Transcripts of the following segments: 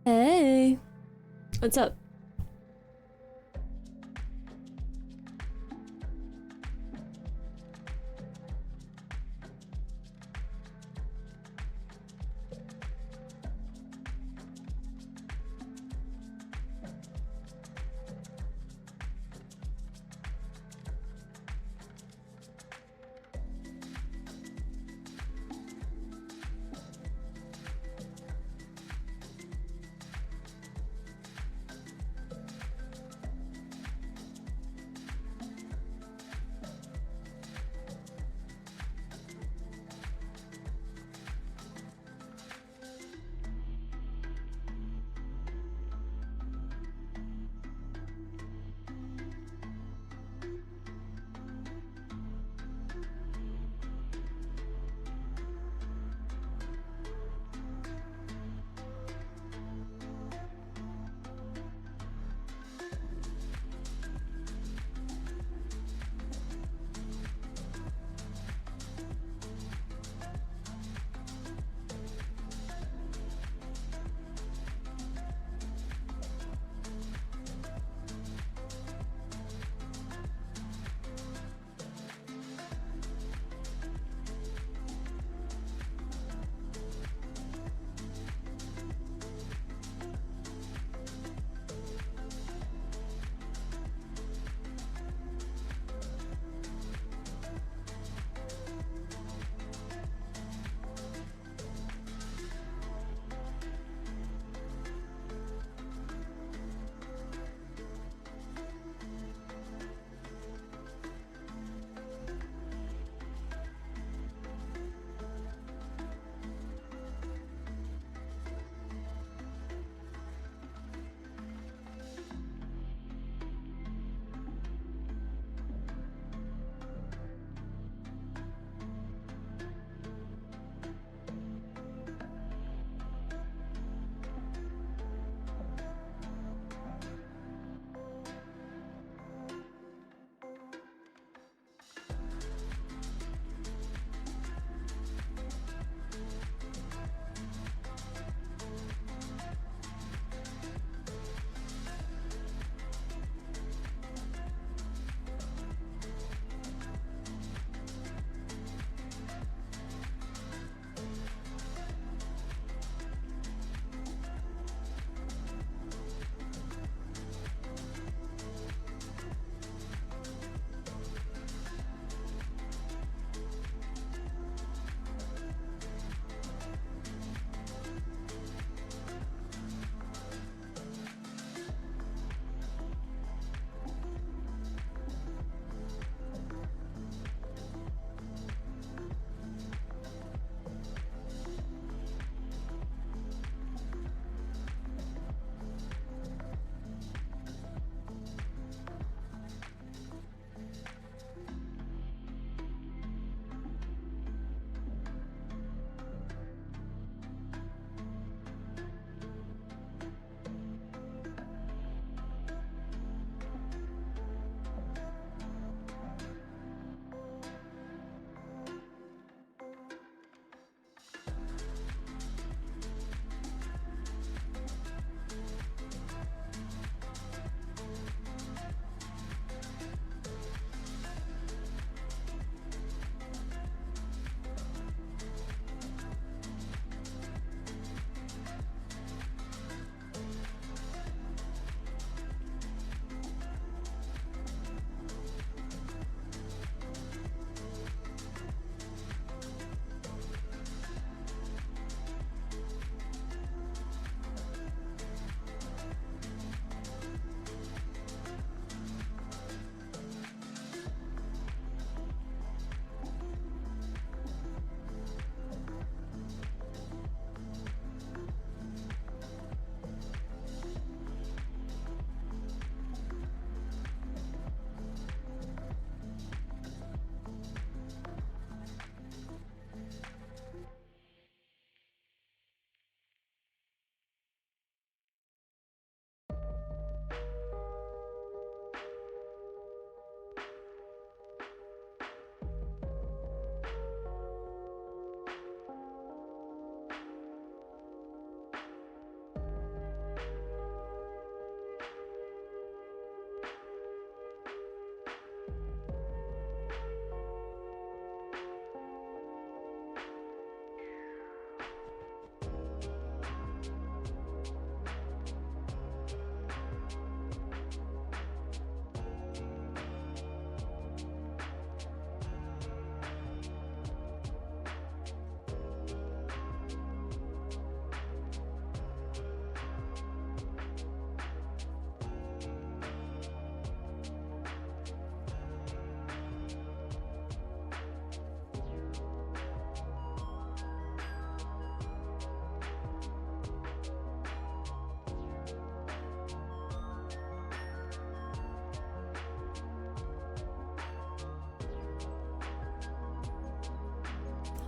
Hey, what's up?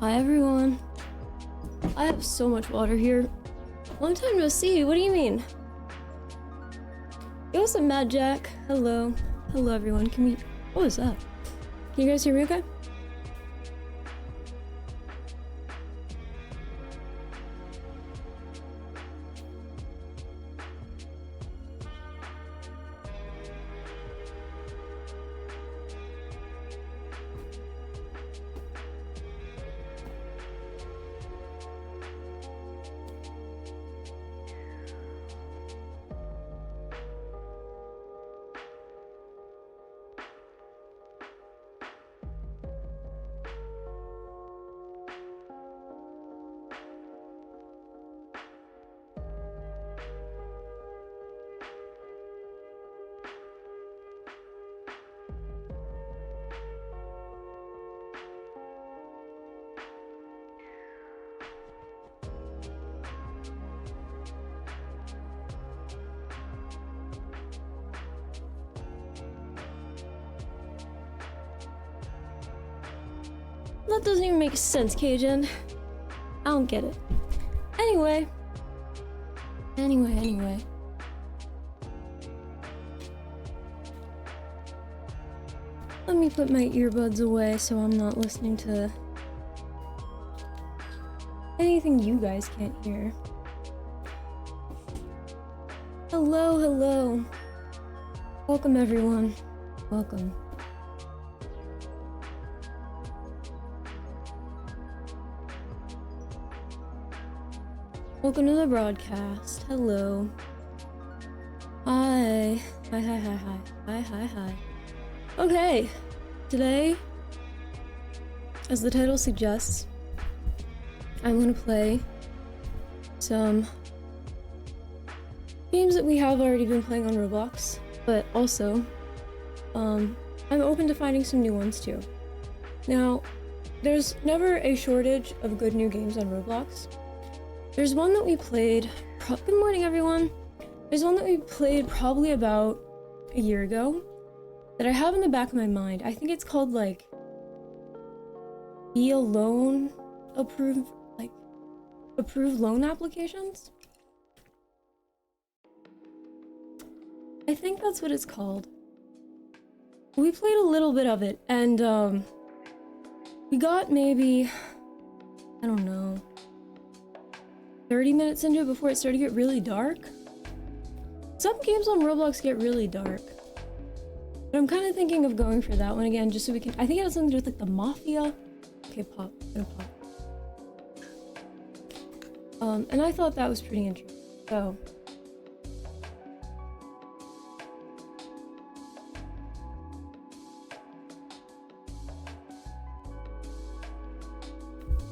Hi everyone. I have so much water here. Long time no see, what do you mean? Yo, what's up, Mad Jack? Hello. Hello everyone, what was that? Can you guys hear me okay? That doesn't even make sense, Cajun. I don't get it. Anyway. Let me put my earbuds away so I'm not listening to anything you guys can't hear. Hello. Welcome everyone. Welcome. Welcome to the broadcast. Hello. Hi. Hi. Okay. Today, as the title suggests, I'm gonna play some games that we have already been playing on Roblox, but also, I'm open to finding some new ones too. Now, there's never a shortage of good new games on Roblox. There's one that we played, good morning everyone. There's one that we played probably about a year ago that I have in the back of my mind. I think it's called like Be Alone approved loan applications. I think that's what it's called. We played a little bit of it and we got maybe, I don't know, 30 minutes into it before it started to get really dark. Some games on Roblox get really dark. But I'm kind of thinking of going for that one again, just so we can... I think it has something to do with, like, the Mafia. Okay, pop. I'm gonna pop. And I thought that was pretty interesting. So...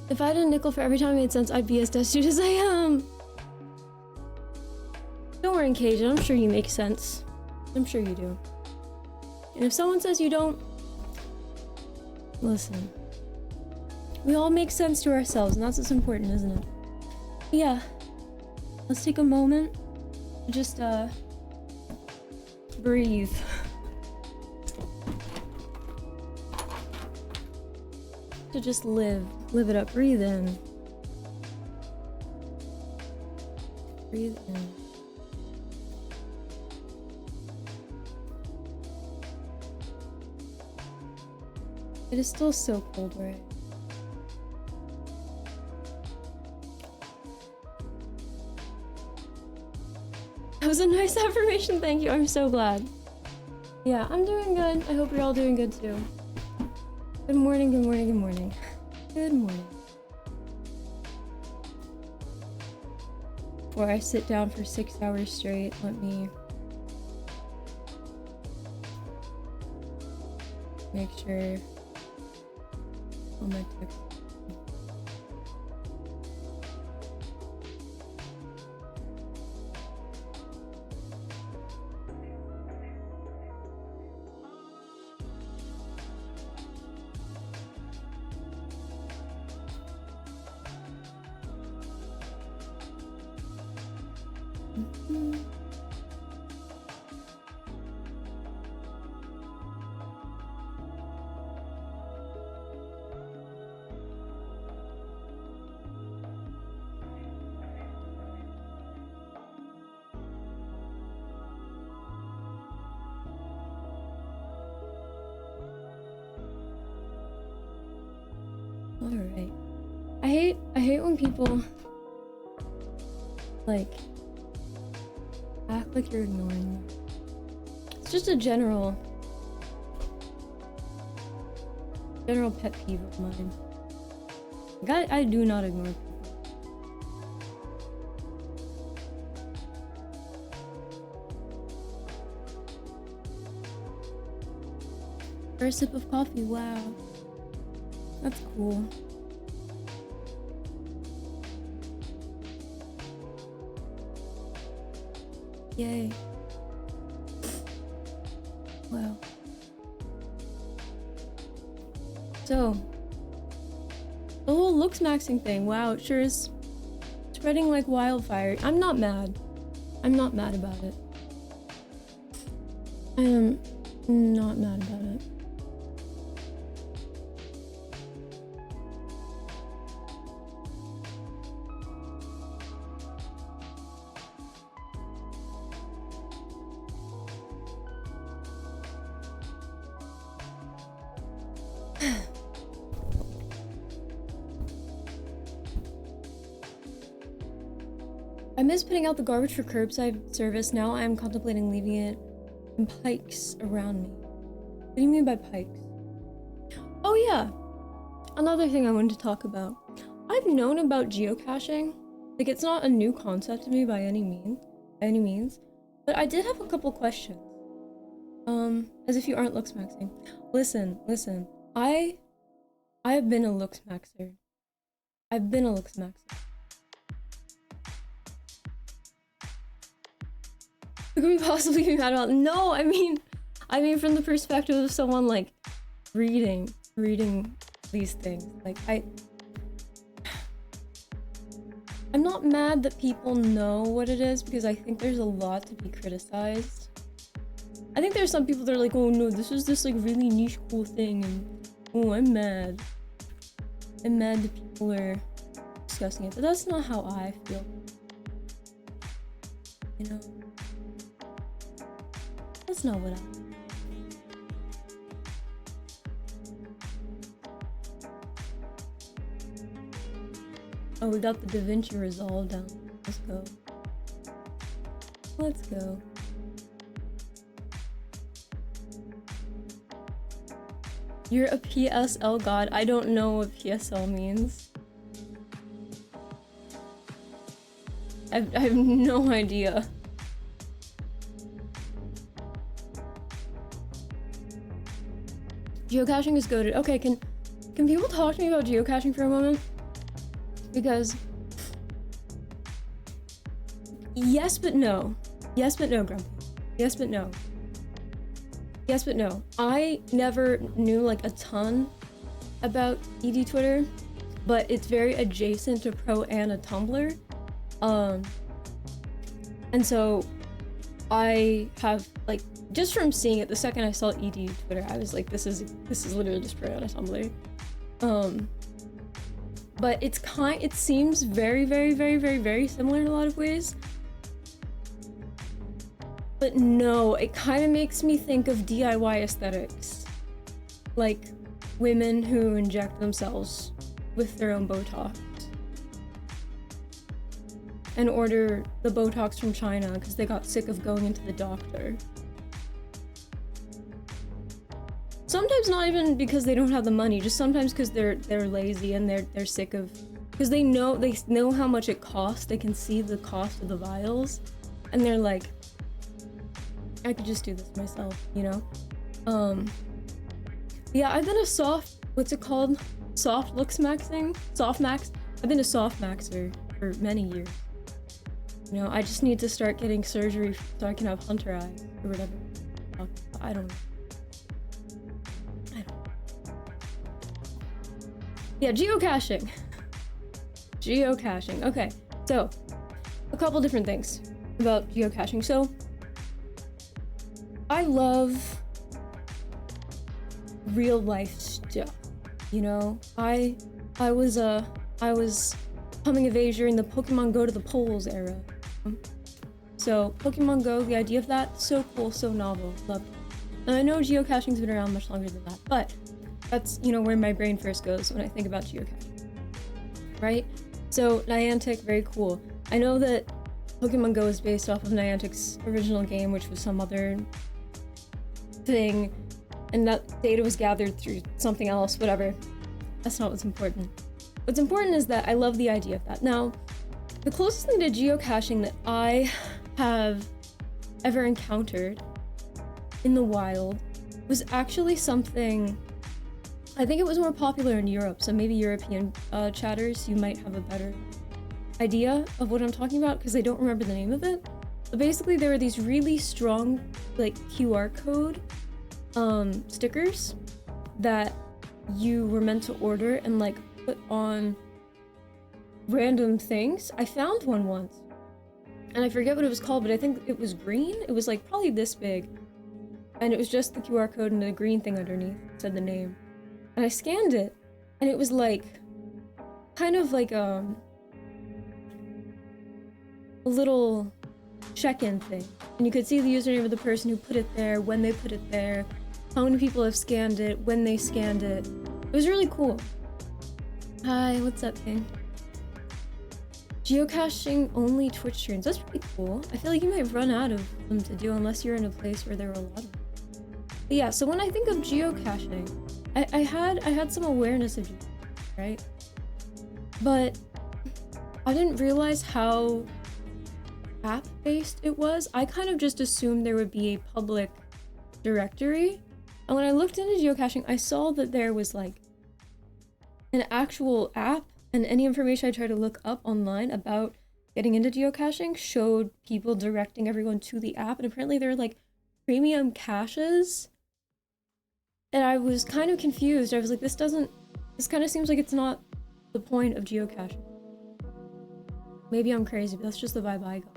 if I had a nickel for every time it made sense, I'd be as destitute as I am. Don't worry, Cajun. I'm sure you make sense. I'm sure you do. And if someone says you don't, listen. We all make sense to ourselves, and that's what's important, isn't it? But yeah. Let's take a moment to just, breathe. To just live it up. Breathe in. Breathe in. It is still so cold where I am. That was a nice affirmation, thank you. I'm so glad. Yeah, I'm doing good. I hope you're all doing good too. Good morning. Good morning. Before I sit down for 6 hours straight, let me make sure all my texts. Alright. I hate when people like act like you're ignoring them. It's just a general pet peeve of mine. Like, I do not ignore people. First sip of coffee, wow. That's cool. Yay. Wow. So, the whole looks maxing thing, wow, it sure is spreading like wildfire. I'm not mad. I'm not mad about it. I am not mad about it. I miss putting out the garbage for curbside service. Now I am contemplating leaving it in pikes around me. What do you mean by pikes? Oh yeah, another thing I wanted to talk about. I've known about geocaching. Like, it's not a new concept to me by any means, but I did have a couple questions. As if you aren't looks maxing. Listen. I have been a looks maxer. I've been a looks maxer. Who could we possibly be mad about? No, I mean from the perspective of someone like reading these things. Like, I'm not mad that people know what it is, because I think there's a lot to be criticized. I think there's some people that are like, oh no, this is this like really niche cool thing, and oh, I'm mad. I'm mad that people are discussing it, but that's not how I feel. You know? That's not what I... Oh, we got the DaVinci Resolve down. Let's go. Let's go. You're a PSL god. I don't know what PSL means. I have no idea. Geocaching is goated. Okay, can people talk to me about geocaching for a moment? Because yes but no. Yes but no, Grumpy. Yes but no. Yes but no. I never knew like a ton about ED Twitter, but it's very adjacent to Pro Anna Tumblr. And so I have like, just from seeing it, the second I saw ED Twitter, I was like, this is literally just Pro Anna Tumblr. But it seems very, very, very, very, very similar in a lot of ways. But no, it kind of makes me think of DIY aesthetics. Like women who inject themselves with their own Botox. And order the Botox from China because they got sick of going into the doctor. Sometimes not even because they don't have the money, just sometimes because they're lazy and they're sick of, because they know how much it costs. They can see the cost of the vials, and they're like, I could just do this myself, you know? Yeah, I've been a soft looks maxing? Soft max? I've been a soft maxer for many years. You know, I just need to start getting surgery so I can have hunter eyes or whatever. I don't know. Yeah, geocaching. Geocaching. Okay, so a couple different things about geocaching. So I love real life stuff. You know, I was coming of age during the Pokemon Go to the Polls era. So Pokemon Go, the idea of that, so cool, so novel, loved it. And I know geocaching's been around much longer than that, but That's, you know, where my brain first goes when I think about geocaching, right? So Niantic, very cool. I know that Pokemon Go is based off of Niantic's original game, which was some other thing, and that data was gathered through something else, whatever. That's not what's important. What's important is that I love the idea of that. Now, the closest thing to geocaching that I have ever encountered in the wild was actually something, I think it was more popular in Europe, so maybe European chatters, you might have a better idea of what I'm talking about, because I don't remember the name of it. But basically there were these really strong, like, QR code stickers that you were meant to order and, like, put on random things. I found one once, and I forget what it was called, but I think it was green. It was, like, probably this big, and it was just the QR code and a green thing underneath said the name. And I scanned it, and it was like, kind of like a little check-in thing. And you could see the username of the person who put it there, when they put it there, how many people have scanned it, when they scanned it. It was really cool. Hi, what's up, King? Geocaching only Twitch streams. That's pretty cool. I feel like you might run out of them to do unless you're in a place where there are a lot of them. But yeah, so when I think of geocaching, I had some awareness of geocaching, right? But I didn't realize how app-based it was. I kind of just assumed there would be a public directory. And when I looked into geocaching, I saw that there was like an actual app, and any information I tried to look up online about getting into geocaching showed people directing everyone to the app, and apparently there are like premium caches. And I was kind of confused. I was like, this kind of seems like it's not the point of geocaching. Maybe I'm crazy, but that's just the vibe I got.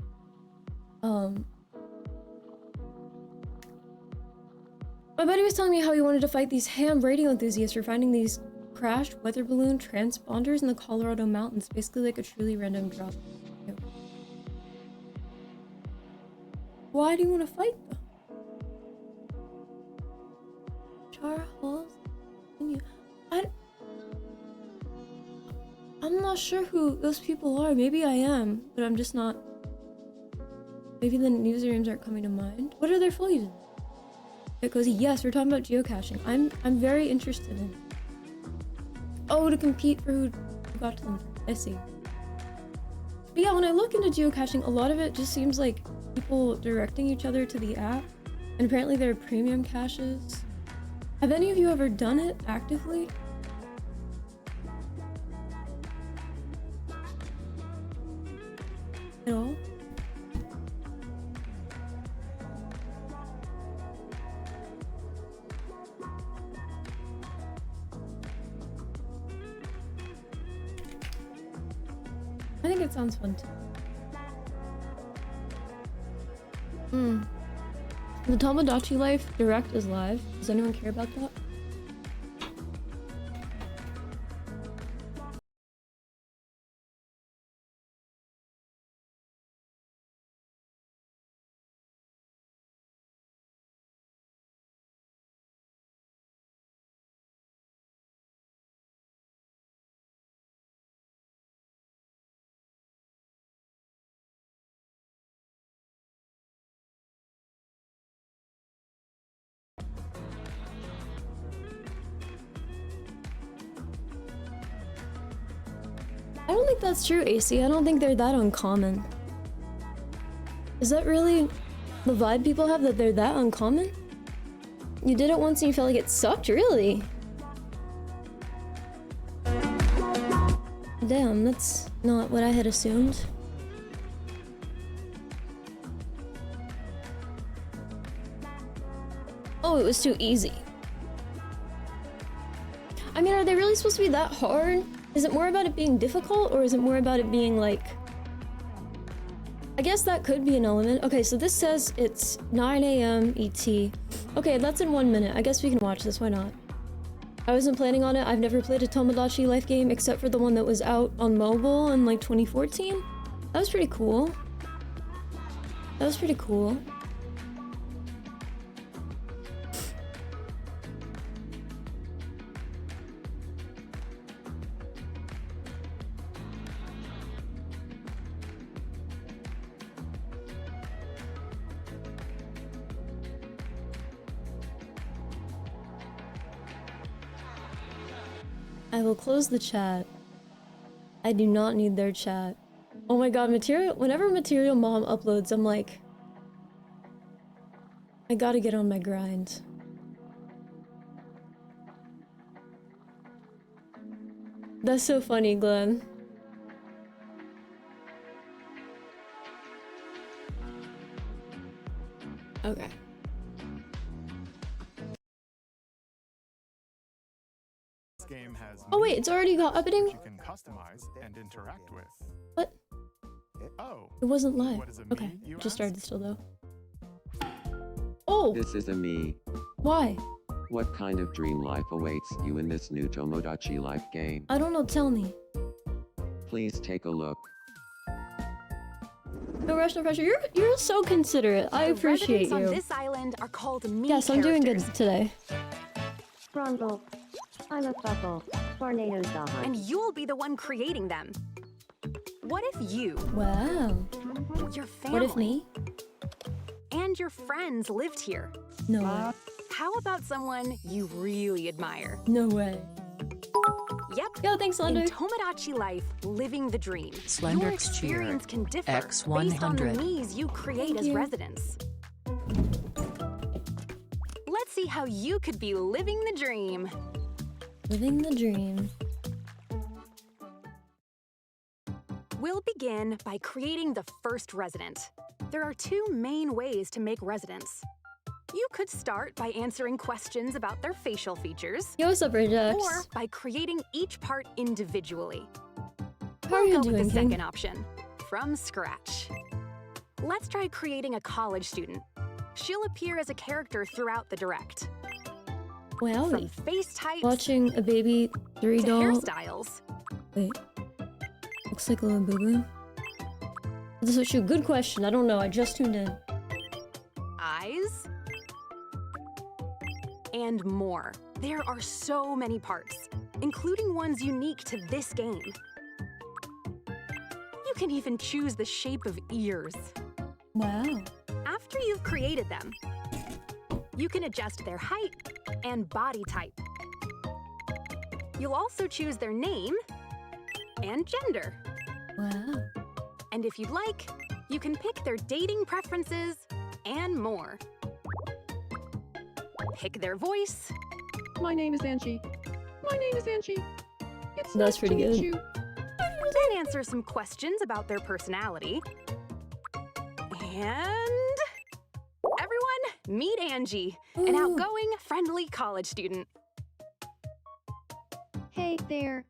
My buddy was telling me how he wanted to fight these ham radio enthusiasts for finding these crashed weather balloon transponders in the Colorado mountains, basically like a truly random drop. Why do you want to fight them? Charles, I'm not sure who those people are. Maybe I am, but I'm just not. Maybe the usernames aren't coming to mind. What are their full usernames? It goes, yes, we're talking about geocaching. I'm very interested in it. Oh, to compete for who got to them. I see. But yeah, when I look into geocaching, a lot of it just seems like people directing each other to the app. And apparently there are premium caches. Have any of you ever done it actively? At all? I think it sounds fun too. The Tomodachi Life Direct is live. Does anyone care about that? I don't think that's true, AC. I don't think they're that uncommon. Is that really the vibe people have, that they're that uncommon? You did it once and you felt like it sucked? Really? Damn, that's not what I had assumed. Oh, it was too easy. I mean, are they really supposed to be that hard? Is it more about it being difficult, or is it more about it being like... I guess that could be an element. Okay, so this says it's 9 AM ET. Okay, that's in 1 minute. I guess we can watch this, why not? I wasn't planning on it. I've never played a Tomodachi Life game except for the one that was out on mobile in like 2014. That was pretty cool. That was pretty cool. I will close the chat. I do not need their chat. Oh my god, Material. Whenever Material Mom uploads, I'm like, I gotta get on my grind. That's so funny, Glenn. Okay. This game has Oh wait, it's already got updating? you can customize and interact with. What? Oh. It wasn't live. What does it Okay, mean, you just ask? started still though. Oh, This is a me. why? What kind of dream life awaits you in this new Tomodachi Life game? I don't know, tell me. Please take a look. No rush, no pressure. You're so considerate. I The appreciate residents on you. this island are called me Yes, I'm doing good characters, today. Grumble. I'm a fuckle. Tornadoes the hunt. and you'll be the one creating them. What if you, Wow. your family, What if me? and your friends lived here? No way. How about someone you really admire? No way. Yep. Yo, thanks, Slender. In Tomodachi Life, living the dream, Slender your Exterior, experience can differ X100. based on the me's you create Thank as you. residents. Let's see how you could be living the dream. Living the dream. We'll begin by creating the first resident. There are two main ways to make residents. You could start by answering questions about their facial features, Yo, what's up, Rajax? or by creating each part individually. How are you Go with doing, the King? second option, from scratch. Let's try creating a college student. She'll appear as a character throughout the direct. From Wowie. face types Watching a baby 3 to doll. hairstyles. Wait. Looks like a little boo boo. This is a good question. I don't know. I just tuned in. Eyes, and more. There are so many parts, including ones unique to this game. You can even choose the shape of ears. Wow. After you've created them, you can adjust their height and body type. You'll also choose their name and gender. Wow. And if you'd like, you can pick their dating preferences and more. Pick their voice, My name is Angie. My name is Angie. It's That's nice pretty to meet good. you. then answer some questions about their personality. And everyone, meet Angie, an Ooh. outgoing, friendly college student. Hey there.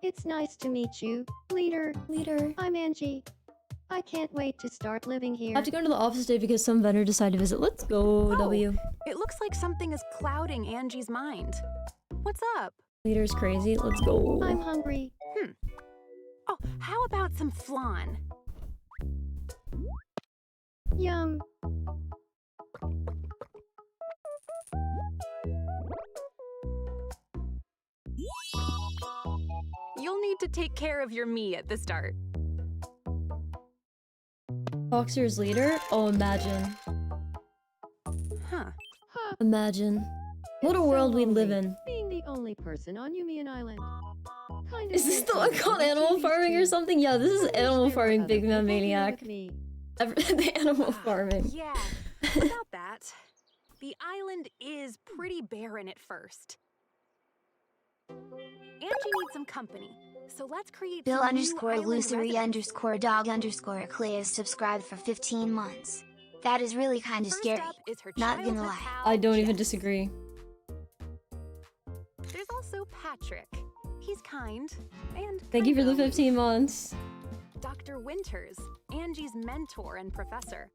It's nice to meet you, leader. Leader. I'm Angie. I can't wait to start living I here. have to go into the office today because some vendor decided to visit. Let's go, W. It looks like something is clouding Angie's mind. What's up? Leader's crazy. Let's go. I'm hungry. Oh, how about some flan? Yum. You'll need to take care of your me at the start. Boxer's leader? Oh, imagine. Huh. Huh. Imagine. What a It's so world we live lonely, in. Being the only person on Yumian Island. Kind of Is this the one called Animal Farming or something? Yeah, this is Animal Farming, Big Man Maniac. The Animal Farming. Yeah, about that. The island is pretty barren at first. Angie needs some company, so let's create Bill some new underscore island Lucery residents. underscore dog underscore Clay is subscribed for 15 months. That is really kinda First scary. up is her Not gonna childhood lie. pal, I don't even Jess. disagree. There's also Patrick. He's kind and Thank you for the kinda 15 months. aloof. Dr. Winters, Angie's mentor and professor.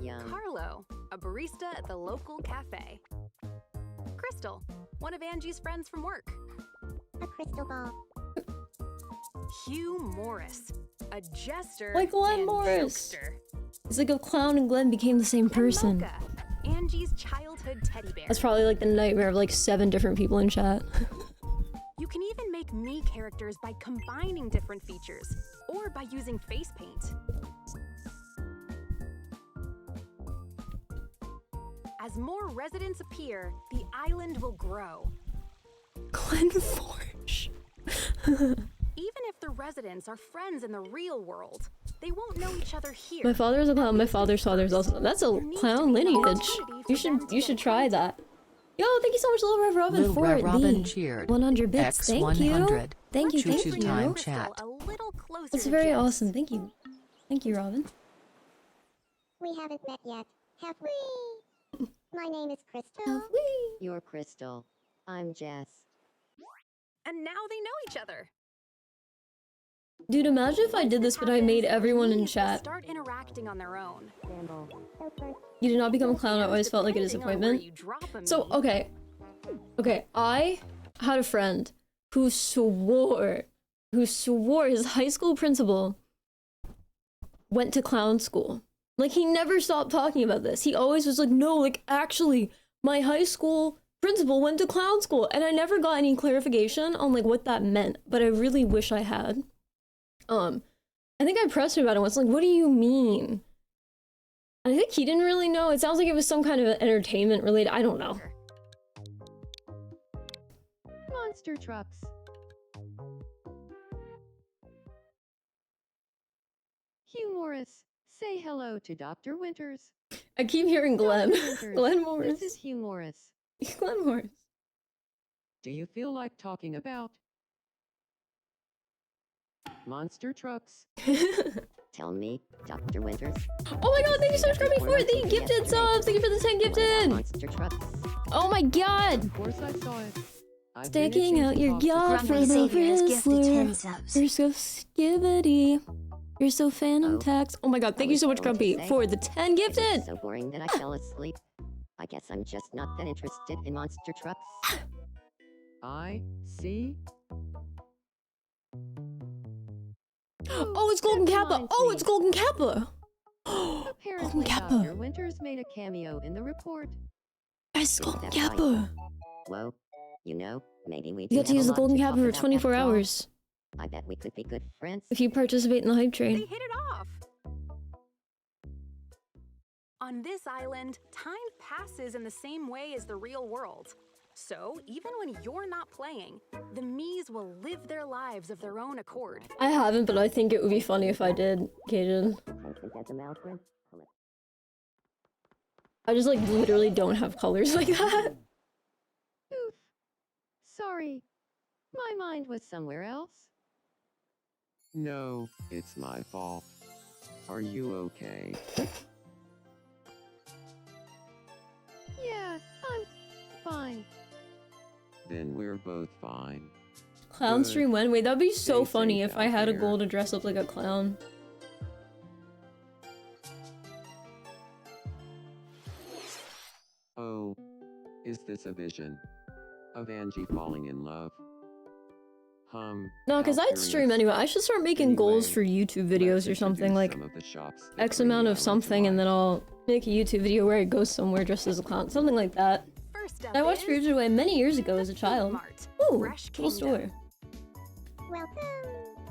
Yum. Carlo, a barista at the local cafe. Crystal, one of Angie's friends from work. A crystal ball. Hugh Morris, a jester Like Glenn and Morris. jokester. It's like if Clown and Glenn became the same And person. Mocha, Angie's childhood teddy bear. That's probably like the nightmare of like 7 different people in chat. You can even make me characters by combining different features, or by using face paint. As more residents appear, the island will grow. Glenforge. Even if the residents are friends in the real world, they won't know each other here. My father is a clown. My father's father is also. That's a clown lineage. You should try that. Yo, thank you so much, Little Rev Robin, Little for Rev Robin the cheered. 100 bits. Thank you. X100. Thank you. Let's Thank bring you. time Crystal chat. a little closer That's to very Jess. awesome. Thank you. Thank you, Robin. We haven't met yet, have we? My name is Crystal. Have we? You're Crystal. I'm Jess. And now they know each other. Dude, imagine if I did this, but I made everyone in chat. Start interacting on their own. So first, You did not become a clown. I always felt like a Depending on where disappointment. you drop 'em, So, okay. Okay, I had a friend who swore his high school principal went to clown school. Like, he never stopped talking about this. He always was like, no, like, actually, my high school principal went to clown school. And I never got any clarification on, like, what that meant. But I really wish I had. I think I pressed him about it once, like, what do you mean? And I think he didn't really know. It sounds like it was some kind of entertainment related. I don't know. Monster trucks. Hugh Morris, say hello to Dr. Winters. I keep hearing Glenn. Dr. Winters, Glenn Morris. This is Hugh Morris. Glenn Morris. Do you feel like talking about monster trucks? Tell me, Dr. Winters. Oh my god, thank you so much, Kirby, for the gifted subs! Thank you for the 10 gifted! Monster trucks. Oh my god! Of course I saw it. I've been Sticking itching out to your talk to yaw Grumpy for the Xavier has gifted 10 Rizzler. subs. You're so skibbity. You're so phantom Oh. tax. Oh my god, thank you so much, Grumpy, for the 10 It gifted! was so boring that I fell asleep. I guess I'm just not that interested in monster trucks. I see. Oh, it's Golden that Kappa! reminds Oh, me. it's Golden Kappa! Apparently, Kappa. Dr. Winters made a cameo in the report. Guys, Golden that right? Kappa! Whoa. You know, maybe we do You get to have a use the lot Golden to Kappa talk for about 24 after all. hours I bet we could be good friends. if you participate in the hype They train. hit it off. On this island, time passes in the same way as the real world. So, even when you're not playing, the Miis will live their lives of their own accord. I haven't, but I think it would be funny if I did, Cajun. I just, like, literally don't have colors like that. Oof. Sorry. My mind was somewhere else. No, it's my fault. Are you okay? Yeah, I'm fine. Then we're both fine. Clown Good. stream when? Wait, that'd be so Stay funny safe if I out had a there. goal to dress up like a clown. Oh. Is this a vision? Of Angie falling in love? No, because how I'd stream curious. anyway. I should start making goals Anyway, for YouTube let's videos or something, introduce like some of the shops that X bring amount the of island to something, and then life. I'll make a YouTube video where I go somewhere dressed as a clown. Something like that. First up I watched is Spirited Away many years ago as a the Food child. Mart, Ooh, Fresh cool store. Kingdom. welcome.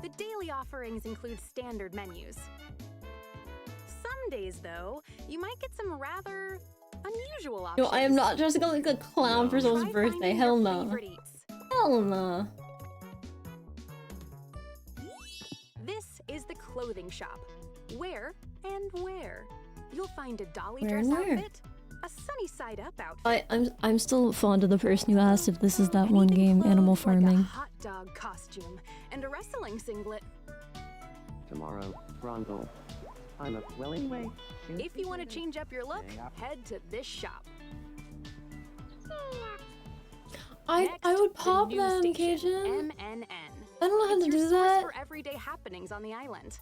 The daily offerings include standard menus. Some days, though, you might get some rather unusual options. No, I am not dressing up like a clown for No. someone's Try birthday. finding Hell your no. favorite eats. Hell no. This is the clothing shop. Where you'll find a dolly Where dress and where? outfit, a sunny side up outfit. I'm still fond of the person who asked if this is that one anything game, Animal clothes like Farming. a hot dog costume and a wrestling singlet. Tomorrow, Bronco. I'm a willing way. If you want to change up your look, head to this shop. I Next, would the pop news them, station, Cajun. MNN. I don't know how It's to your do source that. for everyday happenings on the island.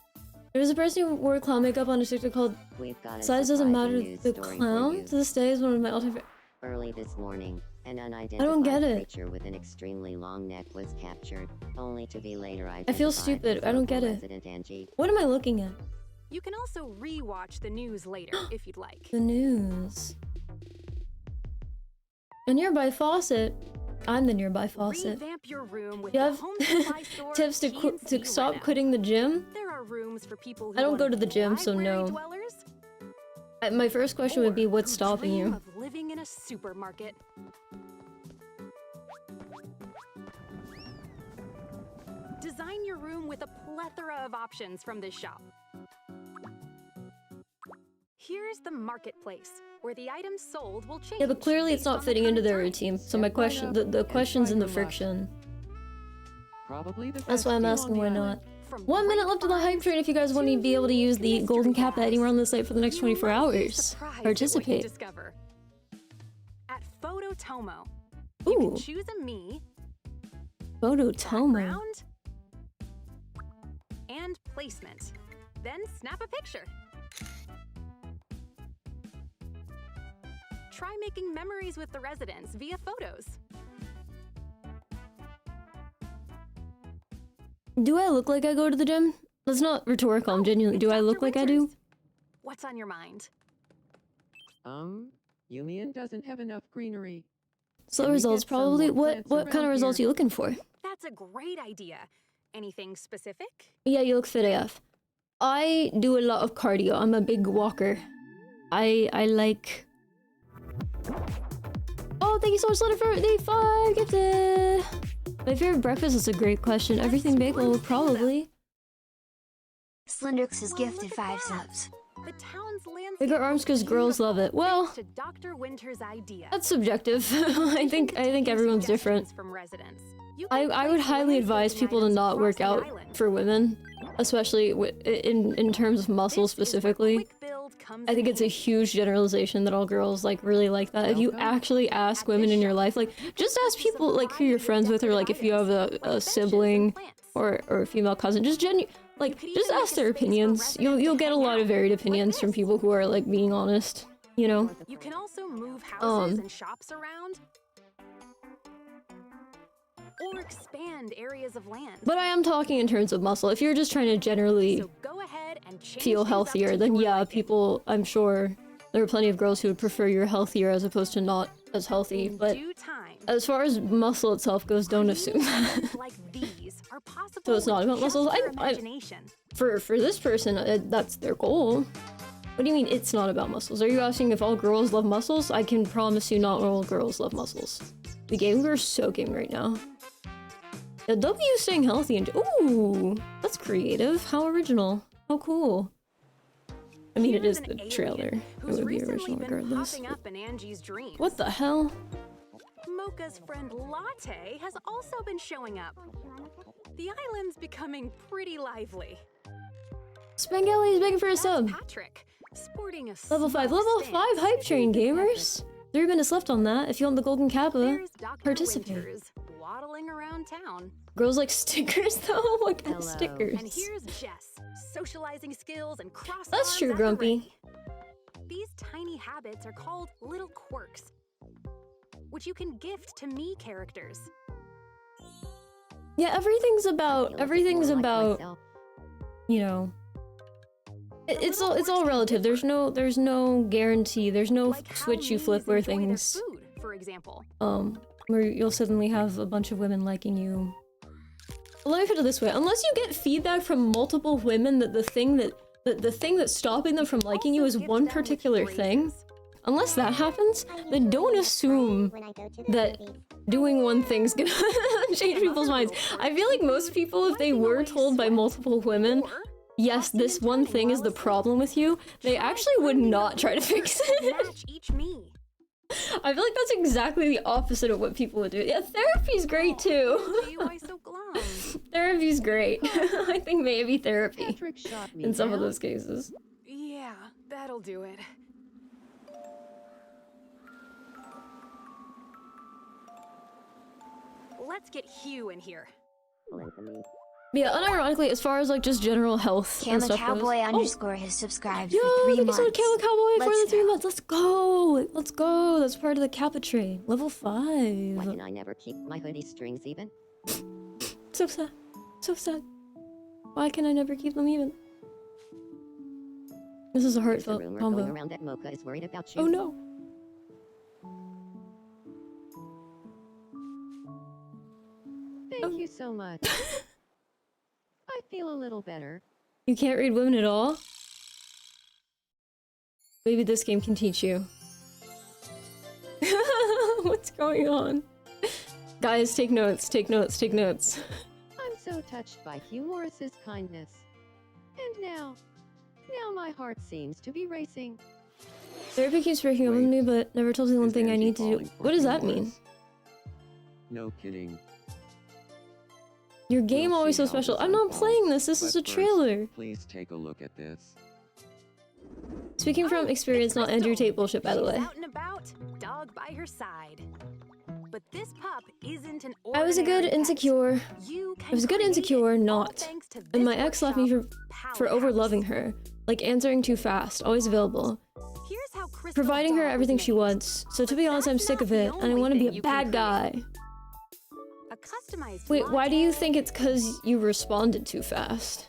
There was a person who wore clown makeup on a TikTok called We've got a Size Doesn't surprising Matter. news The story for clown you. to this day is one of my all-time favorite. Early this morning, an unidentified don't get it. creature with an extremely long neck was captured, only to be later identified. I feel stupid. as I don't local get it. resident Angie. What am I looking at? You can also re-watch the news later if you'd like. The news. A nearby faucet. I'm the nearby faucet. Revamp your room with You the have home supply store tips to GNC stop Reno. quitting the gym? There are rooms for people who I don't want go to the gym, so library no. dwellers, My first question would be, or what's who stopping dream you? of living in a supermarket. your room with a plethora of options from this shop. Here's the marketplace, where the items sold will change. Yeah, but clearly it's based not on the fitting into current their times. routine. So my question, the question's in the friction. Probably the That's why I'm best asking deal why on the not. island. From 1 minute great left of the hype finds train if you guys want to be able to use the golden kappa anywhere on the site for the next 24 hours. surprised at what you Participate. discover. At Phototomo, you Ooh, can choose a me, Phototomo. background, and placement. Then snap a picture. Try making memories with the residents via photos. Do I look like I go to the gym? That's not rhetorical, I'm genuinely. Do I Dr. look like I do? Winters, what's on your mind? Yumian doesn't have enough greenery. Slow Can we results, get some probably. more What plants kind of around results are here? you looking for? That's a great idea. Anything specific? Yeah, you look fit AF. I do a lot of cardio. I'm a big walker. I like... Oh, thank you so much, Letter for the 5 gifted! My favorite breakfast is a great question. Everything bagel, probably. Slenderx has gifted 5 subs. The town's landscape Bigger arms because looks girls love it. beautiful Well, thanks to Dr. Winter's idea. that's subjective. I think everyone's different. From residents. You I can would place highly advise landscaping people to items not across work the out island. for women, especially in terms of muscles This is where specifically. quick build comes I think in it's a handy. huge generalization that all girls like really like that. If you Welcome. actually ask women in your life, like just ask people like who you're friends with, or like if you have a sibling or a female cousin, just like could just even make ask a their space for opinions. residents You'll to get a hang lot of out, varied like opinions from this. people who are like being honest. You know. You can also move houses Um, and shops around, or expand areas of land. But I am talking in terms of muscle. If you're just trying to generally So go ahead and change feel things up healthier, to then your yeah, liking. people, I'm sure there are plenty of girls who would prefer you're healthier as opposed to not as healthy. In But due time, as far as muscle itself goes, don't assume that. things like these are possible So it's not with about just muscles. your I- imagination. For this person, that's their goal. What do you mean it's not about muscles? Are you asking if all girls love muscles? I can promise you not all girls love muscles. The game we're soaking right now. The W staying healthy and ooh, that's creative. How original. How cool. I mean, it Here's is an the alien trailer. It who's would be recently original been regardless. popping up in Angie's dreams. What the hell? Mocha's friend Latte has also been showing up. The island's becoming pretty lively. Spangeli is begging for a That's sub. Patrick, sporting a Level 5. small Level stance. 5 hype train gamers. 3 minutes left on that. If you want the golden kappa, There's Dr. participate. Winters, waddling around town. Girls like stickers though. What kind of Hello. stickers? And here's Jess, socializing skills and cross That's arms true, at the Grumpy. ready. These tiny habits are called little quirks, which you can gift to me characters. Yeah, everything's I feel about like it's more like myself. you know. It's little all quirks relative. differ. There's no guarantee. There's no Like how switch you me's flip where enjoy their things food, for example. where you'll suddenly have a bunch of women liking you. Well, let me put it this way: unless you get feedback from multiple women that the thing that's stopping them from liking you Also is gift one them with particular thing, phrases. unless that happens, then don't assume When I go to the that movies. doing one thing's gonna change people's minds. I feel like most people, if they were told by multiple women, Or yes, this one thing is the problem with you, they actually would not try to fix it. match each me. I feel like that's exactly the opposite of what people would do. Yeah, therapy's great too. Gee, why so glum? Therapy's great. I think maybe therapy Patrick shot me in some of down. those cases. Yeah, that'll do it. Let's get Hugh in here. But yeah, unironically, as far as like just general health and Kama stuff Cowboy goes. underscore has subscribed Yo, for 3 thank you so much, months. Kayla Cowboy, for the Let's 3 go. months. Let's go. Let's go. That's part of the Kappa train. Level 5. Why can I never keep my hoodie strings even? So sad. So sad. Why can I never keep them even? This is a There's a heartfelt rumor going combo. around that Mocha is worried about you. Oh no. Thank you so much. I feel a little better. You can't read women at all? Maybe this game can teach you. What's going on? Guys, take notes, take notes, take notes. I'm so touched by Hugh Morris's kindness. And now my heart seems to be racing. Therapy keeps breaking up with me, but never told me one Is thing I Angie need to do. falling for What does Hugh that mean? Morris? No kidding. Your game We'll always see so how special. this I'm not unfolds, playing this. This but is a first, trailer. Please take a look at this. Speaking from experience, not Andrew Tate bullshit, by the way. She's out and about, dog by her side. But this pup isn't an I was a good ordinary pet. insecure. You I can was a good create it, insecure all not. thanks to And this my ex left me workshop, for over loving her. Like answering too fast, always available. Here's how Crystal's Providing her dog was everything she made. wants. So to be honest, I'm That's sick not of the it, and I only want to be thing a you can bad guy. create. A customized Wait, why do you latte. think it's because you responded too fast?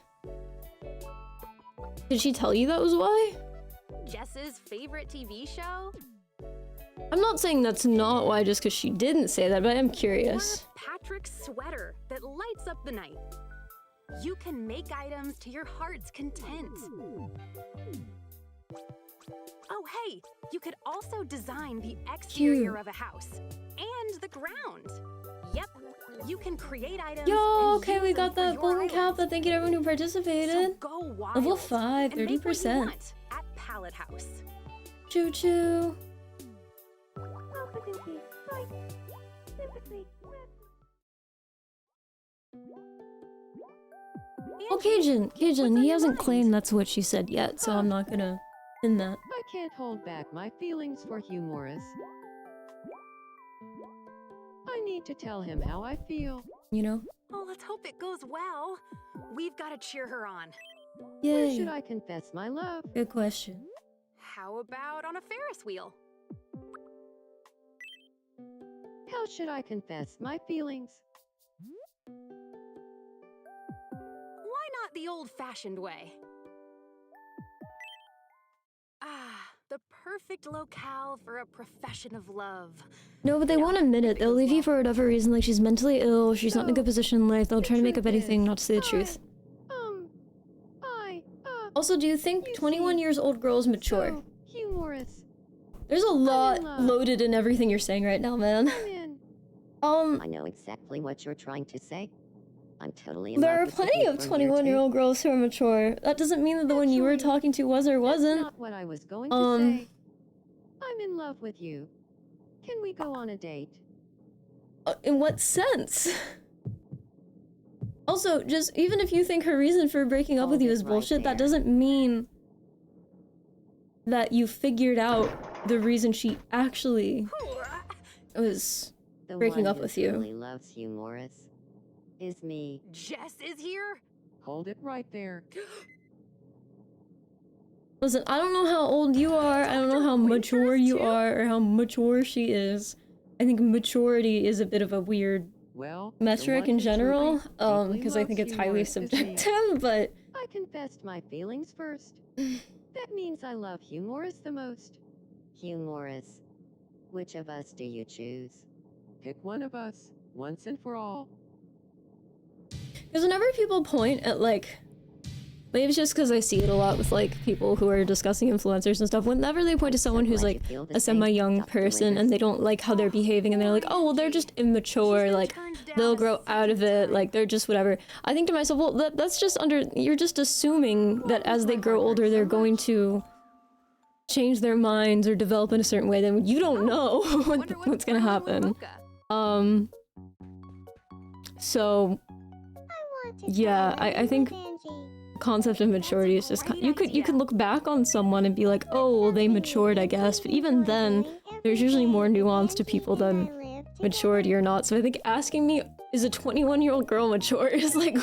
Did she tell you that was why? Jess's favorite TV show? I'm not saying that's not why just because she didn't say that, but I'm curious. Or Patrick's sweater that lights up the night. You can make items to your heart's content. Oh, hey, you could also design the exterior Cute. of a house and the ground. Yep, you can create items. Yo, and okay, use we them got for that your golden cap, islands. but thank you to everyone who So participated. go wild Level 5, and make what you 30%. want at Palette House. Choo choo. Oh, Cajun, he hasn't claimed that's what she said yet, so I'm not gonna pin that. I can't hold back my feelings for Hugh Morris. I need to tell him how I feel. You know? Oh, let's hope it goes well. We've got to cheer her on. Where Yay. should I confess my love? Good question. How about on a Ferris wheel? How should I confess my feelings? Why not the old-fashioned way? Ah, the perfect locale for a profession of love. No, but they won't admit it. They'll leave you for whatever reason, like she's mentally ill, she's not in a good position in life. They'll try to make up anything not to say the truth. Also, do you think 21 years old girls mature? So, Hugh Morris, There's a lot love. loaded in everything you're saying right now, man. I'm in. I know exactly what you're trying to say. I'm totally in There love are with plenty you of from here, 21-year-old too. girls who are mature. That doesn't mean that the one you were Actually, talking to was or That's wasn't. not what I was going to say. I'm in love with you. Can we go on a date? In what sense? Also, just even if you think her reason for breaking up with you Hold is it right bullshit, that there. doesn't mean that you figured out the reason she actually was The breaking one up who with you. truly loves Hugh Morris is me. Jess is here? Hold it right there. Listen, I don't know how old you are, I don't know how mature you are, or how mature she is. I think maturity is a bit of a weird Well, metric in general, because I think it's highly subjective, but I confessed my feelings first. That means I love Hugh Morris the most. Hugh Morris. Which of us do you choose? Pick one of us, once and for all. because whenever people point at, like, maybe it's just because I see it a lot with, like, people who are discussing influencers and stuff, whenever they point to someone who's, glad like, you feel the a same, semi-young Dr. person, and Winters. they don't like how they're behaving, and they're like, oh, well, they're just immature, like, they'll grow out of it, like, they're just whatever. I think to myself, well, that's just you're just assuming that as they grow older, they're going to change their minds or develop in a certain way, then you don't know Wonder what what's gonna happen. Mocha. So, I want to Yeah, try I think- with Angie. concept of maturity is just you could look back on someone and be like, oh, well, they matured, I guess, but even then, there's usually more nuance to people than maturity or not. So I think asking me, is a 21-year-old girl mature, is like,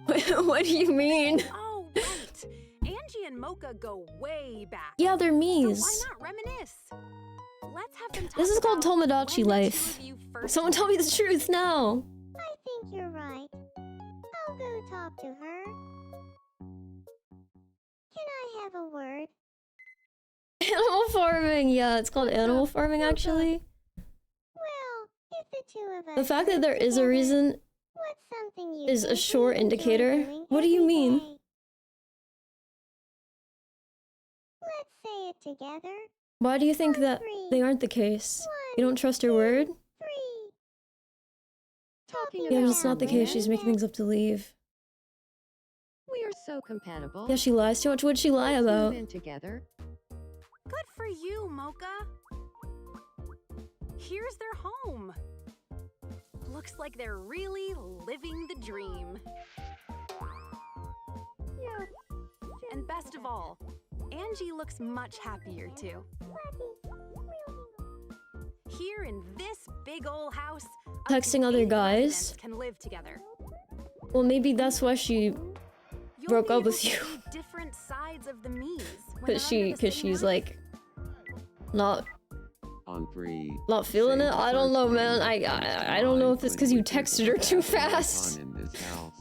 what do you mean? Oh, right. Angie and Mocha go way back. Yeah, they're So me's. why not reminisce? Let's have them talk This is called about Tomodachi when the life. two of you first Someone tell me the truth now. I think you're right. I'll go talk to her. Can I have a word? Animal farming, yeah, it's called animal farming actually. Well, if the two of us The fact that work there is a together, reason what's something you is a think sure we'd enjoy indicator. doing What do you every mean? day? Let's say it together. Why do you think On that three. they aren't the case? You One, don't trust her word? 3. Talking Yeah, but about it's not the case. She's making things up to leave. We are so compatible. Yeah, she lies too much. What'd she lie Let's move about? in together. Good for you, Mocha. Here's their home. Looks like they're really living the dream. Yeah. And best of all, Angie looks much happier too. Here in this big ol' house, up to Texting other 8 guys? residents can live together. Well, maybe that's why she You'll broke be up able with to you. see different sides of the Mies when Cause they're under the same she's roof. like not On 3. feeling say it. the I don't first know, name man. that comes I to don't know mind if it's when because you think of texted her too having fast. fun in this house.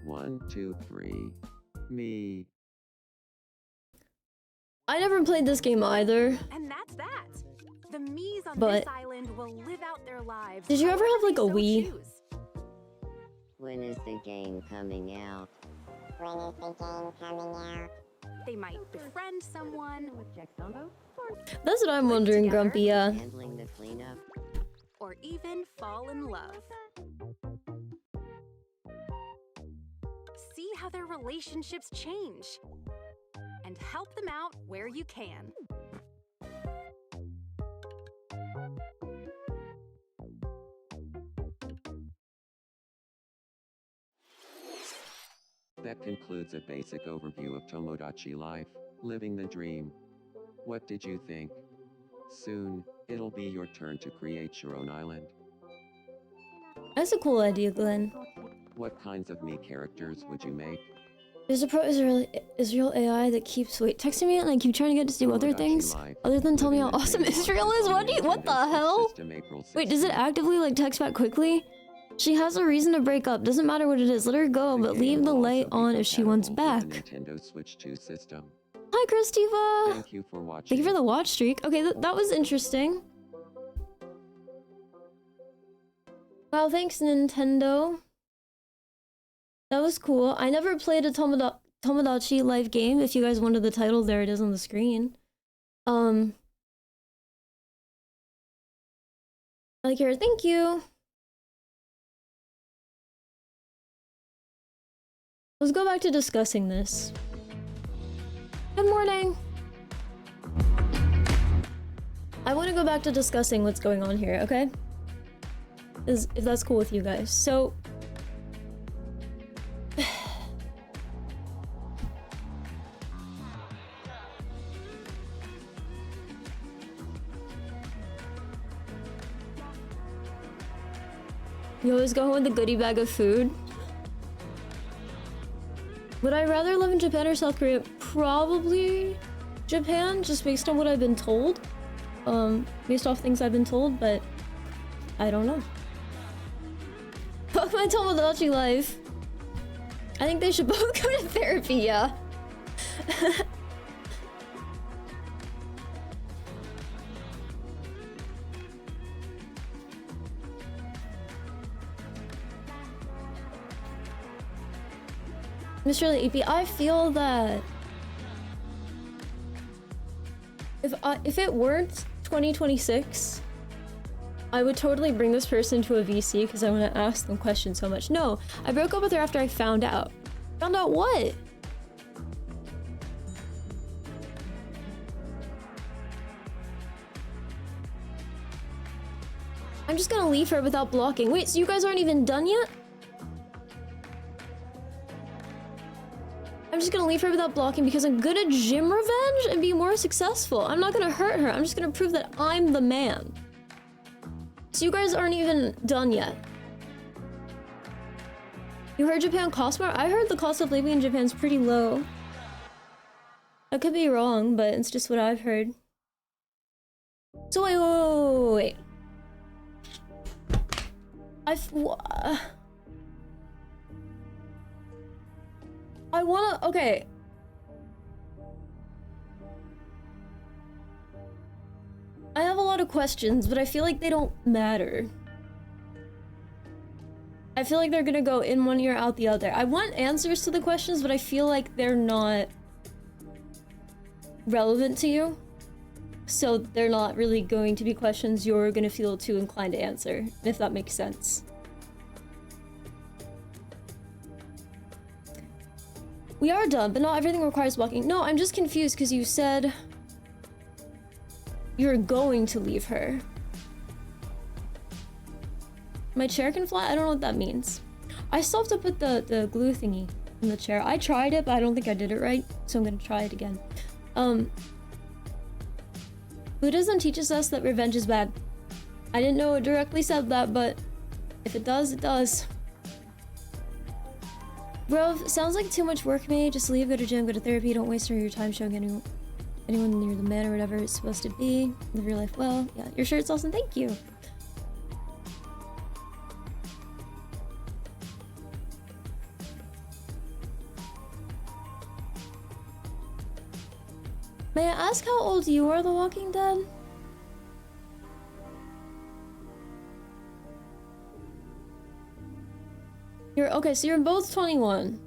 1, 2, 3. Me. I never played this game either. And that's that. The Mies on But- this island will live out their lives. Did you ever have, like, a however they Wii? so choose. When is the game coming out? When is the game coming out? They might befriend someone With Jack Dumbo? That's what I'm wondering, together. Grumpy. Yeah. Handling the cleanup? or even fall in love. See how their relationships change and help them out where you can. That concludes a basic overview of Tomodachi Life, living the dream. What did you think? Soon, it'll be your turn to create your own island. That's a cool idea, Glenn. What kinds of me characters would you make? There's a pro-Israel AI that keeps texting me and I keep trying to get to do other Tomodachi things Life, other than tell me how living the awesome dream Israel is. launches on What the Nintendo Switch hell? System April Wait, does it 16th. actively text back quickly? She has a reason to break up. Doesn't matter what it is. Let her go, The but game leave the will light also be on if she wants back. compatible with the Nintendo Switch 2 system. Hi, Christiva. Thank you for watching. Thank you for the watch streak. Okay, that was interesting. Wow, thanks, Nintendo. That was cool. I never played a Tomodachi Life game. If you guys wanted the title, there it is on the screen. I like her. Thank you. Let's go back to discussing this. Good morning. I want to go back to discussing what's going on here, okay? If that's cool with you guys. So, you always go home with a goodie bag of food. Would I rather live in Japan or South Korea? Probably Japan, just based on what I've been told. Based off things I've been told, but I don't know. Fuck my Tomodachi Life. I think they should both go to therapy, yeah. Mr. AP, I feel that if it weren't 2026, I would totally bring this person to a VC because I want to ask them questions so much. No, I broke up with her after I found out. Found out what? I'm just gonna leave her without blocking. Wait, so you guys aren't even done yet? I'm just gonna leave her without blocking because I'm good at gym revenge and be more successful. I'm not gonna hurt her. I'm just gonna prove that I'm the man. So you guys aren't even done yet. You heard Japan costs more? I heard the cost of living in Japan is pretty low. I could be wrong, but it's just what I've heard. So wait. I wanna, okay. I have a lot of questions, but I feel like they don't matter. I feel like they're gonna go in one ear, out the other. I want answers to the questions, but I feel like they're not relevant to you. so they're not really going to be questions you're gonna feel too inclined to answer, if that makes sense. We are done, but not everything requires walking. No, I'm just confused because you said you're going to leave her. My chair can fly? I don't know what that means. I still have to put the glue thingy in the chair. I tried it, but I don't think I did it right, so I'm gonna try it again. Buddhism teaches us that revenge is bad. I didn't know it directly said that, but if it does, it does. Bro, sounds like too much work, mate. Just leave, go to gym, go to therapy. Don't waste your time showing anyone near the man or whatever it's supposed to be. Live your life well. Yeah, your shirt's awesome. Thank you. May I ask how old you are, The Walking Dead? Okay, so you're both 21.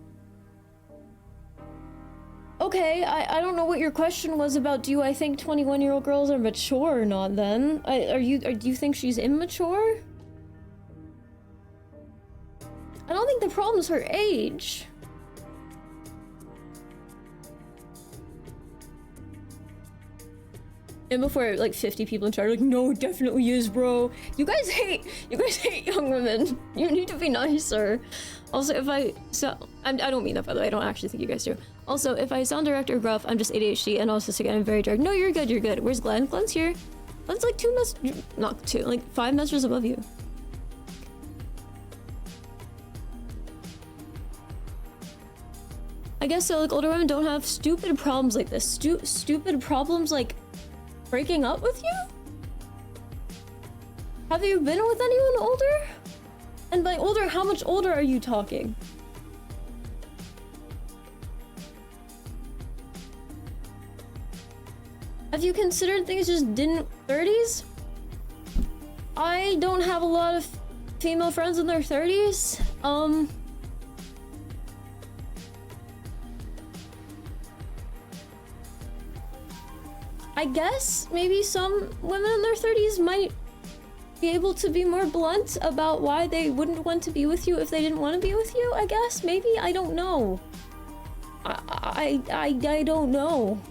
Okay, I don't know what your question was about. Do I think 21-year-old girls are mature or not then? Do you think she's immature? I don't think the problem's her age. And before like 50 people in chat are like, no, it definitely is, bro. You guys hate young women. You need to be nicer. Also, I don't mean that, by the way. I don't actually think you guys do. Also, if I sound direct or gruff, I'm just ADHD and autistic and I'm very dark. No, you're good, you're good. Where's Glenn? Glenn's here. Glenn's like like 5 masters above you. I guess so, like older women don't have stupid problems like this. Stupid problems like breaking up with you? Have you been with anyone older? And by older, how much older are you talking? Have you considered things just didn't 30s? I don't have a lot of female friends in their 30s. I guess maybe some women in their 30s might be able to be more blunt about why they wouldn't want to be with you if they didn't want to be with you, I guess. Maybe, I don't know. I don't know.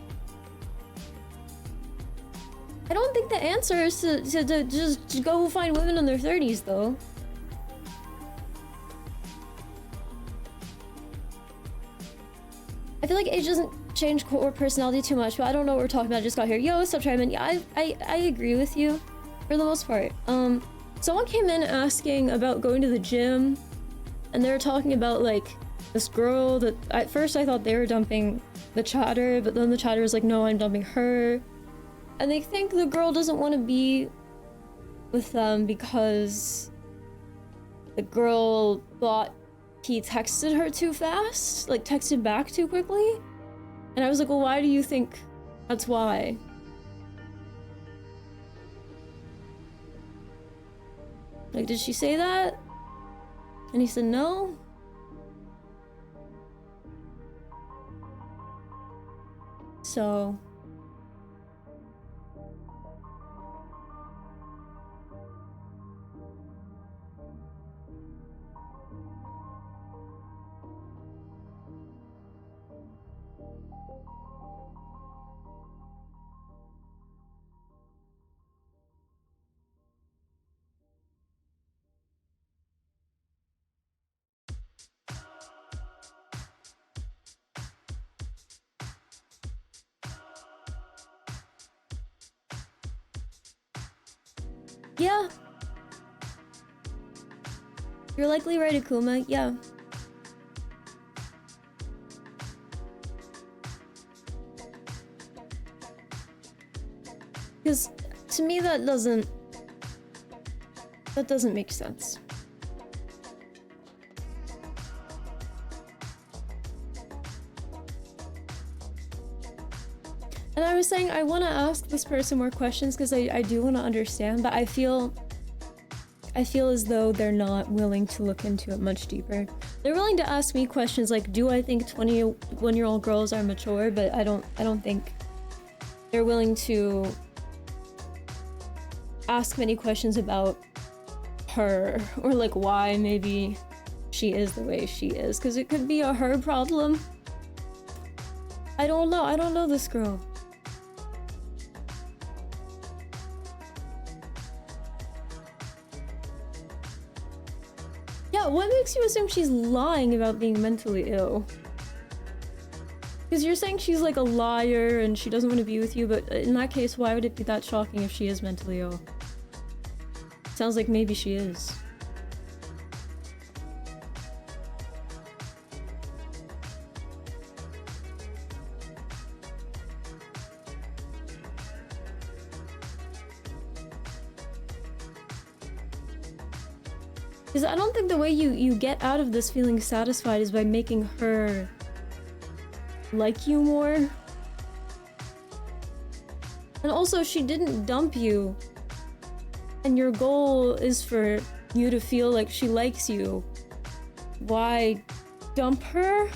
I don't think the answer is to just go find women in their 30s, though. I feel like age doesn't change core personality too much, but I don't know what we're talking about. I just got here. Yo, what's up, Tryman? Yeah, I agree with you for the most part. Someone came in asking about going to the gym, and they were talking about like this girl that at first I thought they were dumping the chatter, but then the chatter was like, no, I'm dumping her. And they think the girl doesn't want to be with them because the girl thought he texted her too fast, like texted back too quickly. And I was like, well, why do you think that's why? Like, did she say that? And he said no. So yeah. You're likely right, Akuma. Yeah. Because to me that doesn't make sense. And I was saying I want to ask this person more questions because I do want to understand, but I feel as though they're not willing to look into it much deeper. They're willing to ask me questions like, do I think 21-year-old girls are mature? But I don't think they're willing to ask many questions about her, or like why maybe she is the way she is, because it could be a her problem. I don't know this girl. Yeah, what makes you assume she's lying about being mentally ill? Because you're saying she's like a liar and she doesn't want to be with you, but in that case, why would it be that shocking if she is mentally ill? Sounds like maybe she is. Because I don't think the way you get out of this feeling satisfied is by making her like you more. And also, she didn't dump you. And your goal is for you to feel like she likes you. Why dump her?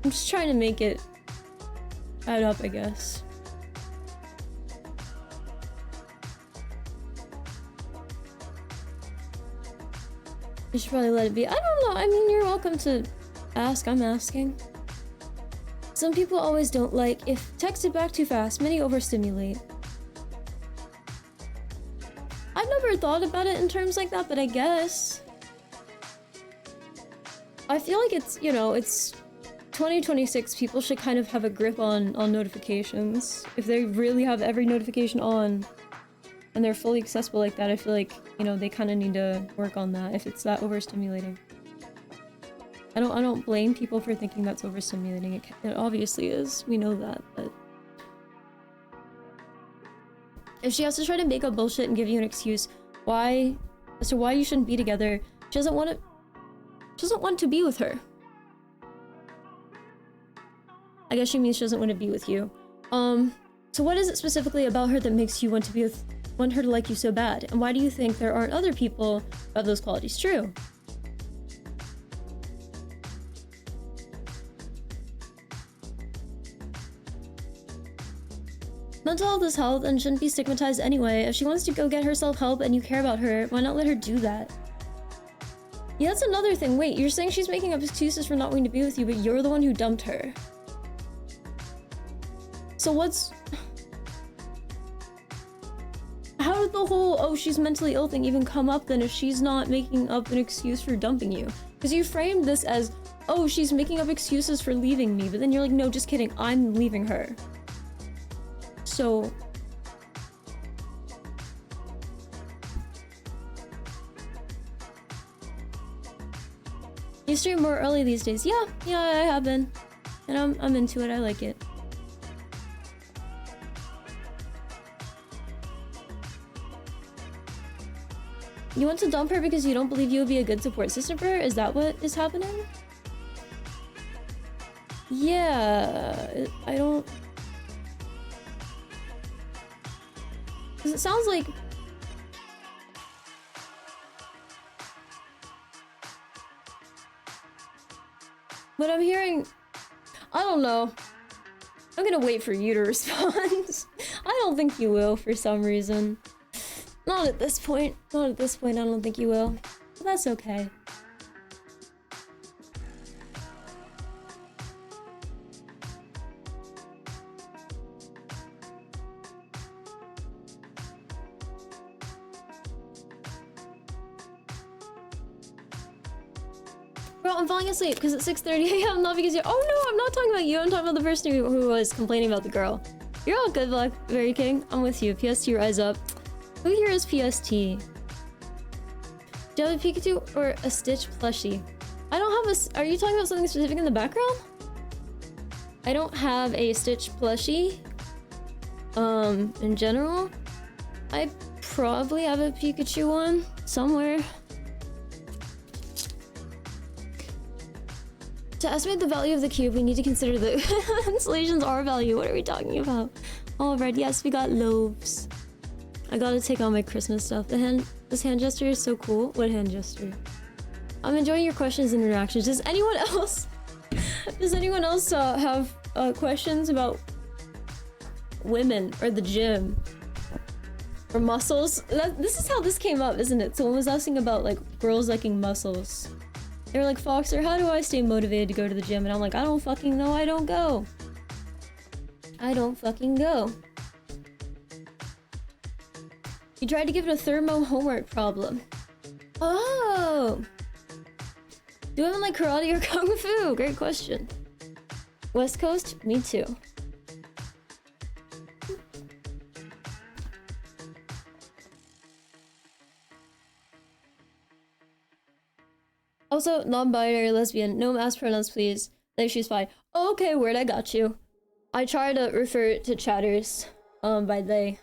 I'm just trying to make it add up, I guess. You should probably let it be. I don't know. I mean, you're welcome to ask. I'm asking. Some people always don't like if texted back too fast. Many overstimulate. I've never thought about it in terms like that, but I guess. I feel like it's, you know, it's 2026. People should kind of have a grip on notifications. If they really have every notification on and they're fully accessible like that, I feel like, you know, they kind of need to work on that if it's that overstimulating. I don't blame people for thinking that's overstimulating. It obviously is. We know that, but if she has to try to make up bullshit and give you an excuse as to why you shouldn't be together, she doesn't want to be with her. I guess she means she doesn't want to be with you. So what is it specifically about her that makes you want her to like you so bad? And why do you think there aren't other people who have those qualities? True. Mental health is health and shouldn't be stigmatized anyway. If she wants to go get herself help and you care about her, why not let her do that? Yeah, that's another thing. Wait, you're saying she's making up excuses for not wanting to be with you, but you're the one who dumped her. So how did the whole, oh, she's mentally ill thing even come up then if she's not making up an excuse for dumping you? Because you framed this as, oh, she's making up excuses for leaving me, but then you're like, no, just kidding, I'm leaving her. So you stream more early these days? Yeah, I have been. And I'm into it, I like it. You want to dump her because you don't believe you would be a good support system for her? Is that what is happening? Yeah, I don't... Because it sounds like... What I'm hearing... I don't know. I'm gonna wait for you to respond. I don't think you will for some reason. Not at this point. Not at this point, I don't think you will. But that's okay. Bro, I'm falling asleep because it's 6:30 a.m. Not because you're- Oh no, I'm not talking about you. I'm talking about the person who was complaining about the girl. You're all good, Blackberry King. I'm with you. PST, rise up. Who here is PST? Do you have a Pikachu or a Stitch plushie? I don't have a... Are you talking about something specific in the background? I don't have a Stitch plushie. In general. I probably have a Pikachu one somewhere. To estimate the value of the cube, we need to consider the installation's R value. What are we talking about? All right, yes, we got loaves. I gotta take all my Christmas stuff. This hand gesture is so cool. What hand gesture? I'm enjoying your questions and interactions. Does anyone else have questions about women or the gym? Or muscles. This is how this came up, isn't it? Someone was asking about like girls liking muscles. They were like, Foxer, how do I stay motivated to go to the gym? And I'm like, I don't fucking know, I don't go. I don't fucking go. You tried to give it a thermo homework problem. Oh! Do women like karate or kung fu? Great question. West Coast? Me too. Also, non-binary, lesbian, no mass pronouns please. Like she's fine. Oh, okay, word, I got you. I try to refer to chatters, by they,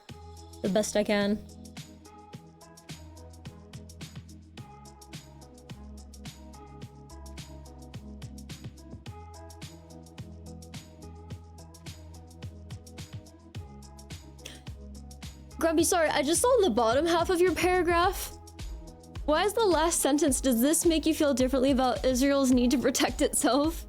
the best I can. Grumpy, sorry, I just saw the bottom half of your paragraph. Why is the last sentence, does this make you feel differently about Israel's need to protect itself?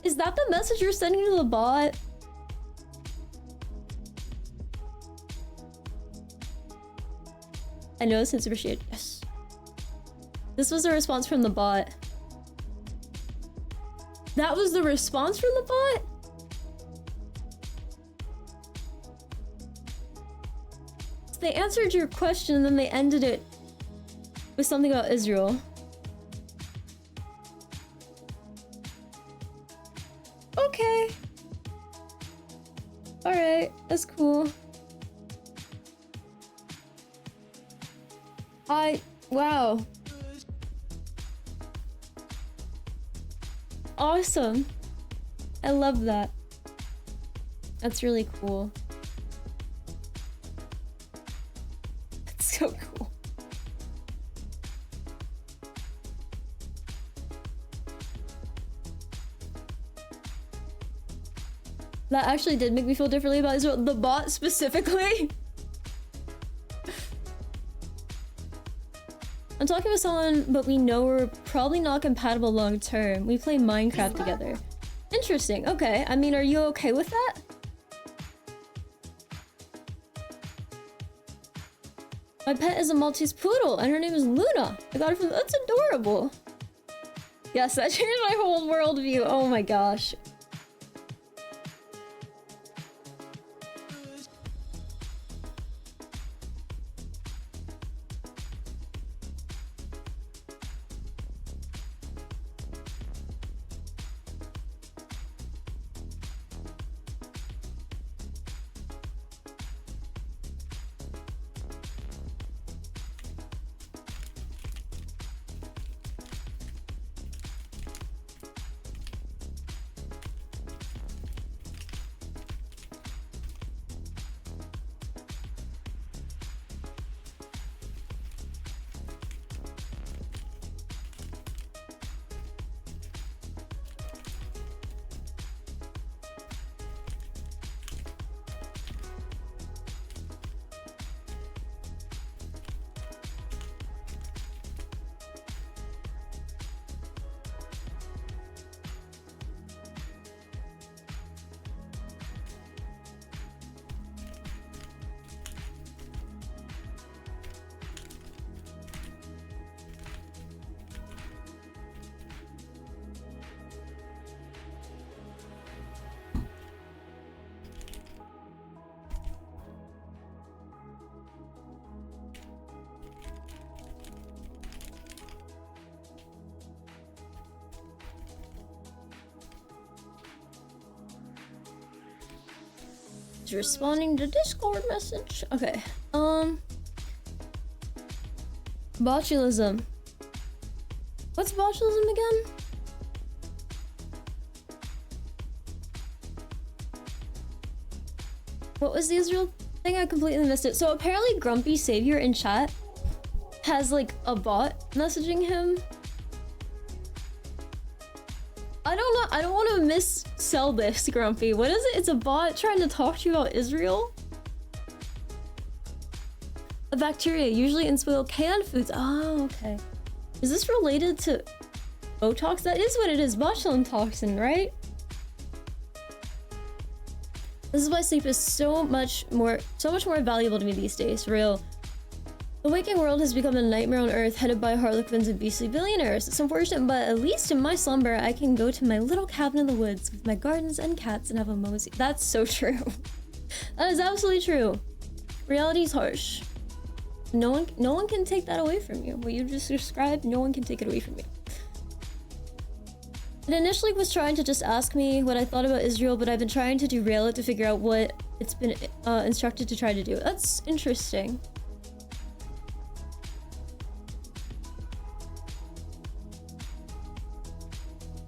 Is that the message you're sending to the bot? I know, since appreciated. Yes. This was a response from the bot. That was the response from the bot? So they answered your question and then they ended it with something about Israel. Okay. Alright, that's cool. Wow. Awesome. I love that. That's really cool. That's so cool. That actually did make me feel differently about Israel. The bot specifically. I'm talking with someone, but we know we're probably not compatible long term. We play Minecraft together. Interesting, okay. I mean, are you okay with that? My pet is a Maltese poodle, and her name is Luna. I got her from- that's adorable. Yes, that changed my whole worldview. Oh my gosh. Responding to Discord message. Okay. Botulism. What's botulism again? What was the Israel thing? I completely missed it. So apparently Grumpy Savior in chat has like a bot messaging him. I don't know. I don't want to missell this, Grumpy. What is it? It's a bot trying to talk to you about Israel? A bacteria, usually in spoiled canned foods. Oh, okay. Is this related to Botox? That is what it is. Botulinum toxin, right? This is why sleep is so much more valuable to me these days, for real. The waking world has become a nightmare on Earth, headed by harlequins and beastly billionaires. It's unfortunate, but at least in my slumber, I can go to my little cabin in the woods with my gardens and cats and have a mosey. That's so true. That is absolutely true. Reality's harsh. No one can take that away from you. What you just described, no one can take it away from you. It initially was trying to just ask me what I thought about Israel, but I've been trying to derail it to figure out what it's been instructed to try to do. That's interesting.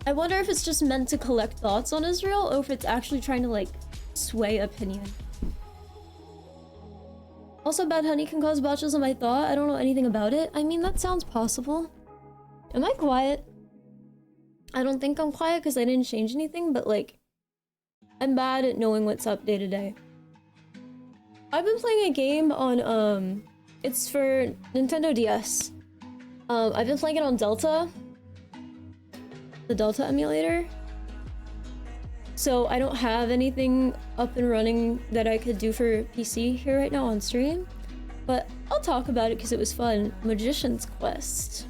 I wonder if it's just meant to collect thoughts on Israel, or if it's actually trying to, like, sway opinion. Also, bad honey can cause botulism, I thought. I don't know anything about it. I mean, that sounds possible. Am I quiet? I don't think I'm quiet because I didn't change anything, but, like, I'm bad at knowing what's up day to day. I've been playing a game on, it's for Nintendo DS. I've been playing it on Delta. The Delta emulator. So I don't have anything up and running that I could do for PC here right now on stream. But I'll talk about it because it was fun. Magician's Quest.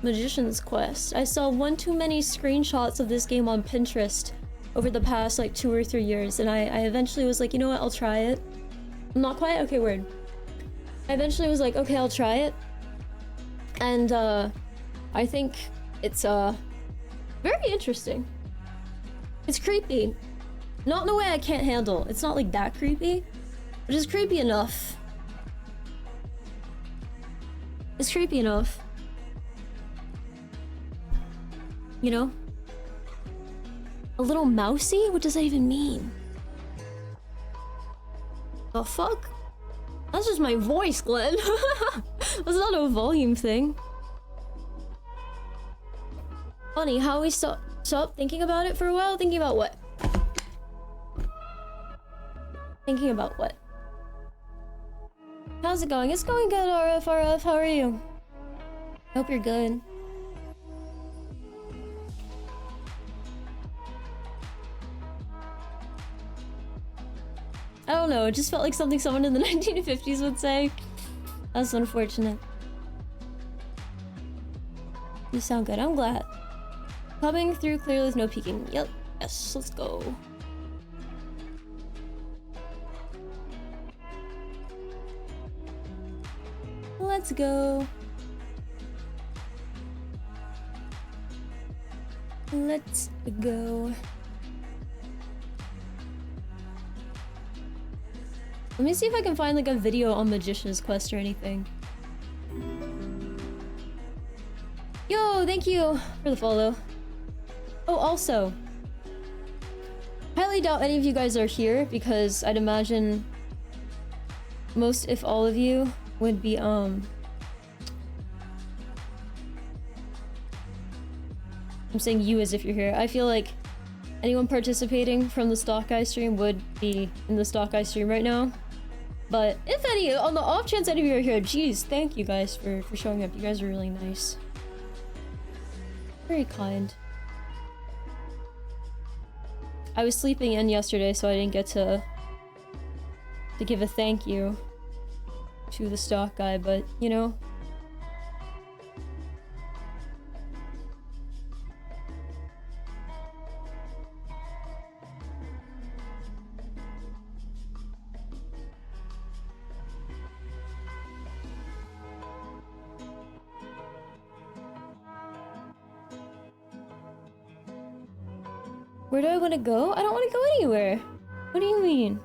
Magician's Quest. I saw one too many screenshots of this game on Pinterest over the past like 2 or 3 years, and I eventually was like, you know what, I'll try it. I'm not quiet? Okay, word. I eventually was like, okay, I'll try it. And I think it's very interesting. It's creepy. Not in a way I can't handle. It's not like that creepy, but it's creepy enough. It's creepy enough. You know? A little mousy? What does that even mean? The fuck? That's just my voice, Glenn. That's not a volume thing. Funny how we stop thinking about it for a while. Thinking about what? Thinking about what? How's it going? It's going good, RF. How are you? Hope you're good. I don't know, it just felt like something someone in the 1950s would say. That's unfortunate. You sound good, I'm glad. Coming through clearly with no peeking. Yep, yes, let's go. Let's go. Let's go. Let me see if I can find like a video on Magician's Quest or anything. Yo, thank you for the follow. Oh, also, highly doubt any of you guys are here because I'd imagine most, if all of you, would be I'm saying you as if you're here. I feel like anyone participating from the Stock Guy stream would be in the Stock Guy stream right now. But if any, on the off chance any of you are here, geez, thank you guys for showing up. You guys are really nice. Very kind. I was sleeping in yesterday, so I didn't get to give a thank you to the Stock Guy, but, you know. Where do I want to go? I don't want to go anywhere. What do you mean?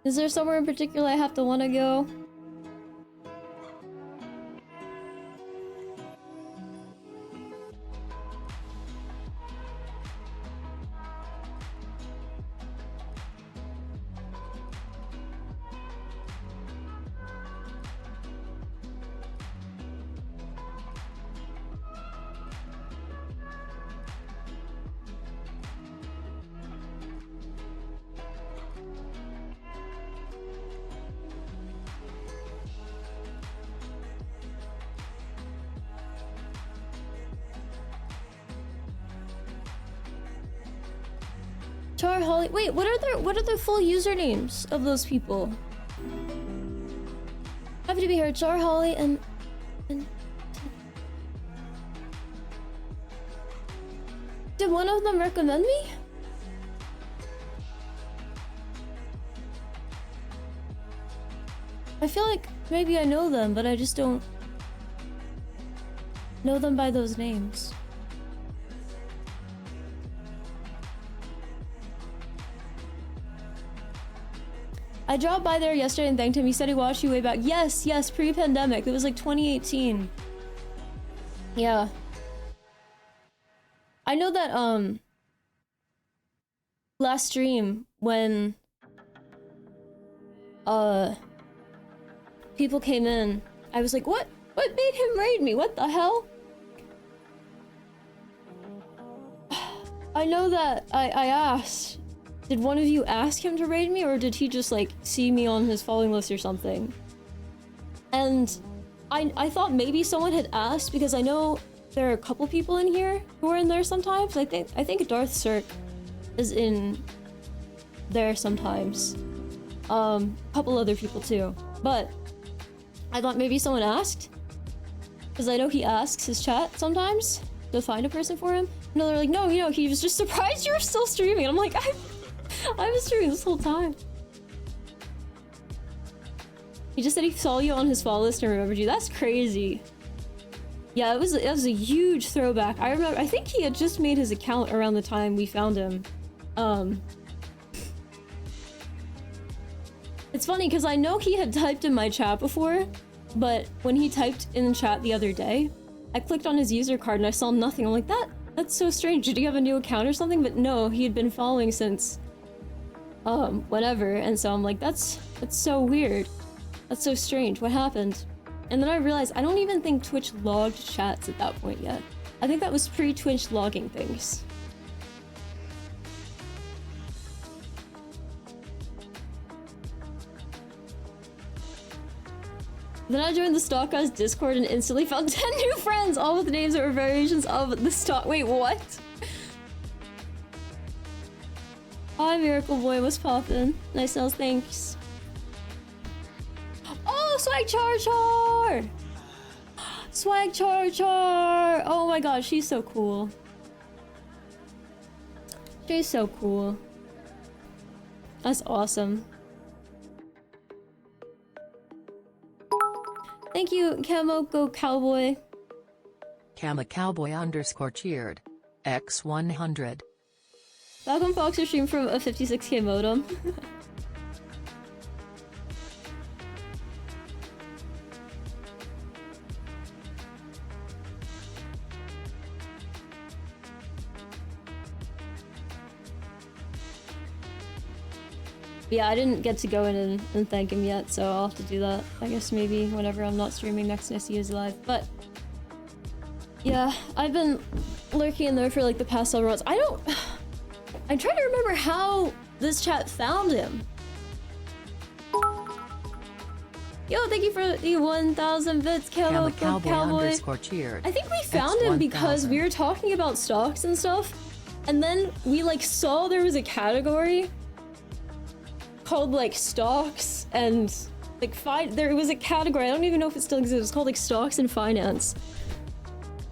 Is there somewhere in particular I have to want to go? Char Holly. Wait, what are the full usernames of those people? Happy to be here, Char Holly and did one of them recommend me? I feel like maybe I know them, but I just don't know them by those names. I dropped by there yesterday and thanked him. He said he watched you way back. Yes, pre-pandemic. It was like 2018. Yeah. I know that, last stream when, people came in, I was like, what made him raid me? What the hell? I know that I asked, did one of you ask him to raid me, or did he just like see me on his following list or something? And I thought maybe someone had asked because I know there are a couple people in here who are in there sometimes. I think Darth Cirque is in there sometimes. A couple other people too. But I thought maybe someone asked, because I know he asks his chat sometimes to find a person for him. No, they're like, no, you know, he was just surprised you were still streaming. And I'm like, I was streaming this whole time. He just said he saw you on his follow list and remembered you. That's crazy. Yeah, it was a huge throwback. I remember, I think he had just made his account around the time we found him. It's funny because I know he had typed in my chat before, but when he typed in the chat the other day, I clicked on his user card and I saw nothing. I'm like, that's so strange. Did he have a new account or something? But no, he had been following since whatever. And so I'm like, that's so weird. That's so strange. What happened? And then I realized I don't even think Twitch logged chats at that point yet. I think that was pre-Twitch logging things. Then I joined the Stock Guys Discord and instantly found 10 new friends, all with names that were variations of the stock. Wait, what? Hi, Miracle Boy, what's poppin'? Nice nails, thanks. Oh, Swag Char Char! Swag Char Char! Oh my god, she's so cool. She's so cool. That's awesome. Thank you, Camo Go Cowboy. Camo Cowboy _ cheered. X100. Falcon Fox are streamed from a 56k modem. Yeah, I didn't get to go in and thank him yet, so I'll have to do that. I guess maybe whenever I'm not streaming next and I see he's live. But yeah, I've been lurking in there for like the past several months. I'm trying to remember how this chat found him. Yo, thank you for the 1,000 bits, Camo Cowboy. _ cheered. I think we found him because we were talking about stocks and stuff, and then we like saw there was a category called like stocks and like there was a category, I don't even know if it still exists, it's called like stocks and finance.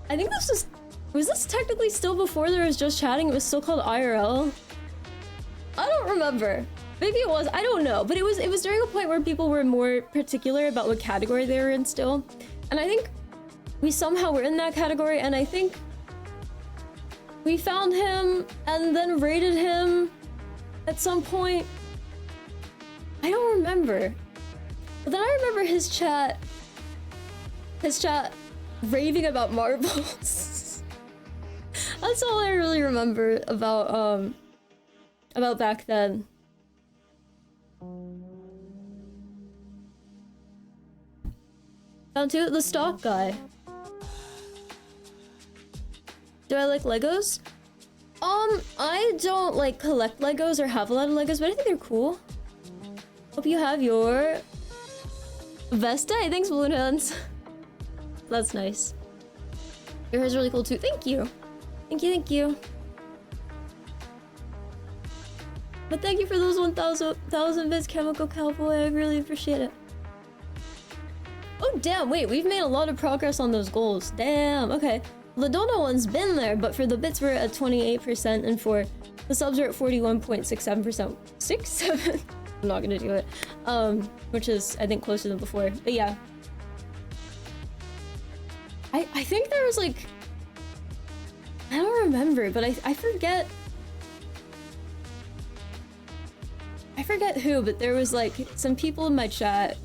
I think was this technically still before there was just chatting? It was still called IRL? I don't remember. Maybe it was, I don't know. But it was during a point where people were more particular about what category they were in still. And I think we somehow were in that category, and I think we found him and then rated him at some point. I don't remember. But then I remember his chat raving about marbles. That's all I really remember about back then. Found two, the stock guy. Do I like Legos? I don't like collect Legos or have a lot of Legos, but I think they're cool. Hope you have your best day. Thanks, Balloon Hands. That's nice. Your hair's really cool too. Thank you. Thank you, thank you. But thank you for those 1,000 bits, Chemical Cowboy. I really appreciate it. Oh, damn. Wait, we've made a lot of progress on those goals. Damn. Okay. The Dono one's been there, but for the bits we're at 28%, and for the subs are at 41.67%. 67? I'm not gonna do it. Which is, I think, closer than before. But yeah. I think there was like... I don't remember, but I forget... I forget who, but there was like some people in my chat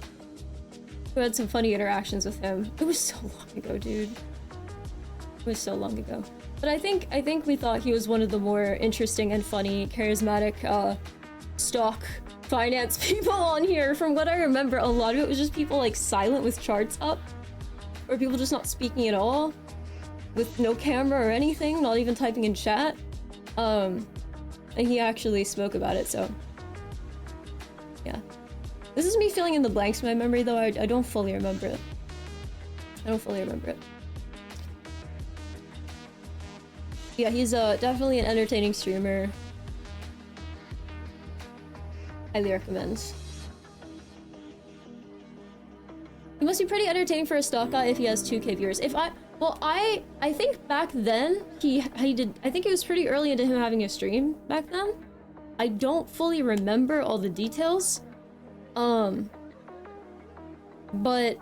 who had some funny interactions with him. It was so long ago, dude. It was so long ago. But I think we thought he was one of the more interesting and funny, charismatic, stock finance people on here. From what I remember, a lot of it was just people like silent with charts up, or people just not speaking at all, with no camera or anything, not even typing in chat. And he actually spoke about it, so yeah. This is me filling in the blanks in my memory, though. I don't fully remember it. I don't fully remember it. Yeah, he's definitely an entertaining streamer. Highly recommend. He must be pretty entertaining for a stock guy if he has 2K viewers. I think back then he did. I think it was pretty early into him having a stream back then. I don't fully remember all the details. But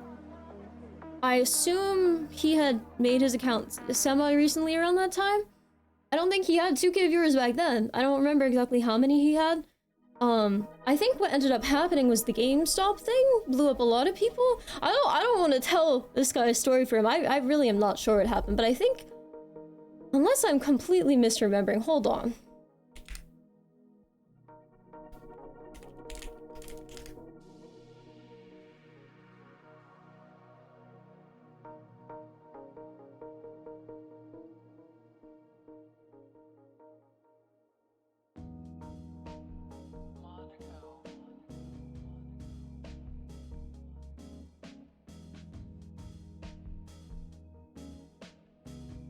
I assume he had made his account semi-recently around that time. I don't think he had 2K viewers back then. I don't remember exactly how many he had. I think what ended up happening was the GameStop thing blew up a lot of people. I don't want to tell this guy's story for him. I really am not sure what happened, but I think, unless I'm completely misremembering, hold on.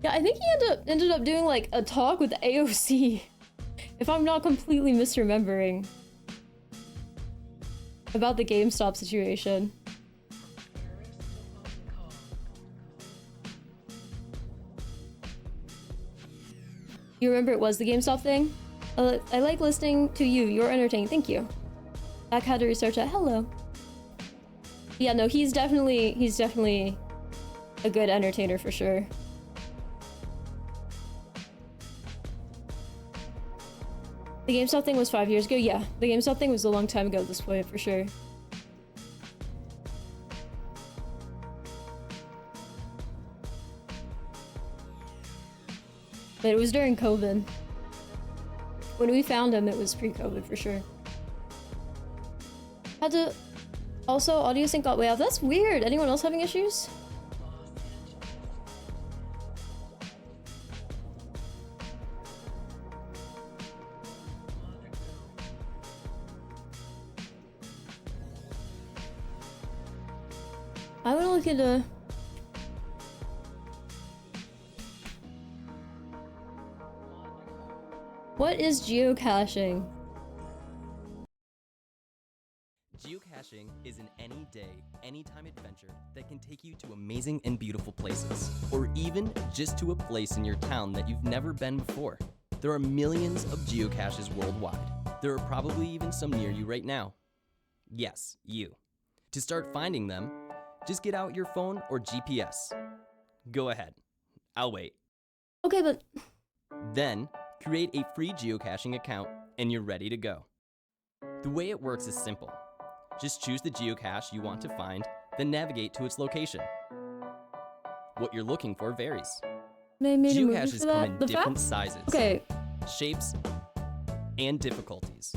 Yeah, I think he ended up doing like a talk with AOC, if I'm not completely misremembering, about the GameStop situation. You remember it was the GameStop thing? I like listening to you. You're entertaining. Thank you. Back had to research that. Hello. Yeah, no, he's definitely a good entertainer for sure. The GameStop thing was 5 years ago? Yeah, the GameStop thing was a long time ago at this point, for sure. But it was during COVID. When we found him, it was pre-COVID, for sure. Had to... Also, audio sync got way off. That's weird! Anyone else having issues? I would look into... What is geocaching? Geocaching is an any-day, anytime adventure that can take you to amazing and beautiful places, or even just to a place in your town that you've never been before. There are millions of geocaches worldwide. There are probably even some near you right now. Yes, you. To start finding them, just get out your phone or GPS. Go ahead. I'll wait. Okay, but... Then, create a free geocaching account and you're ready to go. The way it works is simple. Just choose the geocache you want to find, then navigate to its location. What you're looking for varies. Geocaches come in different sizes, shapes, and difficulties.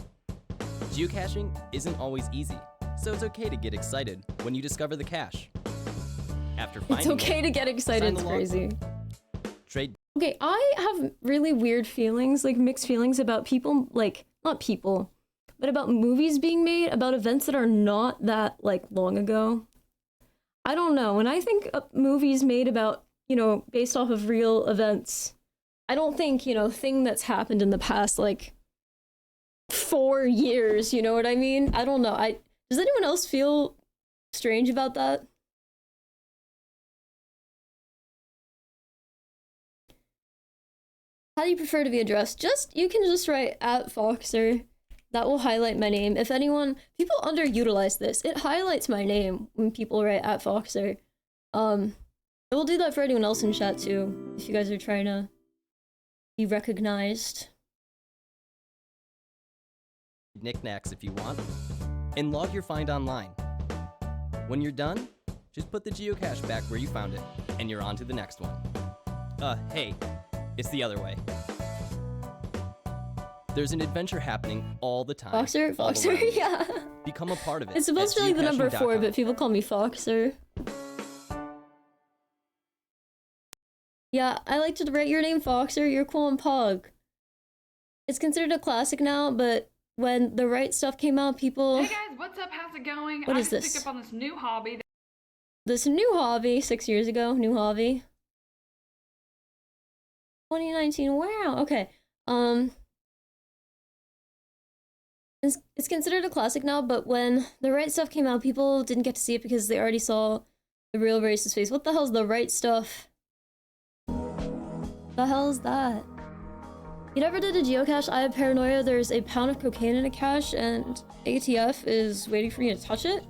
Geocaching isn't always easy, so it's okay to get excited when you discover the cache. After finding it's okay to get excited, it's crazy. Trade. Okay, I have really weird feelings, like mixed feelings about people, like, not people, but about movies being made about events that are not that, like, long ago. I don't know, when I think of movies made about, you know, based off of real events, I don't think, you know, thing that's happened in the past, like, 4 years, you know what I mean? I don't know. Does anyone else feel strange about that? How do you prefer to be addressed? You can just write @Foxer. That will highlight my name. If anyone, people underutilize this. It highlights my name when people write @Foxer. It will do that for anyone else in chat too, if you guys are trying to be recognized. Knickknacks if you want, and log your find online. When you're done, just put the geocache back where you found it, and you're on to the next one. Hey, it's the other way. There's an adventure happening all the time. Foxer? all Foxer, around you. yeah. Become a part of it. It's supposed to be like the number 4, but people call me Foxer. Yeah, I like to write your name Foxer, you're cool and Pog. It's considered a classic now, but when the right stuff came out, people... Hey guys, what's up? How's it going? What I is just this? picked up on this new hobby. This new hobby, 6 years ago, new hobby. 2019, wow, okay. It's considered a classic now, but when the right stuff came out, people didn't get to see it because they already saw the real racist face. What the hell's the right stuff? The hell is that? You never did a geocache? I have paranoia there's a pound of cocaine in a cache and ATF is waiting for you to touch it?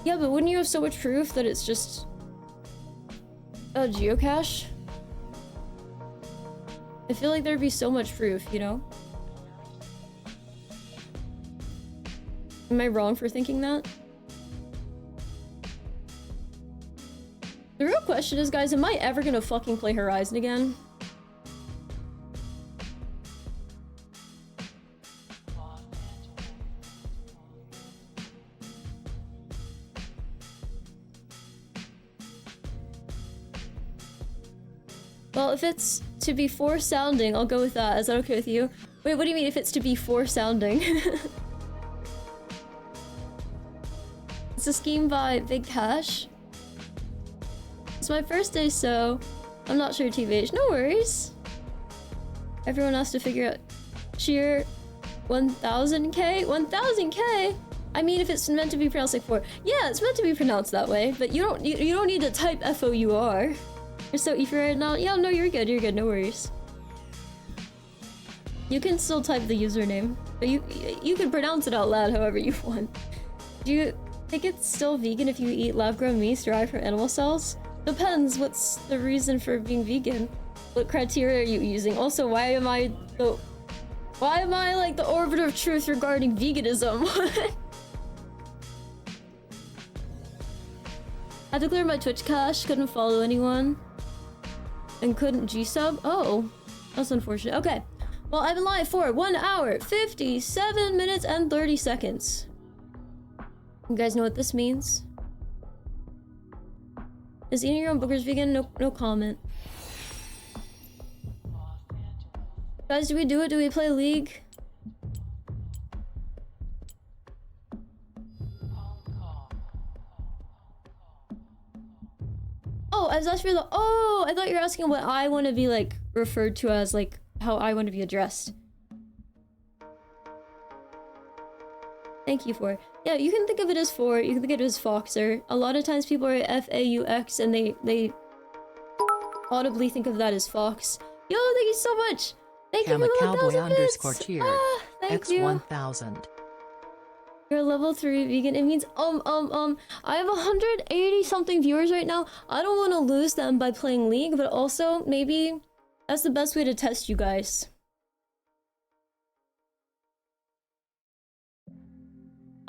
Yeah, but wouldn't you have so much proof that it's just a geocache? I feel like there'd be so much proof, you know? Am I wrong for thinking that? The real question is, guys, am I ever gonna fucking play Horizon again? Well, if it's to be 4 sounding, I'll go with that. Is that okay with you? Wait, what do you mean if it's to be 4 sounding? It's a scheme by Big Cash. It's my first day, so I'm not sure TVH. No worries. Everyone has to figure out sheer 1000k? 1000k? I mean, if it's meant to be pronounced like 4. Yeah, it's meant to be pronounced that way, but you don't need to type FOUR. You're so eager right now. Yeah, no, you're good, no worries. You can still type the username, but you can pronounce it out loud however you want. Do you think it's still vegan if you eat lab-grown meat derived from animal cells? Depends. What's the reason for being vegan? What criteria are you using? Also, why am I like the orbiter of truth regarding veganism? Had to clear my Twitch cache, couldn't follow anyone, and couldn't G-sub? Oh, that's unfortunate. Okay, well, I've been live for 1 hour, 57 minutes, and 30 seconds. You guys know what this means? Is eating your own boogers vegan? No comment. Guys, do we do it? Do we play League? Oh, I was asking for the... Oh, I thought you were asking what I want to be, like, referred to as, like, how I want to be addressed. Thank you for it. Yeah, you can think of it as 4, you can think of it as Foxer. A lot of times people are FAUX and they audibly think of that as Fox. Yo, thank you so much! Thank you for the 1,000 bits! _cheered. Ah, Thank you. X1000. You're a level 3 vegan. It means, I have 180 something viewers right now. I don't want to lose them by playing League, but also, maybe that's the best way to test you guys.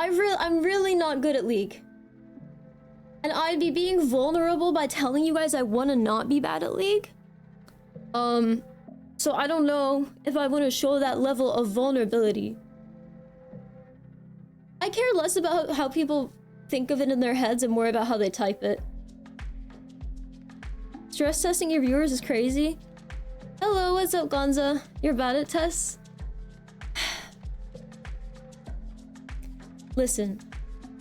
I'm really not good at League. And I'd be being vulnerable by telling you guys I want to not be bad at League. So I don't know if I want to show that level of vulnerability. I care less about how people think of it in their heads and more about how they type it. Stress testing your viewers is crazy. Hello, what's up, Gonza? You're bad at tests? Listen,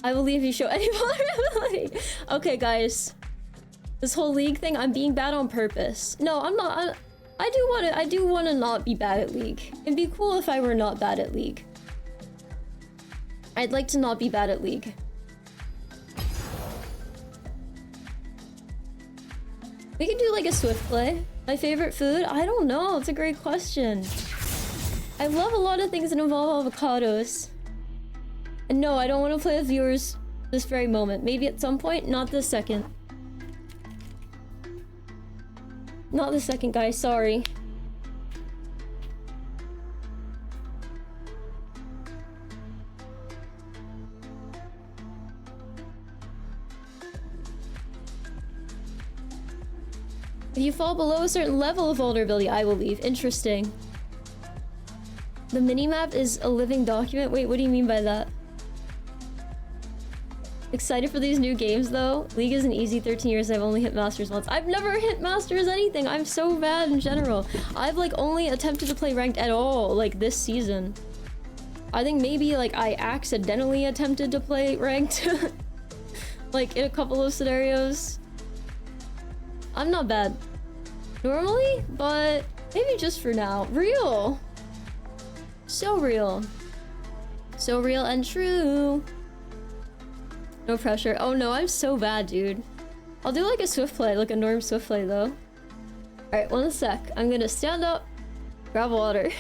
I believe you show any vulnerability. Okay, guys. This whole League thing, I'm being bad on purpose. No, I'm not. I do wanna not be bad at League. It'd be cool if I were not bad at League. I'd like to not be bad at League. We could do like a Swift play. My favorite food? I don't know, it's a great question. I love a lot of things that involve avocados. And no, I don't want to play with viewers this very moment. Maybe at some point, not this second. Not this second, guys, sorry. If you fall below a certain level of vulnerability, I will leave. Interesting. The minimap is a living document? Wait, what do you mean by that? Excited for these new games though? League isn't easy, 13 years, I've only hit Masters once. I've never hit Masters anything, I'm so bad in general. I've like only attempted to play ranked at all, like this season. I think maybe like I accidentally attempted to play ranked. Like in a couple of scenarios. I'm not bad. Normally, but maybe just for now. Real! So real. So real and true. No pressure. Oh no, I'm so bad, dude. I'll do like a Swift play, like a norm Swift play though. Alright, one sec. I'm gonna stand up, grab water.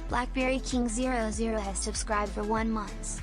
Blackberry King 00 has subscribed for 1 month.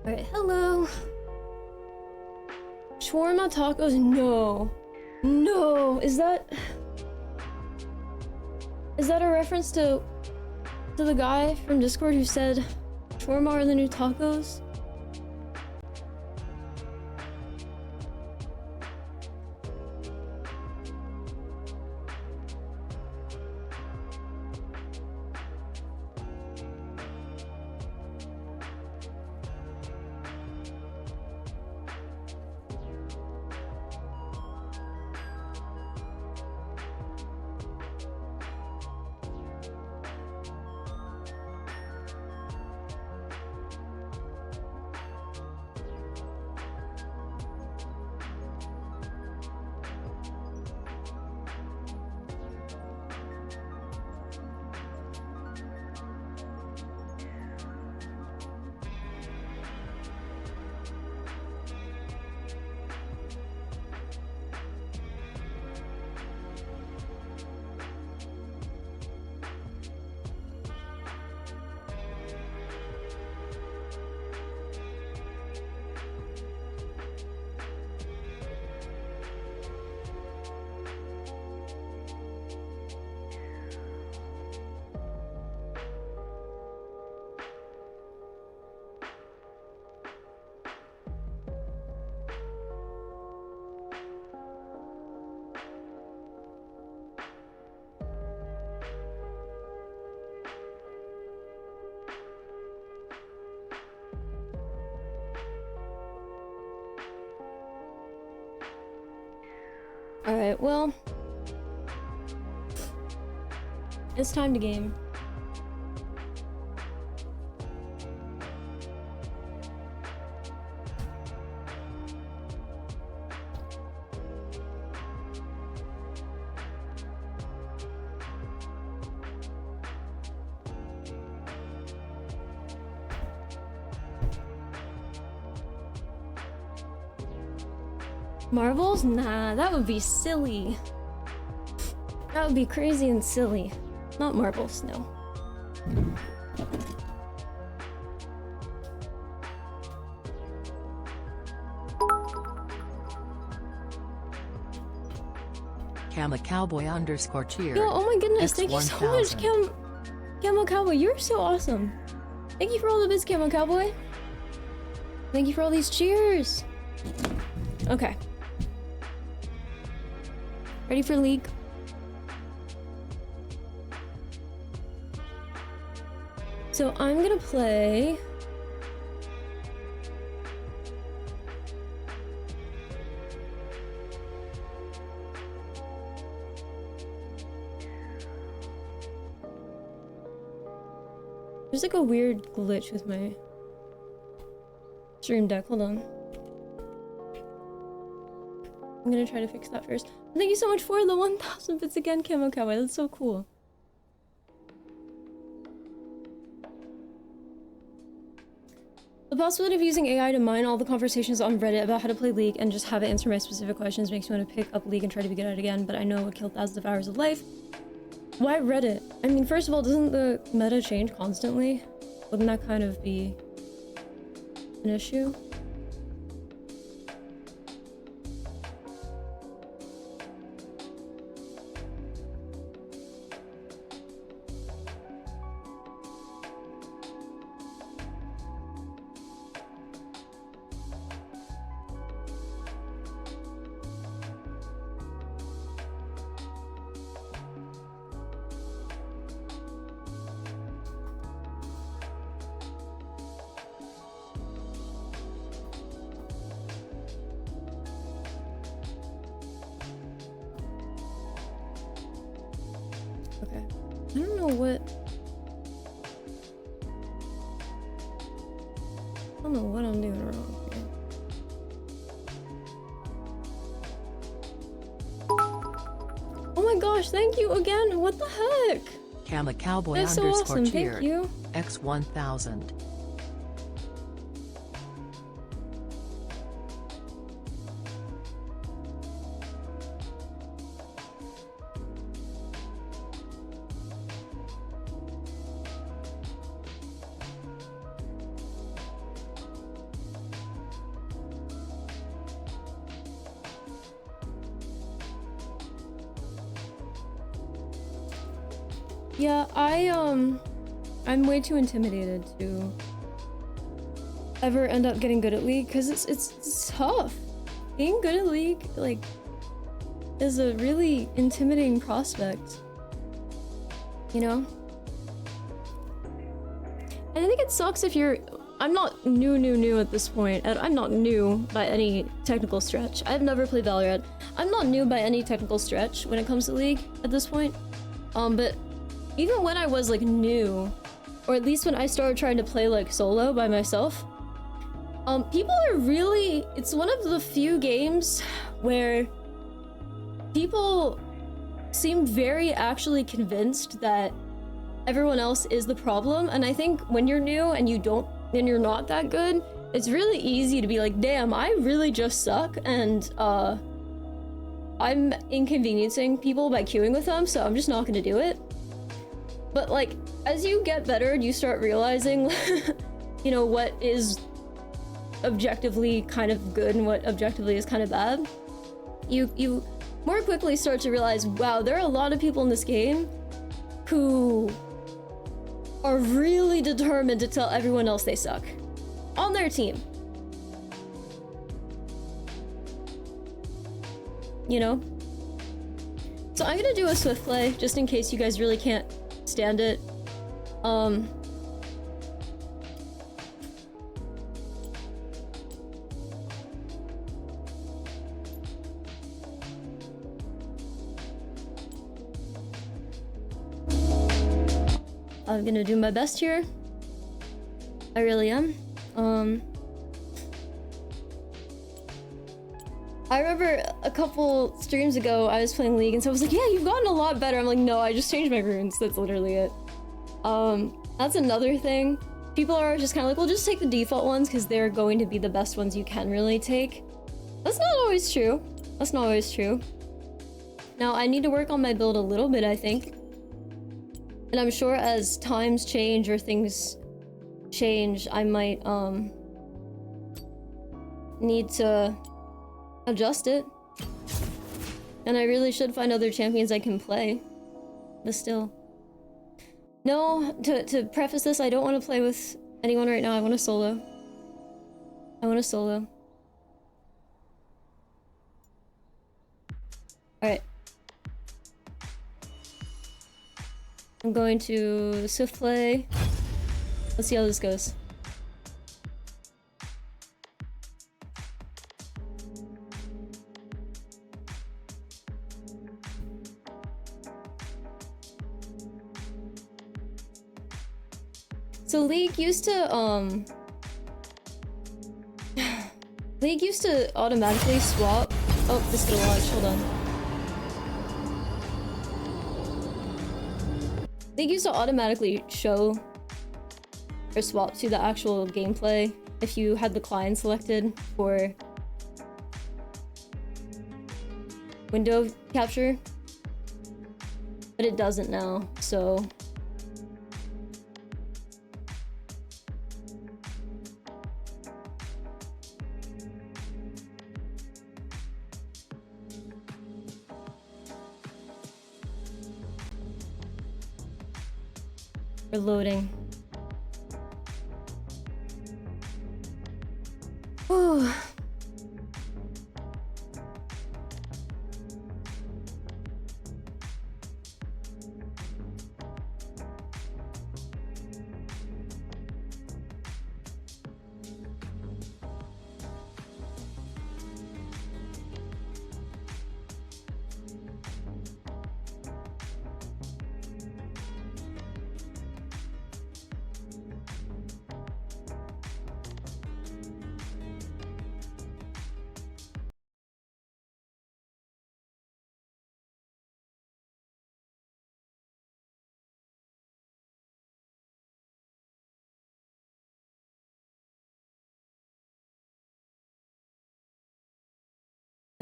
Alright, hello. Shawarma tacos? No. No! Is that a reference to the guy from Discord who said shawarma are the new tacos? Alright, well. It's time to game. Marbles? Nah, that would be silly. That would be crazy and silly. Not marbles, no. Camo Cowboy _ cheer. Yo, oh my goodness, thank you so much, Camo Cowboy. You're so awesome. Thank you for all the bits, Camo Cowboy. Thank you for all these cheers. Okay. Ready for League? So I'm gonna play... There's like a weird glitch with my stream deck. Hold on. I'm gonna try to fix that first. Thank you so much for the 1,000 bits again, Camo Cowboy. That's so cool. The possibility of using AI to mine all the conversations on Reddit about how to play League and just have it answer my specific questions makes me want to pick up League and try to be good at it again, but I know it would kill thousands of hours of life. Why Reddit? I mean, first of all, doesn't the meta change constantly? Wouldn't that kind of be an issue? Okay. I don't know what... I don't know what I'm doing wrong here. Oh my gosh, thank you again! What the heck? Camo Cowboy That's so _ awesome, cheer. thank you. X1000. Yeah, I'm way too intimidated to ever end up getting good at League because it's tough. Being good at League, like, is a really intimidating prospect. You know? And I think it sucks if you're... I'm not new at this point. And I'm not new by any technical stretch. I've never played Valorant. I'm not new by any technical stretch when it comes to League at this point. But even when I was like new, or at least when I started trying to play like solo by myself, people are really... It's one of the few games where people seem very actually convinced that everyone else is the problem. And I think when you're new and you're not that good, it's really easy to be like, damn, I really just suck, and I'm inconveniencing people by queuing with them, so I'm just not gonna do it. But like, as you get better and you start realizing, you know, what is objectively kind of good and what objectively is kind of bad, you more quickly start to realize, wow, there are a lot of people in this game who are really determined to tell everyone else they suck on their team. You know? So I'm gonna do a swift play just in case you guys really can't stand it. I'm gonna do my best here. I really am. I remember a couple streams ago I was playing League and so I was like, yeah, you've gotten a lot better. I'm like, no, I just changed my runes. That's literally it. That's another thing. People are just kind of like, well, just take the default ones because they're going to be the best ones you can really take. That's not always true. That's not always true. Now, I need to work on my build a little bit, I think. And I'm sure as times change or things change, I might, need to adjust it. And I really should find other champions I can play. But still. No, to preface this, I don't want to play with anyone right now. I want to solo. I want to solo. Alright. I'm going to Swift play. Let's see how this goes. So League used to, League used to automatically swap. Oh, this is gonna launch, hold on. League used to automatically show or swap to the actual gameplay if you had the client selected for window capture. But it doesn't now, so... We're loading. Whew.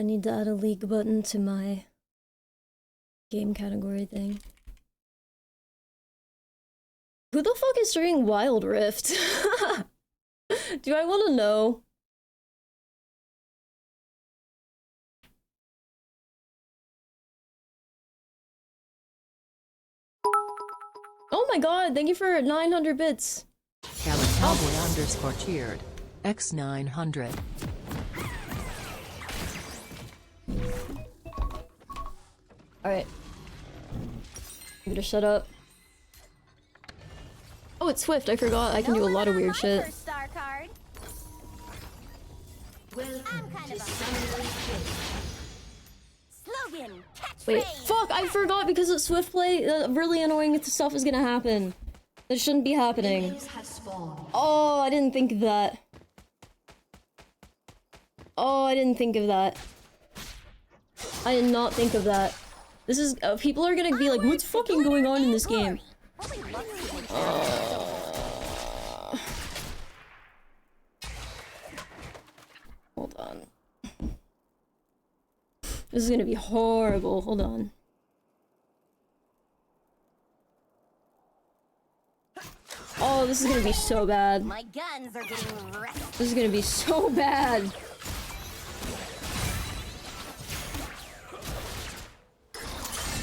I need to add a League button to my game category thing. Who the fuck is streaming Wild Rift? Do I want to know? Oh my god, thank you for 900 bits. Cowboy _cheered. X900. Alright. You better shut up. Oh, it's Swift. I forgot. I can do a lot of weird shit. Wait, fuck! I forgot because it's Swift play. Really annoying stuff is gonna happen. That shouldn't be happening. Oh, I didn't think of that. Oh, I didn't think of that. I did not think of that. This is people are gonna be like, what's fucking going on in this game? Hold on. This is gonna be horrible. Hold on. Oh, this is gonna be so bad. My guns are getting wrecked. This is gonna be so bad.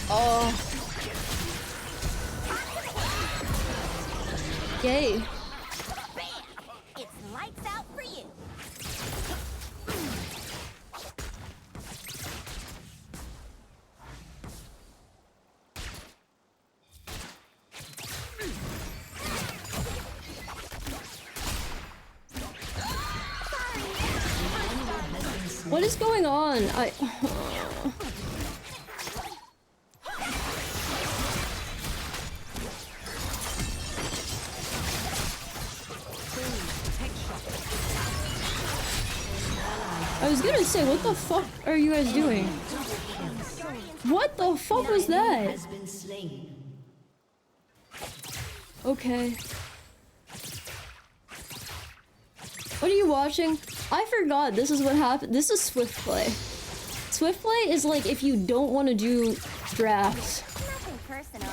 Oh. Yay. It's lights out for you. What is going on? was gonna say, what the fuck are you guys doing? What the fuck was that? Okay. What are you watching? I forgot this is what happened. This is Swift Play. Swift Play is like if you don't want to do drafts. Nothing personal.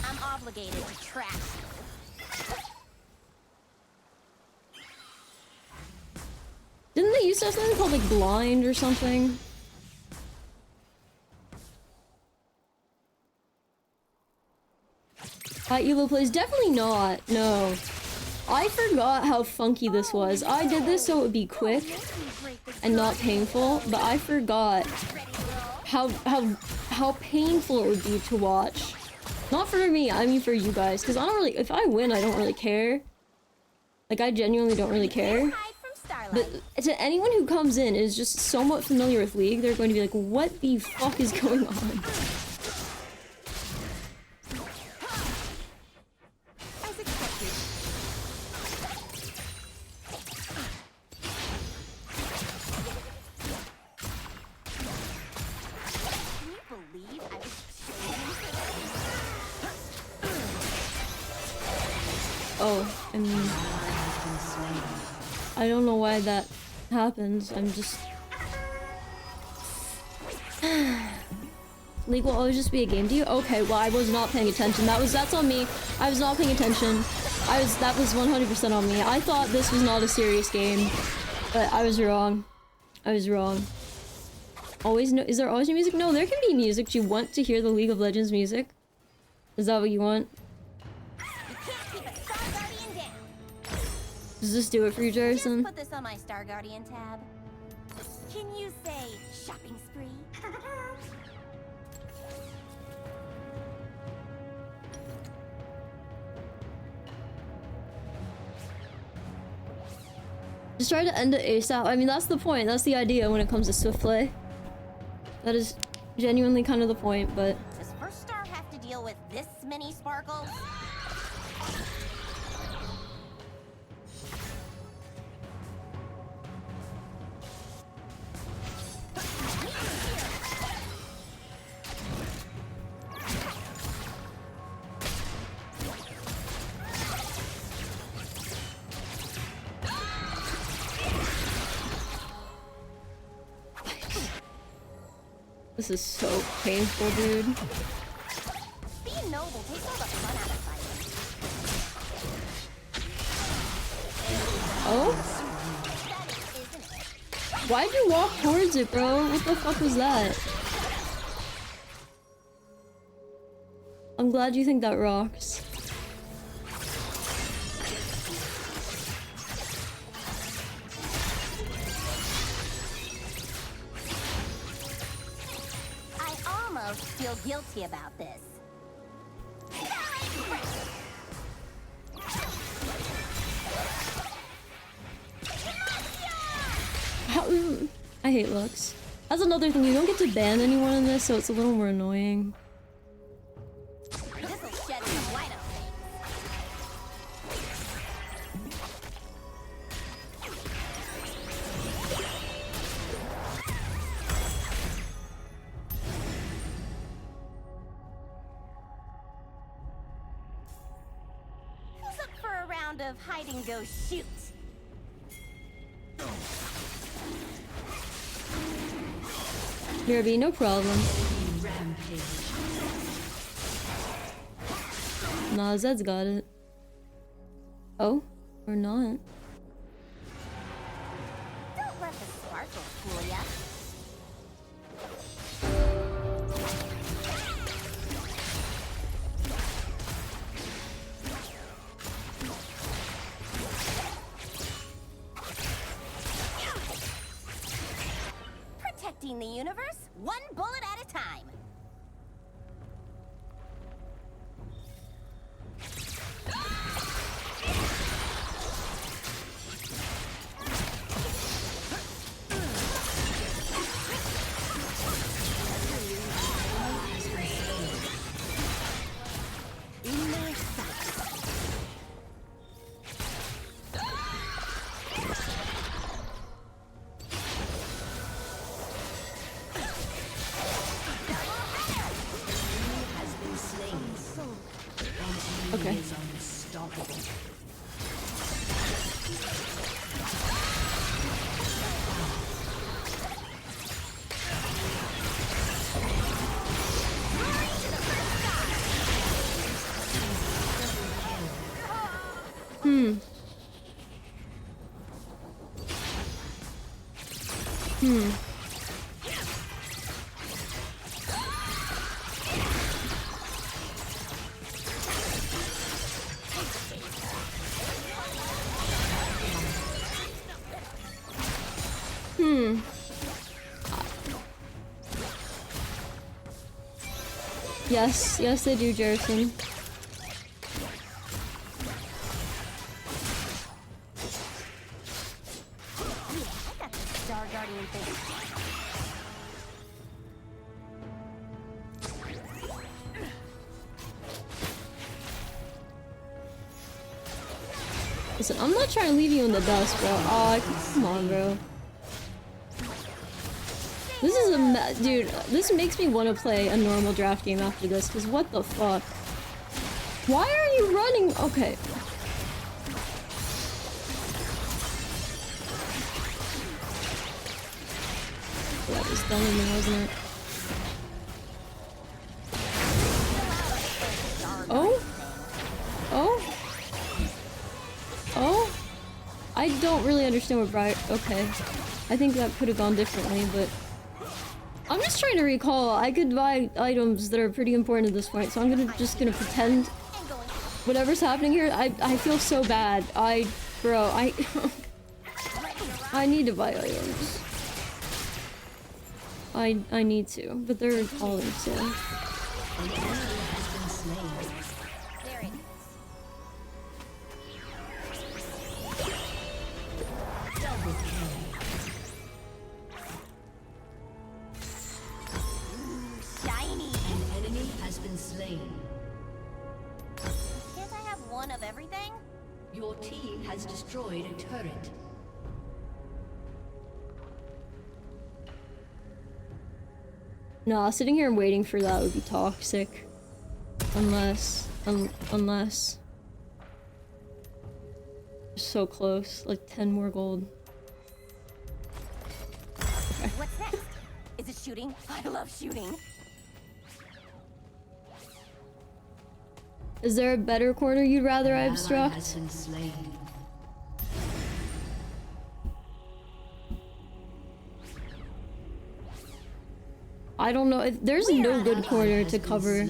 I'm obligated to trash you. Didn't they used to have something called like blind or something? Elo plays? Definitely not. No. I forgot how funky this was. I did this so it would be quick and not painful, but I forgot how painful it would be to watch. Not for me, I mean for you guys, because I don't really, if I win, I don't really care. Like, I genuinely don't really care. But to anyone who comes in and is just somewhat familiar with League, they're going to be like, what the fuck is going on? Oh, I mean, I don't know why that happens. I'm just... League will always just be a game to you? Okay, well, I was not paying attention. That's on me. I was not paying attention. That was 100% on me. I thought this was not a serious game, but I was wrong. I was wrong. Always no- is there always new music? No, there can be music. Do you want to hear the League of Legends music? Is that what you want? Does this do it for you, Jarrison? Just put this on my Star Guardian tab. Can you say shopping spree? Just try to end it ASAP. I mean, that's the point. That's the idea when it comes to Swift Play. That is genuinely kind of the point, but... Does First Star have to deal with this many sparkles? This is so painful, dude. Being noble takes all the fun out of fighting. Oh? Why'd you walk towards it, bro? What the fuck was that? I'm glad you think that rocks. Feel guilty about this. I hate Lux. That's another thing, you don't get to ban anyone in this, so it's a little more annoying. This'll shed some light on things. Of hide and go shoot. Here, be no problem. Nah, Zed's got it. Oh, or not. Don't let the sparkle fool ya. The universe, one bullet at a time. Okay. is unstoppable. Hmm. Yes, they do, Jerison. Star Guardian thing. Listen, I'm not trying to leave you in the dust, bro. Oh, come on, bro. This is a dude. This makes me want to play a normal draft game after this. Cause what the fuck? Why are you running? Okay. That was done in me, wasn't it? Oh? Oh? Oh? I don't really understand what Briar. Okay. I think that could have gone differently, but I'm just trying to recall. I could buy items that are pretty important at this point, so I'm just gonna pretend whatever's happening here. I feel so bad. Bro, I need to buy items. I need to, but they're falling so. Can't I have one of everything? Your team has destroyed a turret. Nah, sitting here and waiting for that would be toxic. Unless. So close. Like 10 more gold. Okay. What's next? Is it shooting? I love shooting. Is there a better corner you'd rather I obstruct? I don't know. There's no good corner to cover.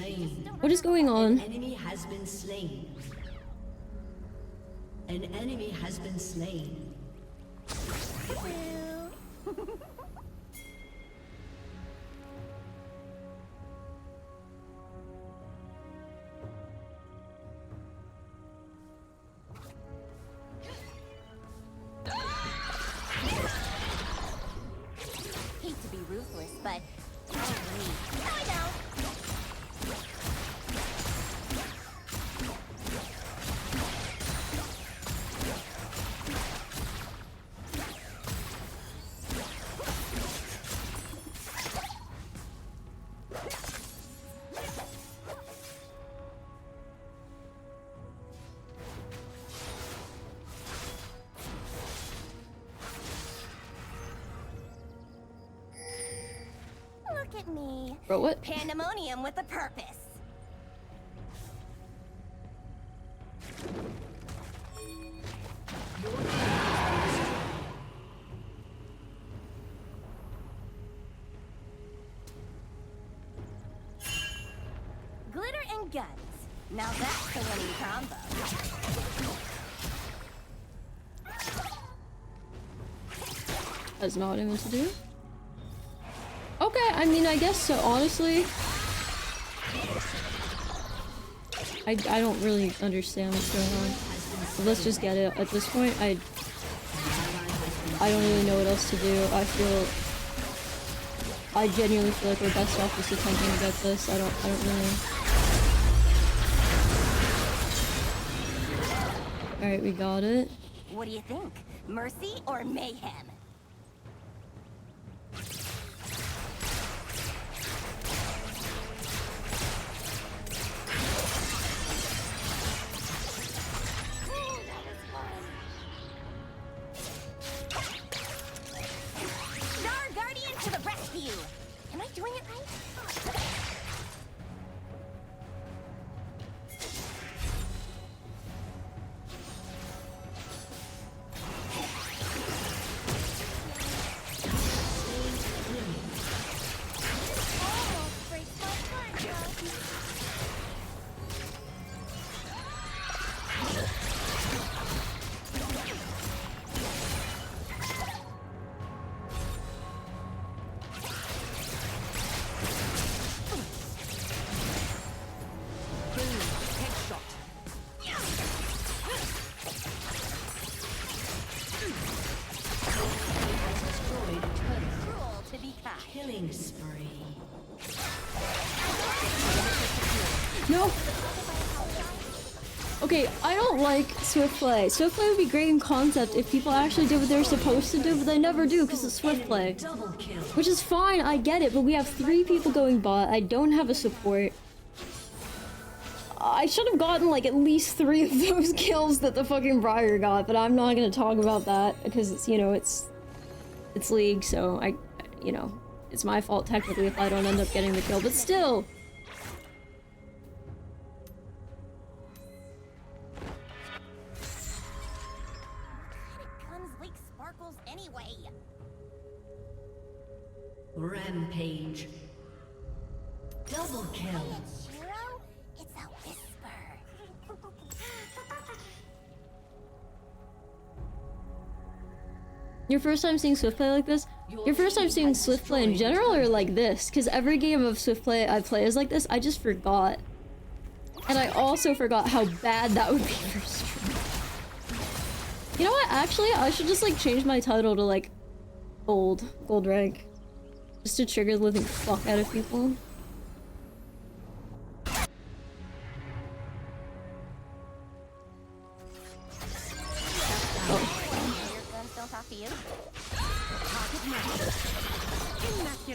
What is going on? An enemy has been slain. An enemy has been slain. Hate to be ruthless, but I know. Look at me. Bro, what? Pandemonium with a purpose. Glitter and guns. Now that's the winning combo. That's not what I meant to do. Okay, I mean, I guess so. Honestly, I don't really understand what's going on. So let's just get it. At this point, I don't really know what else to do. I genuinely feel like we're best off just attempting to get this. I don't really. All right, we got it. What do you think? Mercy or mayhem? Killing spree. No! Okay, I don't like Swift Play. Swift Play would be great in concept if people actually did what they're supposed to do, but they never do because it's Swift Play. Double kill. Which is fine, I get it, but we have 3 people going bot. I don't have a support. I should have gotten like at least 3 of those kills that the fucking Briar got, but I'm not gonna talk about that because it's, you know, it's League, so you know, it's my fault technically if I don't end up getting the kill, but still. Guns leak sparkles anyway. Rampage. Double kill. Shiro, it's a whisper. Your first time seeing Swift Play like this? Your first time seeing Swift Play in general or like this? Because every game of Swift Play I play is like this, I just forgot. And I also forgot how bad that would be for stream. You know what, actually, I should just like change my title to like gold rank. Just to trigger the living fuck out of people. Your guns don't talk to you. You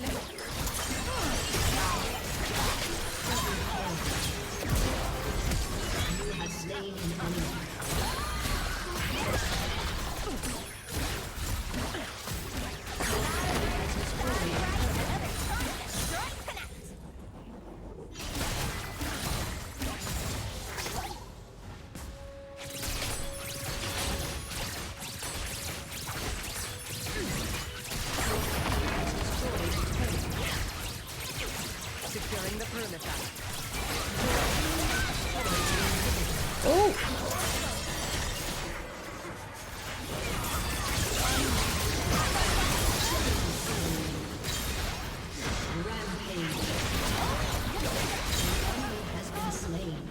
have slain an enemy. Securing the perimeter. Oh! Rampage. The enemy has been slain.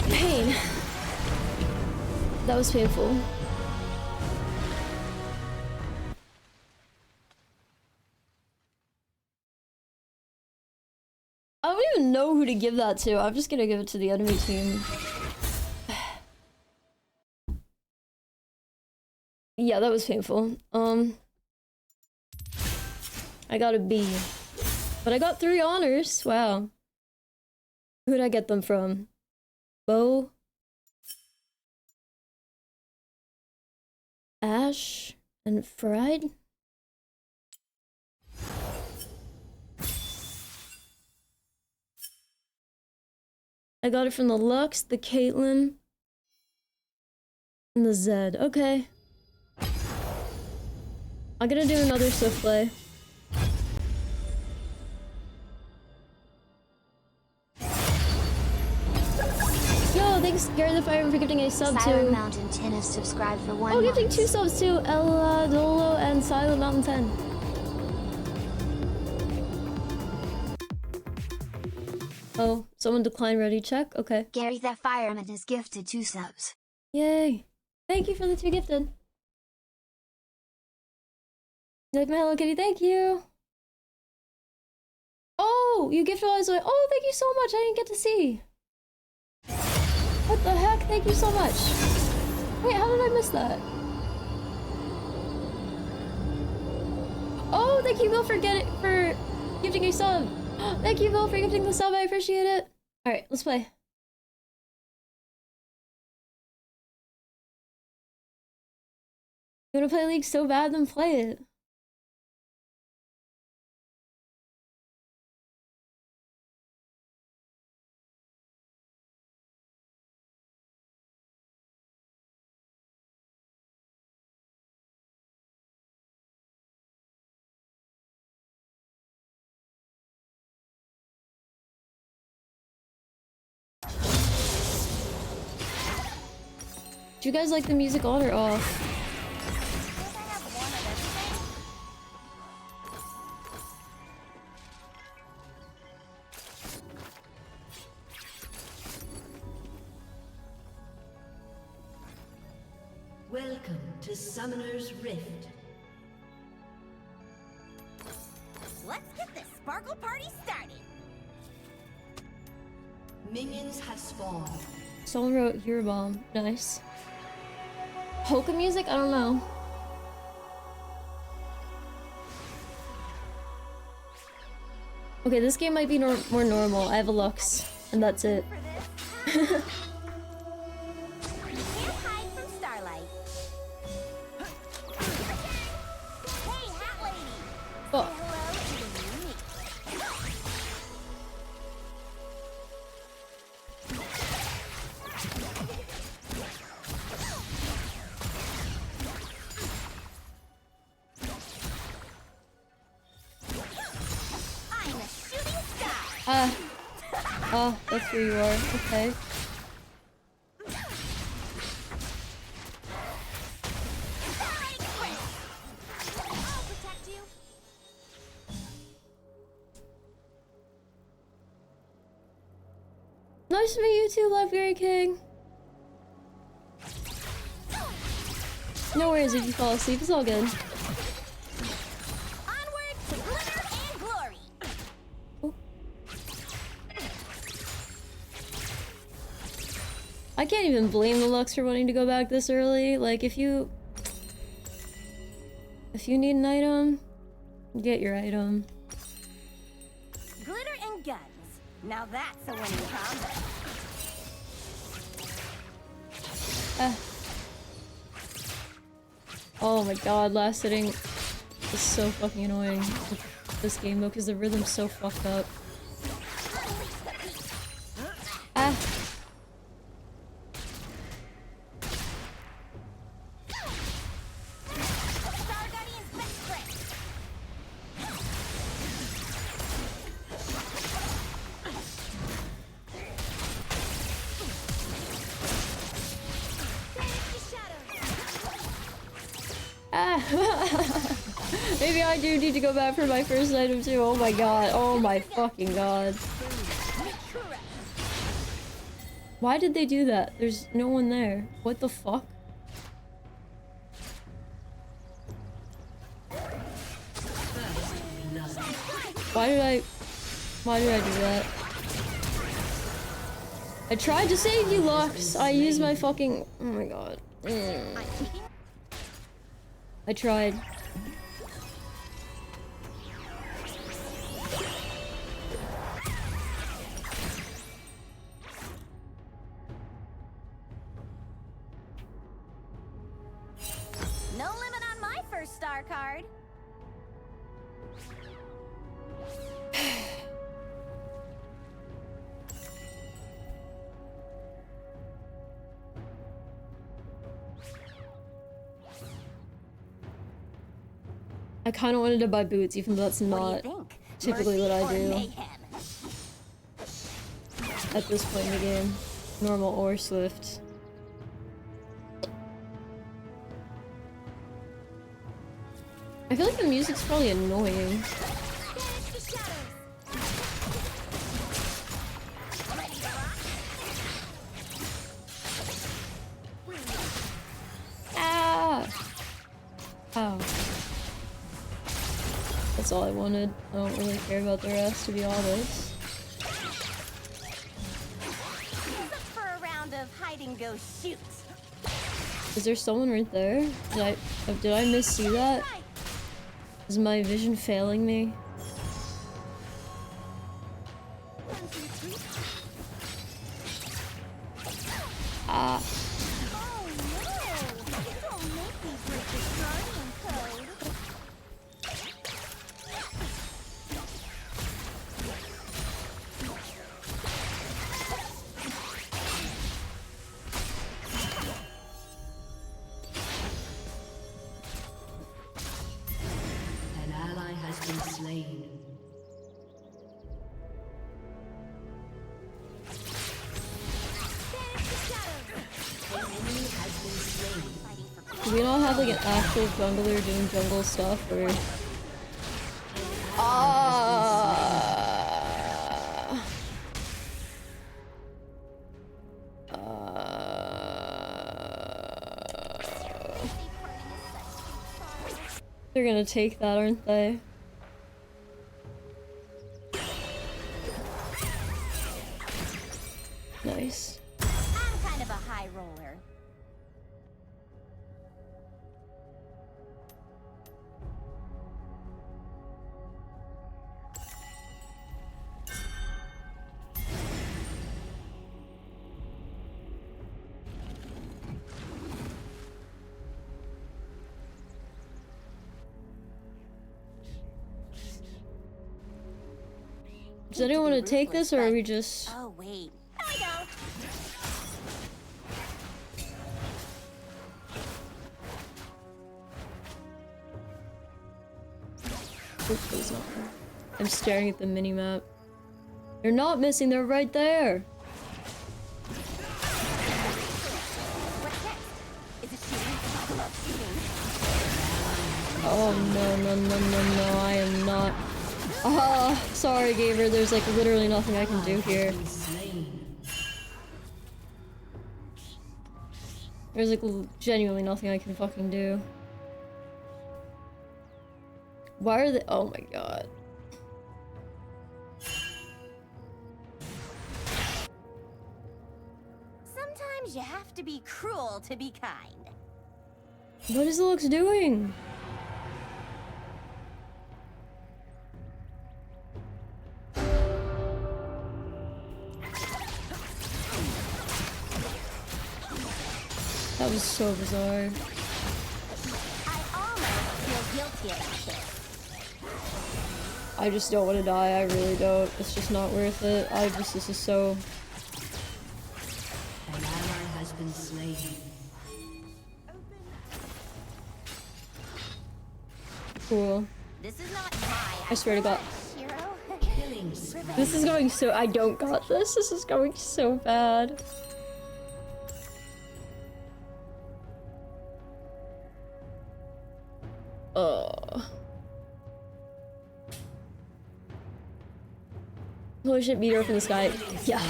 Pain. That was painful. I don't even know who to give that to. I'm just gonna give it to the enemy team. Yeah, that was painful. I got a B. But I got 3 honors. Wow. Who'd I get them from? Bo? Ash? And Fried? I got it from the Lux, the Caitlyn, and the Zed. Okay. I'm gonna do another Swift Play. Yo, thanks Gary the Fire for gifting a sub Silent to... Mountain 10 has subscribed for 1 Oh, month. gifting 2 subs to Ella Dolo and Silent Mountain 10. Oh, someone declined ready check? Okay. Gary the Fireman has gifted 2 subs. Yay. Thank you for the 2 gifted. You like my Hello Kitty? Thank you. Oh, you gifted while I was away. Oh, thank you so much. I didn't get to see. What the heck? Thank you so much. Wait, how did I miss that? Oh, thank you, Bill, for gifting a sub. Thank you, Bill, for gifting the sub. I appreciate it. All right, let's play. You wanna play League so bad, then play it. Do you guys like the music on or off? Welcome to Summoner's Rift. Let's get this sparkle party started. Minions have spawned. Someone wrote Hero Bomb. Nice. Polka music? I don't know. Okay, this game might be more normal. I have a Lux, and that's it. Fuck. Oh, that's where you are. Okay. Nice to meet you too, Library King. No worries if you fall asleep, it's all good. Onward to glitter and glory. I can't even blame the Lux for wanting to go back this early. Like, if you need an item, get your item. Glitter and guns. Now that's a winning combo. Oh my god, last hitting is so fucking annoying with this game though, because the rhythm's so fucked up. Maybe I do need to go back for my first item too. Oh my god. Oh my fucking god. Why did they do that? There's no one there. What the fuck? Why did I do that? I tried to save you, Lux. I used my fucking... Oh my god. I tried. No limit on my first star card. I kind of wanted to buy boots, even though that's not typically what I do at this point in the game. Normal or Swift. I feel like the music's probably annoying. Ah! Oh. That's all I wanted. I don't really care about the rest, to be honest. Look for a round of hide and go shoot. Is there someone right there? Did I miss-see that? Is my vision failing me? Ah. Oh no! Don't make me break the guardian code. An ally has been slain. we not have like an actual jungler doing jungle stuff or? They're gonna take that, aren't they? Nice. I'm kind of a high roller. Does anyone want to take this, or are we just... Oh, wait. No, I don't. Oop, please not. I'm staring at the mini-map. They're not missing, they're right there! Oh no, I am not. Sorry Gaber, there's like literally nothing I can do here. There's like genuinely nothing I can fucking do. Why are they— oh my god. Sometimes you have to be cruel to be kind. What is Lux doing? That was so bizarre. I almost feel guilty about this. I just don't want to die, I really don't. It's just not worth it. This is so... An ally has been slain. Cool. This is not my I swear to god. This is going so— I don't got this. This is going so bad. Holy shit, meteor from the sky. Yeah.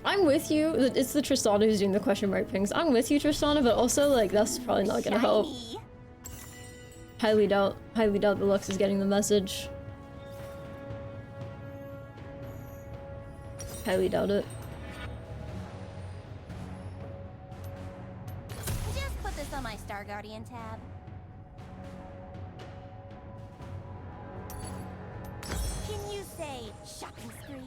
I'm with you. It's the Tristana who's doing the question mark pings. I'm with you, Tristana, but also, like, that's probably not gonna help. Highly doubt the Lux is getting the message. Highly doubt it. Just put this on my Star Guardian tab. Can you say shopping spree?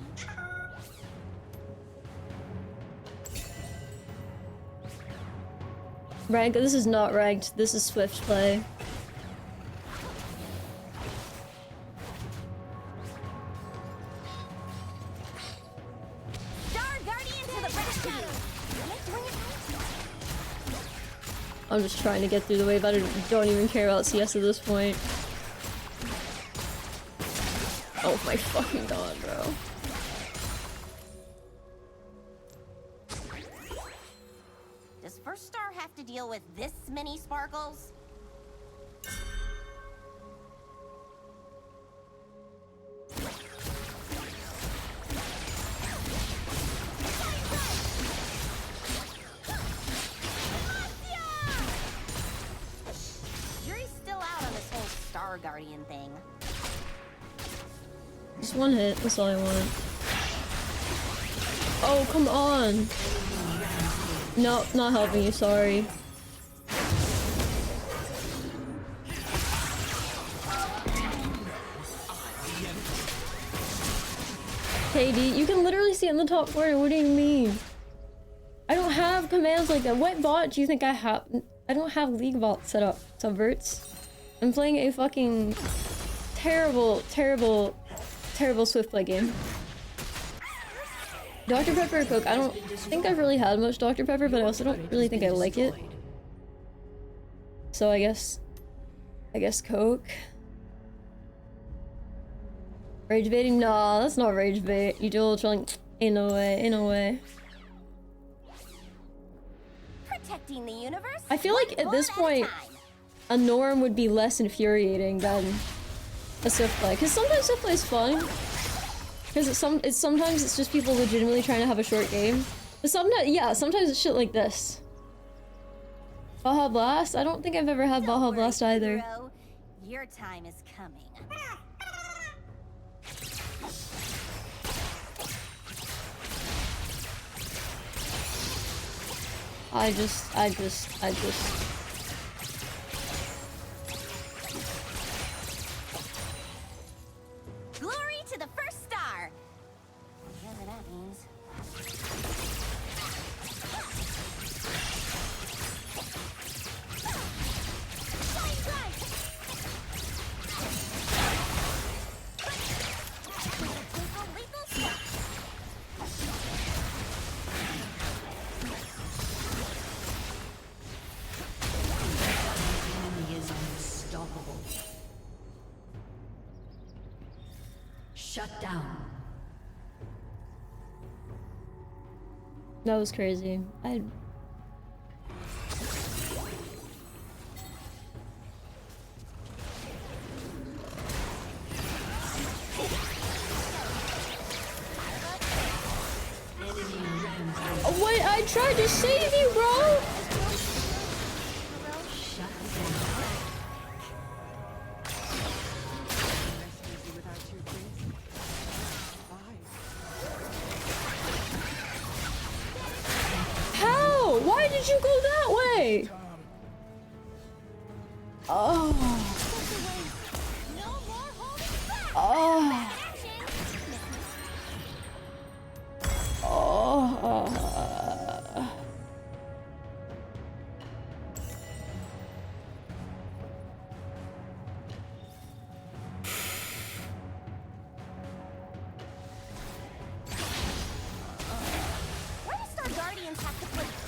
Rank? This is not ranked. This is Swift play. Star Guardian to the rescue! I'm just trying to get through the wave. I don't even care about CS at this point. Oh my fucking god, bro. Does First Star have to deal with this many sparkles? Jury's still out on this whole Star Guardian thing. Just one hit, that's all I want. Oh, come on! No, not helping you, sorry. KD, you can literally see it in the top corner, what do you mean? I don't have commands like that. What bot do you think I have? I don't have League bot set up, subverts. I'm playing a fucking terrible Swift play game. Dr. Pepper or Coke? I don't think I've really had much Dr. Pepper, but I also don't really think I like it. So I guess Coke. Rage baiting? Nah, that's not rage bait. You do a little trolling. Ain't no way, ain't no way. Protecting the universe. I feel like at this point, a Norm would be less infuriating than a Swift play. Because sometimes Swift play is fun. Because sometimes it's just people legitimately trying to have a short game. But sometimes, yeah, sometimes it's shit like this. Baja Blast? I don't think I've ever had Baja Blast either. Hero. Your time is coming. I just... Glory to the first star. Whatever that means. Enemy is unstoppable. Shut down. That was crazy. What? I tried to save you, bro! How? Why did you go that way? Oh. Oh. Oh.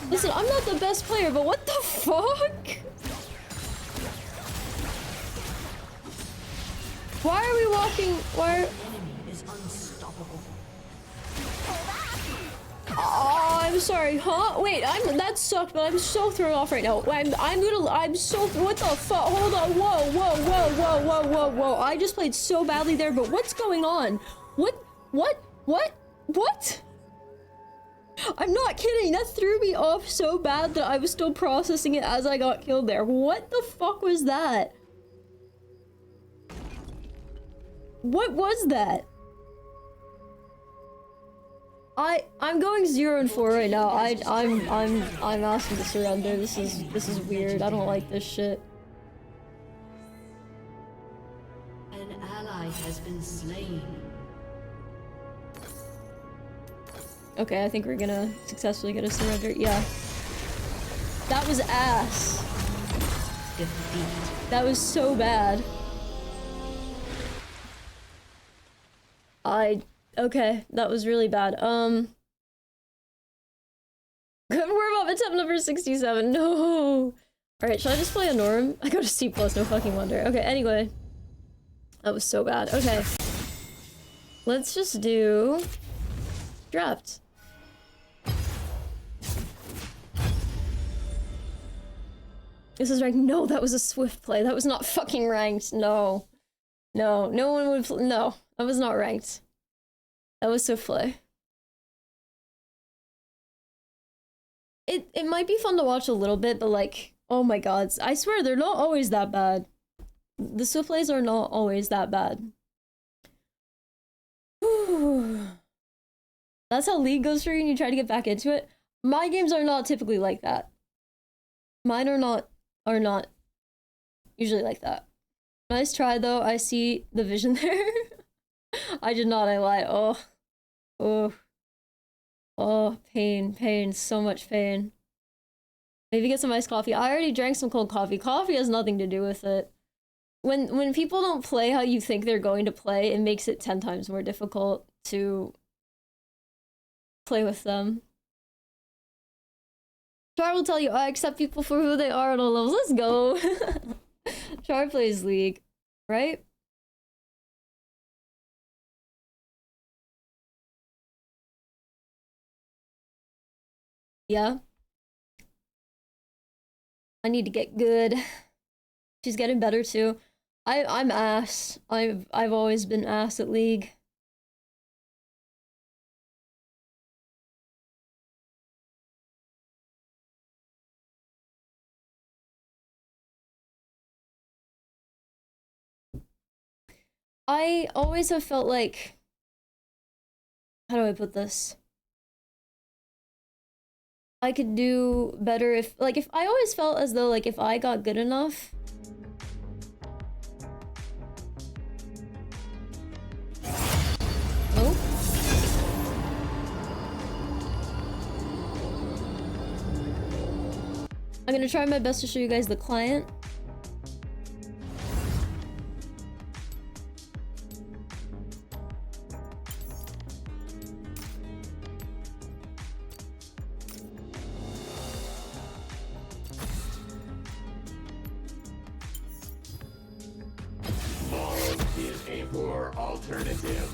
Listen, I'm not the best player, but what the fuck? Why are we walking? Why? Enemy is unstoppable. Oh, I'm sorry, huh? Wait, that sucked, but I'm so thrown off right now. I'm so, what the fuck? Hold on, whoa. I just played so badly there, but what's going on? What? I'm not kidding, that threw me off so bad that I was still processing it as I got killed there. What the fuck was that? What was that? I'm going 0 and 4 right now. I'm asking to surrender. This is weird. I don't like this shit. An ally has been slain. Okay, I think we're gonna successfully get a surrender. Yeah. That was ass. Defeat. That was so bad. Okay, that was really bad. We're about to attempt number 67. No. Alright, should I just play a Norm? I got a C+, no fucking wonder. Okay, anyway. That was so bad. Okay. Let's just do... Draft. This is ranked. No, that was a Swift play. That was not fucking ranked. No. No, no one would... No, that was not ranked. That was Swift play. It might be fun to watch a little bit, but like, oh my god. I swear, they're not always that bad. The Swift plays are not always that bad. That's how League goes for you and you try to get back into it. My games are not typically like that. Mine are not usually like that. Nice try though. I see the vision there. I did not, I lied. Oh, pain, so much pain. Maybe get some iced coffee. I already drank some cold coffee. Coffee has nothing to do with it. When people don't play how you think they're going to play, it makes it 10 times more difficult to play with them. Char will tell you, I accept people for who they are at all levels. Let's go. Char plays League, right? Yeah. I need to get good. She's getting better too. I'm ass. I've always been ass at League. I always have felt like, how do I put this? I could do better if I always felt as though like if I got good enough. Oh. I'm gonna try my best to show you guys the client. Is a poor alternative.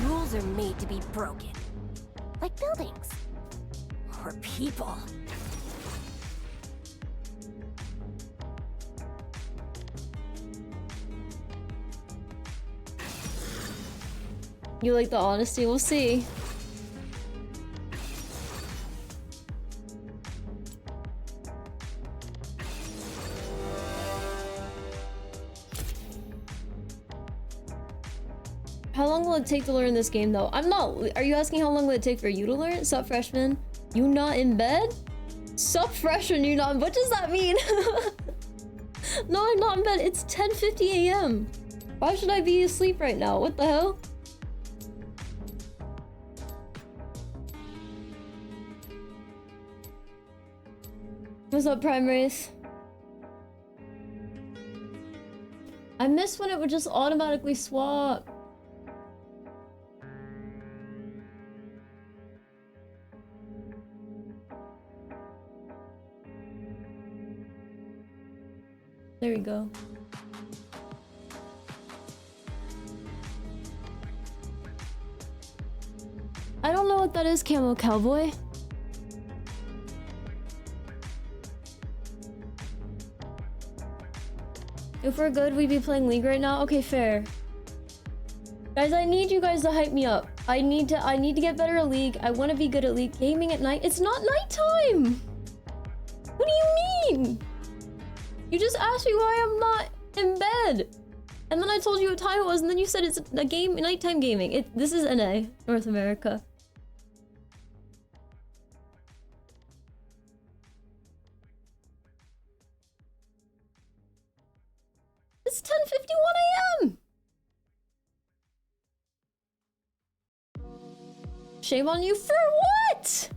Rules are made to be broken. Like buildings. Or people. You like the honesty? We'll see. How long will it take to learn this game though? I'm not. Are you asking how long will it take for you to learn? Sup, freshman? You not in bed? Sup, freshman? You not? What does that mean? No, I'm not in bed. It's 10:50 a.m. Why should I be asleep right now? What the hell? What's up, Prime Wraith? I miss when it would just automatically swap. There we go. I don't know what that is, Camo Cowboy. If we're good, we'd be playing League right now. Okay, fair. Guys, I need you guys to hype me up. I need to get better at League. I want to be good at League. Gaming at night. It's not nighttime. What do you mean? You just asked me why I'm not in bed. And then I told you what time it was, and then you said it's a game, nighttime gaming. This is NA, North America. It's 10:51 a.m. Shame on you for what?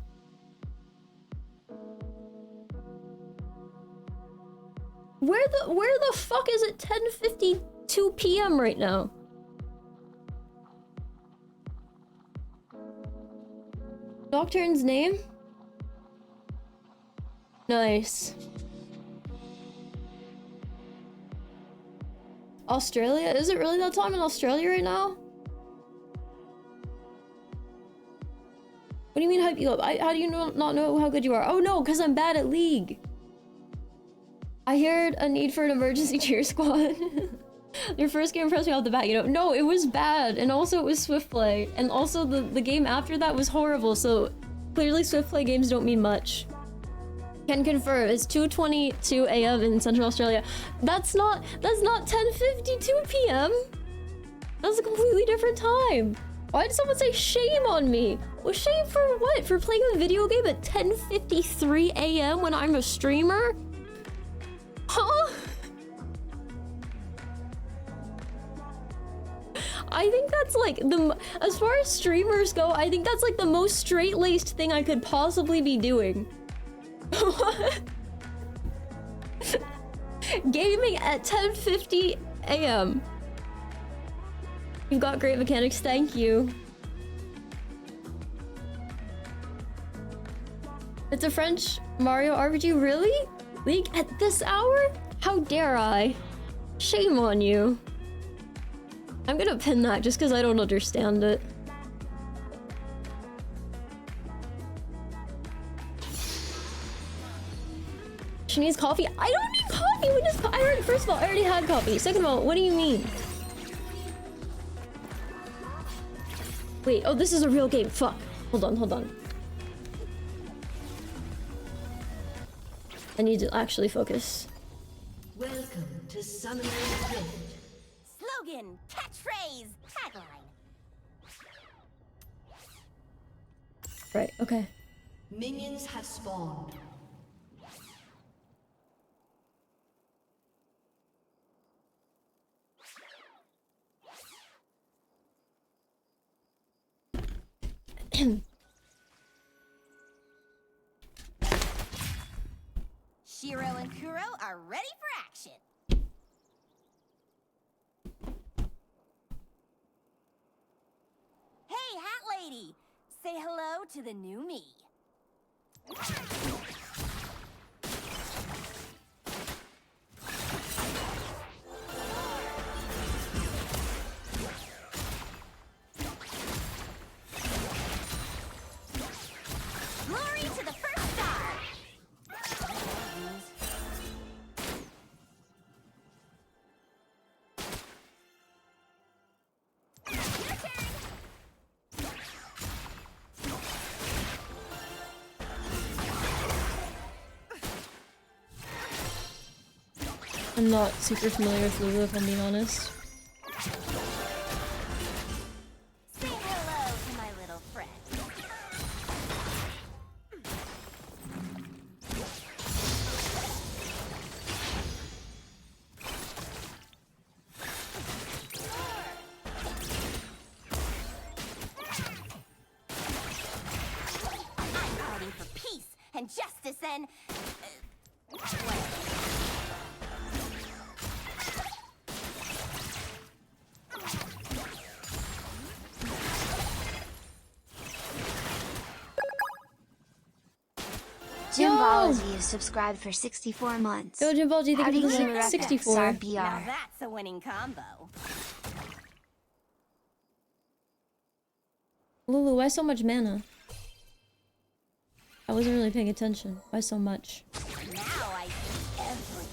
Where the fuck is it 10:52 p.m. right now? Nocturne's name? Nice. Australia? Is it really that time in Australia right now? What do you mean hype you up? How do you not know how good you are? Oh no, because I'm bad at League. I heard a need for an emergency cheer squad. Your first game impressed me off the bat, you know? No, it was bad, and also it was Swift Play, and also the game after that was horrible, so clearly Swift Play games don't mean much. Can confirm, it's 2:22 a.m. in Central Australia. That's not 10:52 p.m. That's a completely different time. Why did someone say shame on me? Well, shame for what? For playing a video game at 10:53 a.m. when I'm a streamer? Huh? I think that's like as far as streamers go, I think that's like the most straight-laced thing I could possibly be doing. Gaming at 10:50 a.m. You've got great mechanics, thank you. It's a French Mario RPG, really? League at this hour? How dare I? Shame on you. I'm gonna pin that just because I don't understand it. She needs coffee? I don't need coffee! First of all, I already had coffee. Second of all, what do you mean? Wait, oh, this is a real game. Fuck. Hold on. I need to actually focus. Welcome to Summoner's Rift. Slogan, catchphrase, tagline. Right, okay. Minions have spawned. Shiro and Kuro are ready for action. Hey, Hat Lady! Say hello to the new me. Glory to the first star! I'm not super familiar with Lulu, if I'm being honest. Say hello to my little friend. I'm fighting for peace and justice and... Jimbology is subscribed for 64 months. Yo, Jimbology, How thank do you for you the reckon? 64. Sorry, PR. Now that's a winning combo. Lulu, why so much mana? I wasn't really paying attention. Why so much? Now I see everything.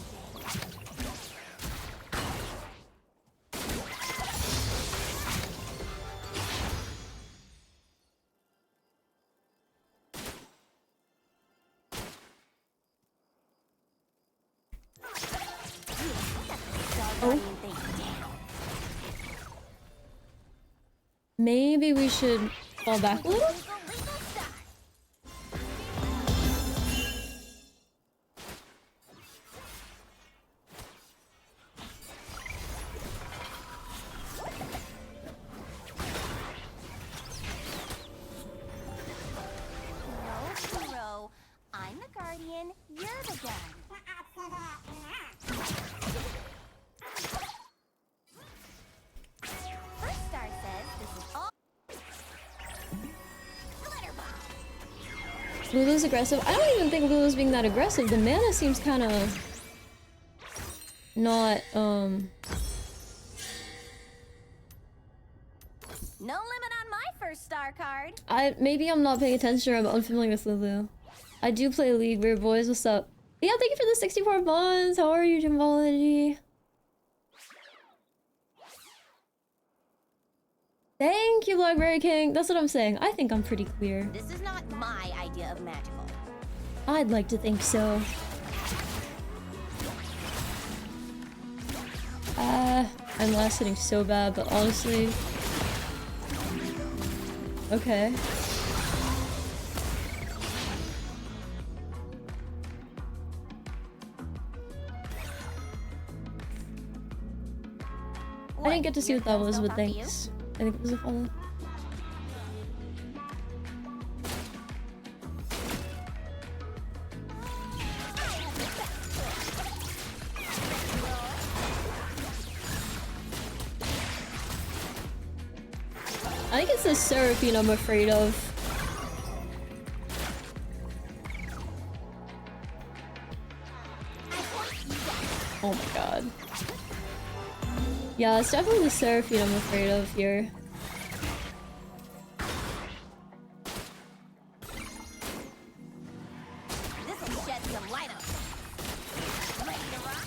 Oh. Maybe we should fall back a little? Kuro, I'm the guardian, you're the gun. First star says this is all glitter bomb. Lulu's aggressive? I don't even think Lulu's being that aggressive. The mana seems kind of... not, No limit on my first star card. maybe I'm not paying attention or I'm unfamiliar with Lulu. I do play League, weird boys, what's up? Yeah, thank you for the 64 months. How are you, Jimbology? Thank you, Blackberry King. That's what I'm saying. I think I'm pretty clear. This is not my idea of magical. I'd like to think so. I'm last hitting so bad, but honestly... Okay. I didn't get to see what that was, but thanks. I think it was a follow. I think it's the Seraphine I'm afraid of. Oh my god. Yeah, it's definitely the Seraphine I'm afraid of here. This'll shed some light on it. Ready to rock?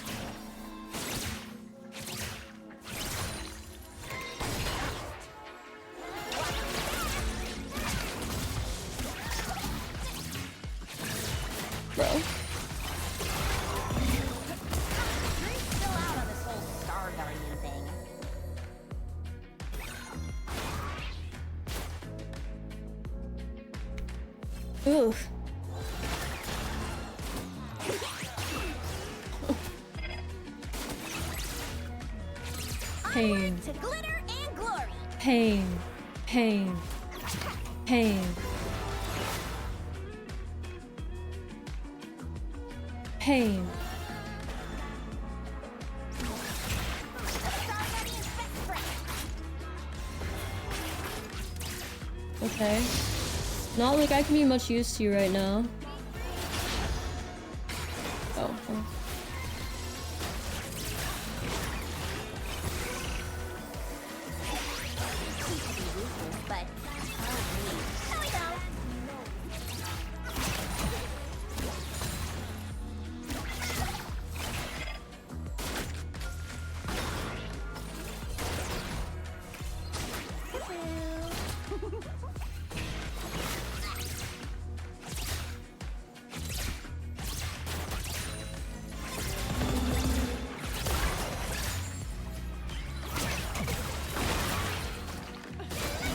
Bro. Still out on this whole Star Guardian thing. Oof. Pain. To glitter and glory. Pain. Pain. Pain. Pain. Okay. Not like I can be much use to you right now. Oh. Oh. But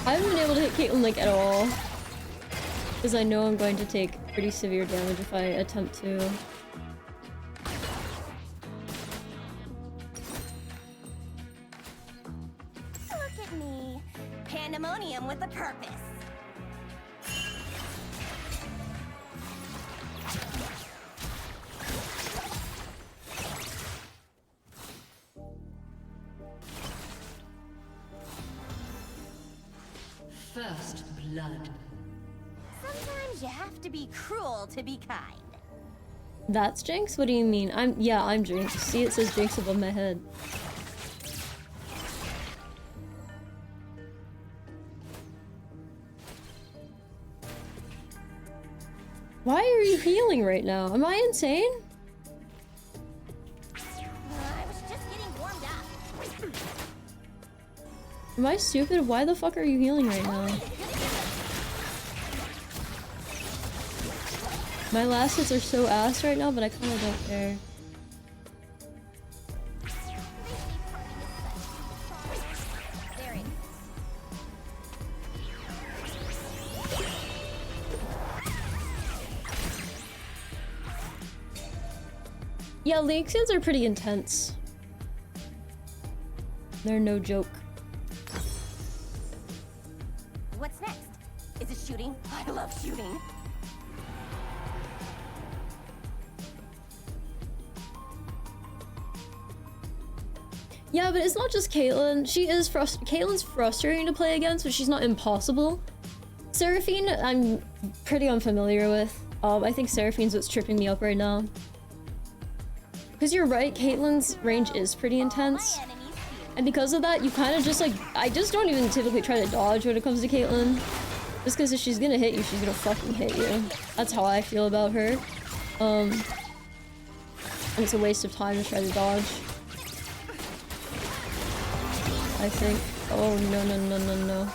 I haven't been able to hit Caitlyn like at all. Because I know I'm going to take pretty severe damage if I attempt to. look at me. Pandemonium with a purpose. First blood. Sometimes you have to be cruel to be kind. That's Jinx? What do you mean? I'm Jinx. See, it says Jinx above my head. Why are you healing right now? Am I insane? I was just getting warmed up. Am I stupid? Why the fuck are you healing right now? My last hits are so ass right now, but I kinda don't care. There it is. Yeah, League skins are pretty intense. They're no joke. What's next? Is it shooting? I love shooting. Yeah, but it's not just Caitlyn. Caitlyn's frustrating to play against, but she's not impossible. Seraphine, I'm pretty unfamiliar with. I think Seraphine's what's tripping me up right now. Because you're right, Caitlyn's range is pretty intense. And because of that, you kind of just like... I just don't even typically try to dodge when it comes to Caitlyn. Just because if she's gonna hit you, she's gonna fucking hit you. That's how I feel about her. And it's a waste of time to try to dodge. I think. Oh, no, no, no, no, no.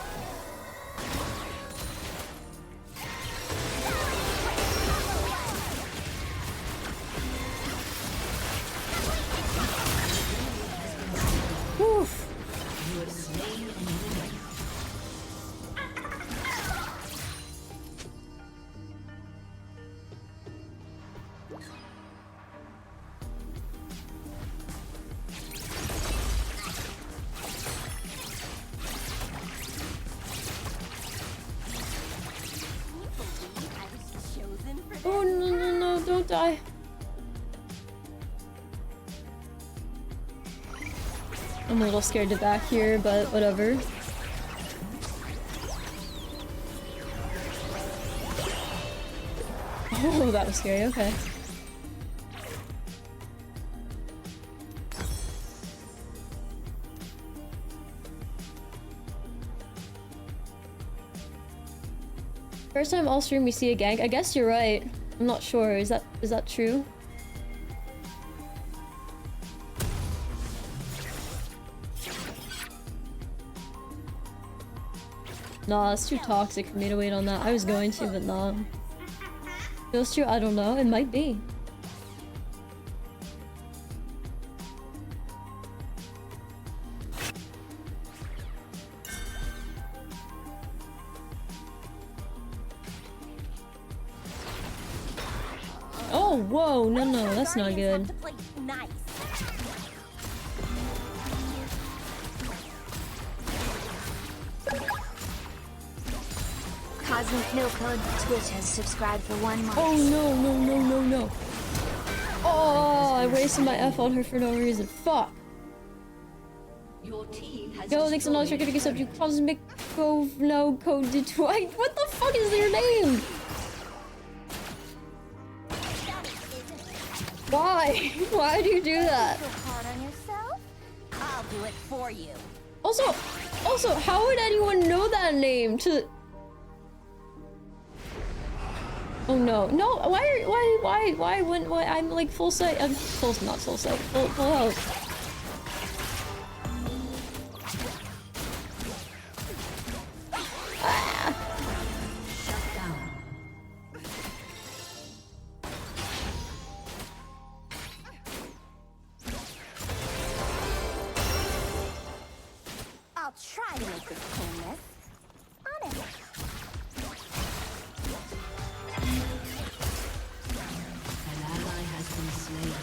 Oof. You have slain an enemy. don't die. I'm a little scared to back here, but whatever. Oh, that was scary, okay. First time all stream we see a gank. I guess you're right. I'm not sure. Is that true? Nah, it's too toxic for me to wait on that. I was going to, but nah. Feels true? I don't know. It might be. Oh, whoa, no, that's not good. Cosmic No Code Twitch has subscribed for 1 month. Oh no. Oh, I wasted my F on her for no reason. Fuck. Your team has Yo, thanks a lot for getting us up to Cosmic No Code Twitch. What the fuck is their name? Why? Why do you do that? I'll do it for you. Also, how would anyone know that name? Oh no, why wouldn't, I'm like full sight, I'm not full sight, full health. Ah. I'll try to make this painless. Honest. An ally has been slain.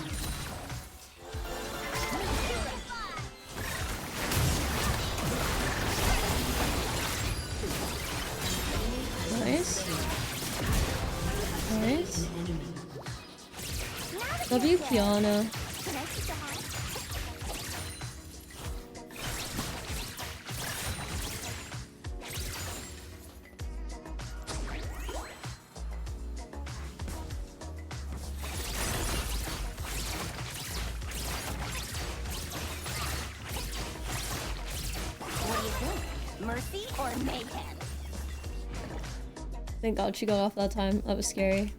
Nice. W Kiana. What do you think? Mercy or mayhem? Thank God she got off that time. That was scary.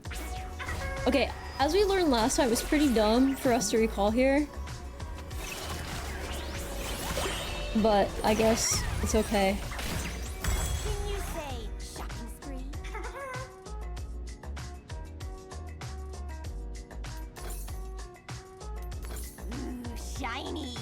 Okay, as we learned last time, it was pretty dumb for us to recall here. But I guess it's okay. Can you say shocking scream? Ooh, shiny.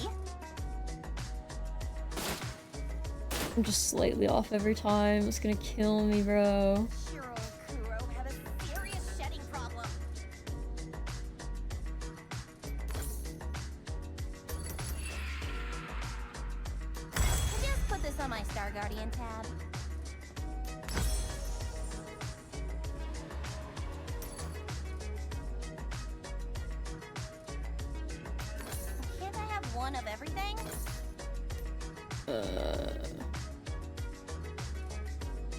I'm just slightly off every time. It's gonna kill me, bro. Sure old Kuro had a serious shedding problem. Just put this on my Star Guardian tab. Can't I have one of everything?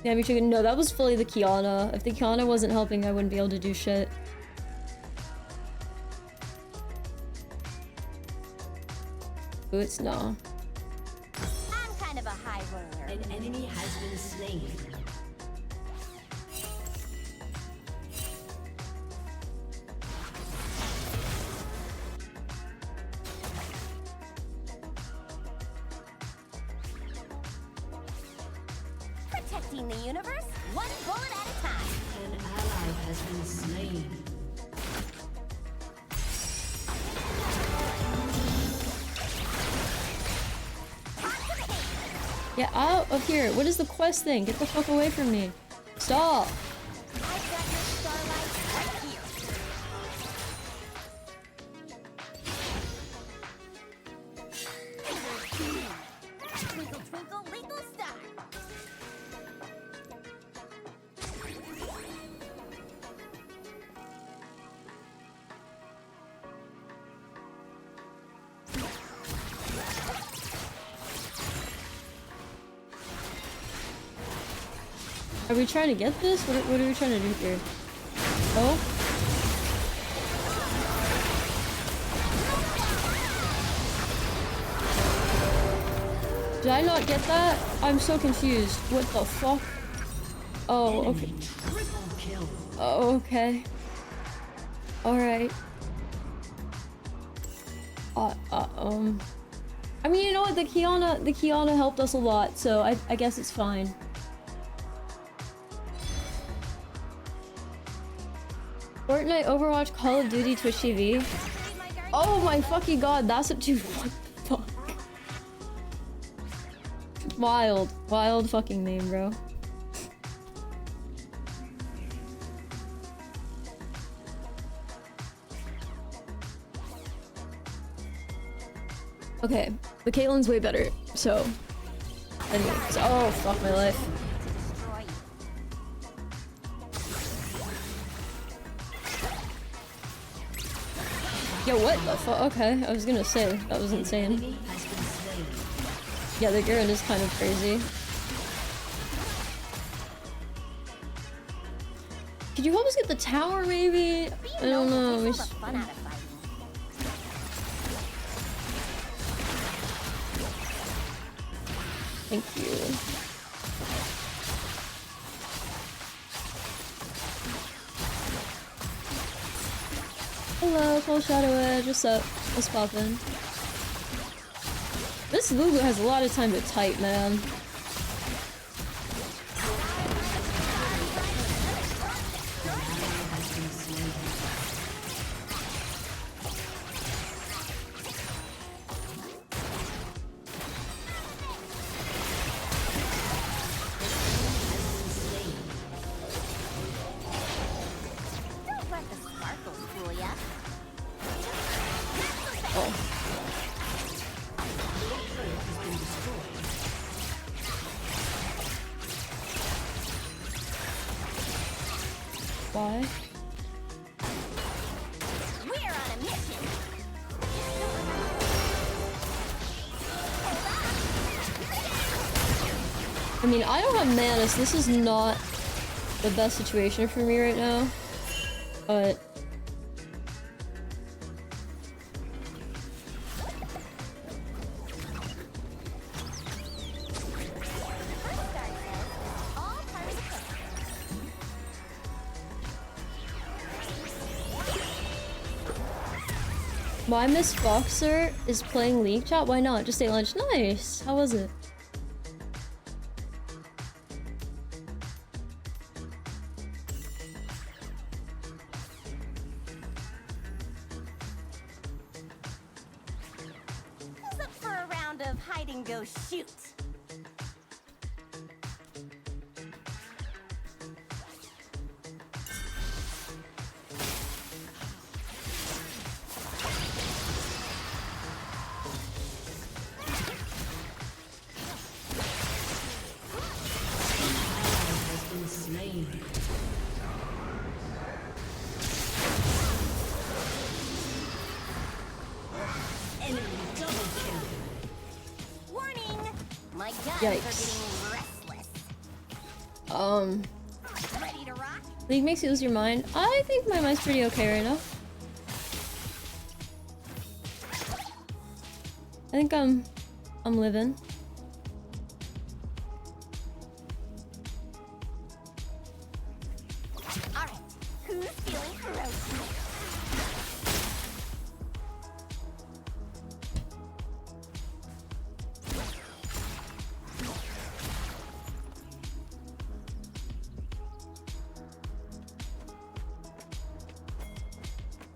Yeah, me too. No, that was fully the Kiana. If the Kiana wasn't helping, I wouldn't be able to do shit. Ooh, it's no. I'm kind of a high roller. An enemy has been slain. Protecting the universe, one bullet at a time. An ally has been slain. Get out of here. What is the quest thing? Get the fuck away from me. Stop. I've got your starlight right here. Twinkle, twinkle, little star. Are we trying to get this? What are we trying to do here? Oh? Did I not get that? I'm so confused. What the fuck? Oh, okay. Oh, okay. Alright. I mean, you know what? The Kiana helped us a lot, so I guess it's fine. Fortnite, Overwatch, Call of Duty, Twitch TV. Oh my fucking god, that's what you. What the fuck? Wild fucking name, bro. Okay, but Caitlin's way better, so. Anyways, oh fuck my life. Yo, what the fuck? Okay, I was gonna say, that was insane. Yeah, the Garen is kind of crazy. Could you help us get the tower, maybe? I don't know. Thank you. Hello, Full Shadow Edge. What's up? What's poppin'? This Lulu has a lot of time to type, man. Why? We're on a mission. I mean, I don't have mana, so this is not the best situation for me right now. But why Miss Boxer is playing League chat? Why not? Just ate lunch. Nice. How was it? Who's up for a round of hide and go shoot? Yikes. Ready to rock? League makes you lose your mind. I think my mind's pretty okay right now. I think I'm living. Alright, who's feeling ferocious?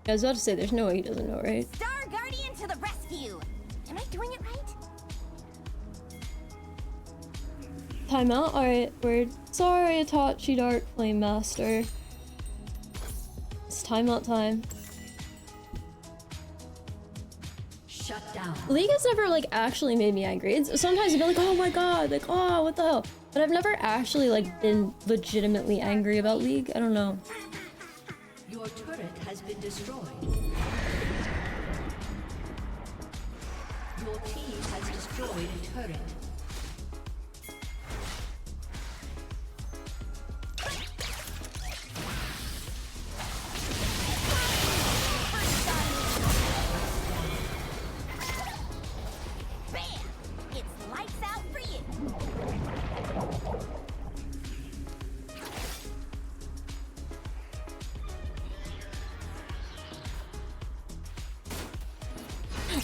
I was about to say, there's no way he doesn't know, right? Star Guardian to the rescue! Am I doing it right? Timeout? Alright, word. Sorry, Itachi Dark Flame Master. It's timeout time. Shut down. League has never, like, actually made me angry. Sometimes I've been like, oh my god, like, oh, what the hell? But I've never actually, like, been legitimately angry about League. I don't know. Your turret has been destroyed. Your team has destroyed a turret.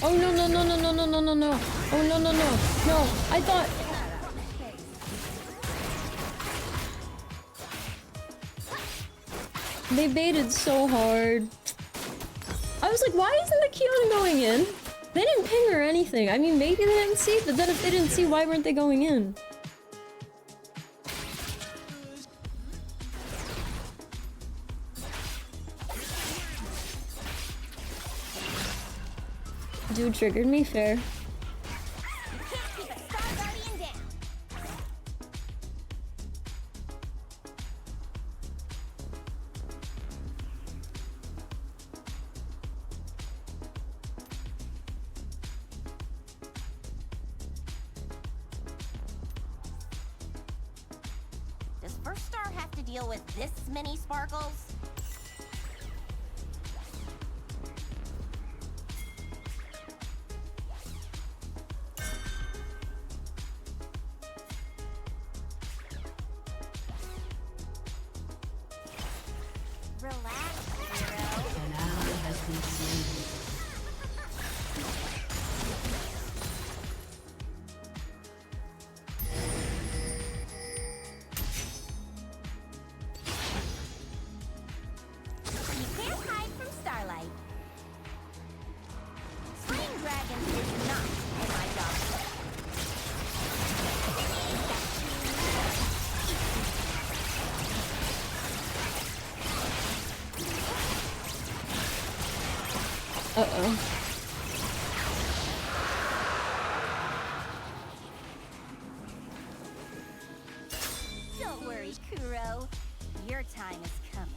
Oh no no no no no no no no no. Oh no no no. No, I thought. They baited so hard. I was like, why isn't the Kiana going in? They didn't ping or anything. I mean, maybe they didn't see, but then if they didn't see, why weren't they going in? Dude triggered me, fair. Does First Star have to deal with this many sparkles? Uh-oh. Don't worry, Kuro. Your time is coming.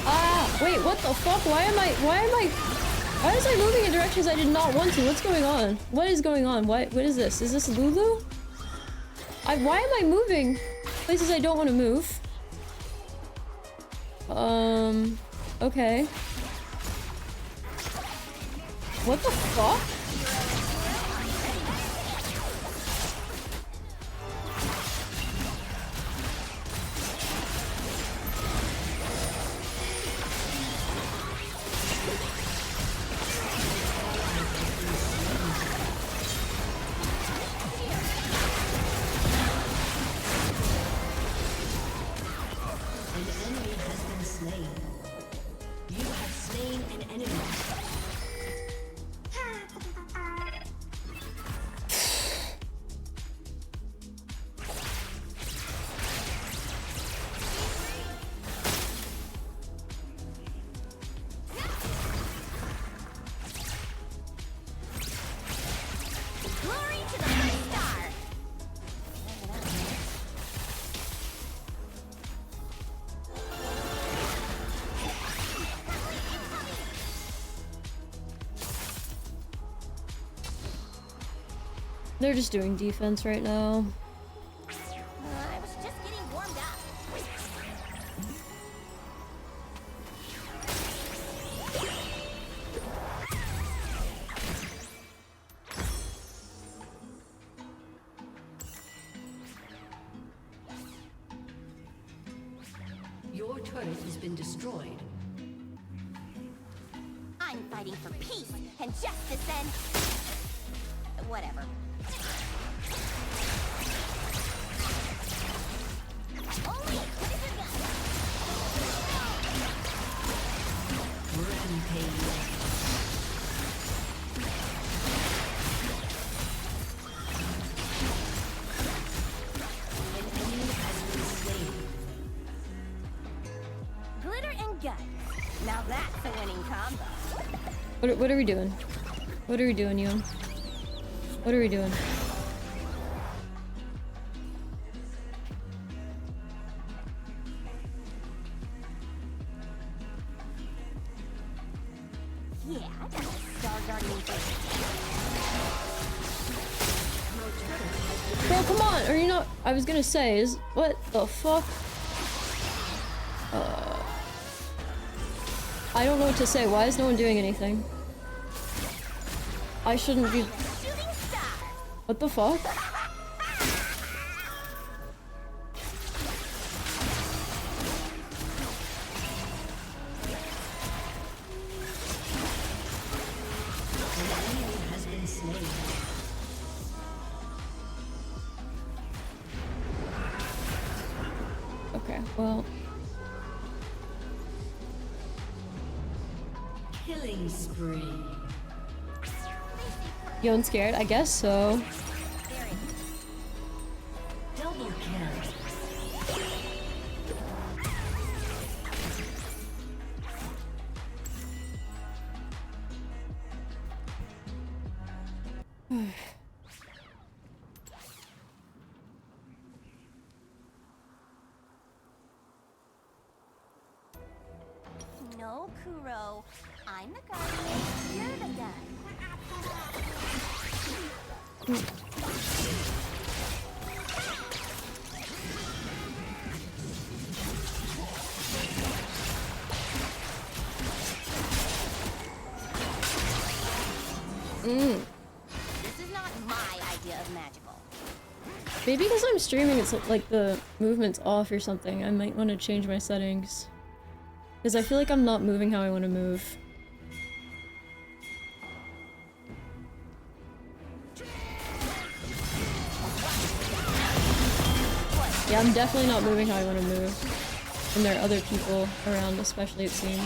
Ah! Wait, what the fuck? Why was I moving in directions I did not want to? What's going on? What is going on? What is this? Is this Lulu? Why am I moving places I don't want to move? Okay. What the fuck? They're just doing defense right now. I was just getting warmed up. Your turret has been destroyed. I'm fighting for peace and justice and... whatever. Only a quicker gun. Rampage. An enemy has been slain. Glitter and guns. Now that's a winning combo. What are we doing? What are we doing, Yoon? What are we doing? Yeah, I got a Star Guardian thing. Bro, come on! Are you not? I was gonna say, is what the fuck? I don't know what to say. Why is no one doing anything? I shouldn't be. What the fuck? well. Killing spree. You unscared? I guess so. Double kill. No, Kuro. I'm the guardian. You're the gun. This is not my idea of magical. Maybe because I'm streaming, it's like the movement's off or something. I might want to change my settings. Because I feel like I'm not moving how I want to move. Yeah, I'm definitely not moving how I want to move. And there are other people around, especially, it seems.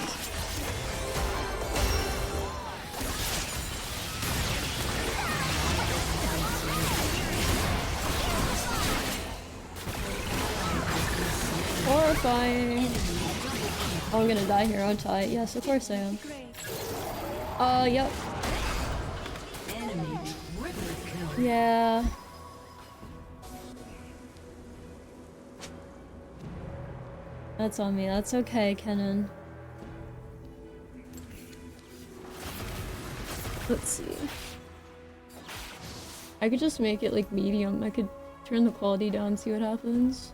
Horrifying. Oh, I'm gonna die here, aren't I? Yes, of course I am. Yep. Yeah. That's on me. That's okay, Kenan. Let's see. I could just make it like medium. I could turn the quality down, see what happens.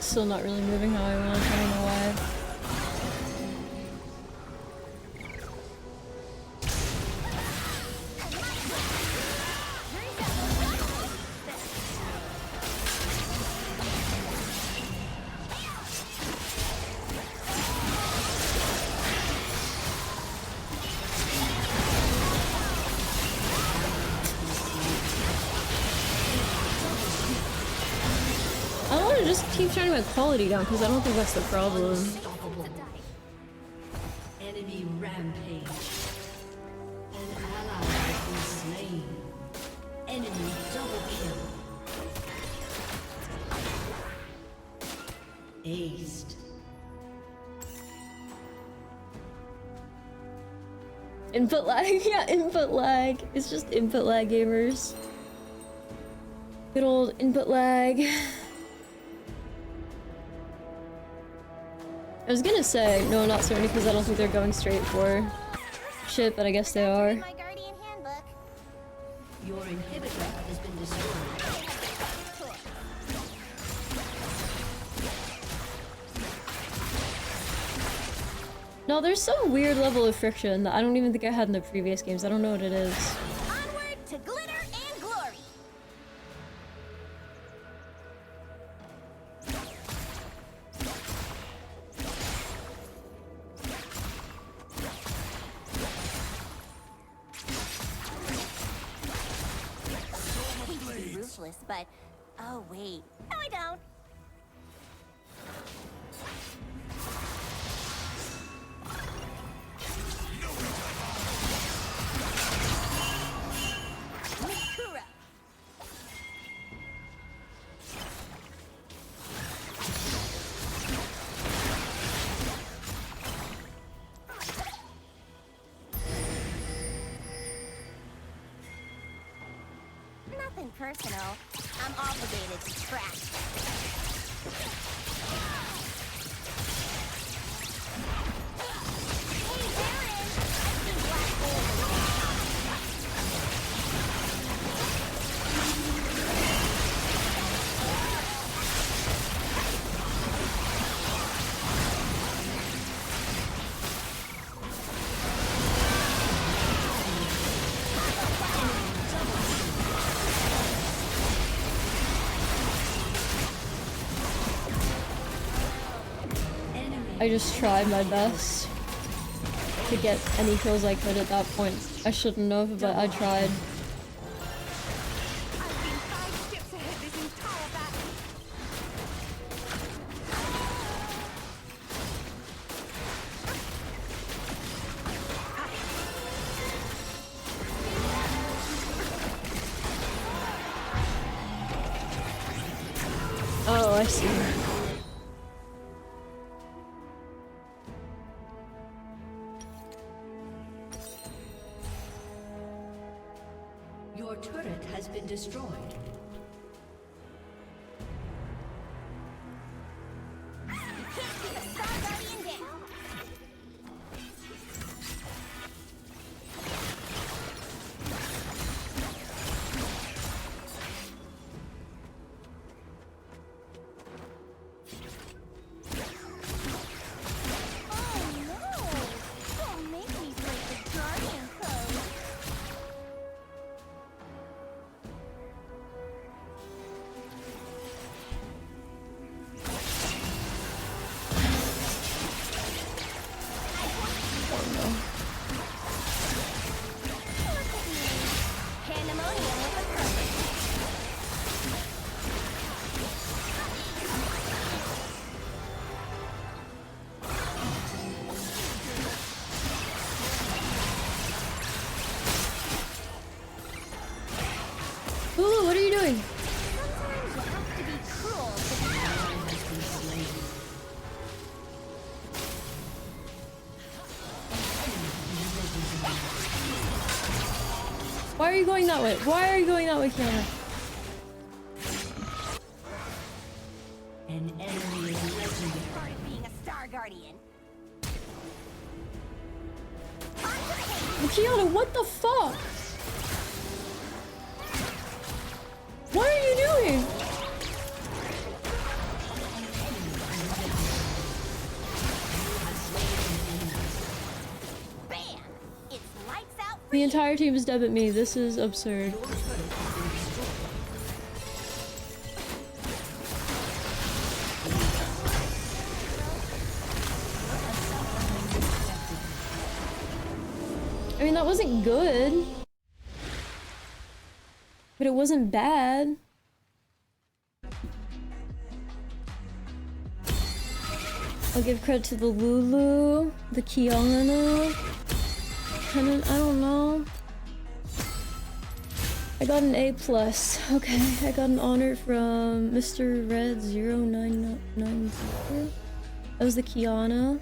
Still not really moving how I want, I don't know why. Keep turning my quality down because I don't think that's the problem. Enemy rampage. An ally has been slain. Enemy double kill. Aced. Input lag? Yeah, input lag. It's just input lag, gamers. Good old input lag. I was gonna say, no, not certainly, because I don't think they're going straight for shit, but I guess they are. Your inhibitor has been destroyed. No, there's some weird level of friction that I don't even think I had in the previous games. I don't know what it is. Onward to glitter and glory. Ruthless, but oh wait, no I don't. Mikura. Nothing personal. I'm obligated to track. Hey, I just tried my best to get any kills I could at that point. I shouldn't have, but I tried. Oh, I see. Your turret has been destroyed. Ooh, what are you doing? Why are you going that way? Why are you going that way, Kiana? An enemy is legendary. Being a Star Guardian. Kiana, what the fuck? What are you doing? Bam! It's lights out. The entire team is dead at me. This is absurd. I mean, that wasn't good. But it wasn't bad. I'll give credit to the Lulu, the Kiana, I don't know. I got an A+. Okay, I got an honor from Mr. Red 0990. That was the Kiana.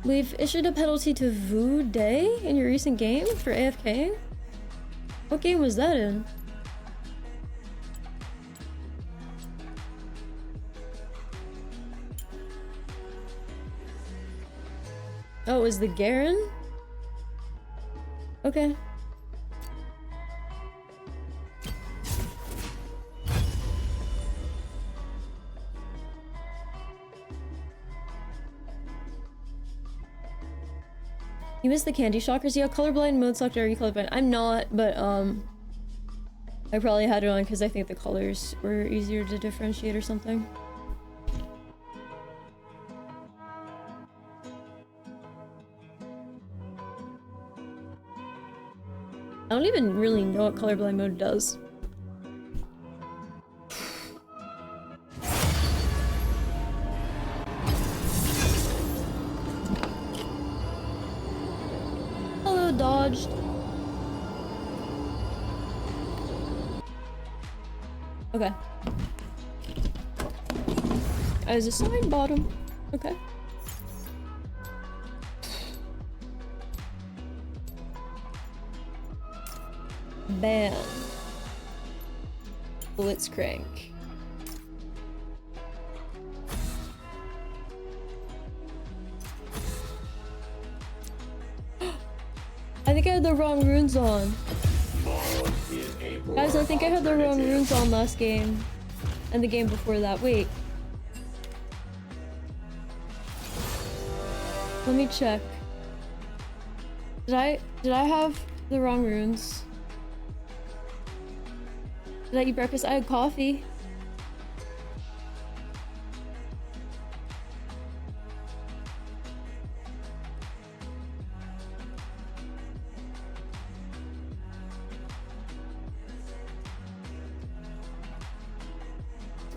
We've issued a penalty to Vu Day in your recent game for AFK? What game was that in? Oh, it was the Garen? Okay. You missed the candy shockers? Yeah, colorblind mode sucked. Are you colorblind? I'm not, but I probably had it on because I think the colors were easier to differentiate or something. I don't even really know what colorblind mode does. Hello, dodged. Okay. As a side bottom. Okay. Ban. Blitzcrank. I think I had the wrong runes on. Guys, I think I had the wrong runes on last game. And the game before that. Wait. Let me check. Did I have the wrong runes? Did I eat breakfast? I had coffee.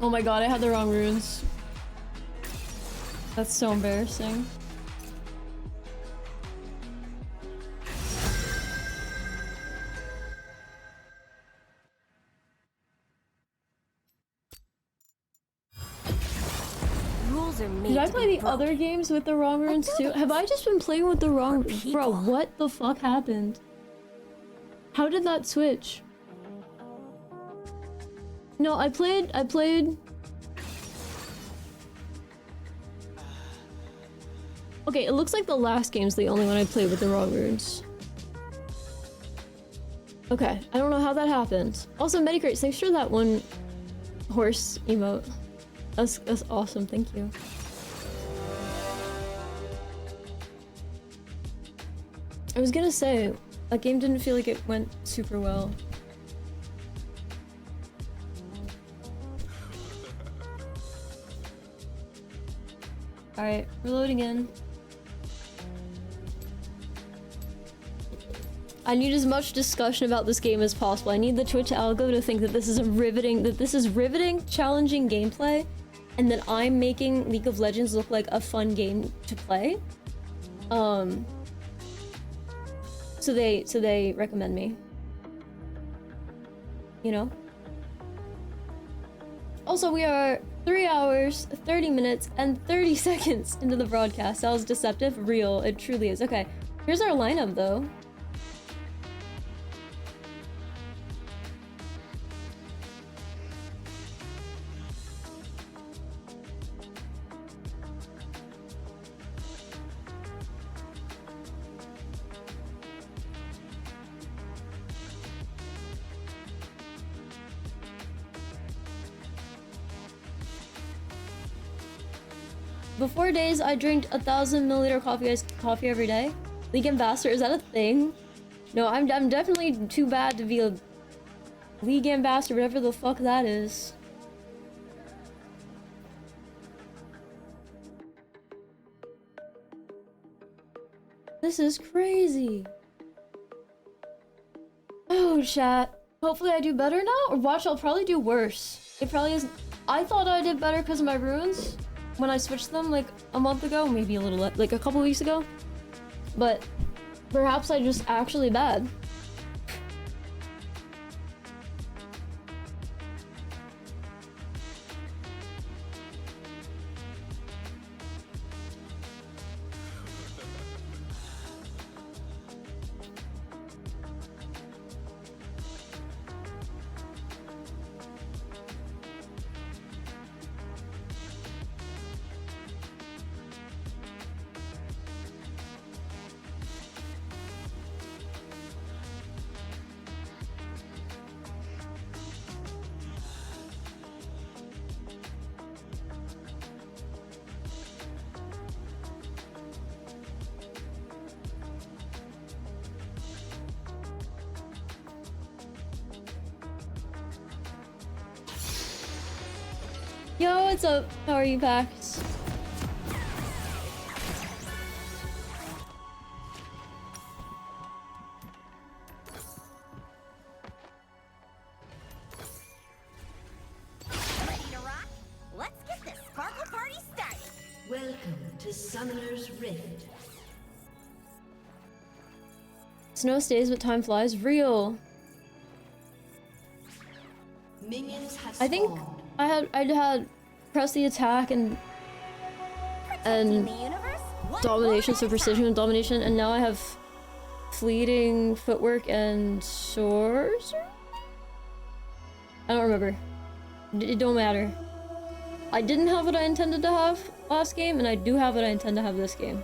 Oh my god, I had the wrong runes. That's so embarrassing. Rules are made Did I to play be the other games with the wrong runes too? Have I just been playing with the wrong... Bro, what the fuck happened? How did that switch? No, I played... Okay, it looks like the last game's the only one I played with the wrong runes. Okay, I don't know how that happened. Also, Medicrate, thanks for that one horse emote. That's awesome, thank you. I was gonna say, that game didn't feel like it went super well. Alright, reloading in. I need as much discussion about this game as possible. I need the Twitch algo to think that this is riveting, challenging gameplay, and that I'm making League of Legends look like a fun game to play. So they recommend me. You know? Also, we are 3 hours, 30 minutes, and 30 seconds into the broadcast. That was deceptive. Real. It truly is. Okay, here's our lineup, though. Before days, I drank 1,000 milliliter coffee every day. League Ambassador, is that a thing? No, I'm definitely too bad to be a League Ambassador, whatever the fuck that is. This is crazy. Oh, chat. Hopefully I do better now, or watch, I'll probably do worse. It probably is. I thought I did better because of my runes when I switched them like a month ago, maybe a little, like a couple weeks ago. But perhaps I just actually bad. Yo, what's up? How are you, Pax? Ready to rock? Let's get this sparkle party started. Welcome to Summoner's Rift. Snow stays, but time flies. Real. Minions have I think I had press the attack and domination, so precision and domination, and now I have fleeting footwork and sorcery? I don't remember. It don't matter. I didn't have what I intended to have last game, and I do have what I intend to have this game.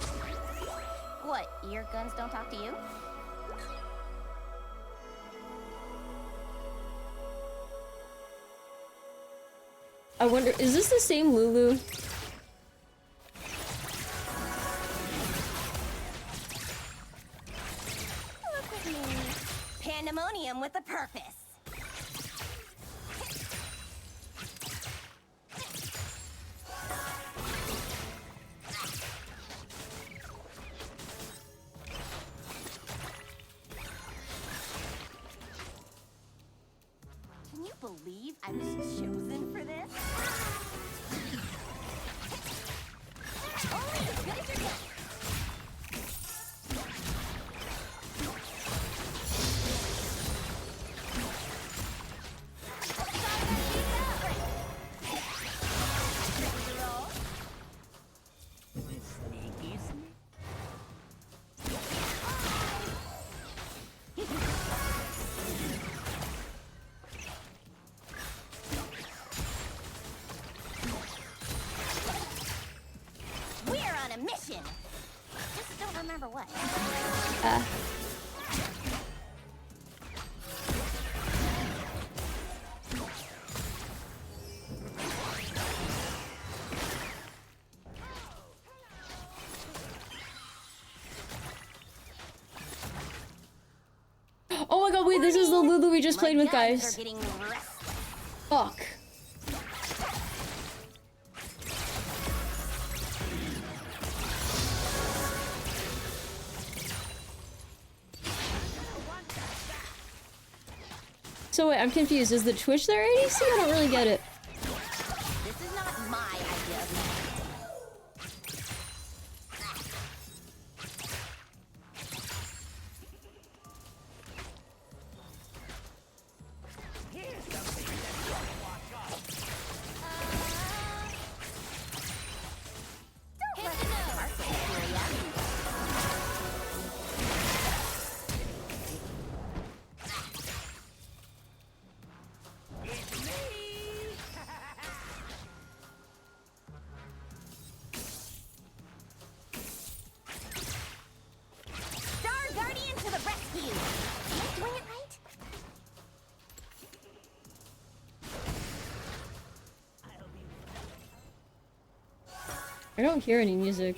What, your guns don't talk to you? I wonder, is this the same Lulu? Look at me. Pandemonium with a purpose. chosen for this? Only as good as your guess. Mission. Just don't remember what. Oh my god, wait, this is the Lulu we just played with, guys. Fuck. So wait, I'm confused. Is the Twitch their ADC? I don't really get it. This is not my idea of I don't hear any music.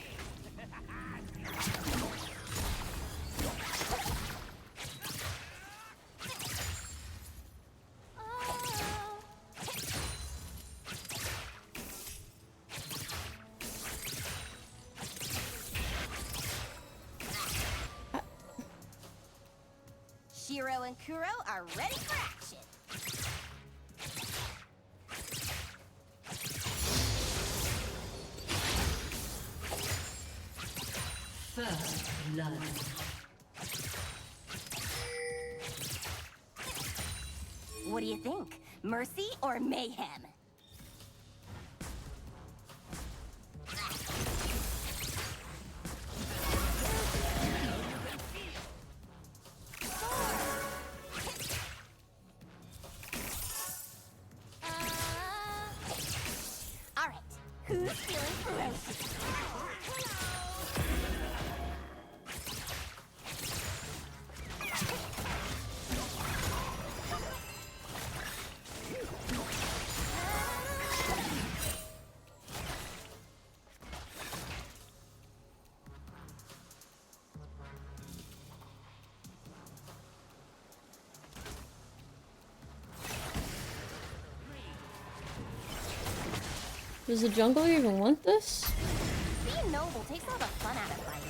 Shiro and Kuro are ready for action. First blood. What do you think? Mercy or mayhem? All right, who's feeling ferocious? Does the jungle even want this? Being noble takes all the fun out of fighting.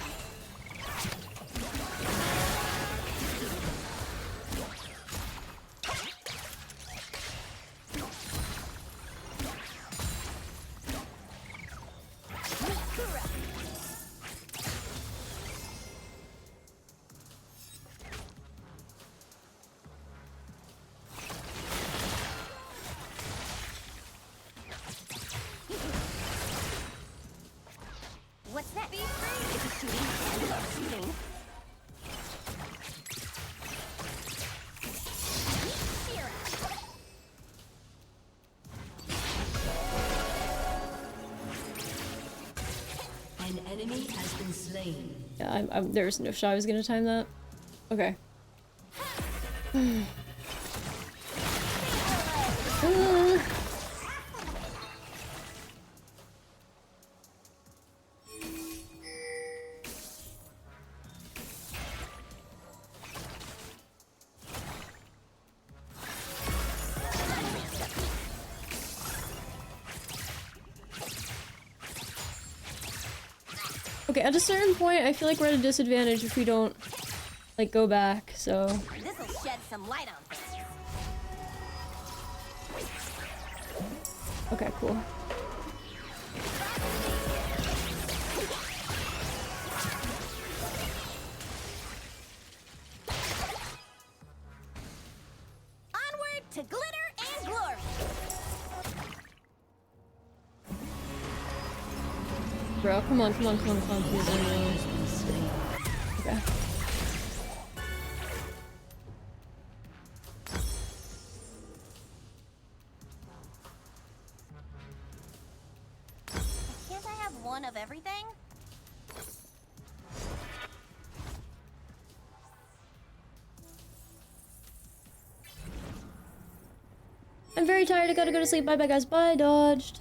What's that? Be free! It's a shooting. I love shooting. An enemy has been slain. Yeah, there's no shot I was gonna time that. Okay. Okay, at a certain point, I feel like we're at a disadvantage if we don't, like, go back, so... This'll shed some light on things. Okay, cool. Onward to glitter and glory. Bro, come on, come on, come on, come on, please. Okay. Can't I have one of everything? I'm very tired. I gotta go to sleep. Bye bye, guys. Bye, dodged.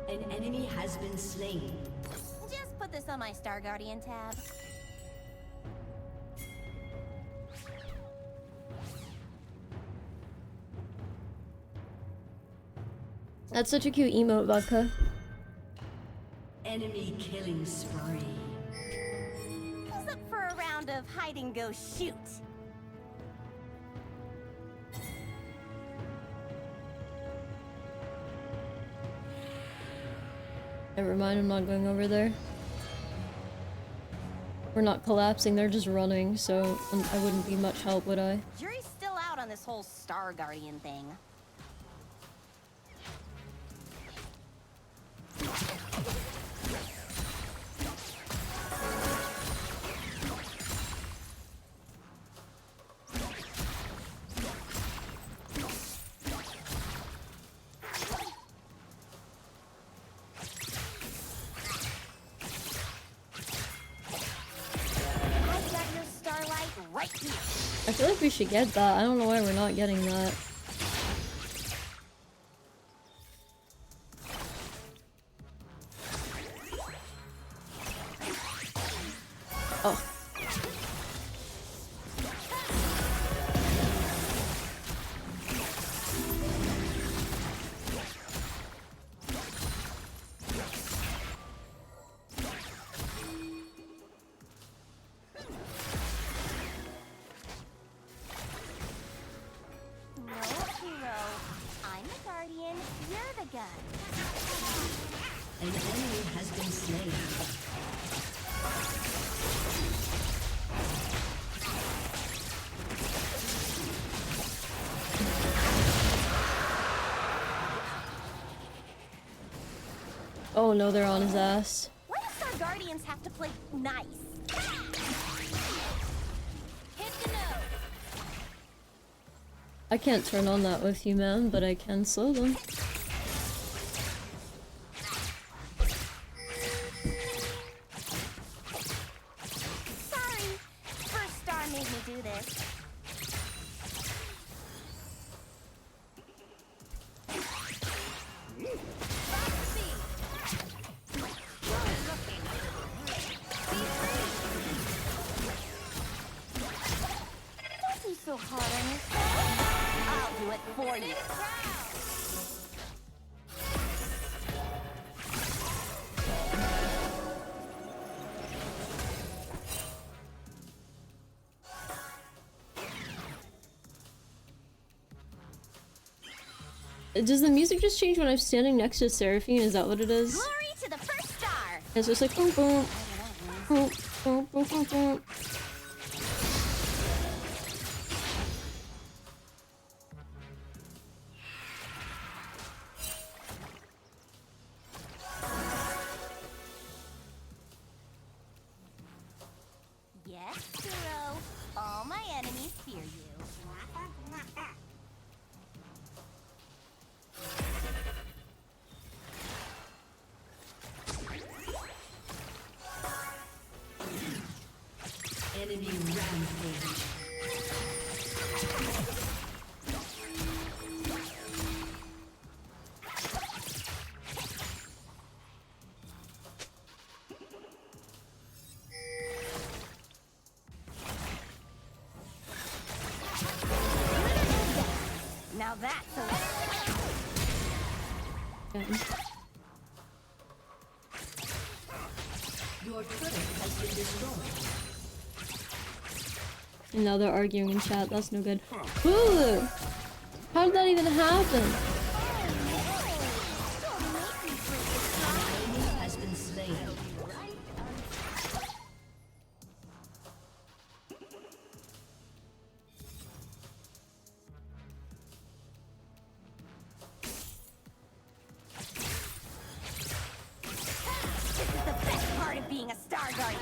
An enemy has been slain. Just put this on my Star Guardian tab. That's such a cute emote, Vodka. Enemy killing spree. Who's up for a round of hide and go shoot? Never mind, I'm not going over there. We're not collapsing, they're just running, so I wouldn't be much help, would I? Jury's still out on this whole Star Guardian thing. I feel like we should get that. I don't know why we're not getting that. Oh. An enemy has been slain. Oh no, they're on his ass. Why do Star Guardians have to play nice? Hit the nose. I can't turn on that with you, man, but I can slow them. Sorry, First Star made me do this. Don't be so hard on yourself. I'll do it for you. Does the music just change when I'm standing next to Seraphine? Is that what it is? Glory to the first star. It's just like boom boom. Boom boom boom boom boom. Yes, hero. All my enemies fear you. Enemy rampage. Now that's a... And now they're arguing in chat. That's no good. Ooh! How did that even happen? Has been slain. This is the best part of being a Star Guardian.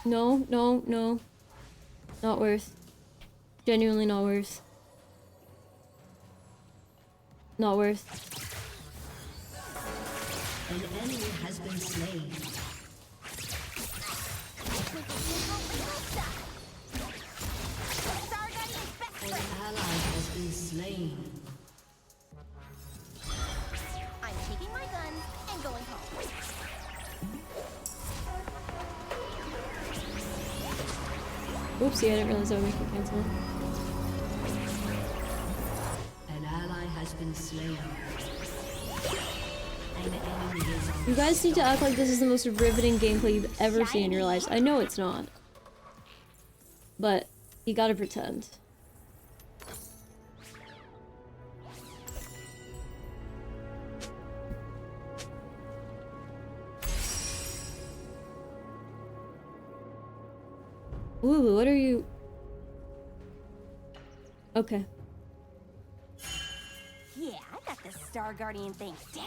No, no, no. Not worth. Genuinely not worth. Not worth. An enemy has been slain. An ally has been slain. I'm taking my gun and going home. Oopsie, I didn't realize I would make it cancel. An ally has been slain. An enemy is You guys need to act like this is the most riveting gameplay you've ever seen in your lives. I know it's not. But you gotta pretend. Ooh, what are you? Okay. Yeah, I got this Star Guardian thing down.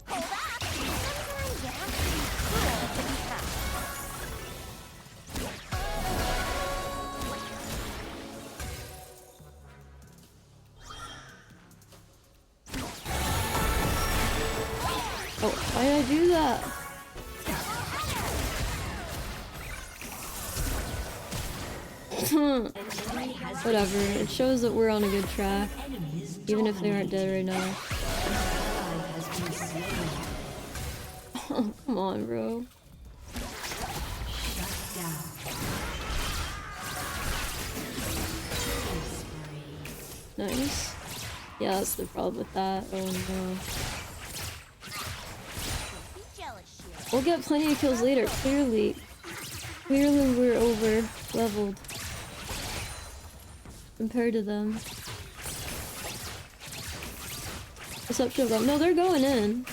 Hold up! Sometimes you have to be cool to be tough. Oh, why did I do that? Whatever, it shows that we're on a good track. Even if they aren't dead right now. Oh, come on, bro. Nice. Yeah, that's the problem with that. Oh no. We'll get plenty of kills later, clearly. Clearly we're over leveled. Compared to them. What's up, Sugar? No, they're going in.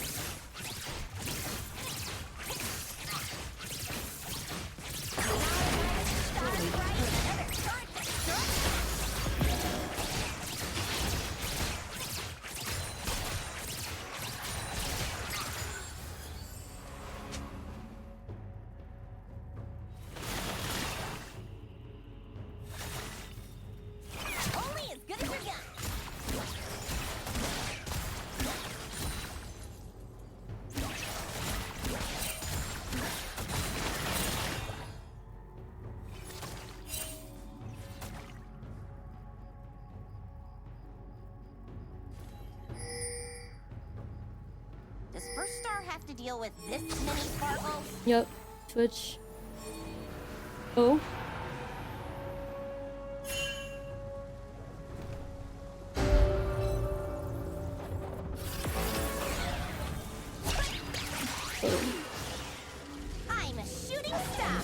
Does First Star have to deal with this many sparkles? Yep. Twitch. Oh. I'm a shooting star.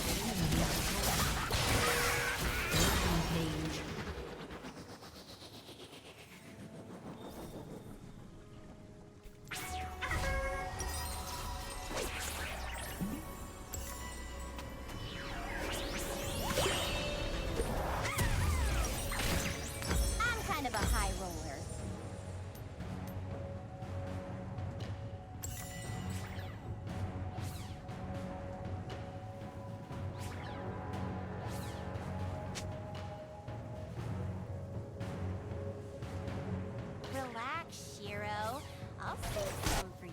I'm kind of a high roller. Relax, Shiro. I'll save some for you.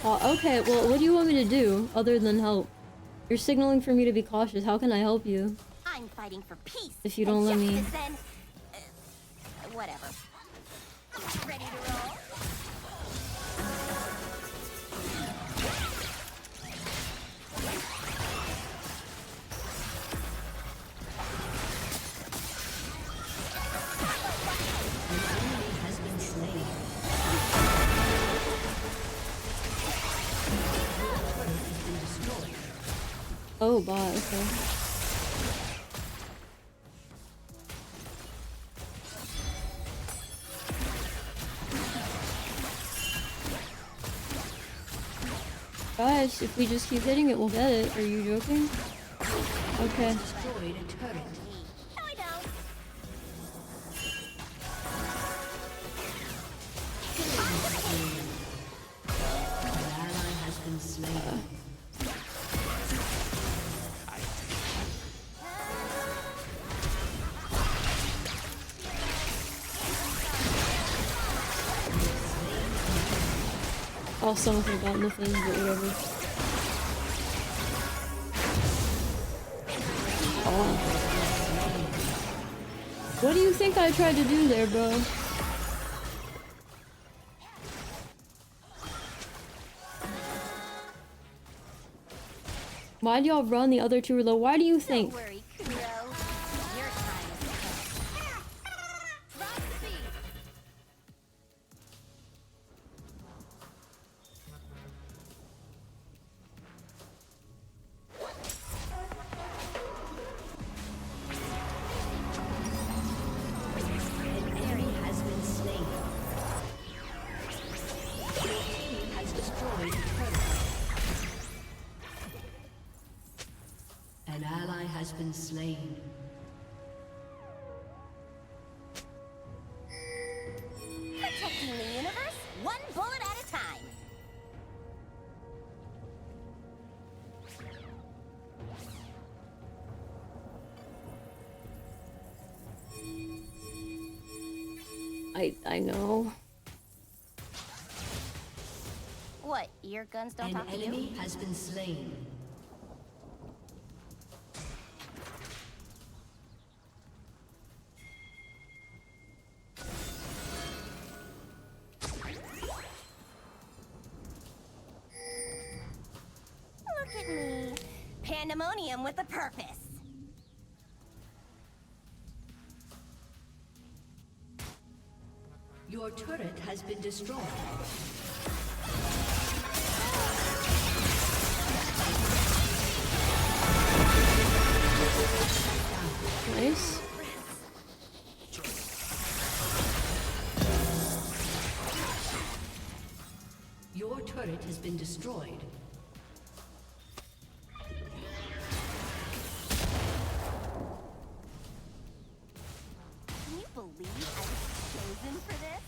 Okay, well, what do you want me to do other than help? You're signaling for me to be cautious. How can I help you? I'm fighting for peace. If you don't let me... justice and, whatever. Ready to roll? Oh, bot, okay. Guys, if we just keep hitting it, we'll get it. Are you joking? Okay. Destroyed a turret. No, I don't. An ally has been slain. Oh, someone could have gotten the thing, but whatever. Oh. What do you think I tried to do there, bro? Why'd y'all run? The other two were low. Why do you think? Don't worry, Kuro. Your time is coming. Drop the beat. An enemy has been slain. Your team has destroyed a turret. An ally has been slain. Protecting the universe, one bullet at a time. I know. What? Your guns don't An talk to you? enemy has been slain. Look at me. Pandemonium with a purpose. Your turret has been destroyed. Nice. Your turret has been destroyed. Can you believe I was chosen for this?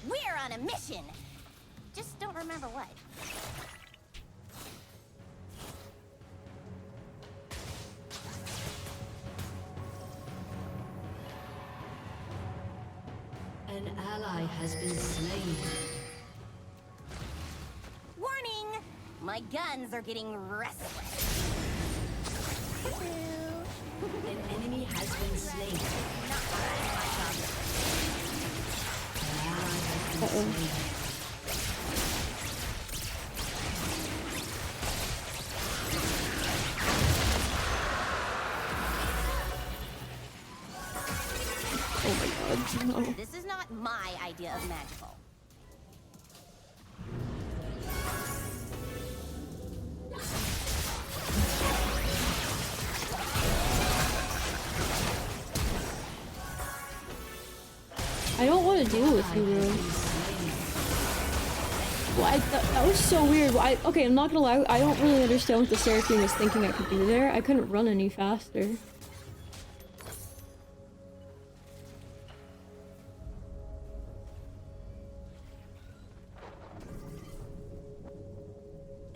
We're on a mission. Just don't remember what. An ally has been slain. Warning! My guns are getting restless. An enemy has been slain. An ally has been slain. Oh my god, no. This is not my idea of magical. I don't want to deal with you, bro. Well, that was so weird. Okay, I'm not gonna lie. I don't really understand what the Seraphine was thinking I could do there. I couldn't run any faster.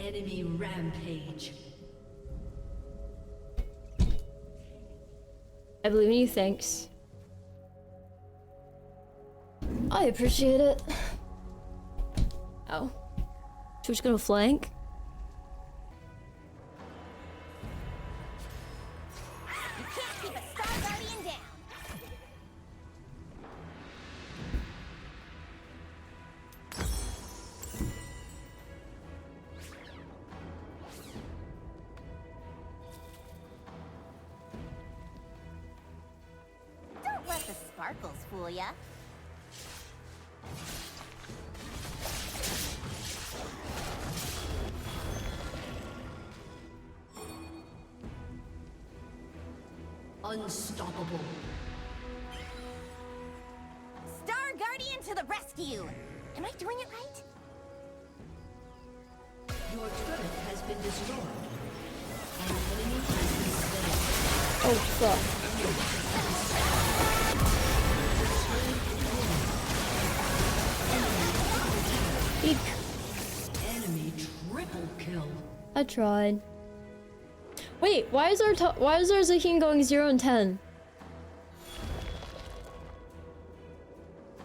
Enemy rampage. I believe in you, thanks. I appreciate it. Oh. So we're just gonna flank? You can't keep a Star Guardian down. Don't let the sparkles fool ya. Unstoppable. Star Guardian to the rescue! Am I doing it right? Your turret has been destroyed. An enemy has been slain. Oh, fuck. Eek. Enemy triple kill. I tried. Wait, why is our Zahin going 0 and 10?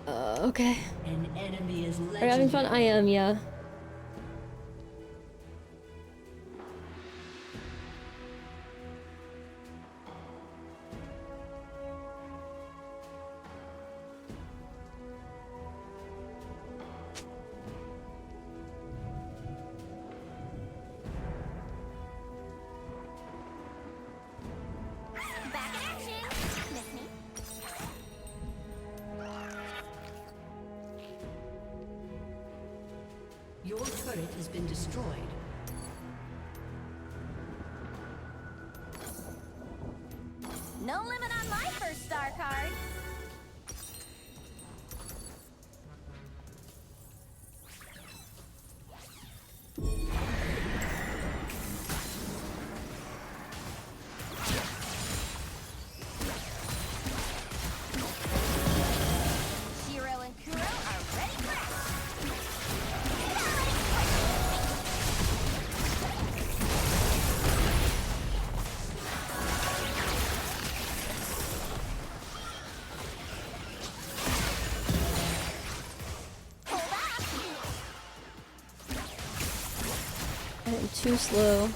Okay. An enemy is Are you legendary. having fun? I am, yeah. Back in action! Miss me? Your turret has been destroyed. No limit on my first star card! Shiro and Kuro are ready for I'm too slow.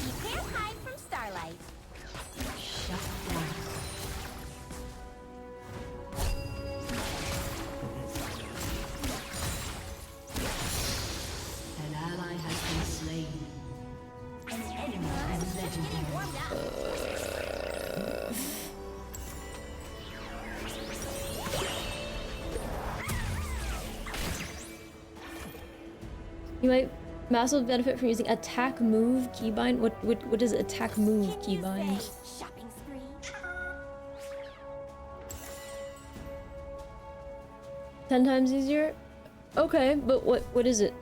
You can't hide from starlight. Shut down. An ally has been slain. An enemy is legendary. You might massive benefit from using attack move keybind. What is attack move keybind? Shopping spree. 10 times easier? Okay, but what is it?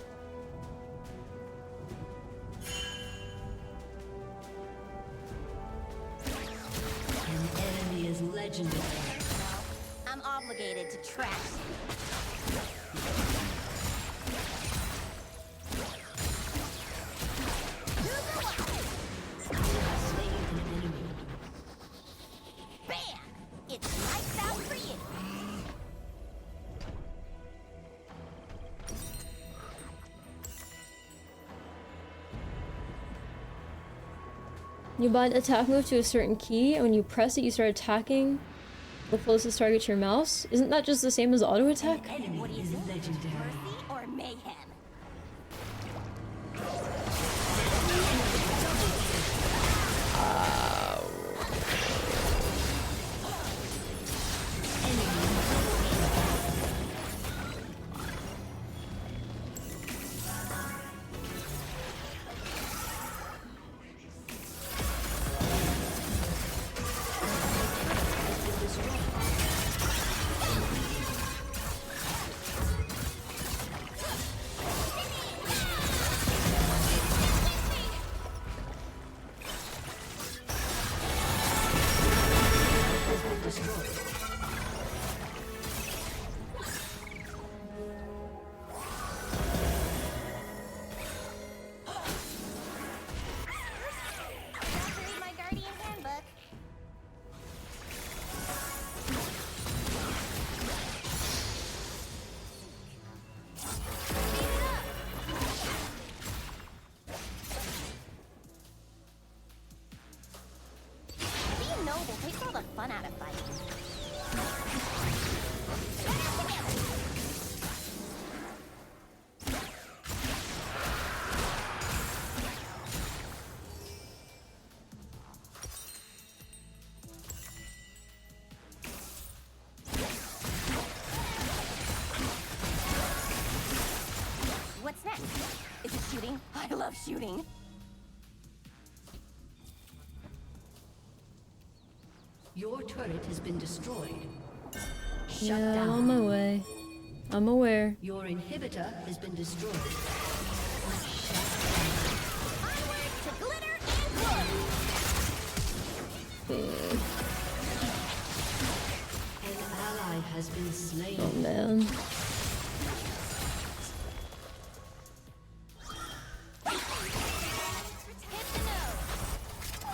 An enemy is legendary. I'm obligated to trash you. Slain an enemy. Bam! It's lights out for you. You bind attack move to a certain key, and when you press it, you start attacking the closest target to your mouse. Isn't that just the same as auto attack? What do you think? Mercy or mayhem? run out of fighting. What's next? Is it shooting? I love shooting. Your turret has been destroyed. Shut Yeah, down. I'm on my way. I'm aware. Your inhibitor has been destroyed. Onward to glitter and glory. An ally has been slain. Oh man.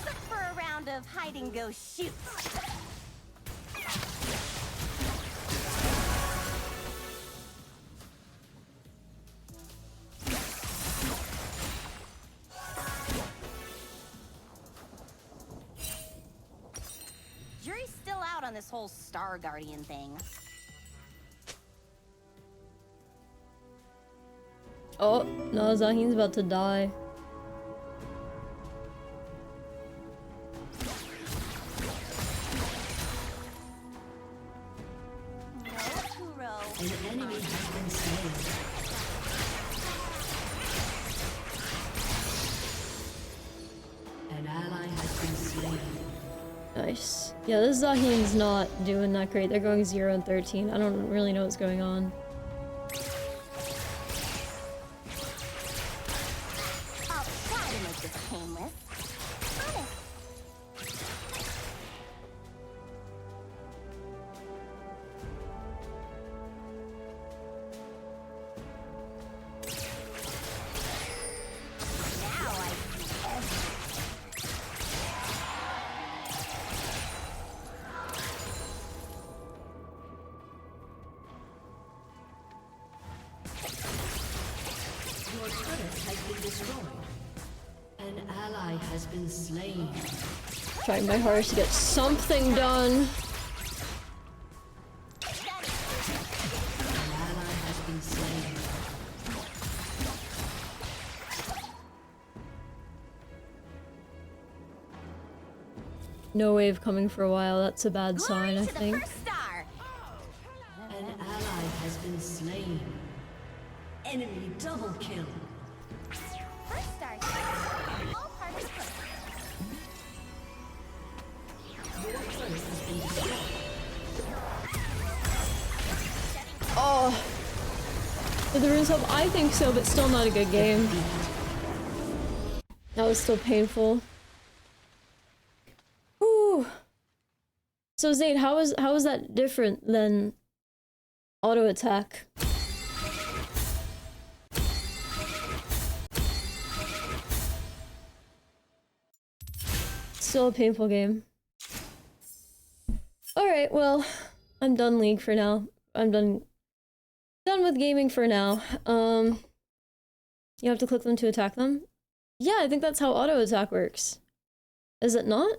Look for a round of hide and go shoot. Jury's still out on this whole Star Guardian thing. Oh, no, Zahin's about to die. An enemy has been slain. An ally has been slain. Nice. Yeah, this Zahin's not doing that great. They're going 0 and 13. I don't really know what's going on. I'll try to make this painless. Promise. Now I see everything. Your turret has been destroyed. An ally has been slain. Trying my hardest to get something done. An ally has been slain. No wave coming for a while. That's a bad sign, I think. Star. An ally has been slain. Enemy double kill. First star. All part of the plan. Your turret has been destroyed. Oh. Did the runes help? I think so, but still not a good game. That was still painful. Ooh. So Zaid, how is that different than auto attack? Still a painful game. Alright, well, I'm done League for now. I'm done with gaming for now. You have to click them to attack them? Yeah, I think that's how auto attack works. Is it not?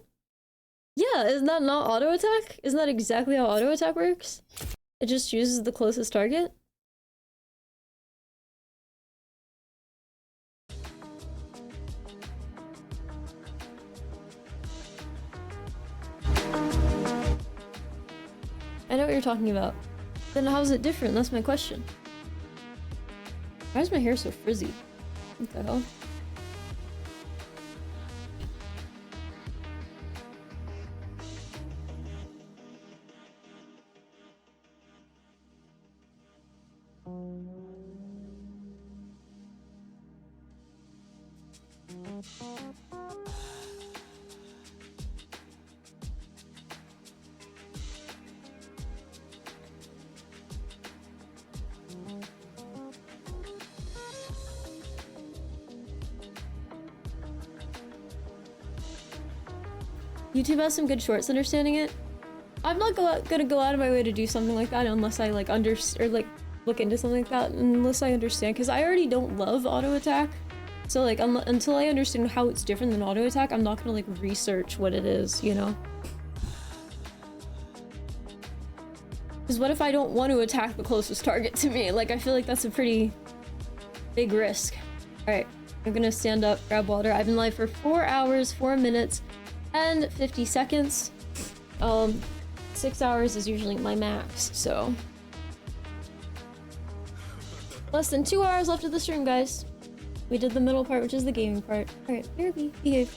Yeah, isn't that not auto attack? Isn't that exactly how auto attack works? It just chooses the closest target? I know what you're talking about. Then how is it different? That's my question. Why is my hair so frizzy? What the hell? YouTube has some good shorts understanding it. I'm not gonna go out of my way to do something like that unless I like look into something like that, unless I understand, because I already don't love auto attack. So like until I understand how it's different than auto attack, I'm not gonna like research what it is, you know? Because what if I don't want to attack the closest target to me? Like, I feel like that's a pretty big risk. Alright, I'm gonna stand up, grab water. I've been live for 4 hours, 4 minutes, and 50 seconds. 6 hours is usually my max, so... Less than 2 hours left of the stream, guys. We did the middle part, which is the gaming part. Alright, BRB, behave.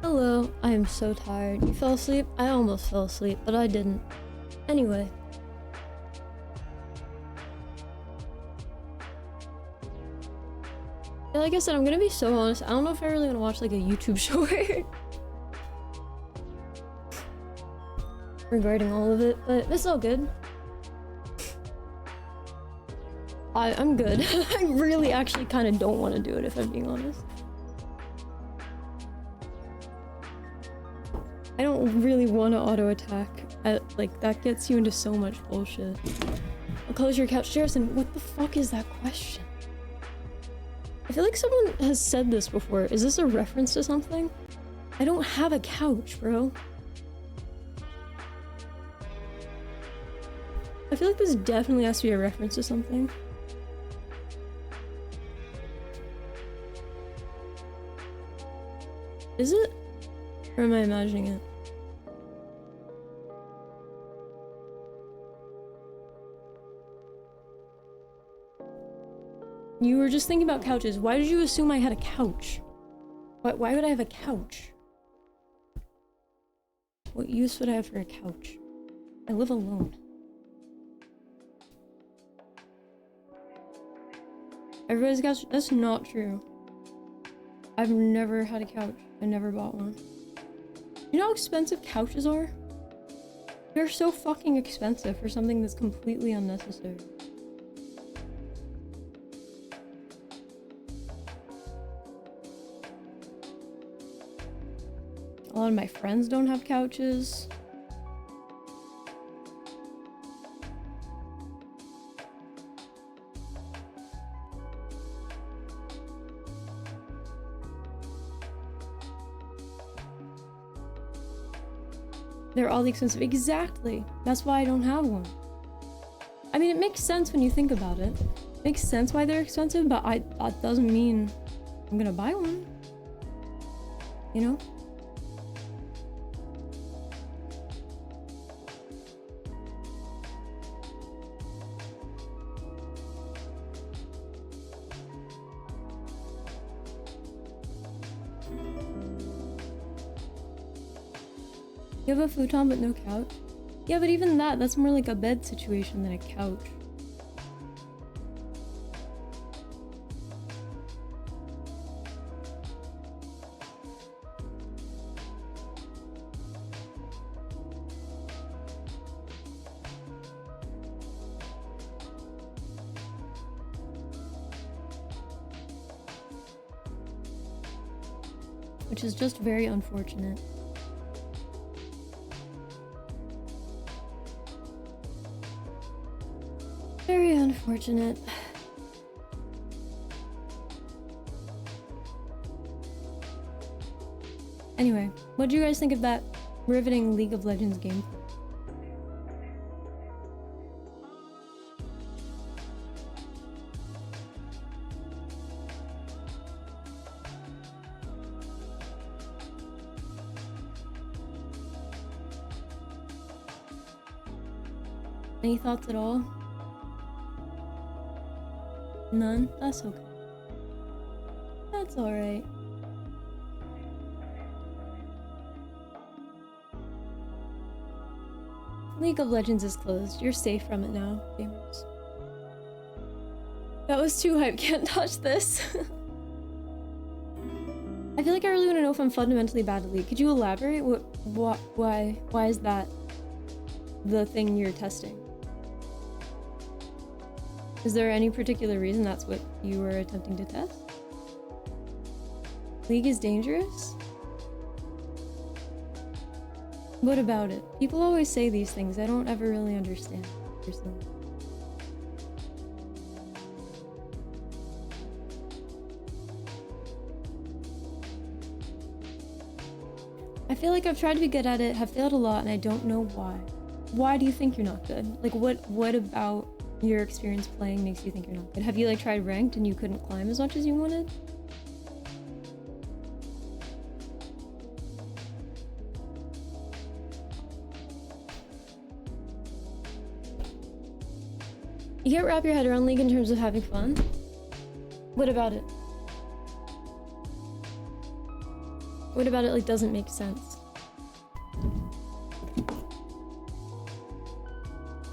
Hello, I am so tired. You fell asleep? I almost fell asleep, but I didn't. Anyway. Yeah, like I said, I'm gonna be so honest. I don't know if I really want to watch like a YouTube short regarding all of it, but it's all good. I'm good. I really actually kind of don't want to do it if I'm being honest. I don't really want to auto attack. Like that gets you into so much bullshit. I'll close your couch, Jarrison. What the fuck is that question? I feel like someone has said this before. Is this a reference to something? I don't have a couch, bro. I feel like this definitely has to be a reference to something. Is it? Or am I imagining it? You were just thinking about couches. Why did you assume I had a couch? Why would I have a couch? What use would I have for a couch? I live alone. Everybody's couch? That's not true. I've never had a couch. I never bought one. You know how expensive couches are? They're so fucking expensive for something that's completely unnecessary. A lot of my friends don't have couches. They're all expensive. Exactly. That's why I don't have one. I mean, it makes sense when you think about it. It makes sense why they're expensive, but that doesn't mean I'm gonna buy one. You know? You have a futon but no couch? Yeah, but even that's more like a bed situation than a couch. Which is just very unfortunate. Very unfortunate. Anyway, what do you guys think of that riveting League of Legends gameplay? Any thoughts at all? None? That's okay. That's alright. League of Legends is closed. You're safe from it now, gamers. That was too hype. Can't touch this. I feel like I really want to know if I'm fundamentally bad at League. Could you elaborate? Why is that the thing you're testing? Is there any particular reason that's what you were attempting to test? League is dangerous? What about it? People always say these things. I don't ever really understand personally. I feel like I've tried to be good at it, have failed a lot, and I don't know why. Why do you think you're not good? Like, what about your experience playing makes you think you're not good? Have you like tried ranked and you couldn't climb as much as you wanted? You can't wrap your head around League in terms of having fun? What about it? What about it like doesn't make sense?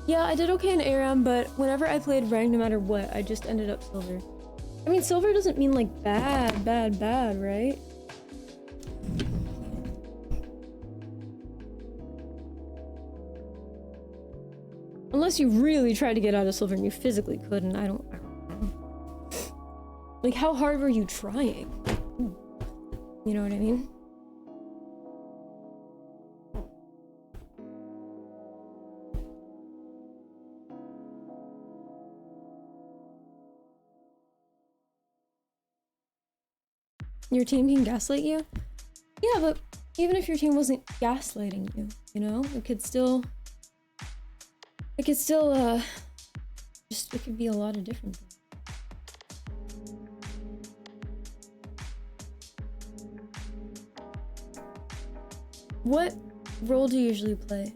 Yeah, I did okay in ARAM, but whenever I played rank, no matter what, I just ended up silver. I mean, silver doesn't mean like bad, right? Unless you really tried to get out of silver and you physically couldn't, I don't know. Like, how hard were you trying? You know what I mean? Your team can gaslight you? Yeah, but even if your team wasn't gaslighting you, you know? It could still, it could be a lot of different things. What role do you usually play?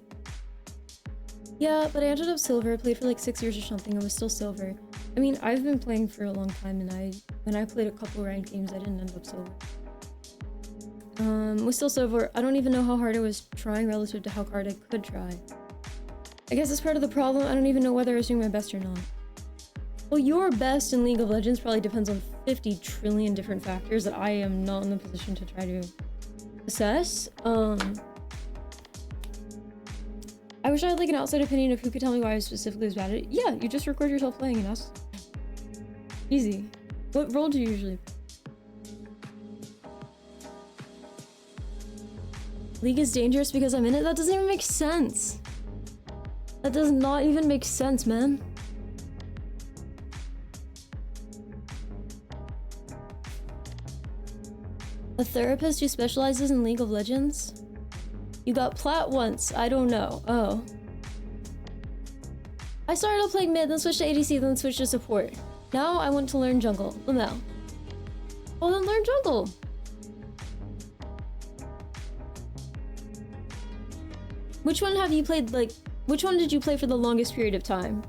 Yeah, but I ended up silver. I played for like 6 years or something. I was still silver. I mean, I've been playing for a long time, and when I played a couple ranked games, I didn't end up silver. Was still silver. I don't even know how hard I was trying relative to how hard I could try. I guess that's part of the problem. I don't even know whether I was doing my best or not. Well, your best in League of Legends probably depends on 50 trillion different factors that I am not in the position to try to assess. I wish I had like an outside opinion of who could tell me why I specifically was bad at it. Yeah, you just record yourself playing and ask. Easy. What role do you usually play? League is dangerous because I'm in it? That doesn't even make sense. That does not even make sense, man. A therapist who specializes in League of Legends? You got plat once. I don't know. Oh. I started off playing mid, then switched to ADC, then switched to support. Now I want to learn jungle. Lamel. Well, then learn jungle. Which one have you played, like, which one did you play for the longest period of time?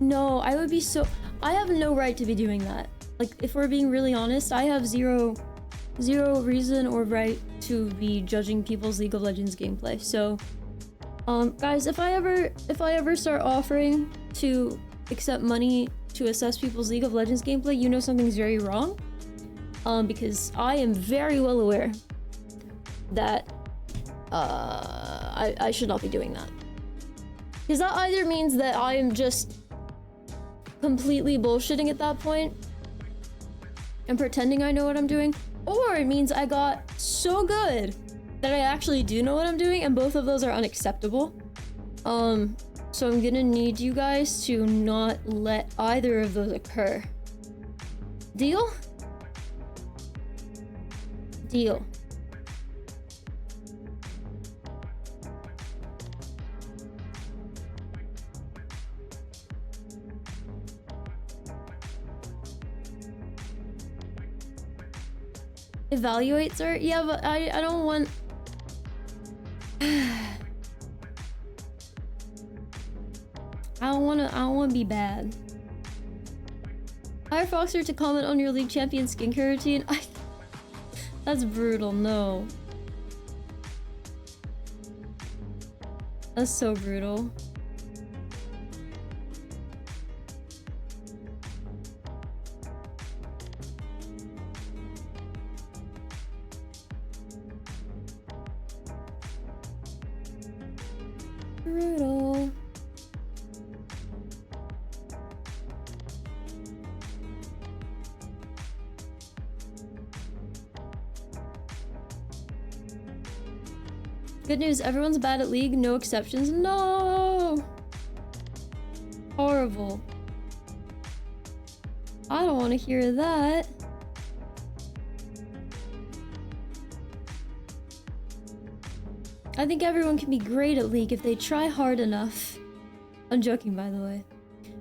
No, I would be so... I have no right to be doing that. Like, if we're being really honest, I have zero reason or right to be judging people's League of Legends gameplay. So, guys, if I ever start offering to accept money to assess people's League of Legends gameplay, you know something's very wrong. Because I am very well aware that I should not be doing that. Because that either means that I am just completely bullshitting at that point and pretending I know what I'm doing, or it means I got so good that I actually do know what I'm doing, and both of those are unacceptable. So I'm gonna need you guys to not let either of those occur. Deal? Deal. Evaluate, sir? Yeah, but I don't want... I don't wanna be bad. Hire Foxer to comment on your League Champion skincare routine. That's brutal, no. That's so brutal. Brutal. Good news, everyone's bad at League, no exceptions. No! Horrible. I don't want to hear that. I think everyone can be great at League if they try hard enough. I'm joking, by the way.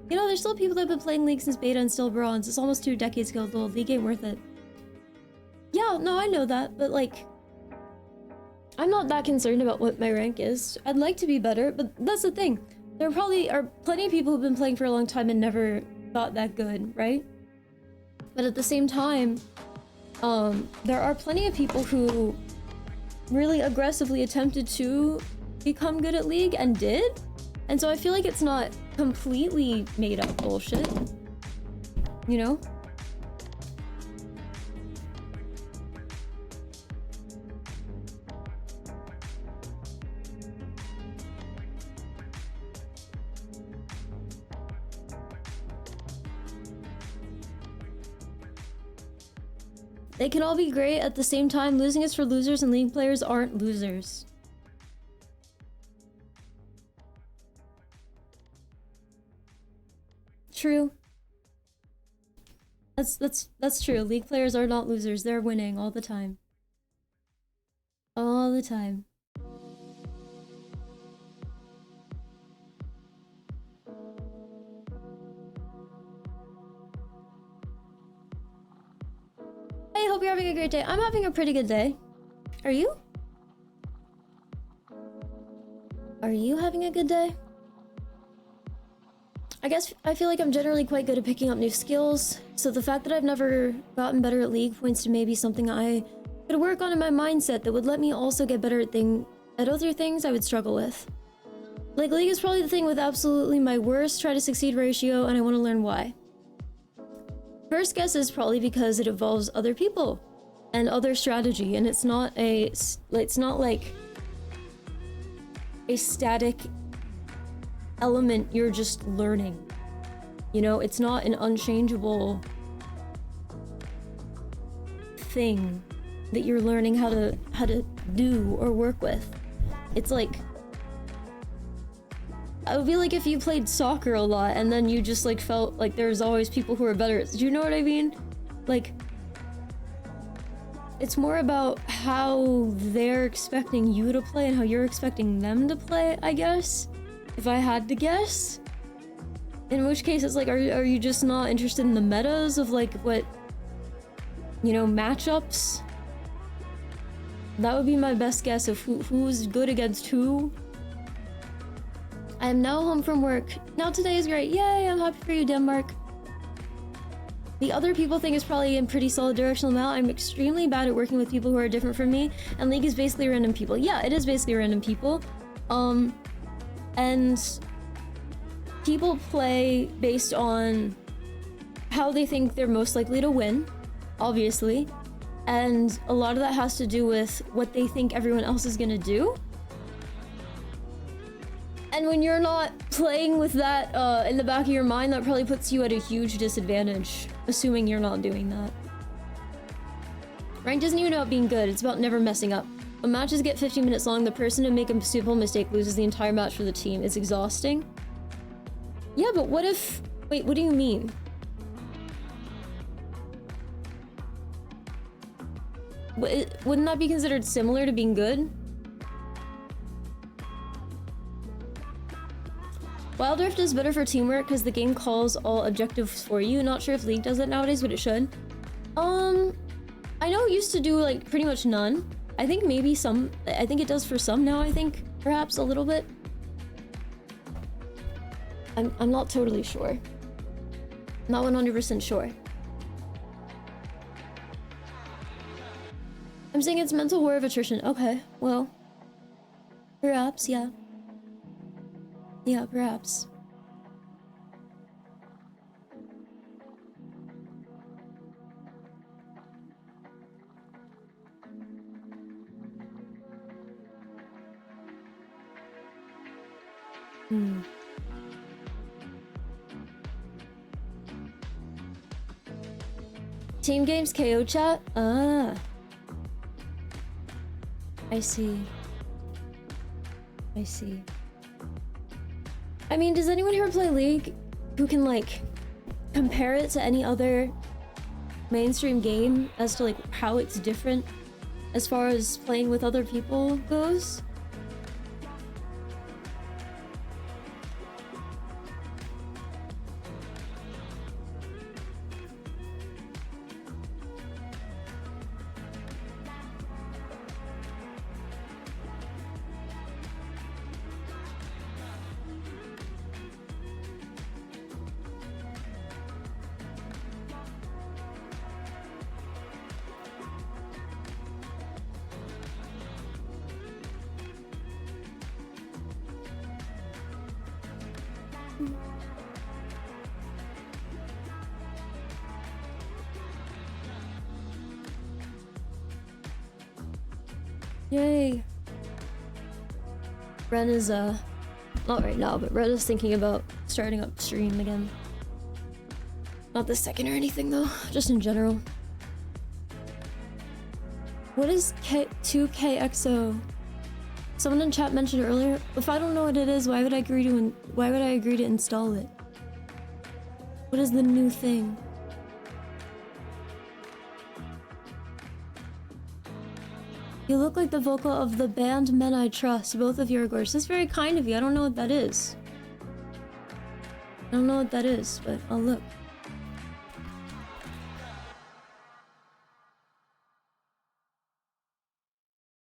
You know, there's still people that have been playing League since beta and still bronze. It's almost 2 decades ago, though. League ain't worth it. Yeah, no, I know that, but like... I'm not that concerned about what my rank is. I'd like to be better, but that's the thing. There probably are plenty of people who've been playing for a long time and never got that good, right? But at the same time, there are plenty of people who really aggressively attempted to become good at League and did. And so I feel like it's not completely made up bullshit. You know? They can all be great at the same time. Losing is for losers and League players aren't losers. True. That's true. League players are not losers. They're winning all the time. All the time. Hey, hope you're having a great day. I'm having a pretty good day. Are you? Are you having a good day? I guess I feel like I'm generally quite good at picking up new skills, so the fact that I've never gotten better at League points to maybe something I could work on in my mindset that would let me also get better at other things I would struggle with. Like, League is probably the thing with absolutely my worst try to succeed ratio, and I want to learn why. First guess is probably because it involves other people and other strategy, and it's not like a static element you're just learning. You know, it's not an unchangeable thing that you're learning how to do or work with. It's like, it would be like if you played soccer a lot and then you just like felt like there's always people who are better. Do you know what I mean? Like, it's more about how they're expecting you to play and how you're expecting them to play, I guess. If I had to guess. In which case it's like, are you just not interested in the metas of like what, you know, matchups? That would be my best guess of who's good against who. I am now home from work. Now today is great. Yay, I'm happy for you, Denmark. The other people thing is probably in pretty solid directional amount. I'm extremely bad at working with people who are different from me, and League is basically random people. Yeah, it is basically random people. And people play based on how they think they're most likely to win, obviously. And a lot of that has to do with what they think everyone else is gonna do. And when you're not playing with that in the back of your mind, that probably puts you at a huge disadvantage, assuming you're not doing that. Ranked isn't even about being good, it's about never messing up. When matches get 15 minutes long, the person who make a simple mistake loses the entire match for the team. It's exhausting. Yeah, but what if... Wait, what do you mean? Wouldn't that be considered similar to being good? Wild Rift is better for teamwork because the game calls all objectives for you. Not sure if League does it nowadays, but it should. I know it used to do like pretty much none. I think maybe some, I think it does for some now, I think, perhaps a little bit. I'm not totally sure. Not 100% sure. I'm saying it's mental war of attrition. Okay, well, perhaps, yeah. Yeah, perhaps. Team games KO chat? Ah. I see. I see. I mean, does anyone here play League who can like compare it to any other mainstream game as to like how it's different as far as playing with other people goes? Yay. Ren is, not right now, but Ren is thinking about starting up stream again. Not this second or anything though, just in general. What is 2KXO? Someone in chat mentioned earlier. If I don't know what it is, why would I agree to install it? What is the new thing? You look like the vocal of the band Men I Trust. Both of you are gorgeous. That's very kind of you. I don't know what that is. I don't know what that is, but I'll look.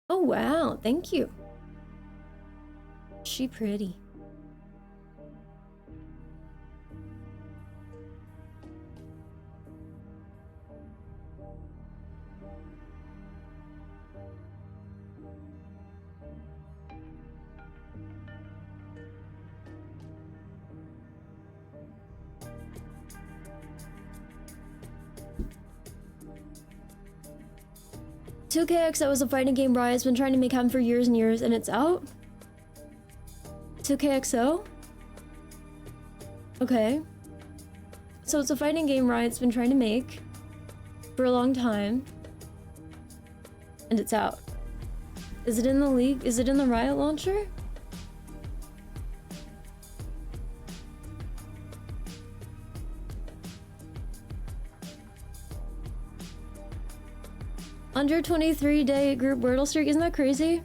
Oh wow, thank you. She pretty. "2KXO is a fighting game Riot's been trying to make happen for years and years, and it's out?" 2KXO? Okay. So it's a fighting game Riot's been trying to make for a long time, and it's out. Is it in the League? Is it in the Riot launcher? Under 23-day group Wordle streak, isn't that crazy?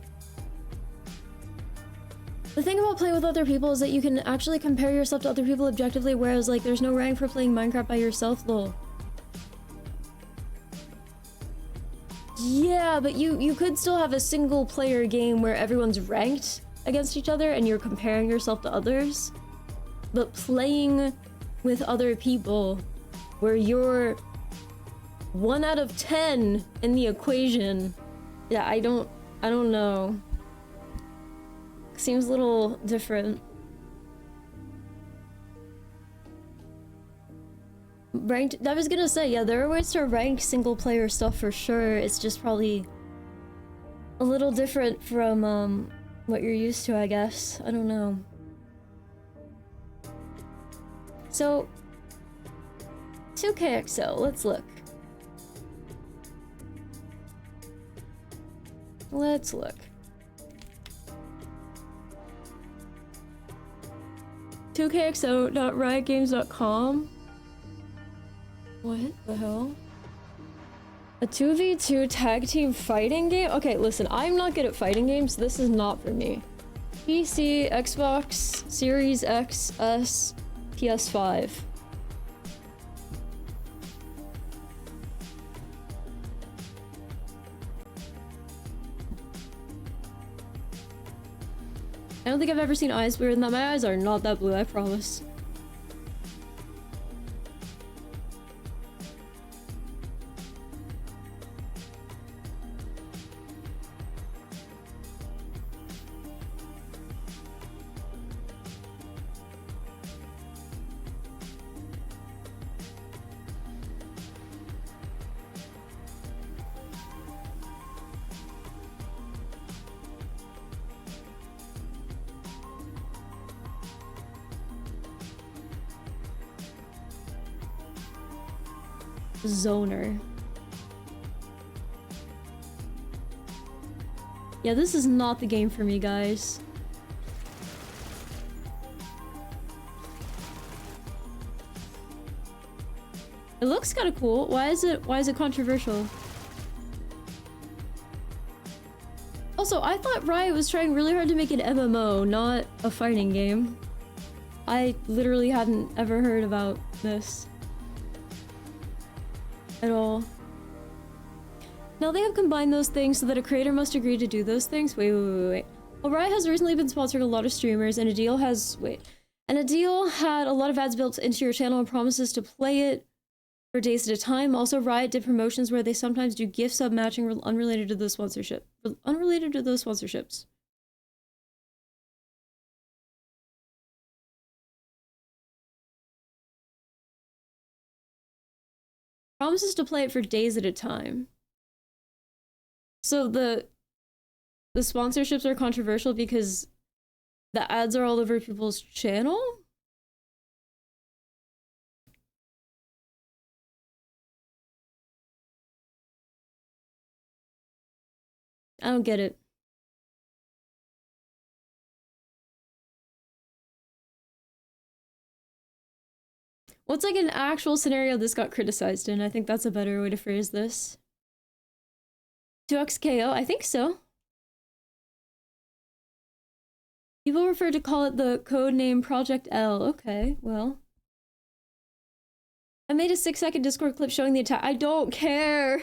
The thing about playing with other people is that you can actually compare yourself to other people objectively, whereas like there's no rank for playing Minecraft by yourself, lol. Yeah, but you could still have a single player game where everyone's ranked against each other and you're comparing yourself to others. But playing with other people where you're 1 out of 10 in the equation. Yeah, I don't know. Seems a little different. Ranked, I was gonna say, yeah, there are ways to rank single player stuff for sure. It's just probably a little different from what you're used to, I guess. I don't know. So 2KXO, let's look. Let's look. 2kxo.riotgames.com. What the hell? A 2v2 tag team fighting game? Okay, listen, I'm not good at fighting games. This is not for me. PC, Xbox, Series X, S, PS5. I don't think I've ever seen eyes bluer than that. My eyes are not that blue, I promise. Zoner. Yeah, this is not the game for me, guys. It looks kind of cool. Why is it controversial? Also, I thought Riot was trying really hard to make an MMO, not a fighting game. I literally hadn't ever heard about this at all. Now they have combined those things so that a creator must agree to do those things. Wait. Well, Riot has recently been sponsoring a lot of streamers, and a deal had a lot of ads built into your channel and promises to play it for days at a time. Also, Riot did promotions where they sometimes do gift sub matching unrelated to those sponsorships. Promises to play it for days at a time. So the The sponsorships are controversial because the ads are all over people's channel? I don't get it. What's like an actual scenario this got criticized in? I think that's a better way to phrase this. 2xKO? I think so. People prefer to call it the code name Project L. Okay, well. I made a 6-second Discord clip showing the attack. I don't care.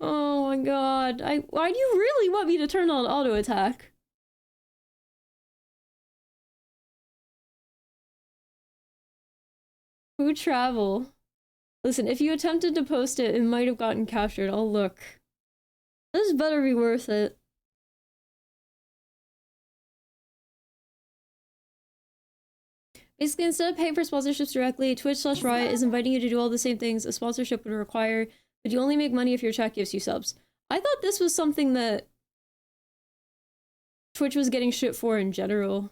Oh my god. Why do you really want me to turn on auto attack? Who travel? Listen, if you attempted to post it, it might have gotten captured. I'll look. This better be worth it. Basically, instead of paying for sponsorships directly, Twitch/Riot is inviting you to do all the same things a sponsorship would require, but you only make money if your chat gives you subs. I thought this was something that Twitch was getting shit for in general.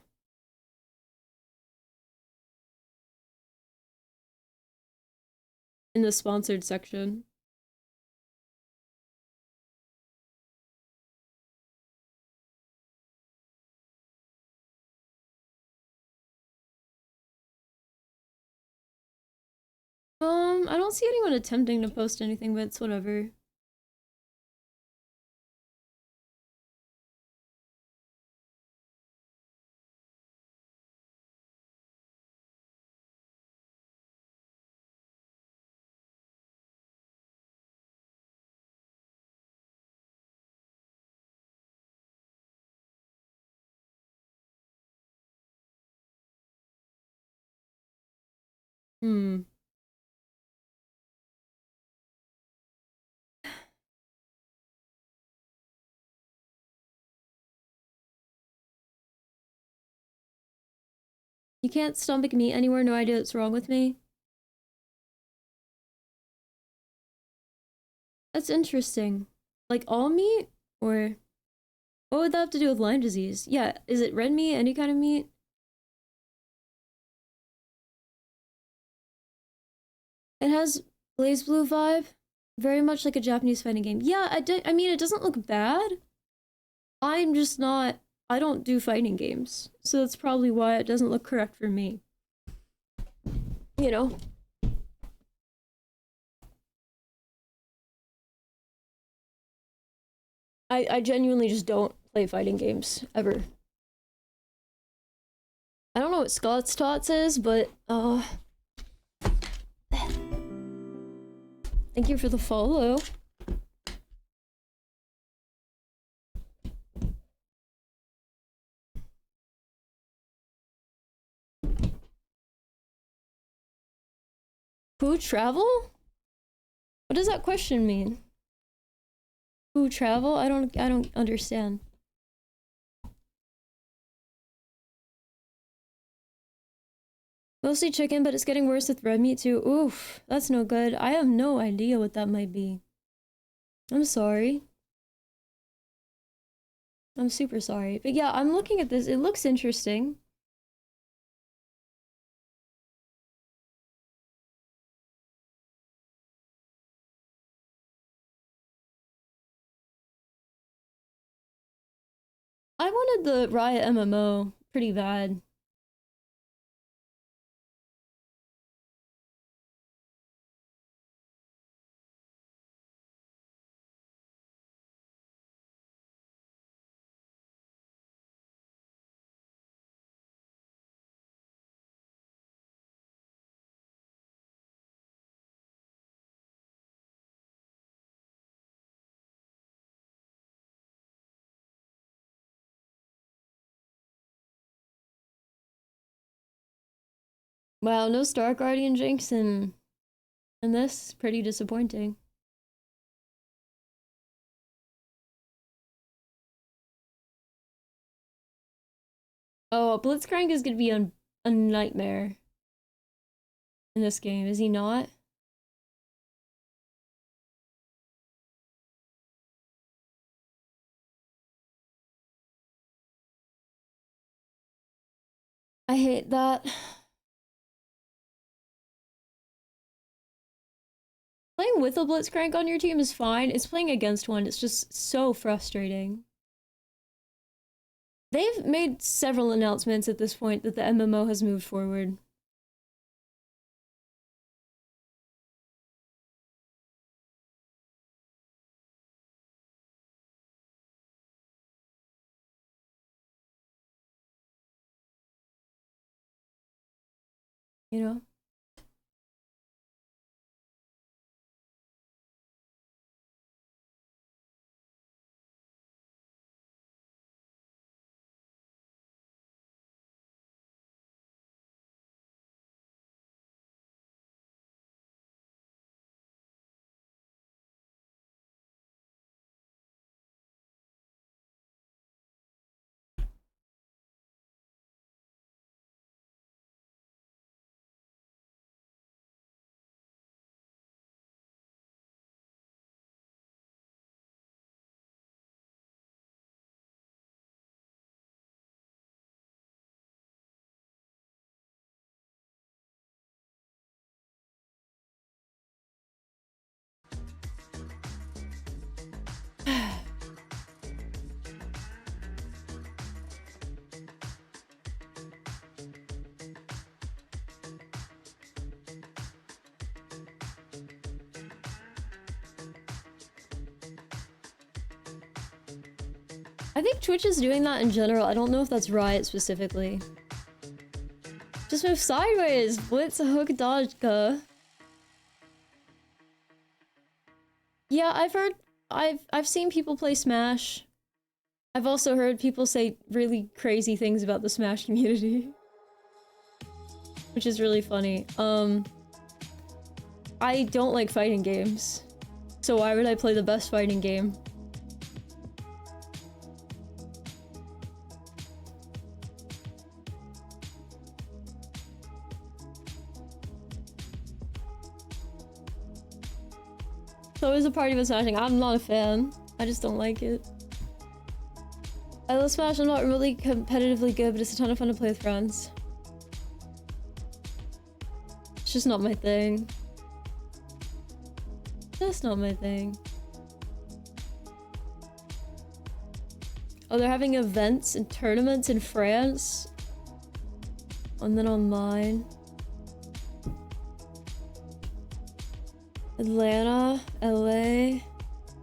In the sponsored section. I don't see anyone attempting to post anything, but it's whatever. Hmm. You can't stomach meat anywhere, no idea what's wrong with me. That's interesting. Like all meat? Or what would that have to do with Lyme disease? Yeah, is it red meat? Any kind of meat? It has BlazBlue vibe. Very much like a Japanese fighting game. Yeah, I mean, it doesn't look bad. I'm just not... I don't do fighting games. So that's probably why it doesn't look correct for me. You know? I genuinely just don't play fighting games, ever. I don't know what Scott's Tots is, but, thank you for the follow. Who travel? What does that question mean? Who travel? I don't understand. Mostly chicken, but it's getting worse with red meat too. Oof, that's no good. I have no idea what that might be. I'm sorry. I'm super sorry. But yeah, I'm looking at this. It looks interesting. I wanted the Riot MMO pretty bad. Wow, no Star Guardian Jinx and this pretty disappointing. Oh, Blitzcrank is gonna be a nightmare in this game, is he not? say that playing with a Blitzcrank on your team is fine. It's playing against one. It's just so frustrating. They've made several announcements at this point that the MMO has moved forward. You know? I think Twitch is doing that in general. I don't know if that's Riot specifically. Just move sideways. Blitz a hook dodge. Yeah, I've seen people play Smash. I've also heard people say really crazy things about the Smash community. Which is really funny. I don't like fighting games. So why would I play the best fighting game? So is a party with Smashing. I'm not a fan. I just don't like it. I love Smash. I'm not really competitively good, but it's a ton of fun to play with friends. It's just not my thing. Just not my thing. Oh, they're having events and tournaments in France. And then online. Atlanta, LA,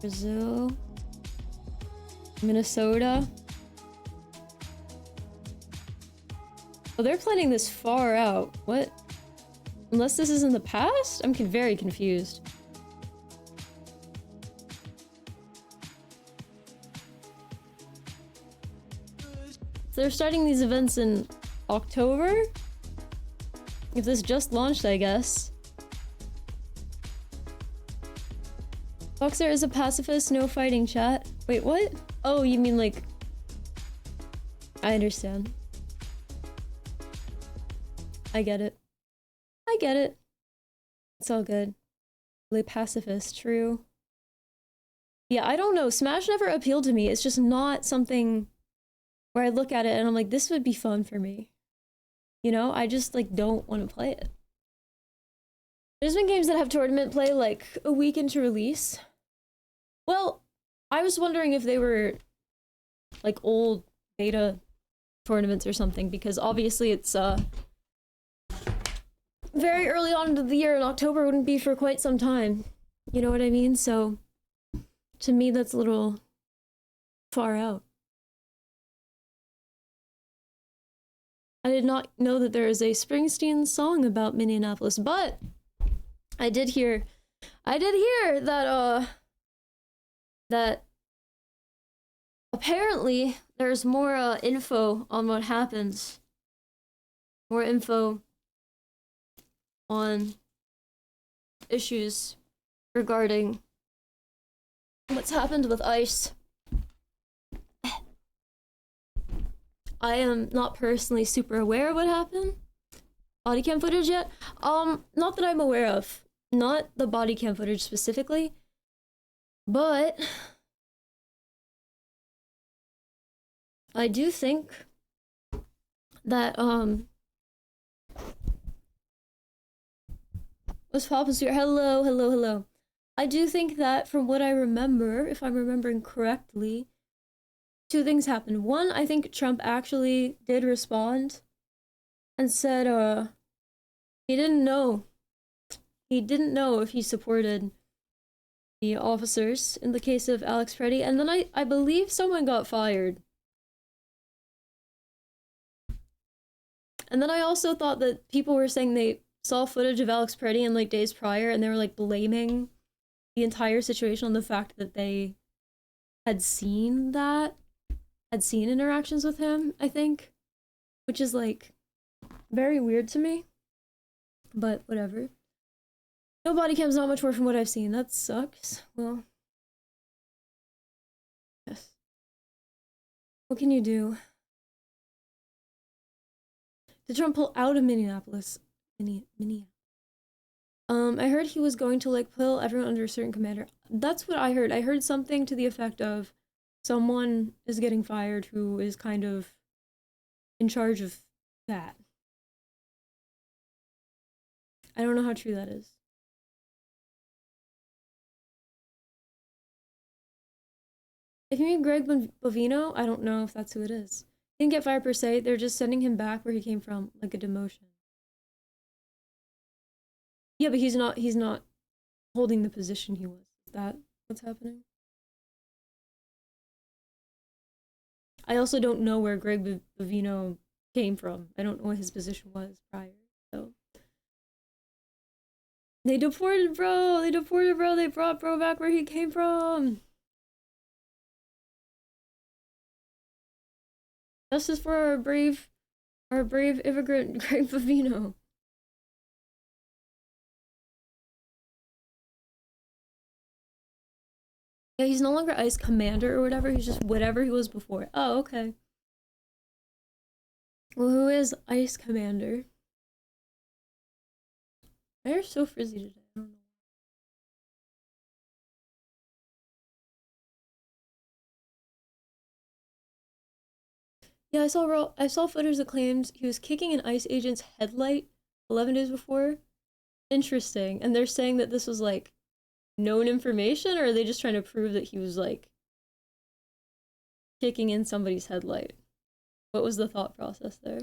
Brazil, Minnesota. Oh, they're planning this far out. What? Unless this is in the past? I'm very confused. So they're starting these events in October? If this just launched, I guess. Boxer is a pacifist, no fighting, chat. Wait, what? Oh, you mean like... I understand. I get it. I get it. It's all good. Really pacifist, true. Yeah, I don't know. Smash never appealed to me. It's just not something where I look at it and I'm like, this would be fun for me. You know? I just like don't want to play it. There's been games that have tournament play like a week into release. Well, I was wondering if they were like old beta tournaments or something, because obviously it's very early on into the year and October wouldn't be for quite some time. You know what I mean? So to me that's a little far out. I did not know that there is a Springsteen song about Minneapolis, but I did hear that that apparently there's more info on what happens. More info on issues regarding what's happened with ICE. I am not personally super aware of what happened. Body cam footage yet? Not that I'm aware of. Not the body cam footage specifically. But I do think that What's poppin', sweet? Hello, hello, hello. I do think that from what I remember, if I'm remembering correctly, two things happened. One, I think Trump actually did respond and said, he didn't know. He didn't know if he supported the officers in the case of Alex Preddy. And then I believe someone got fired. And then I also thought that people were saying they saw footage of Alex Preddy in like days prior and they were like blaming the entire situation on the fact that they had seen interactions with him, I think. Which is like very weird to me. But whatever. No body cam's not much more from what I've seen. That sucks. Well. Yes. What can you do? Did Trump pull out of Minneapolis? I heard he was going to like pull everyone under a certain commander. That's what I heard. I heard something to the effect of someone is getting fired who is kind of in charge of that. I don't know how true that is. If you mean Greg Bovino, I don't know if that's who it is. He didn't get fired per se, they're just sending him back where he came from, like a demotion. Yeah, but he's not holding the position he was. Is that what's happening? I also don't know where Greg Bovino came from. I don't know what his position was prior, so. They deported bro! They deported bro! They brought bro back where he came from! Justice for our brave immigrant Greg Bovino. Yeah, he's no longer ICE commander or whatever, he's just whatever he was before. Oh, okay. Well, who is ICE commander? My hair's so frizzy today, I don't know. Yeah, I saw footage that claimed he was kicking an ICE agent's headlight 11 days before. Interesting. And they're saying that this was like known information, or are they just trying to prove that he was like kicking in somebody's headlight? What was the thought process there?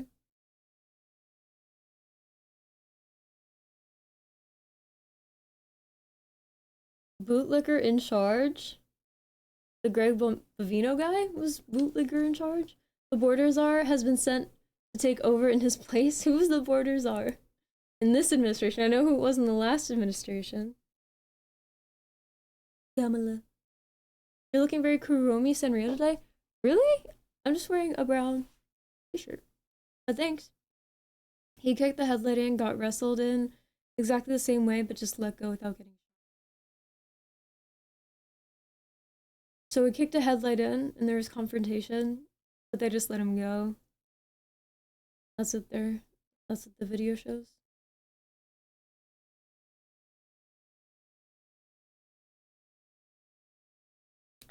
Bootlicker in charge? The Greg Bovino guy was bootlicker in charge? The border czar has been sent to take over in his place. Who was the border czar in this administration? I know who it was in the last administration. Yamala. You're looking very Kuromi Senryo today? Really? I'm just wearing a brown t-shirt. But thanks. He kicked the headlight in, got wrestled in exactly the same way, but just let go without getting shot. So he kicked a headlight in, and there was confrontation, but they just let him go. That's what the video shows.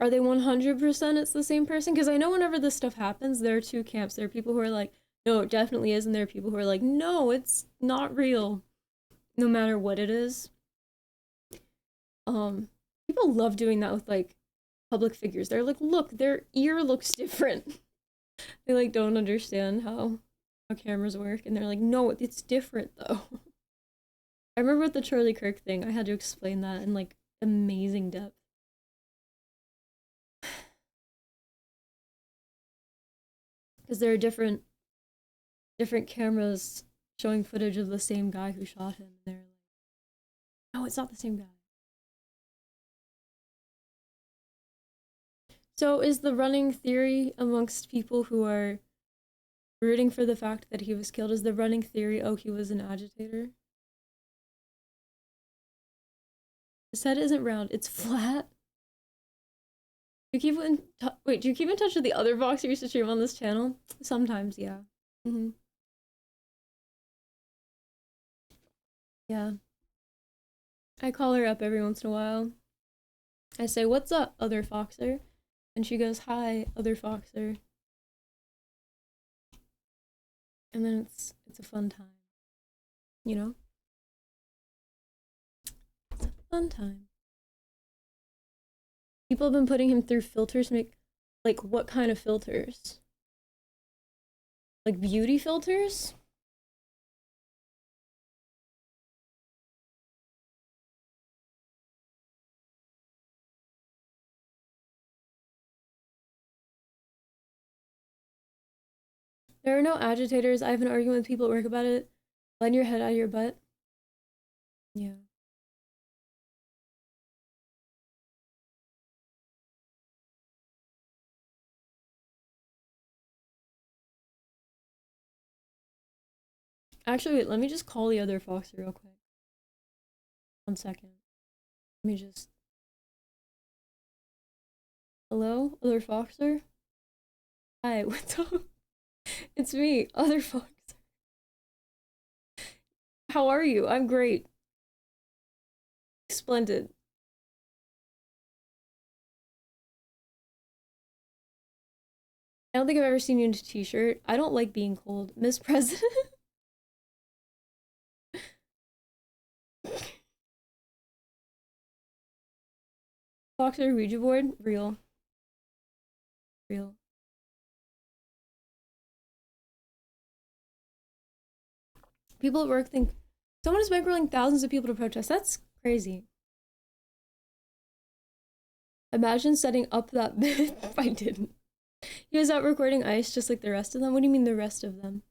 Are they 100% it's the same person? Because I know whenever this stuff happens, there are two camps. There are people who are like, no, it definitely is, and there are people who are like, no, it's not real. No matter what it is. People love doing that with like public figures. They're like, look, their ear looks different. They like don't understand how cameras work, and they're like, no, it's different though. I remember with the Charlie Kirk thing, I had to explain that in like amazing depth. Because there are different cameras showing footage of the same guy who shot him, and they're like, no, it's not the same guy. So is the running theory amongst people who are rooting for the fact that he was killed, is the running theory, oh, he was an agitator? His head isn't round, it's flat. Do you keep do you keep in touch with the other Voxer who used to stream on this channel? Sometimes, yeah. Yeah. I call her up every once in a while. I say, what's up, other Foxer? And she goes, hi, other Foxer. And then it's a fun time. You know? Fun time. People have been putting him through filters to make, like, what kind of filters? Like beauty filters? There are no agitators. I have an argument with people at work about it. Letting your head out of your butt. Yeah. Actually, wait, let me just call the other Foxer real quick. 1 second. Let me just... Hello? Other Foxer? Hi, what's up? It's me, other Foxer. How are you? I'm great. Splendid. I don't think I've ever seen you in a t-shirt. I don't like being cold. Miss President? Foxer Ouija board? Real. Real. People at work think someone is bankrolling thousands of people to protest. That's crazy. Imagine setting up that bit if I didn't. He was out recording Ice just like the rest of them. What do you mean the rest of them?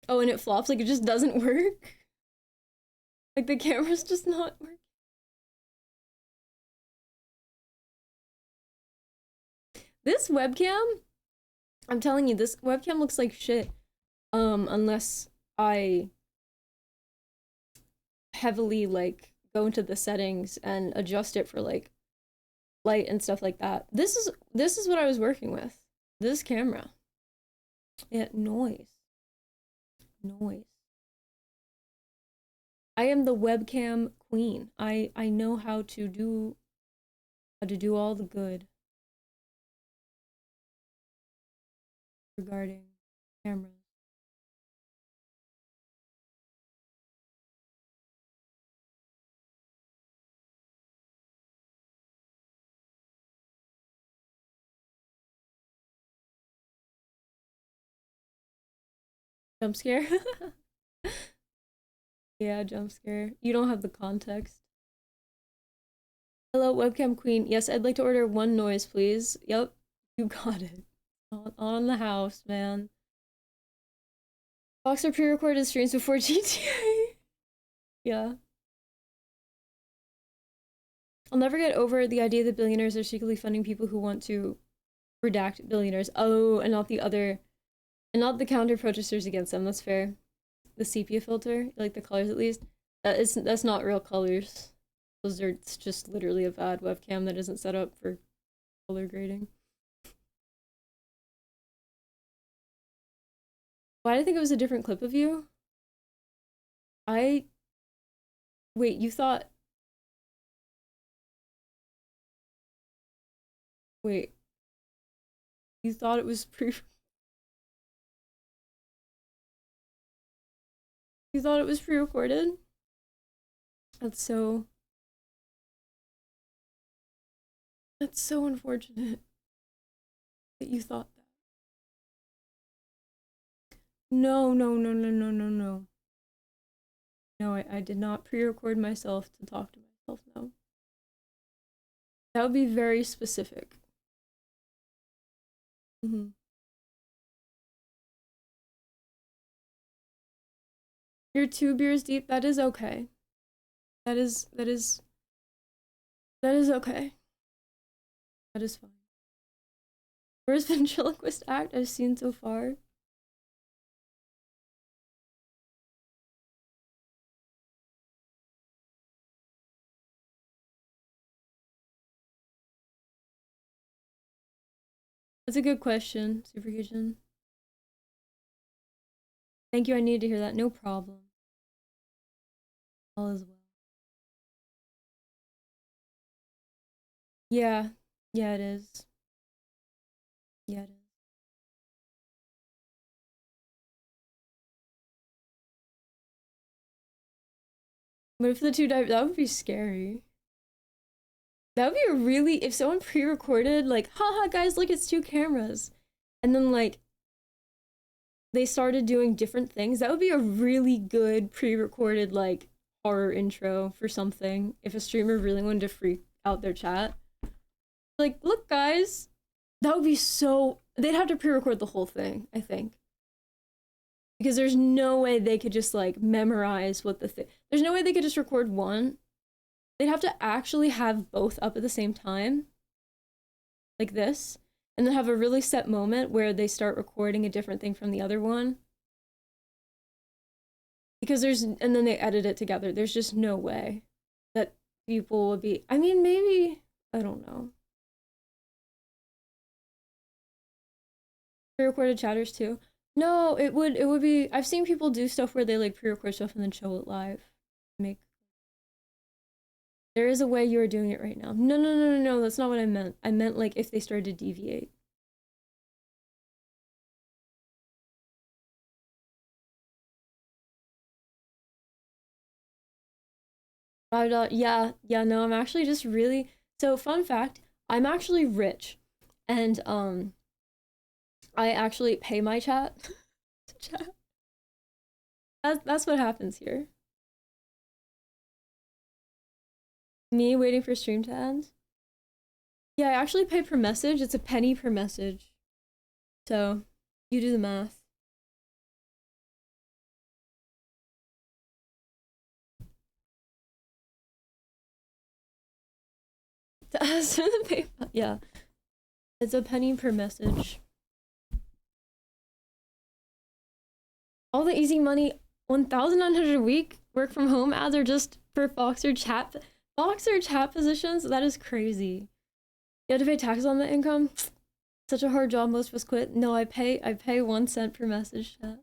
Oh, and it flops, like it just doesn't work? Like the camera's just not working? This webcam, I'm telling you, this webcam looks like shit. Unless I heavily like go into the settings and adjust it for like light and stuff like that. This is what I was working with. This camera. Yeah, noise. Noise. I am the webcam queen. I know how to do all the good regarding cameras. Jump scare? Yeah, jump scare. You don't have the context. Hello, webcam queen. Yes, I'd like to order one noise, please. Yep, you got it. On the house, man. Boxer pre-recorded streams before GTA. Yeah. I'll never get over the idea that billionaires are secretly funding people who want to redact billionaires. Oh, and not the counter protesters against them. That's fair. The sepia filter, like the colors at least. That's not real colors. Those are, it's just literally a bad webcam that isn't set up for color grading. Why did I think it was a different clip of you? Wait, you thought... Wait. You thought it was You thought it was pre-recorded? That's so unfortunate that you thought that. No. No, I did not pre-record myself to talk to myself, no. That would be very specific. You're 2 beers deep, that is okay. That is okay. That is fine. Worst ventriloquist act I've seen so far. That's a good question, Superhuman. Thank you, I needed to hear that. No problem. All is well. Yeah. Yeah, it is. Yeah, it is. What if the two dive? That would be scary. That would be a really, if someone pre-recorded like, haha guys, look, it's two cameras. And then like, they started doing different things. That would be a really good pre-recorded like horror intro for something. If a streamer really wanted to freak out their chat. Like, look guys, that would be so, they'd have to pre-record the whole thing, I think. Because there's no way they could just like memorize what the thing, there's no way they could just record one. They'd have to actually have both up at the same time. Like this. And then have a really set moment where they start recording a different thing from the other one. Because there's, and then they edit it together. There's just no way that people would be, I mean, maybe, I don't know. Pre-recorded chatters too. No, it would be, I've seen people do stuff where they like pre-record stuff and then show it live. There is a way you are doing it right now. No, that's not what I meant. I meant like if they started to deviate. $5, yeah, no, I'm actually just really, so fun fact, I'm actually rich. And I actually pay my chat to chat. That's what happens here. Me waiting for stream to end? Yeah, I actually pay per message. It's a penny per message. So, you do the math. To ask for the PayPal, yeah. It's a penny per message. All the easy money, 1,900 a week, work from home ads are just for Foxer chat positions? That is crazy. You have to pay taxes on the income? Such a hard job, most of us quit. No, I pay 1 cent per message chat.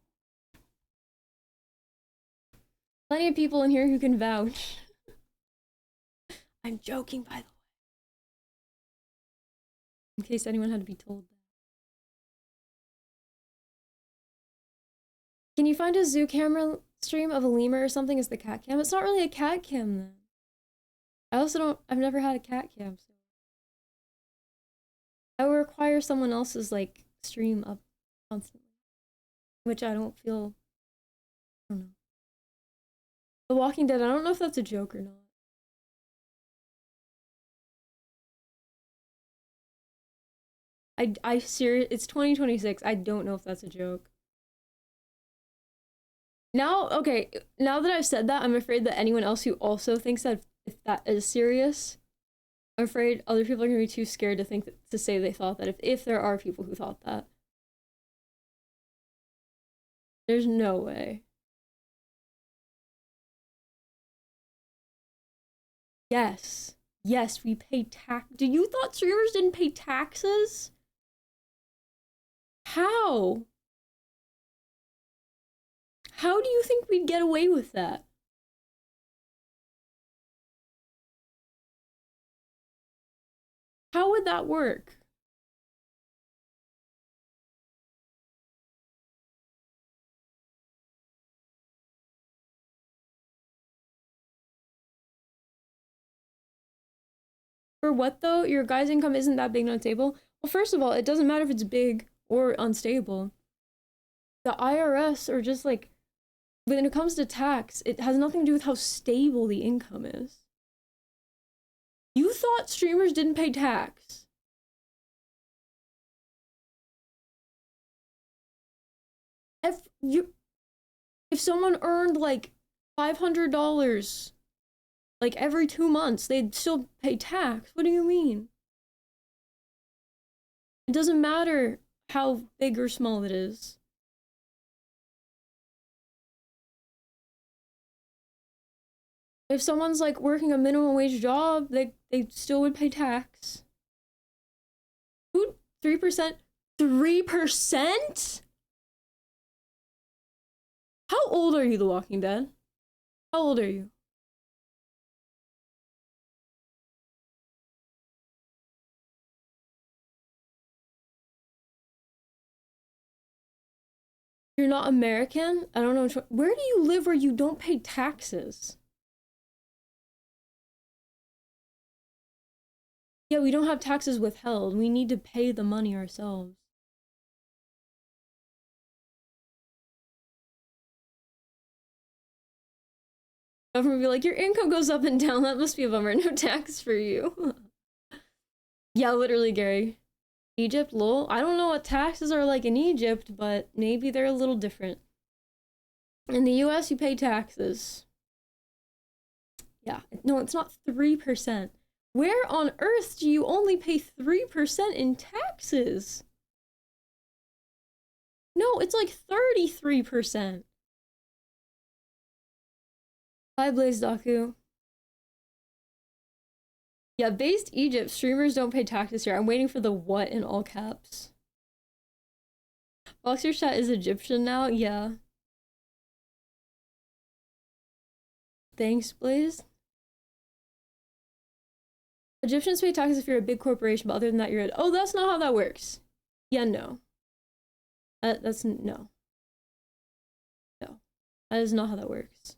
Plenty of people in here who can vouch. I'm joking, by the way. In case anyone had to be told that. Can you find a zoo camera stream of a lemur or something as the cat cam? It's not really a cat cam then. I've never had a cat cam, so. I would require someone else's, like, stream up constantly. Which I don't feel, I don't know. The Walking Dead, I don't know if that's a joke or not. It's 2026, I don't know if that's a joke. Now, okay, now that I've said that, I'm afraid that anyone else who also thinks that if that is serious, I'm afraid other people are gonna be too scared to think to say they thought that if there are people who thought that. There's no way. Yes. Yes, we pay tax. Do you thought streamers didn't pay taxes? How? How do you think we'd get away with that? How would that work? For what though? Your guy's income isn't that big, not stable? Well, first of all, it doesn't matter if it's big or unstable. The IRS are just like, when it comes to tax, it has nothing to do with how stable the income is. You thought streamers didn't pay tax. If someone earned like $500 like every 2 months, they'd still pay tax. What do you mean? It doesn't matter how big or small it is. If someone's like working a minimum wage job, they still would pay tax. Who? 3%? 3%? How old are you, The Walking Dead? How old are you? You're not American? I don't know. Where do you live where you don't pay taxes? Yeah, we don't have taxes withheld. We need to pay the money ourselves. Government would be like, your income goes up and down. That must be a bummer. No tax for you. Yeah, literally, Gary. Egypt, lol. I don't know what taxes are like in Egypt, but maybe they're a little different. In the US, you pay taxes. Yeah, no, it's not 3%. Where on earth do you only pay 3% in taxes? No, it's like 33%. Hi, Blaze Daku. Yeah, based Egypt, streamers don't pay taxes here. I'm waiting for the what in all caps. Boxer chat is Egyptian now? Yeah. Thanks, Blaze. Egyptians pay taxes if you're a big corporation, but other than that, you're oh, that's not how that works. Yeah, no. That's no. No. That is not how that works.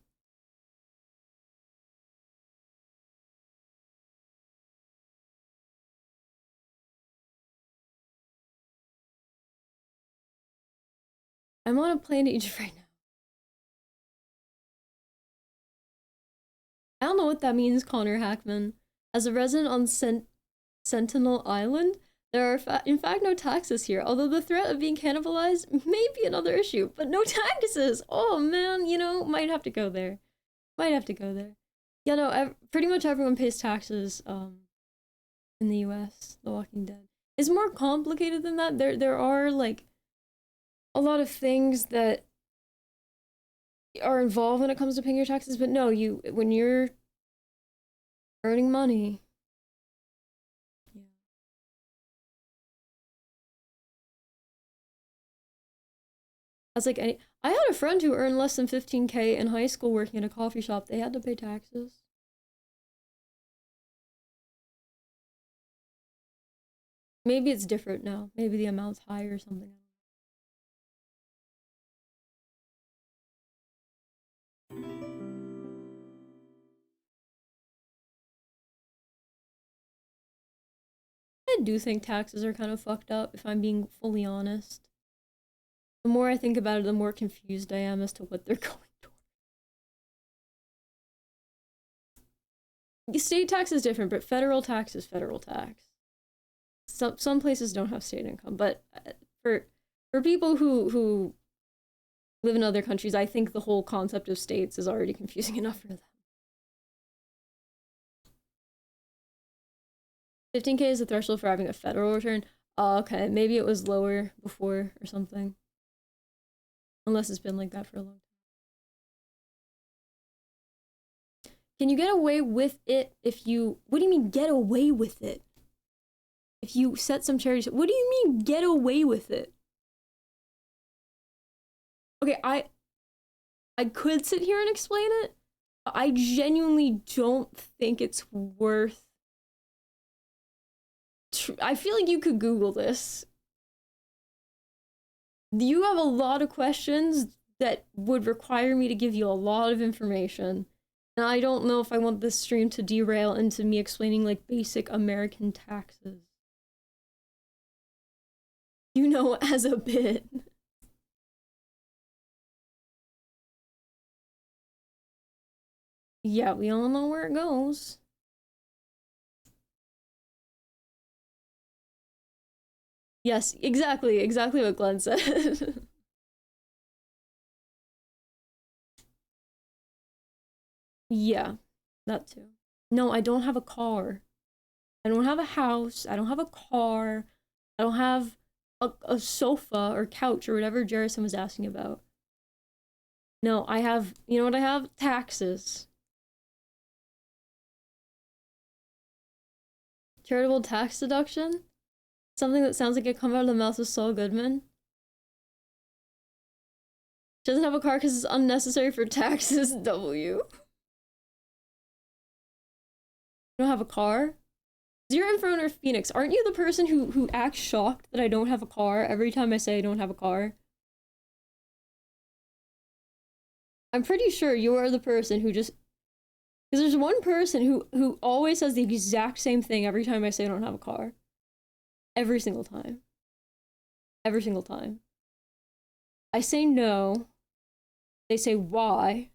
I'm on a plane to Egypt right now. I don't know what that means, Connor Hackman. As a resident on Sentinel Island, there are in fact no taxes here, although the threat of being cannibalized may be another issue, but no taxes! Oh man, you know, might have to go there. Might have to go there. Yeah, no, pretty much everyone pays taxes, in the US, The Walking Dead. It's more complicated than that. There are, like, a lot of things that are involved when it comes to paying your taxes, but no, when you're earning money, yeah. That's like I had a friend who earned less than 15K in high school working in a coffee shop. They had to pay taxes. Maybe it's different now. Maybe the amount's higher or something. I do think taxes are kind of fucked up, if I'm being fully honest. The more I think about it, the more confused I am as to what they're going towards. State tax is different, but federal tax is federal tax. Some places don't have state income, but for people who live in other countries, I think the whole concept of states is already confusing enough for them. 15K is the threshold for having a federal return. Oh, okay, maybe it was lower before or something. Unless it's been like that for a long time. Can you get away with it if you... What do you mean, get away with it? If you set some charity... What do you mean, get away with it? Okay, I could sit here and explain it. I genuinely don't think it's worth... I feel like you could Google this. You have a lot of questions that would require me to give you a lot of information. And I don't know if I want this stream to derail into me explaining like basic American taxes. You know, as a bit. Yeah, we all know where it goes. Yes, exactly what Glenn said. Yeah, that too. No, I don't have a car. I don't have a house. I don't have a car. I don't have a sofa or couch or whatever Jerison was asking about. No, I have, you know what I have? Taxes. Charitable tax deduction? Something that sounds like it come out of the mouth of Saul Goodman. She doesn't have a car because it's unnecessary for taxes. W. You don't have a car? Zero Inferno or Phoenix, aren't you the person who acts shocked that I don't have a car every time I say I don't have a car? I'm pretty sure you are the person who just Because there's one person who always says the exact same thing every time I say I don't have a car. Every single time. Every single time. I say no. They say why.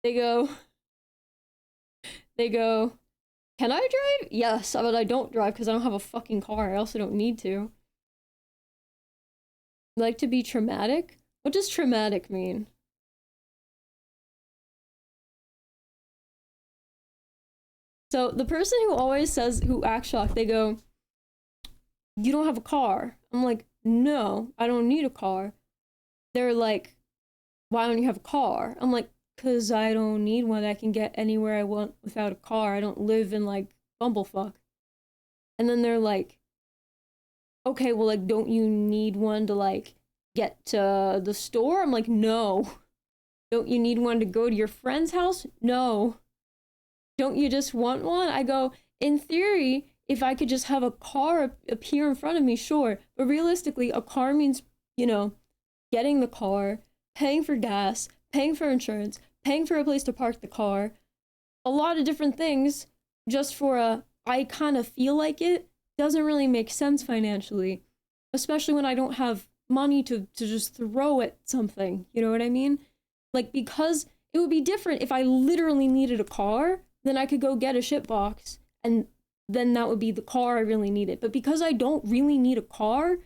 They go, can I drive? Yes, but I don't drive because I don't have a fucking car. I also don't need to. Like to be traumatic? What does traumatic mean? So the person who always says, who acts shocked, they go, you don't have a car. I'm like, no, I don't need a car. They're like, why don't you have a car? I'm like, because I don't need one. I can get anywhere I want without a car. I don't live in like Bumblefuck. And then they're like, okay, well, like, don't you need one to like get to the store? I'm like, no. Don't you need one to go to your friend's house? No. Don't you just want one? I go, in theory, if I could just have a car appear in front of me, sure. But realistically, a car means, you know, getting the car, paying for gas, paying for insurance, paying for a place to park the car. A lot of different things just for a, I kind of feel like it, doesn't really make sense financially. Especially when I don't have money to just throw at something. You know what I mean? Like, because it would be different if I literally needed a car, then I could go get a shitbox, and then that would be the car I really needed. But because I don't really need a car,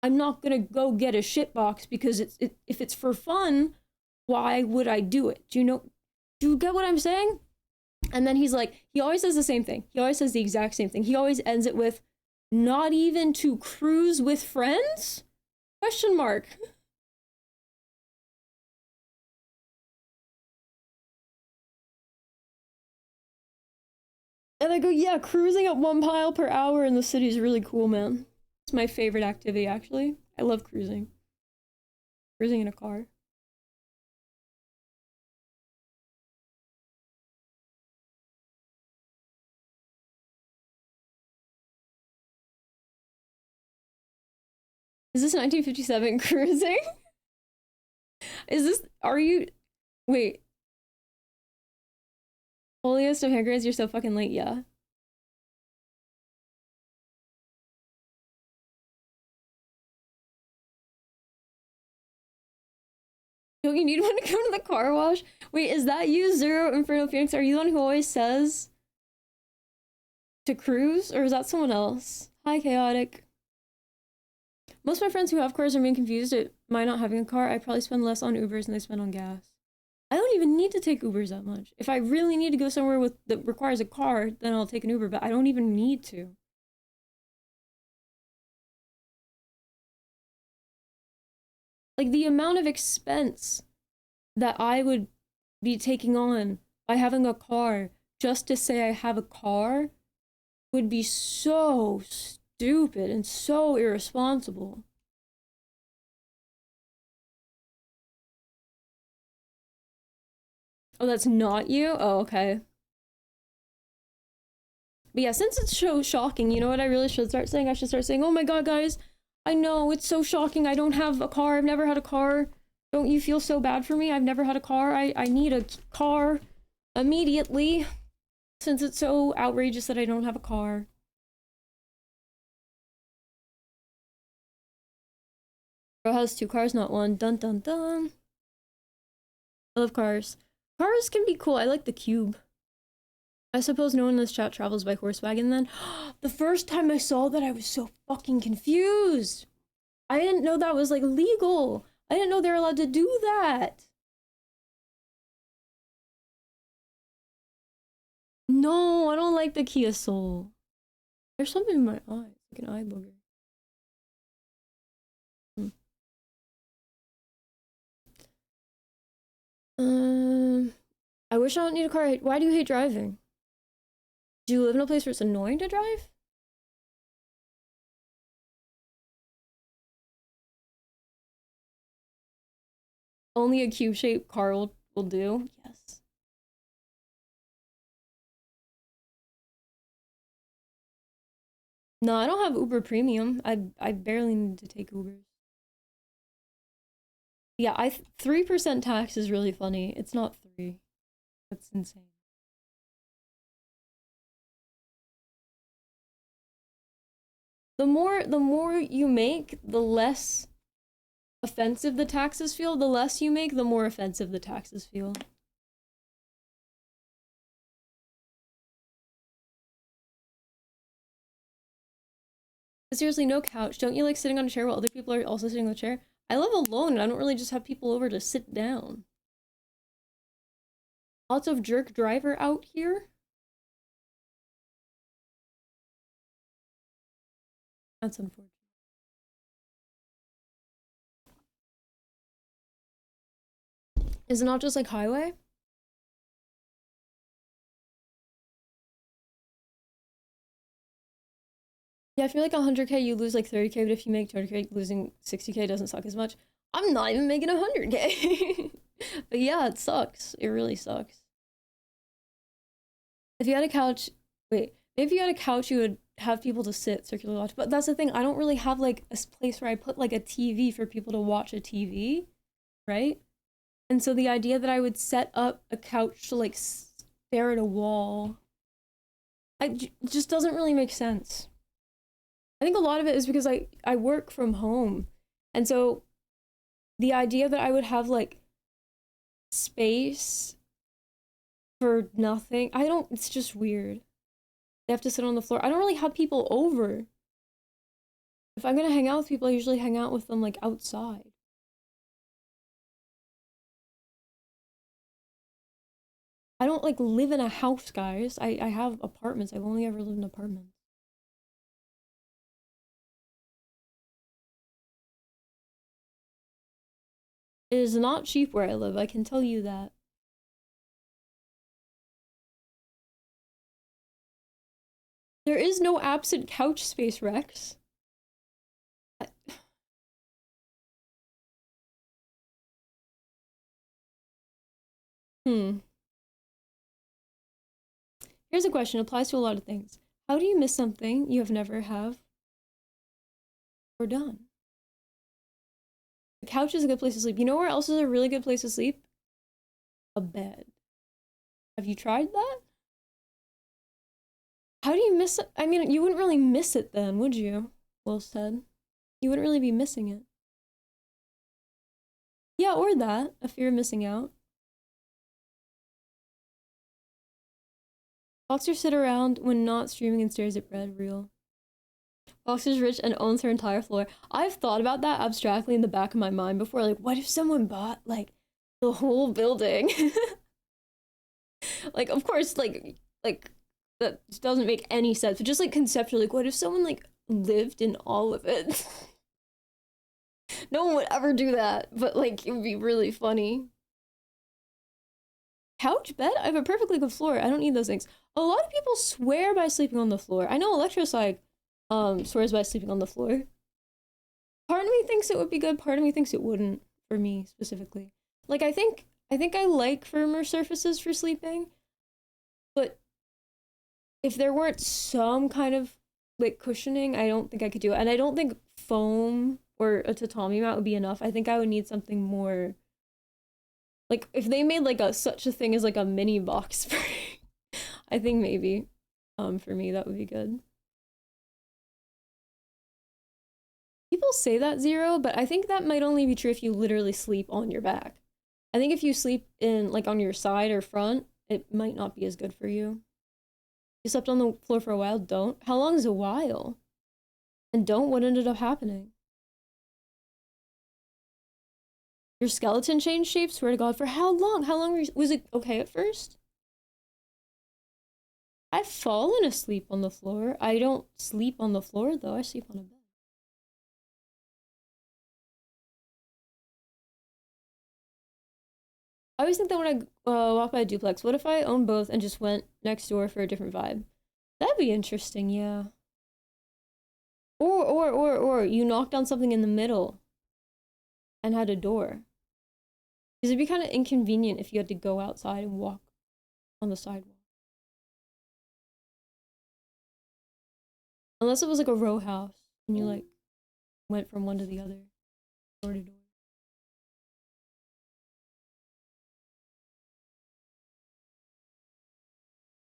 I'm not gonna go get a shitbox because if it's for fun, why would I do it? Do you get what I'm saying? And then he's like, he always says the same thing. He always says the exact same thing. He always ends it with, not even to cruise with friends? Question mark. And I go, yeah, cruising at 1 mile per hour in the city is really cool, man. It's my favorite activity, actually. I love cruising. Cruising in a car. Is this 1957 cruising? Is this, are you, wait. Holiest of Hankers, you're so fucking late, yeah. Don't you need one to go to the car wash? Wait, is that you, Zero Inferno Phoenix? Are you the one who always says to cruise? Or is that someone else? Hi, Chaotic. Most of my friends who have cars are being confused at my not having a car. I probably spend less on Ubers than I spend on gas. I don't even need to take Ubers that much. If I really need to go somewhere that requires a car, then I'll take an Uber, but I don't even need to. Like, the amount of expense that I would be taking on by having a car just to say I have a car would be so stupid and so irresponsible. Oh, that's not you? Oh, okay. But yeah, since it's so shocking, you know what I really should start saying? I should start saying, oh my god, guys, I know, it's so shocking. I don't have a car. I've never had a car. Don't you feel so bad for me? I've never had a car. I need a car immediately, since it's so outrageous that I don't have a car. Bro has 2 cars, not 1. Dun dun dun. I love cars. Cars can be cool. I like the Cube. I suppose no one in this chat travels by Horsewagon then. The first time I saw that, I was so fucking confused. I didn't know that was like legal. I didn't know they're allowed to do that. No, I don't like the Kia Soul. There's something in my eye. It's like an eye booger. I wish I don't need a car. Why do you hate driving? Do you live in a place where it's annoying to drive? Only a cube-shaped car will do? Yes. No, I don't have Uber Premium. I barely need to take Ubers. Yeah, 3% tax is really funny. It's not 3. That's insane. The more you make, the less offensive the taxes feel. The less you make, the more offensive the taxes feel. But seriously, no couch. Don't you like sitting on a chair while other people are also sitting on a chair? I live alone and I don't really just have people over to sit down. Lots of jerk driver out here. That's unfortunate. Is it not just like highway? Yeah, if you're like 100k, you lose like 30k, but if you make 200k, losing 60k doesn't suck as much. I'm not even making 100k. But yeah, it sucks. It really sucks. If you had a couch, wait, if you had a couch, you would have people to sit, circular watch. But that's the thing, I don't really have like a place where I put like a TV for people to watch a TV, right? And so the idea that I would set up a couch to like stare at a wall, just doesn't really make sense. I think a lot of it is because I work from home. And so the idea that I would have like space for nothing, it's just weird. They have to sit on the floor. I don't really have people over. If I'm gonna hang out with people, I usually hang out with them like outside. I don't like live in a house, guys. I have apartments. I've only ever lived in apartments. It is not cheap where I live, I can tell you that. There is no absent couch space, Rex. Here's a question, applies to a lot of things. How do you miss something you have never have or done? The couch is a good place to sleep. You know where else is a really good place to sleep? A bed. Have you tried that? How do you miss it? I mean, you wouldn't really miss it then, would you? Well said. You wouldn't really be missing it. Yeah, or that, a fear of missing out. Boxer sit around when not streaming and stares at bread, real. Boxer's rich and owns her entire floor. I've thought about that abstractly in the back of my mind before, like, what if someone bought, like, the whole building? Like, of course, like, that doesn't make any sense, but just, like, conceptually, like, what if someone, like, lived in all of it? No one would ever do that, but, like, it would be really funny. Couch, bed? I have a perfectly good floor. I don't need those things. A lot of people swear by sleeping on the floor. I know Electroside swears by sleeping on the floor. Part of me thinks it would be good, part of me thinks it wouldn't, for me specifically. Like, I think I like firmer surfaces for sleeping, but if there weren't some kind of like cushioning, I don't think I could do it. And I don't think foam or a tatami mat would be enough. I think I would need something more, like if they made like such a thing as like a mini box spring, I think maybe for me that would be good. People say that, Zero, but I think that might only be true if you literally sleep on your back. I think if you sleep in like on your side or front, it might not be as good for you. You slept on the floor for a while, don't. How long is a while? And don't, what ended up happening? Your skeleton changed shape, swear to God, for how long? How long was it okay at first? I've fallen asleep on the floor. I don't sleep on the floor though, I sleep on a bed. I always think that when I walk by a duplex, what if I own both and just went next door for a different vibe? That'd be interesting, yeah. Or you knocked on something in the middle and had a door. Because it'd be kind of inconvenient if you had to go outside and walk on the sidewalk. Unless it was like a row house and you like went from one to the other, door to door.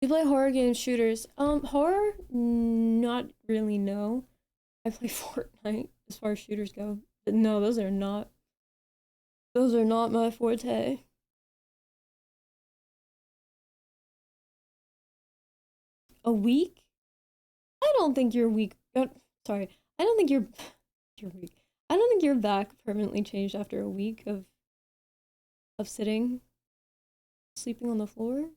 You play horror games, shooters. Horror? Not really, no. I play Fortnite as far as shooters go. But no, those are not my forte. A week? I don't think you're weak. Sorry. I don't think you're weak. I don't think your back permanently changed after a week of sitting, sleeping on the floor.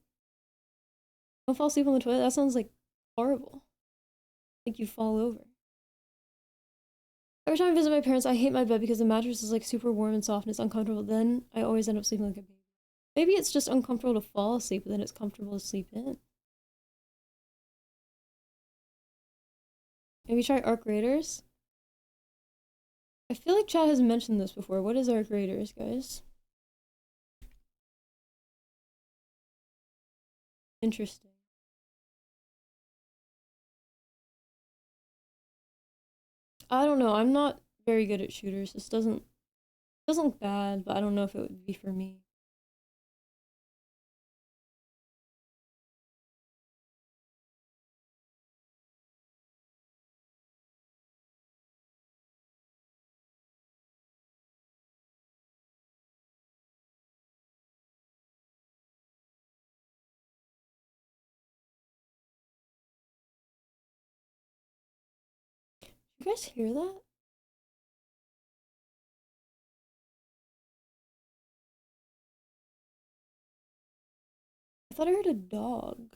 Don't fall asleep on the toilet. That sounds like horrible. Like you fall over. Every time I visit my parents, I hate my bed because the mattress is like super warm and soft and it's uncomfortable. Then I always end up sleeping like a baby. Maybe it's just uncomfortable to fall asleep, but then it's comfortable to sleep in. Maybe try Arc Raiders? I feel like chat has mentioned this before. What is Arc Raiders, guys? Interesting. I don't know. I'm not very good at shooters. This doesn't look bad, but I don't know if it would be for me. You guys hear that? I thought I heard a dog.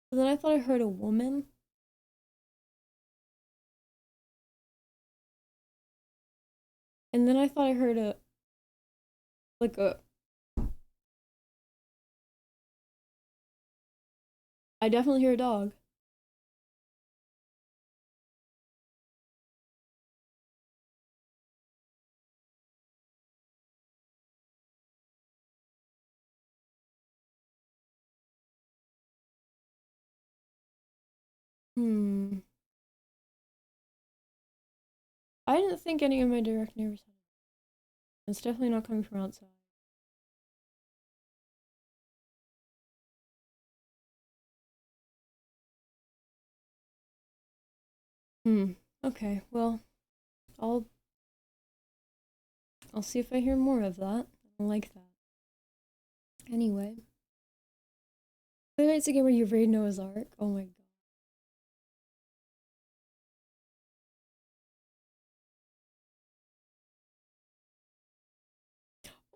But then I thought I heard a woman. And then I thought I heard I definitely hear a dog. I didn't think any of my direct neighbors had it. It's definitely not coming from outside. Okay, well, I'll see if I hear more of that. I like that. Anyway. It's a game where you raid Noah's Ark. Oh my god.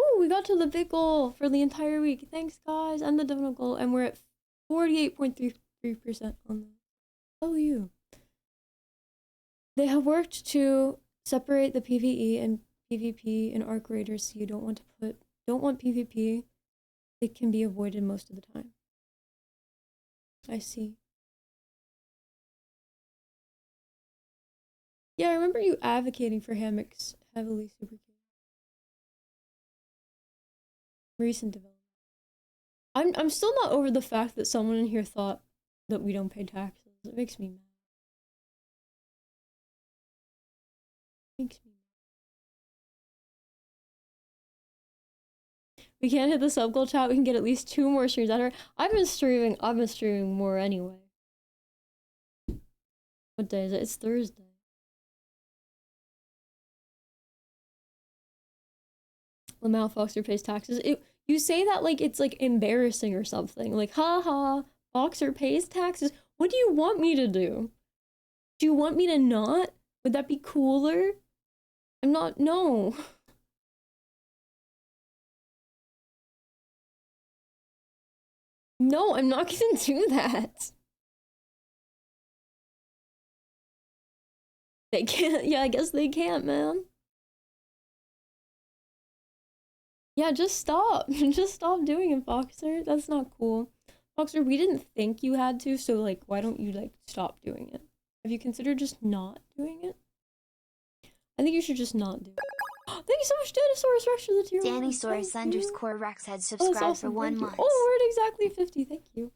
Oh, we got to the big goal for the entire week. Thanks, guys, and the dividend goal, and we're at 48.33% on that. Oh, you. They have worked to separate the PvE and PvP in Arc Raiders, so you don't want PvP. It can be avoided most of the time. I see. Yeah, I remember you advocating for hammocks heavily, super cute. Recent development. I'm still not over the fact that someone in here thought that we don't pay taxes. It makes me mad. We can't hit the sub goal, chat. We can get at least 2 more streams out of her. I've been streaming more anyway. What day is it? It's Thursday. Lamau Foxer pays taxes. You say that like it's like embarrassing or something. Like, haha, Foxer pays taxes. What do you want me to do? Do you want me to not? Would that be cooler? I'm not, no. No, I'm not gonna do that. They can't, yeah, I guess they can't, man. Yeah, just stop. Just stop doing it, Foxer. That's not cool. Foxer, we didn't think you had to, so like, why don't you like stop doing it? Have you considered just not doing it? I think you should just not do it. Thank you so much, Danosaurus Rex, for the tier 1. Danosaurus_Rex had subscribed for 1 month. Oh, we're at exactly 50. Thank you.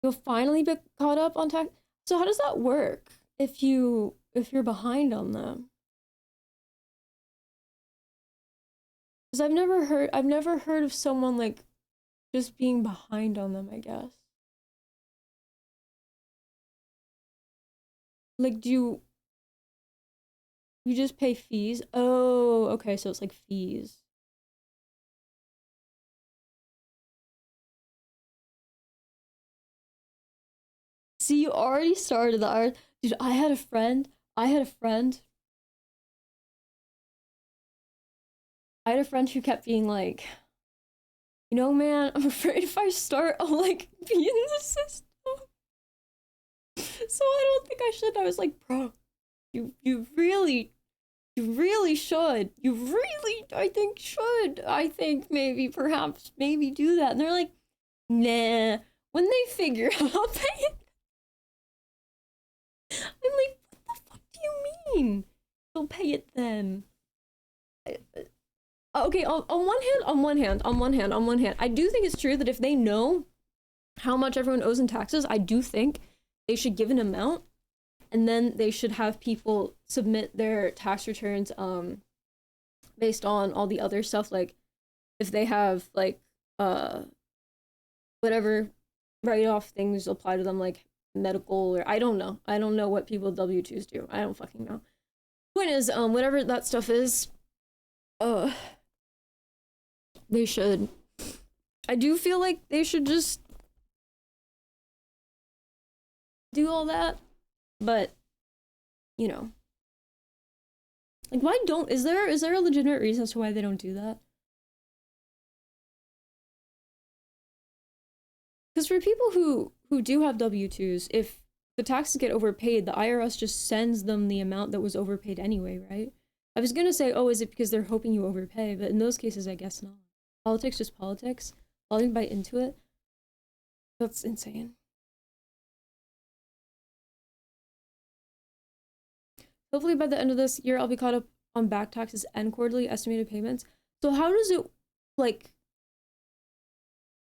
You'll finally be caught up on tax. So how does that work if you're behind on them? Because I've never heard of someone like just being behind on them, I guess. Like, do you just pay fees? Oh, okay, so it's like fees. See, you already started the art. Dude, I had a friend who kept being like, you know, man, I'm afraid if I start, I'll like be in the system. So I don't think I should. I was like, bro, you really should. You really, I think perhaps maybe do that. And they're like, nah, when they figure out, I'll pay it. I'm like, what the fuck do you mean? They'll pay it then. Okay, on one hand, I do think it's true that if they know how much everyone owes in taxes, I do think they should give an amount, and then they should have people submit their tax returns based on all the other stuff, like if they have like whatever write-off things apply to them, like medical, or I don't know what people with W-2s do. I don't fucking know. Point is, whatever that stuff is, they should. I do feel like they should just do all that, but you know, like, why don't, is there a legitimate reason as to why they don't do that? Because for people who do have W-2s, if the taxes get overpaid, the IRS just sends them the amount that was overpaid anyway, right? I was gonna say, oh, is it because they're hoping you overpay? But in those cases, I guess not. Politics, just politics. I'll even bite into it. That's insane. Hopefully by the end of this year, I'll be caught up on back taxes and quarterly estimated payments. So how does it, like,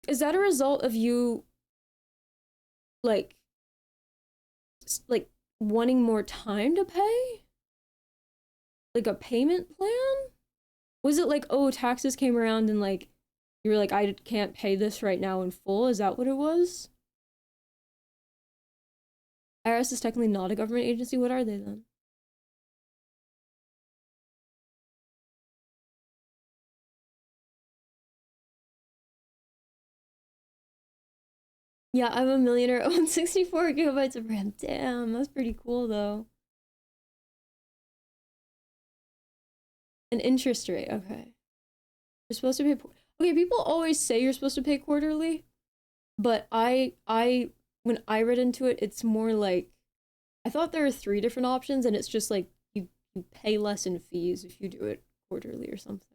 is that a result of you, like wanting more time to pay? Like a payment plan? Was it like, oh, taxes came around and like, you were like, I can't pay this right now in full? Is that what it was? IRS is technically not a government agency. What are they then? Yeah, I'm a millionaire, own 64 gigabytes of RAM. Damn, that's pretty cool though. An interest rate, okay. You're supposed to pay, okay, people always say you're supposed to pay quarterly, but when I read into it, it's more like, I thought there were 3 different options, and it's just like, you pay less in fees if you do it quarterly or something.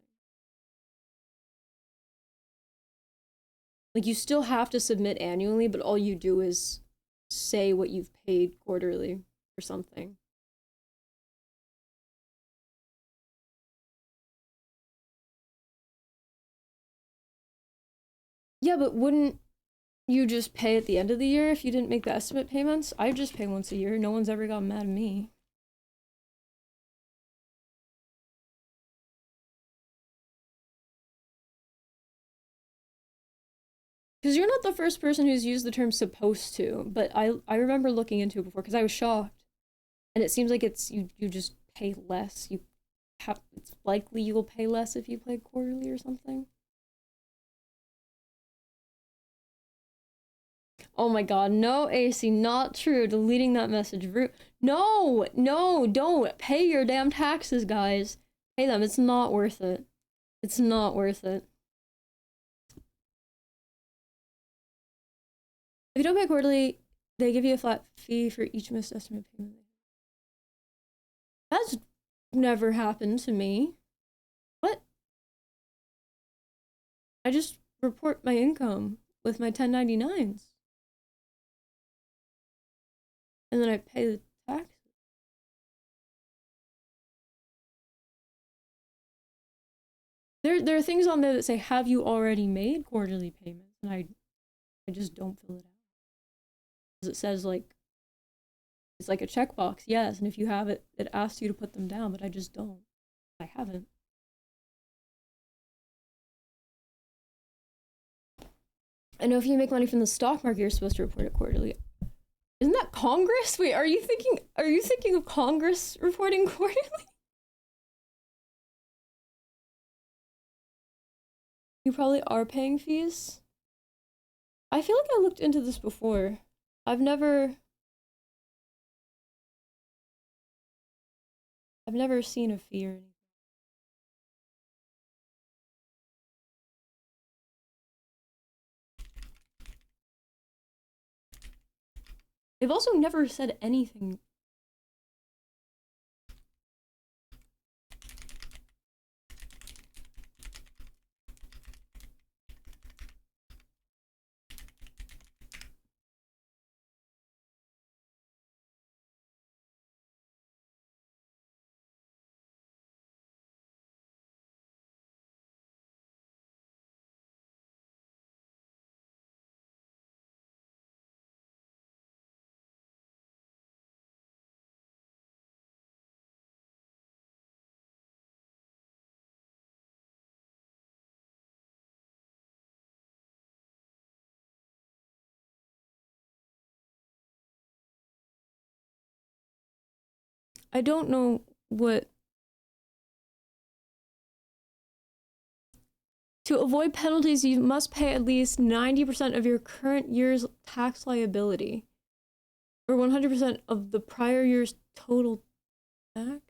Like, you still have to submit annually, but all you do is say what you've paid quarterly or something. Yeah, but wouldn't you just pay at the end of the year if you didn't make the estimate payments? I just pay once a year. No one's ever gotten mad at me. Because you're not the first person who's used the term supposed to, but I remember looking into it before because I was shocked. And it seems like it's, you just pay less. It's likely you will pay less if you play quarterly or something. Oh my god, no, AC, not true. Deleting that message. No, don't. Pay your damn taxes, guys. Pay them. It's not worth it. It's not worth it. If you don't pay quarterly, they give you a flat fee for each missed estimate payment. That's never happened to me. What? I just report my income with my 1099s. And then I pay the taxes. There are things on there that say, have you already made quarterly payments? And I just don't fill it out. Because it says, like, it's like a checkbox, yes, and if you have it, it asks you to put them down, but I just don't. I haven't. I know if you make money from the stock market, you're supposed to report it quarterly. Isn't that Congress? Wait, are you thinking of Congress reporting quarterly? You probably are paying fees. I feel like I looked into this before. I've never seen a fee or anything. They've also never said anything. I don't know what... To avoid penalties, you must pay at least 90% of your current year's tax liability, or 100% of the prior year's total tax.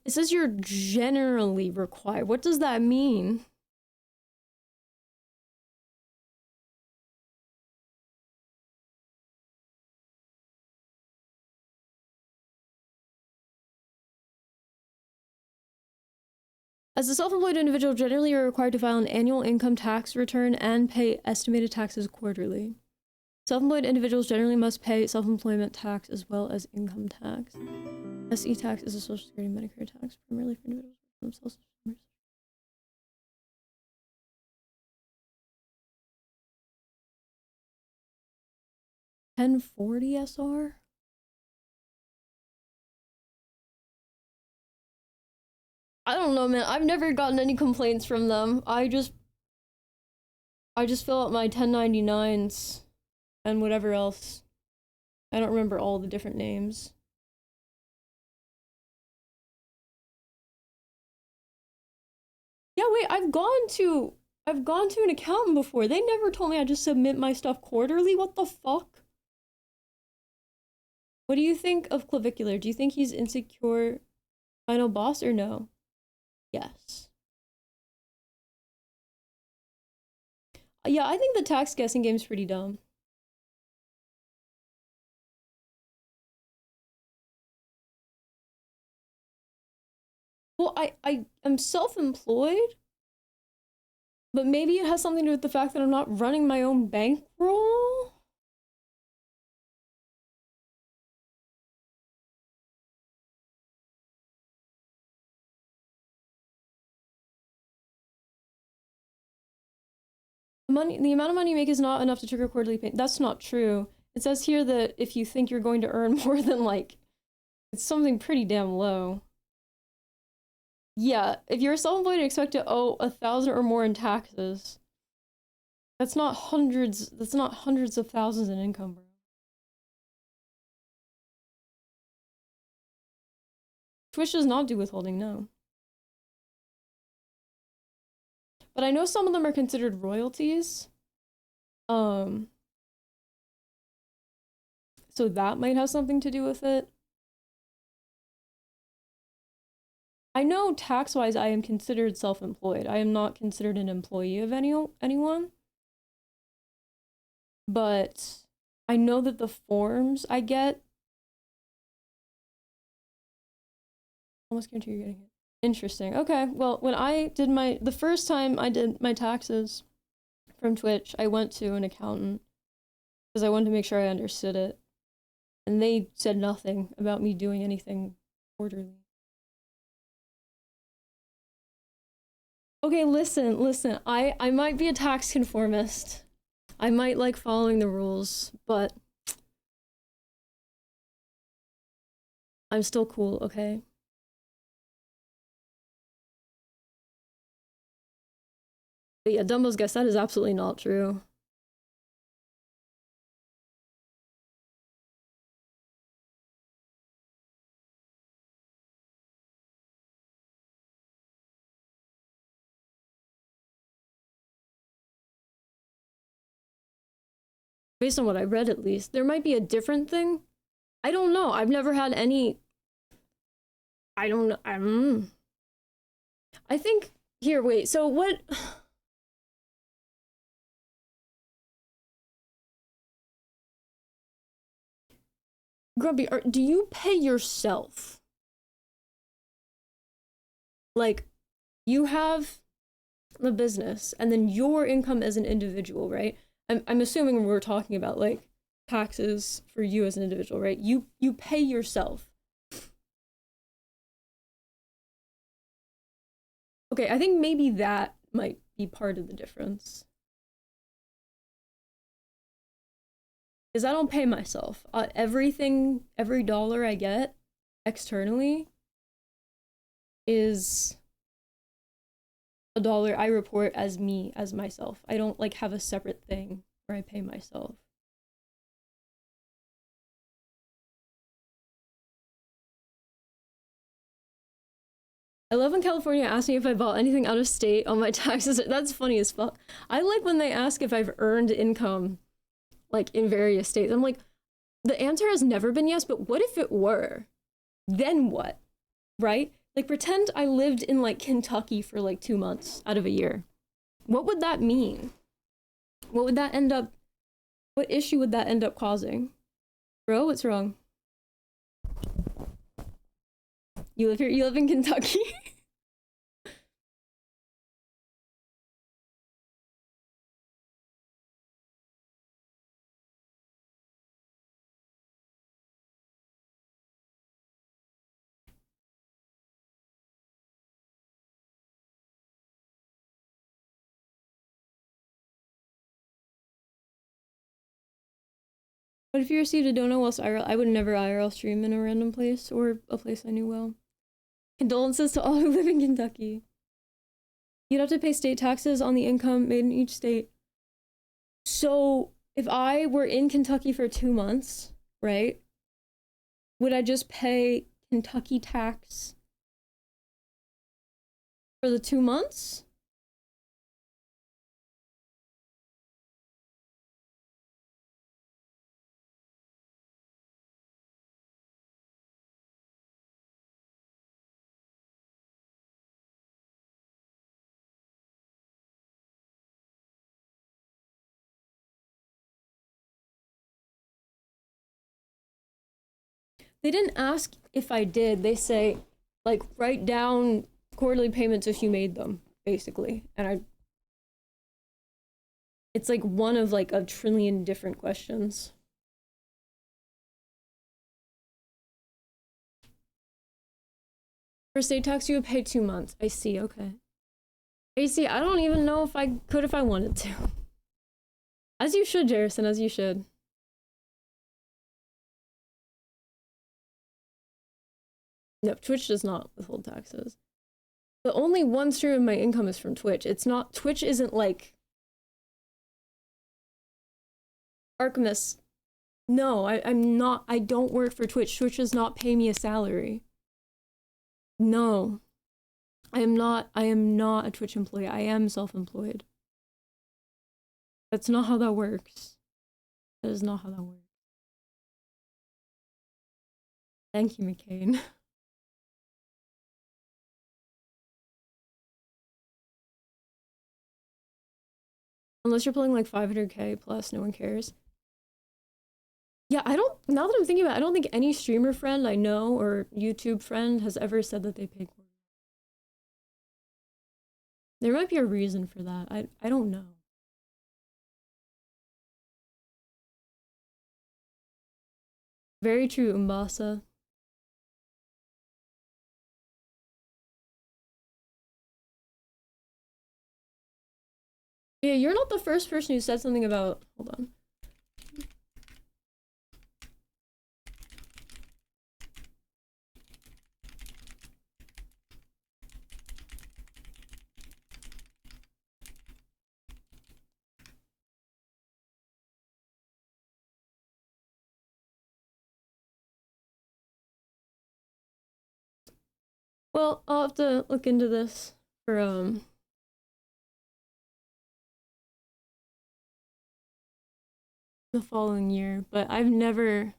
It says you're generally required. What does that mean? As a self-employed individual, generally you're required to file an annual income tax return and pay estimated taxes quarterly. Self-employed individuals generally must pay self-employment tax as well as income tax. SE tax is a Social Security and Medicare tax, primarily for individuals themselves. 1040 SR? I don't know, man. I've never gotten any complaints from them. I just fill out my 1099s and whatever else. I don't remember all the different names. Yeah, wait, I've gone to an accountant before. They never told me I just submit my stuff quarterly. What the fuck? What do you think of Clavicular? Do you think he's insecure final boss or no? Yes. Yeah, I think the tax guessing game's pretty dumb. Well, I am self-employed, but maybe it has something to do with the fact that I'm not running my own bankroll. The amount of money you make is not enough to trigger quarterly pay. That's not true. It says here that if you think you're going to earn more than like, it's something pretty damn low. Yeah, if you're self-employed and expect to owe 1,000 or more in taxes, that's not hundreds of thousands in income, bro. Twitch does not do withholding, no. But I know some of them are considered royalties. So that might have something to do with it. I know tax-wise I am considered self-employed. I am not considered an employee of anyone. But I know that the forms I get... Almost guarantee you're getting it. Interesting. Okay, well, when I did the first time I did my taxes from Twitch, I went to an accountant because because I wanted to make sure I understood it. And they said nothing about me doing anything orderly. Okay, listen, I might be a tax conformist. I might like following the rules, but I'm still cool, okay? But yeah, Dumbo's guess, that is absolutely not true. Based on what I read, at least. There might be a different thing. I don't know. I've never had any... I don't know. I think... Here, wait. So what... Grumpy, do you pay yourself? Like, you have the business, and then your income as an individual, right? I'm assuming we're talking about, like, taxes for you as an individual, right? You pay yourself. Okay, I think maybe that might be part of the difference. Because I don't pay myself. Everything, every dollar I get externally is a dollar I report as me, as myself. I don't like have a separate thing where I pay myself. I love when California asks me if I bought anything out of state on my taxes. That's funny as fuck. I like when they ask if I've earned income, like, in various states. I'm like, the answer has never been yes, but what if it were? Then what? Right? Like, pretend I lived in, like, Kentucky for, like, 2 months out of a year. What would that mean? What would that end up... What issue would that end up causing? Bro, what's wrong? You live here? You live in Kentucky? But if you received a dono whilst IRL, I would never IRL stream in a random place or a place I knew well. Condolences to all who live in Kentucky. You'd have to pay state taxes on the income made in each state. So if I were in Kentucky for 2 months, right, would I just pay Kentucky tax for the 2 months? They didn't ask if I did. They say, like, write down quarterly payments if you made them, basically. And it's like one of like a trillion different questions. For state tax, you would pay 2 months. I see, okay. I see, I don't even know if I could if I wanted to. As you should, Jarrison, as you should. No, Twitch does not withhold taxes. The only one stream of my income is from Twitch. It's not, Twitch isn't like... Archimus. No, I'm not, I don't work for Twitch. Twitch does not pay me a salary. No. I am not a Twitch employee. I am self-employed. That's not how that works. That is not how that works. Thank you, McCain. Unless you're playing like 500k plus, no one cares. Yeah, I don't, now that I'm thinking about it, I don't think any streamer friend I know or YouTube friend has ever said that they pay quarterly. There might be a reason for that. I don't know. Very true, Umbasa. Yeah, you're not the first person who said something about... Hold on. Well, I'll have to look into this for, the following year, but I've never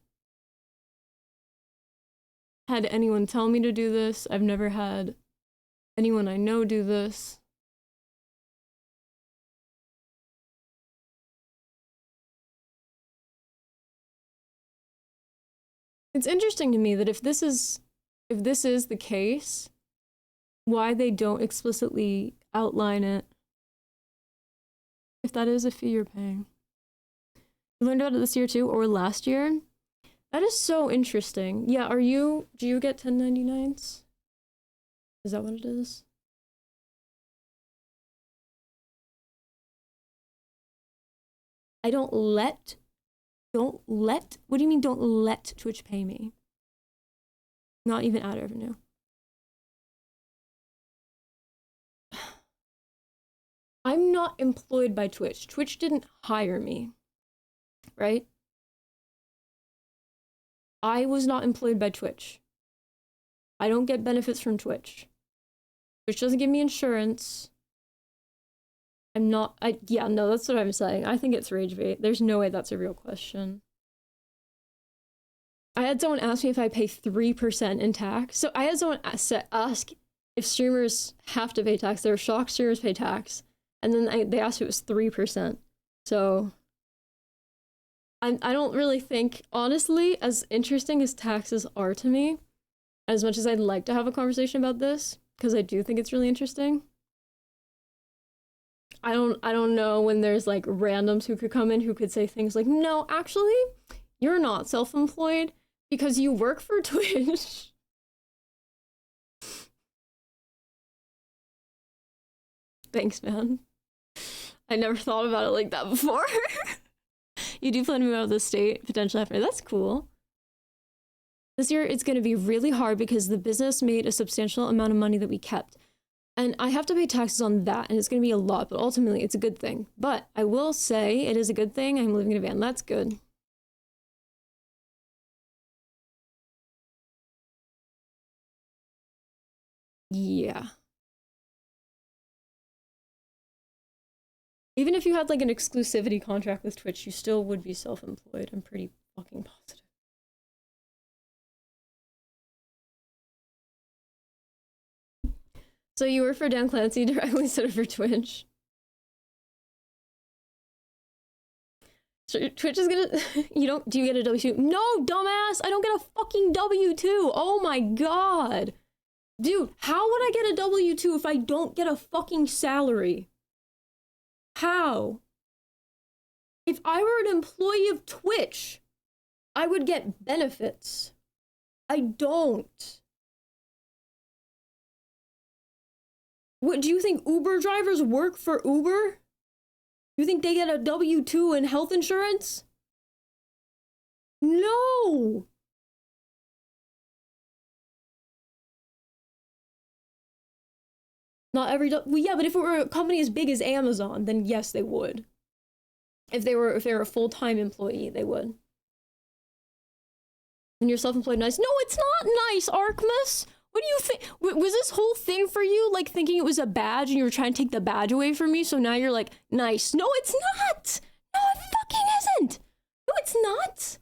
had anyone tell me to do this. I've never had anyone I know do this. It's interesting to me that if this is the case, why they don't explicitly outline it. If that is a fee you're paying. You learned about it this year too, or last year? That is so interesting. Yeah, do you get 1099s? Is that what it is? What do you mean don't let Twitch pay me? Not even ad revenue. I'm not employed by Twitch. Twitch didn't hire me, right? I was not employed by Twitch. I don't get benefits from Twitch. Twitch doesn't give me insurance. Yeah, no, that's what I'm saying. I think it's rage bait. There's no way that's a real question. I had someone ask me if I pay 3% in tax. So I had someone ask if streamers have to pay tax. They were shocked streamers pay tax. And then they asked if it was 3%. So I don't really think, honestly, as interesting as taxes are to me, as much as I'd like to have a conversation about this, because I do think it's really interesting, I don't know when there's like randoms who could come in who could say things like, no, actually, you're not self-employed because you work for Twitch. Thanks, man. I never thought about it like that before. You do plan to move out of the state, potentially after. That's cool. This year, it's going to be really hard because the business made a substantial amount of money that we kept. And I have to pay taxes on that, and it's going to be a lot, but ultimately, it's a good thing. But I will say it is a good thing. I'm living in a van. That's good. Yeah. Even if you had like an exclusivity contract with Twitch, you still would be self-employed. I'm pretty fucking positive. So you work for Dan Clancy directly instead of for Twitch? So Twitch is gonna... do you get a W-2? No, dumbass! I don't get a fucking W-2! Oh my god! Dude, how would I get a W-2 if I don't get a fucking salary? How? If I were an employee of Twitch, I would get benefits. I don't. What, do you think Uber drivers work for Uber? You think they get a W-2 and health insurance? No! Not every well, yeah, but if it were a company as big as Amazon, then yes, they would. If they were a full-time employee, they would. And you're self-employed nice. No, it's not nice, Arcmus! What do you think? Was this whole thing for you, like, thinking it was a badge and you were trying to take the badge away from me, so now you're like, nice. No, it's not! No, it fucking isn't! No, it's not!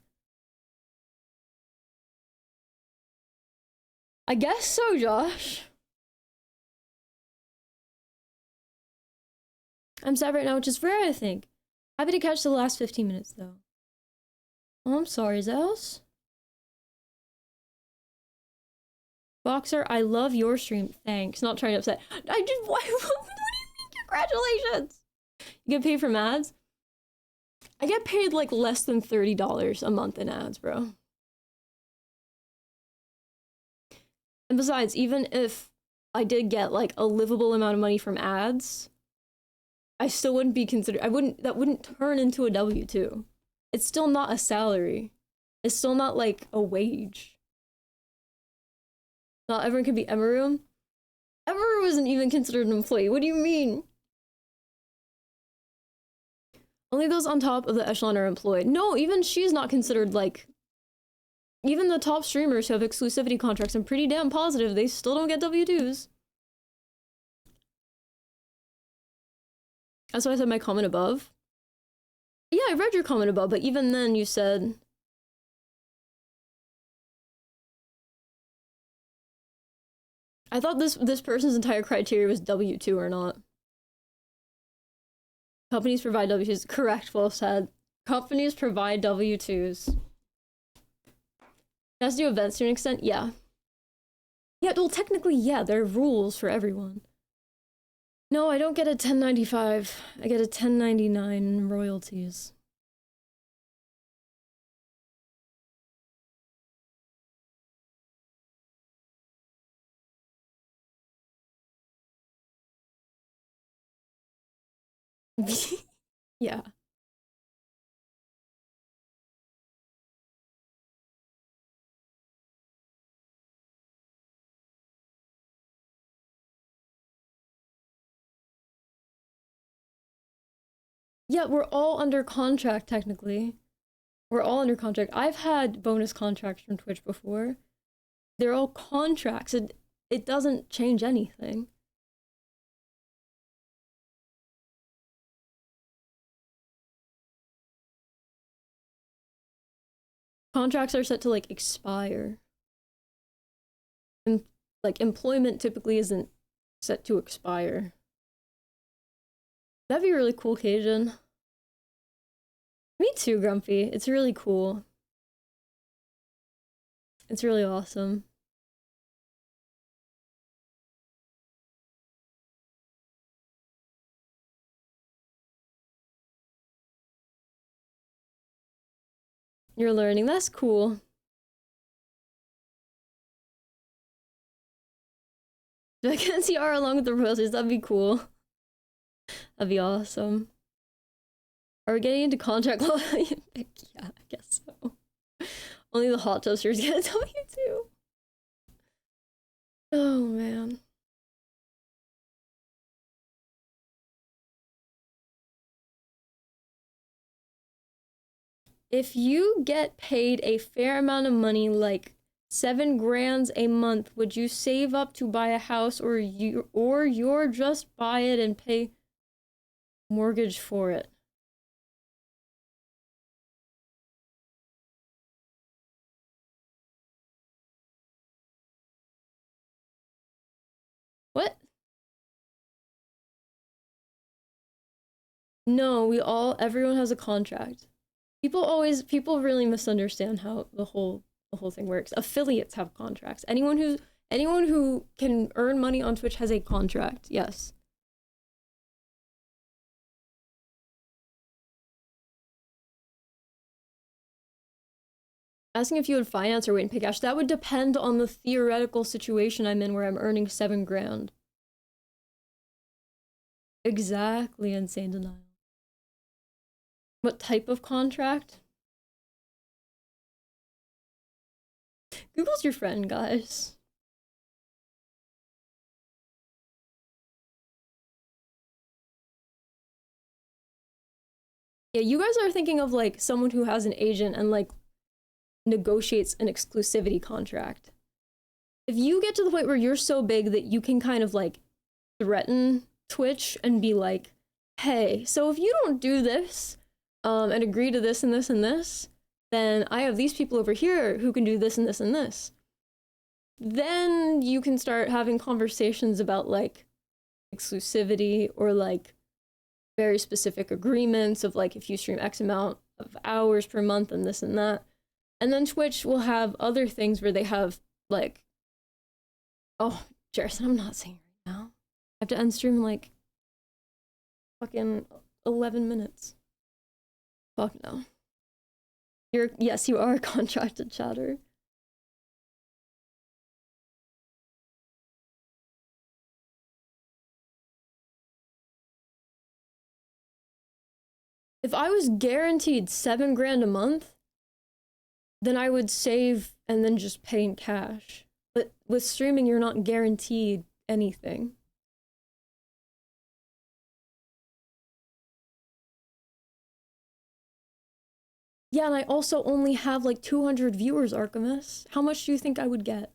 I guess so, Josh. I'm sad right now, which is rare, I think. Happy to catch the last 15 minutes, though. Oh, I'm sorry, Zels. Boxer, I love your stream. Thanks. Not trying to upset. What do you mean? Congratulations! You get paid from ads? I get paid like less than $30 a month in ads, bro. And besides, even if I did get like a livable amount of money from ads, I still wouldn't be considered, that wouldn't turn into a W-2. It's still not a salary. It's still not like a wage. Not everyone can be Emeru. Emeru isn't even considered an employee. What do you mean? Only those on top of the echelon are employed. No, even she's not considered like... Even the top streamers who have exclusivity contracts, I'm pretty damn positive they still don't get W-2s. That's why I said my comment above. Yeah, I read your comment above, but even then you said... I thought this person's entire criteria was W-2 or not. Companies provide W-2s. Correct, well said. Companies provide W-2s. Has to do events to an extent? Yeah. Yeah, well, technically, yeah, there are rules for everyone. No, I don't get a 1095. I get a 1099 royalties. Yeah. Yeah, we're all under contract, technically. We're all under contract. I've had bonus contracts from Twitch before. They're all contracts. It doesn't change anything. Contracts are set to, like, expire. And, like, employment typically isn't set to expire. That'd be really cool, Cajun. Me too, Grumpy. It's really cool. It's really awesome. You're learning. That's cool. Do I get NCR along with the royalties? That'd be cool. That'd be awesome. Are we getting into contract law? Yeah, I guess so. Only the hot toasters get a W-2. Oh, man. If you get paid a fair amount of money, like 7 grand a month, would you save up to buy a house, or you're just buy it and pay mortgage for it? What? No, everyone has a contract. People really misunderstand how the whole thing works. Affiliates have contracts. Anyone who can earn money on Twitch has a contract. Yes. Asking if you would finance or wait and pay cash, that would depend on the theoretical situation I'm in where I'm earning 7 grand. Exactly, insane denial. What type of contract? Google's your friend, guys. Yeah, you guys are thinking of like someone who has an agent and like negotiates an exclusivity contract. If you get to the point where you're so big that you can kind of like threaten Twitch and be like, hey, so if you don't do this, and agree to this and this and this, then I have these people over here who can do this and this and this. Then you can start having conversations about like exclusivity or like very specific agreements of like if you stream X amount of hours per month and this and that. And then Twitch will have other things where they have like, oh, Jerison, I'm not saying right now. I have to end stream in like fucking 11 minutes. Fuck no. Yes, you are contracted, chatter. If I was guaranteed 7 grand a month, then I would save and then just pay in cash. But with streaming, you're not guaranteed anything. Yeah, and I also only have like 200 viewers, Archimus. How much do you think I would get?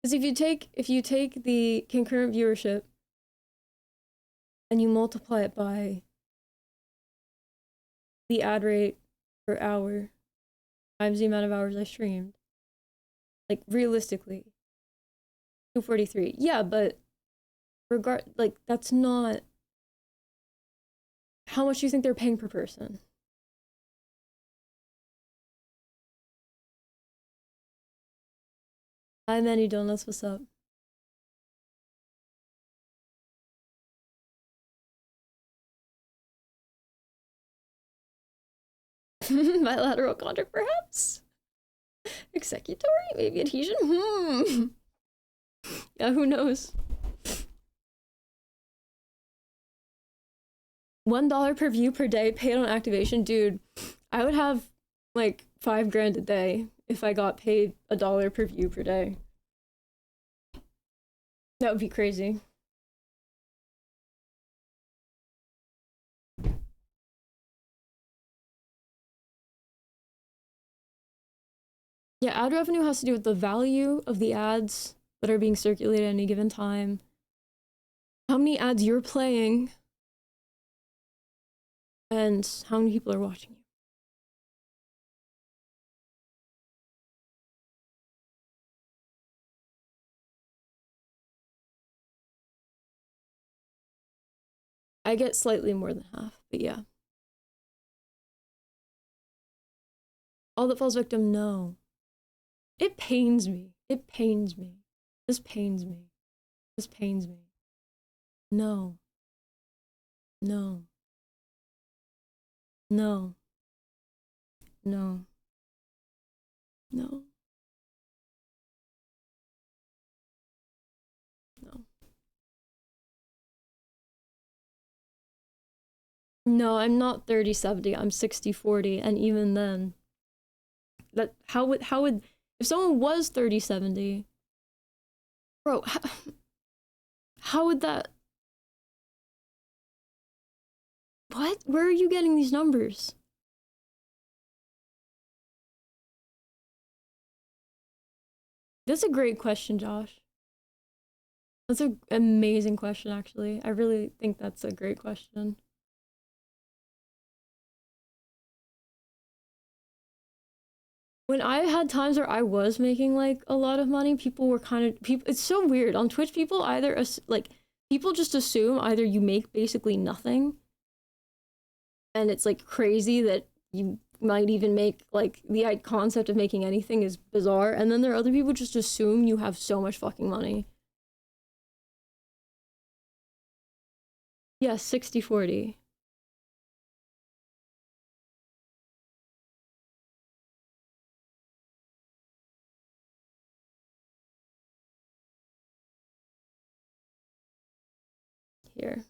Because if you take the concurrent viewership and you multiply it by the ad rate per hour times the amount of hours I streamed, like realistically, 243. Yeah, but that's not. How much do you think they're paying per person? Hi, Manny Donuts, what's up? Bilateral contract, perhaps? Executory? Maybe adhesion? Yeah, who knows? $1 per view per day paid on activation. Dude, I would have like 5 grand a day if I got paid $1 per view per day. That would be crazy. Yeah, ad revenue has to do with the value of the ads that are being circulated at any given time. How many ads you're playing, and how many people are watching you. I get slightly more than half, but yeah. All that falls victim, no. It pains me. It pains me. This pains me. This pains me. No. No. No. No. No. No. No, I'm not 30-70, I'm 60-40, and even then, that how would if someone was 30-70, bro, how would that? What? Where are you getting these numbers? That's a great question, Josh. That's an amazing question, actually. I really think that's a great question. When I had times where I was making like a lot of money, people were it's so weird. On Twitch, people people just assume either you make basically nothing, and it's like crazy that you might even make, like, the concept of making anything is bizarre, and then there are other people just assume you have so much fucking money. Yeah, 60-40. Here.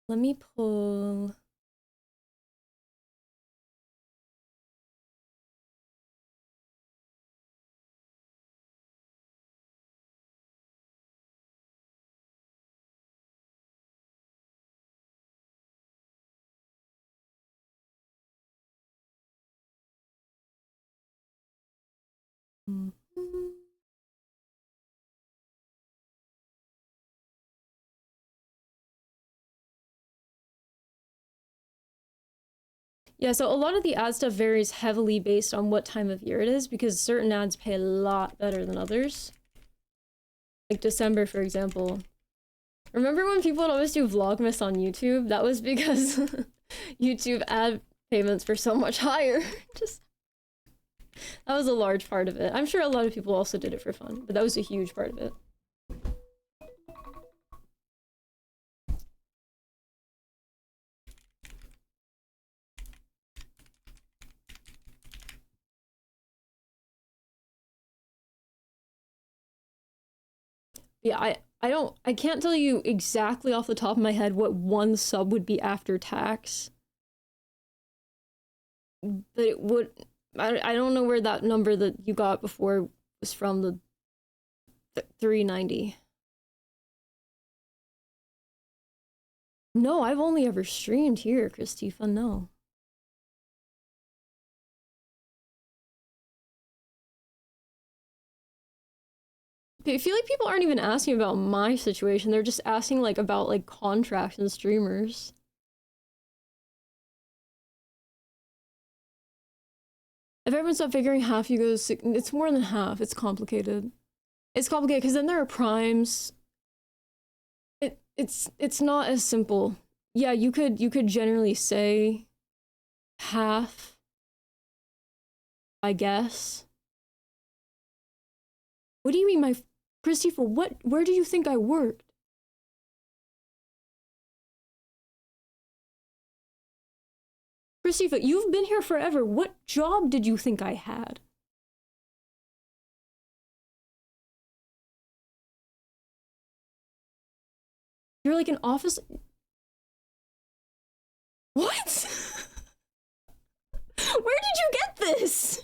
Let me pull. Yeah, so a lot of the ad stuff varies heavily based on what time of year it is, because certain ads pay a lot better than others. Like December, for example. Remember when people would always do Vlogmas on YouTube? That was because YouTube ad payments were so much higher. That was a large part of it. I'm sure a lot of people also did it for fun, but that was a huge part of it. Yeah, I can't tell you exactly off the top of my head what one sub would be after tax. But it would, I don't know where that number that you got before was from, the 390. No, I've only ever streamed here, Christifa, no. I feel like people aren't even asking about my situation. They're just asking like about like contracts and streamers. If everyone's not figuring half, you go six, it's more than half. It's complicated. It's complicated because then there are primes. It's not as simple. Yeah, you could generally say half, I guess. What do you mean, my Christopher? Where do you think I worked? Christopher, you've been here forever. What job did you think I had? You're like an office. What? Where did you get this?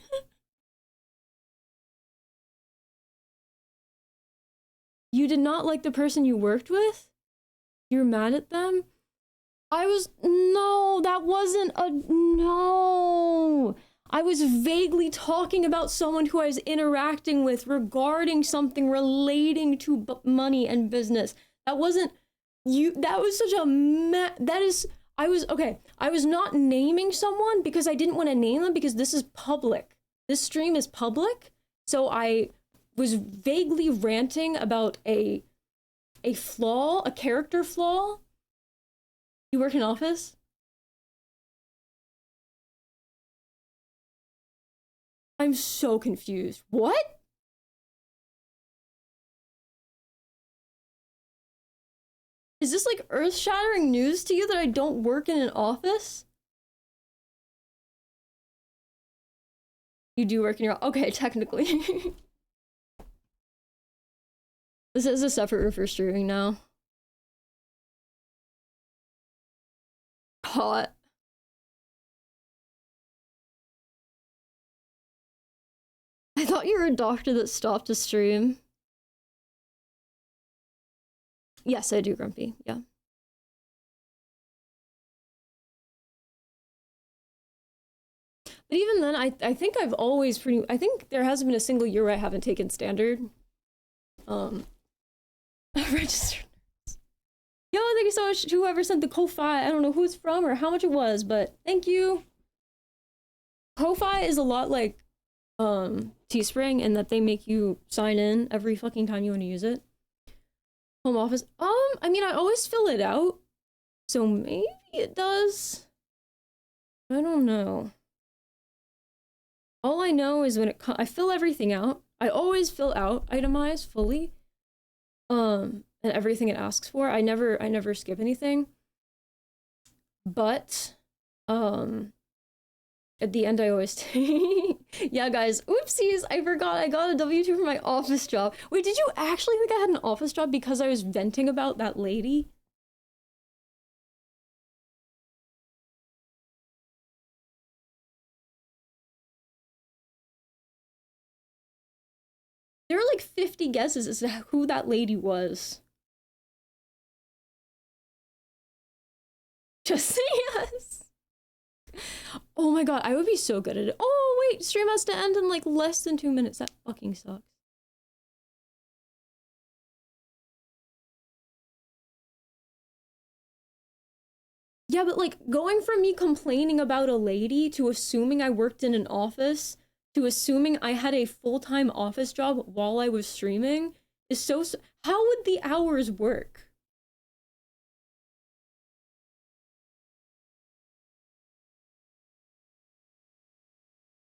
You did not like the person you worked with? You're mad at them? No, that wasn't a, no. I was vaguely talking about someone who I was interacting with regarding something relating to money and business. That wasn't, that was such a, I was not naming someone because I didn't want to name them because this is public. This stream is public, so I was vaguely ranting about a flaw, a character flaw. You work in office? I'm so confused. What? Is this like earth-shattering news to you that I don't work in an office? You do work in your... Okay, technically. This is a separate room for streaming now. Hot. I thought you were a doctor that stopped to stream. Yes, I do, Grumpy. Yeah. But even then, I think I've always I think there hasn't been a single year where I haven't taken standard. Registered nurse. Yo, thank you so much to whoever sent the Ko-Fi. I don't know who it's from or how much it was, but thank you. Ko-Fi is a lot like Teespring in that they make you sign in every fucking time you want to use it. Home office. I mean, I always fill it out, so maybe it does. I don't know. All I know is when I fill everything out. I always fill out, itemize fully, and everything it asks for. I never skip anything. But, at the end I always take... Yeah, guys, oopsies, I forgot I got a W-2 for my office job. Wait, did you actually think I had an office job because I was venting about that lady? There were like 50 guesses as to who that lady was. Just say yes. Oh my god, I would be so good at it. Oh wait, stream has to end in like less than 2 minutes. That fucking sucks. Yeah, but like going from me complaining about a lady to assuming I worked in an office to assuming I had a full-time office job while I was streaming is so... How would the hours work?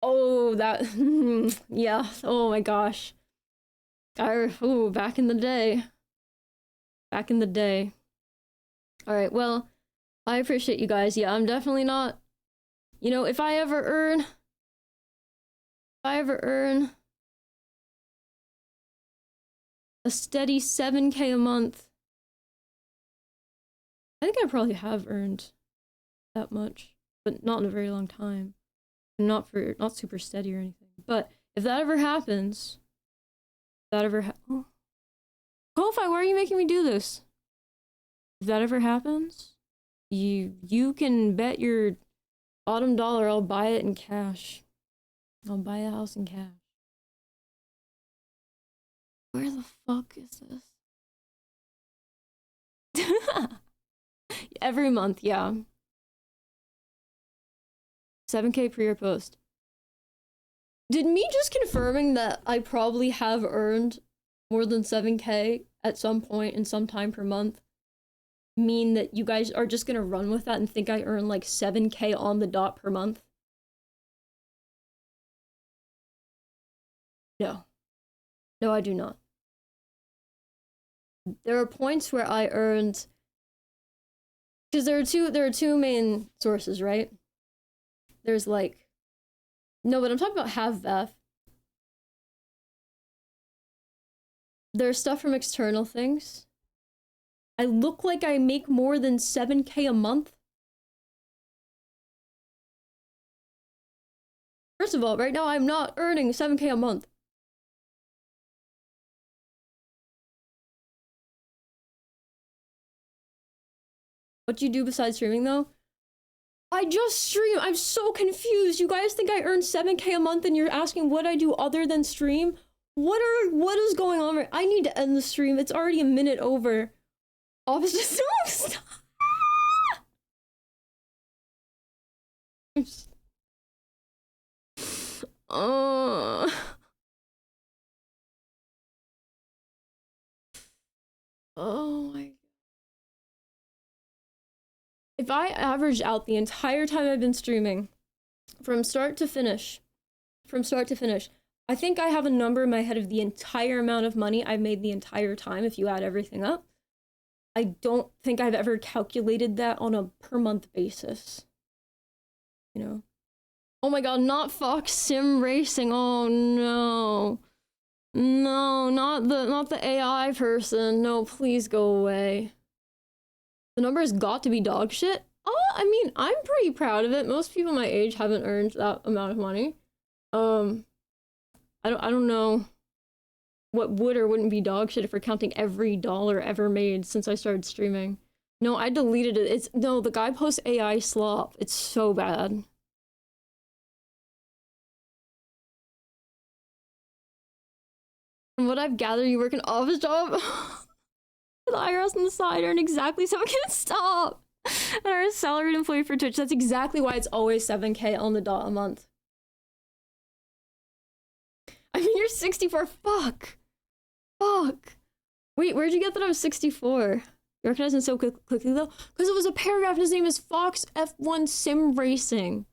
Oh, that... yeah, oh my gosh. Oh, back in the day. Back in the day. Alright, well, I appreciate you guys. Yeah, I'm definitely not... You know, if I ever earn... a steady 7K a month. I think I probably have earned that much, but not in a very long time. Not super steady or anything. But if that ever happens, oh. Ko-Fi, why are you making me do this? If that ever happens, you can bet your bottom dollar I'll buy it in cash. I'll buy a house in cash. Where the fuck is this? Every month, yeah. 7K per year post. Did me just confirming that I probably have earned more than 7K at some point in some time per month mean that you guys are just gonna run with that and think I earn like 7K on the dot per month? No. No, I do not. There are points where I earned, because there are two main sources, right? There's like, no, but I'm talking about half VEF. There's stuff from external things. I look like I make more than 7K a month. First of all, right now I'm not earning 7K a month. What do you do besides streaming though? I just stream. I'm so confused. You guys think I earn 7K a month and you're asking what I do other than stream? What is going on right? I need to end the stream. It's already a minute over. Office stop. Oh my god. If I average out the entire time I've been streaming, from start to finish, I think I have a number in my head of the entire amount of money I've made the entire time if you add everything up. I don't think I've ever calculated that on a per month basis. You know? Oh my god, not Fox Sim Racing. Oh no. No, not the AI person. No, please go away. The number has got to be dog shit. Oh, I mean, I'm pretty proud of it. Most people my age haven't earned that amount of money. I don't know what would or wouldn't be dog shit if we're counting every dollar ever made since I started streaming. No, I deleted it. No, the guy posts AI slop. It's so bad. From what I've gathered, you work an office job with IRS on the side, earn exactly 7K. Stop! And are a salaried employee for Twitch. That's exactly why it's always 7K on the dot a month. I mean, you're 64. Fuck. Wait, where'd you get that I was 64? You recognize him so quickly though? Because it was a paragraph. His name is Fox F1 Sim Racing.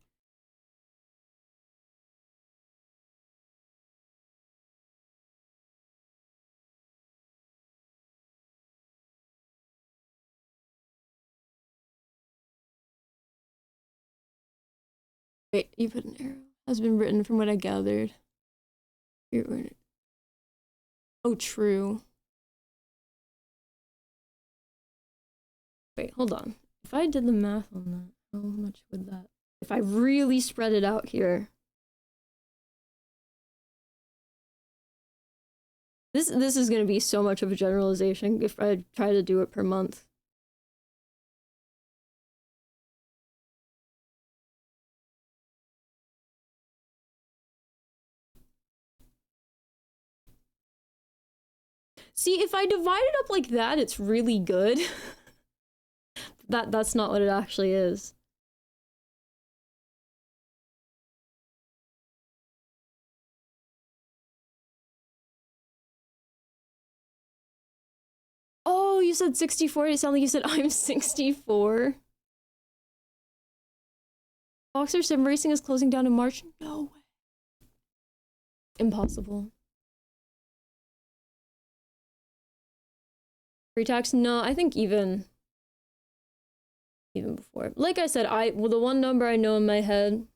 Wait, you put an arrow. Has been written from what I gathered. Oh, true. Wait, hold on. If I did the math on that, how much would that... If I really spread it out here... This is gonna be so much of a generalization if I try to do it per month. See, if I divide it up like that, it's really good. That's not what it actually is. Oh, you said 64? It sounded like you said I'm 64. Boxer Sim Racing is closing down in March? No way. Impossible. Pre-tax? No, I think even before. Like I said, well, the one number I know in my head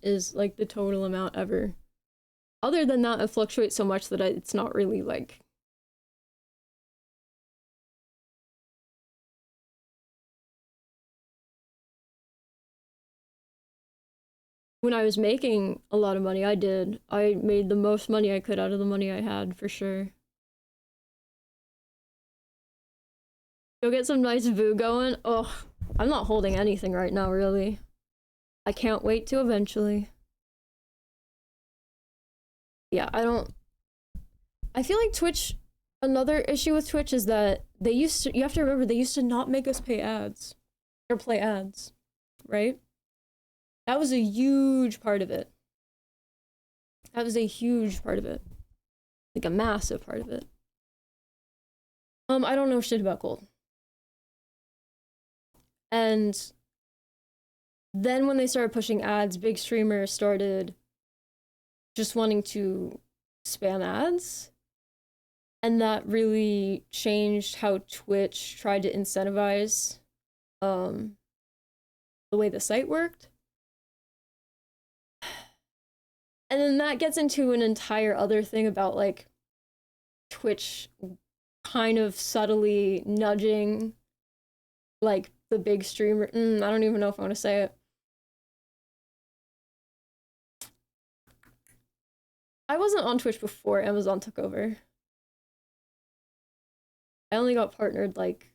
is like the total amount ever. Other than that, it fluctuates so much that it's not really like when I was making a lot of money, I did. I made the most money I could out of the money I had, for sure. Go get some nice VOO going. Oh, I'm not holding anything right now, really. I can't wait to eventually. Yeah, I feel like Twitch, another issue with Twitch is that you have to remember, they used to not make us pay ads. Or play ads, right? That was a huge part of it. That was a huge part of it. Like a massive part of it. I don't know shit about gold. And then when they started pushing ads, big streamers started just wanting to spam ads. And that really changed how Twitch tried to incentivize the way the site worked. And then that gets into an entire other thing about like Twitch kind of subtly nudging like the big streamer. I don't even know if I want to say it. I wasn't on Twitch before Amazon took over. I only got partnered like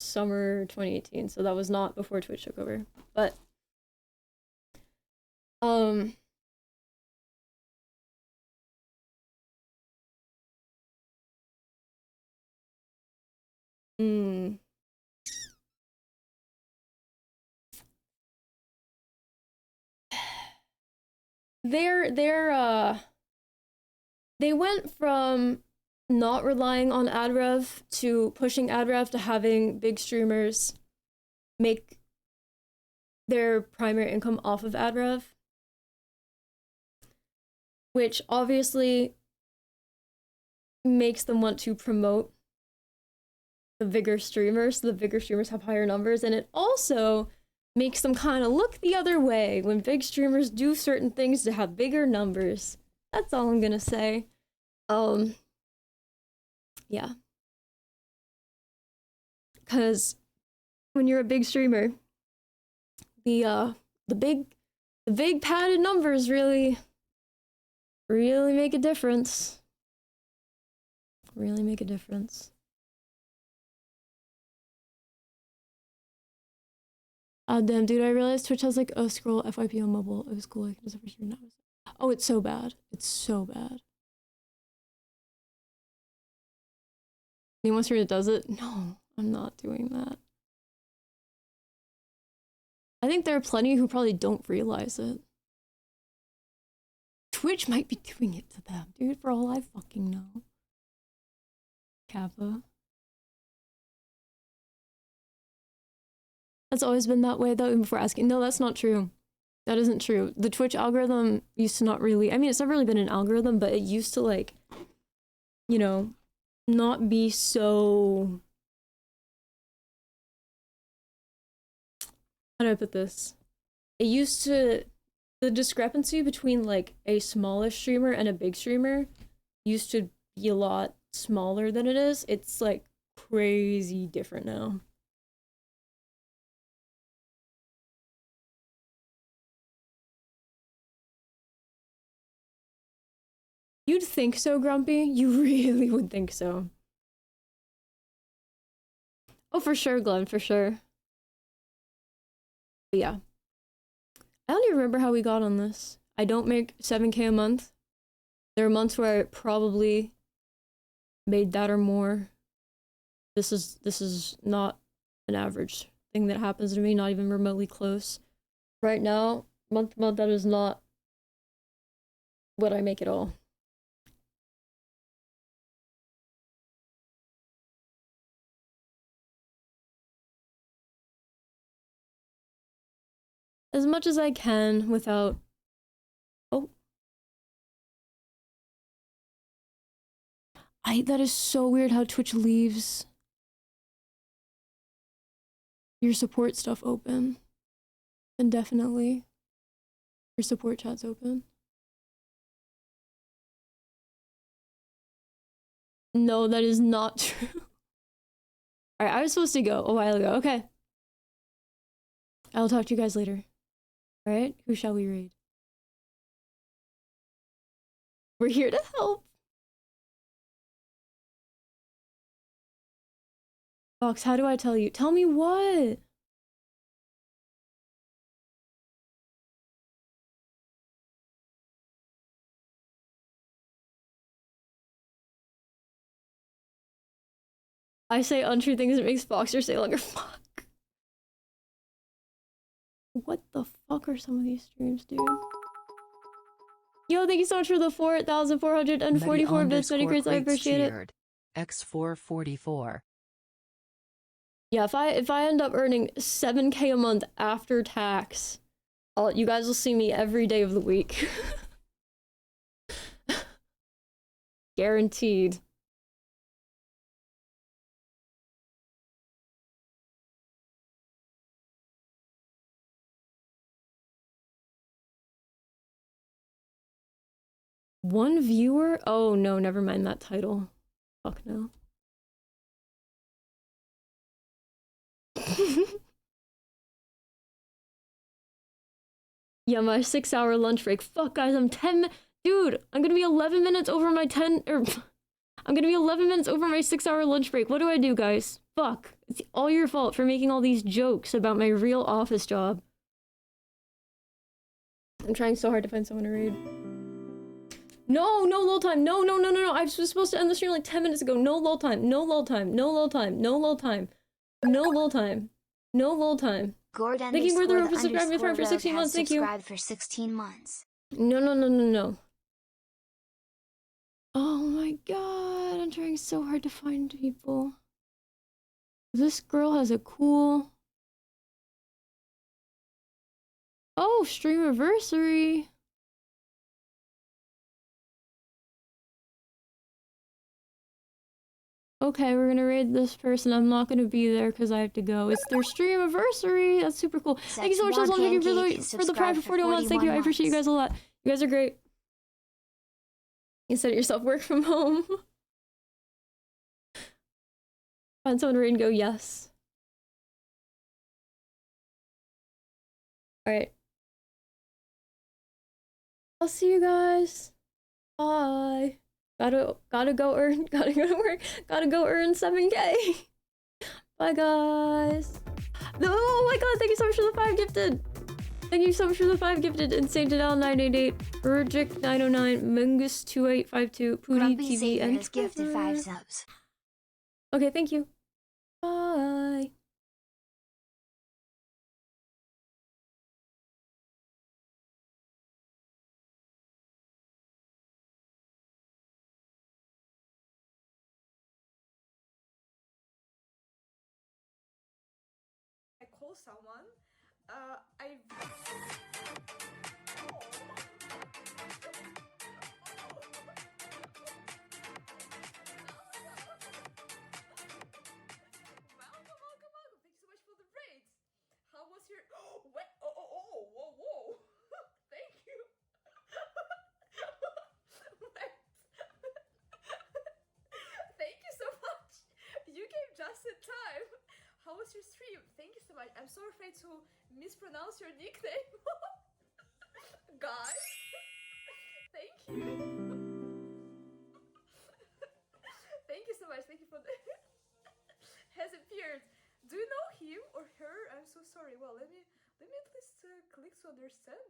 summer 2018, so that was not before Twitch took over. But they went from not relying on ad rev to pushing ad rev to having big streamers make their primary income off of ad rev, which obviously makes them want to promote the bigger streamers, so the bigger streamers have higher numbers, and it also makes them kind of look the other way when big streamers do certain things to have bigger numbers. That's all I'm gonna say. Yeah. Because when you're a big streamer, the big padded numbers really make a difference. Really make a difference. Damn, dude, I realized Twitch has like a scroll FYP on mobile. It was cool. I can just over here now. Oh, it's so bad. It's so bad. Anyone here that does it? No, I'm not doing that. I think there are plenty who probably don't realize it. Twitch might be doing it to them, dude, for all I fucking know. Kappa. That's always been that way, though, even before asking. No, that's not true. That isn't true. The Twitch algorithm used to not really... I mean, it's never really been an algorithm, but it used to, like, you know, not be so... How do I put this? It used to... The discrepancy between, like, a smallish streamer and a big streamer used to be a lot smaller than it is. It's, like, crazy different now. You'd think so, Grumpy. You really would think so. Oh, for sure, Glenn, for sure. But yeah. I don't even remember how we got on this. I don't make 7K a month. There are months where I probably made that or more. This is not an average thing that happens to me, not even remotely close. Right now, month to month, that is not what I make at all. As much as I can without... Oh. That is so weird how Twitch leaves your support stuff open. Indefinitely. Your support chat's open. No, that is not true. Alright, I was supposed to go a while ago. Okay. I'll talk to you guys later. Alright, who shall we raid? We're here to help. Fox, how do I tell you? Tell me what? I say untrue things that makes Foxer say longer. Fuck. What the fuck are some of these streams, dude? Yo, thank you so much for the 4,444 bits, Medicrates. I appreciate it. X444. Yeah, if I end up earning 7K a month after tax, you guys will see me every day of the week. Guaranteed. One viewer? Oh no, never mind that title. Fuck no. Yeah, my 6-hour lunch break. Fuck guys, dude, I'm gonna be 11 minutes over my I'm gonna be 11 minutes over my 6-hour lunch break. What do I do, guys? Fuck. It's all your fault for making all these jokes about my real office job. I'm trying so hard to find someone to raid. No, no lull time. No. I was supposed to end the stream like 10 minutes ago. No lull time. No lull time. No lull time. No lull time. No lull time. No lull time. Gordon Thank you for the subscribing for 16 months. Thank you. Subscribed for 16 months. No. Oh my god, I'm trying so hard to find people. This girl has a cool... Oh, Streamiversary. Okay, we're gonna raid this person. I'm not gonna be there because I have to go. It's their Streamiversary. That's super cool. Thank you so much, Aslan. Thank you for the prime for 41 months. Thank you. I appreciate you guys a lot. You guys are great. You said it yourself. Work from home. Find someone to raid and go. Yes. All right. I'll see you guys. Bye. Gotta go earn, gotta go to work, gotta go earn 7K. Bye guys. No, oh my god, thank you so much for the 5 gifted. Thank you so much for the 5 gifted. Insane Didal 988, Urgic 909, Mungus 2852, Pooty TV, and has gifted 5 subs. Okay, thank you. Bye. Call someone. Welcome. Thank you so much for the raids. How was your... What? Whoa. Thank you. Thank you so much. You came just in time. How was your stream? Thank you so much. I'm so afraid to mispronounce your nickname. Guys. Thank you. Thank you so much. Thank you for the... Has appeared. Do you know him or her? I'm so sorry. Well, let me at least click to understand.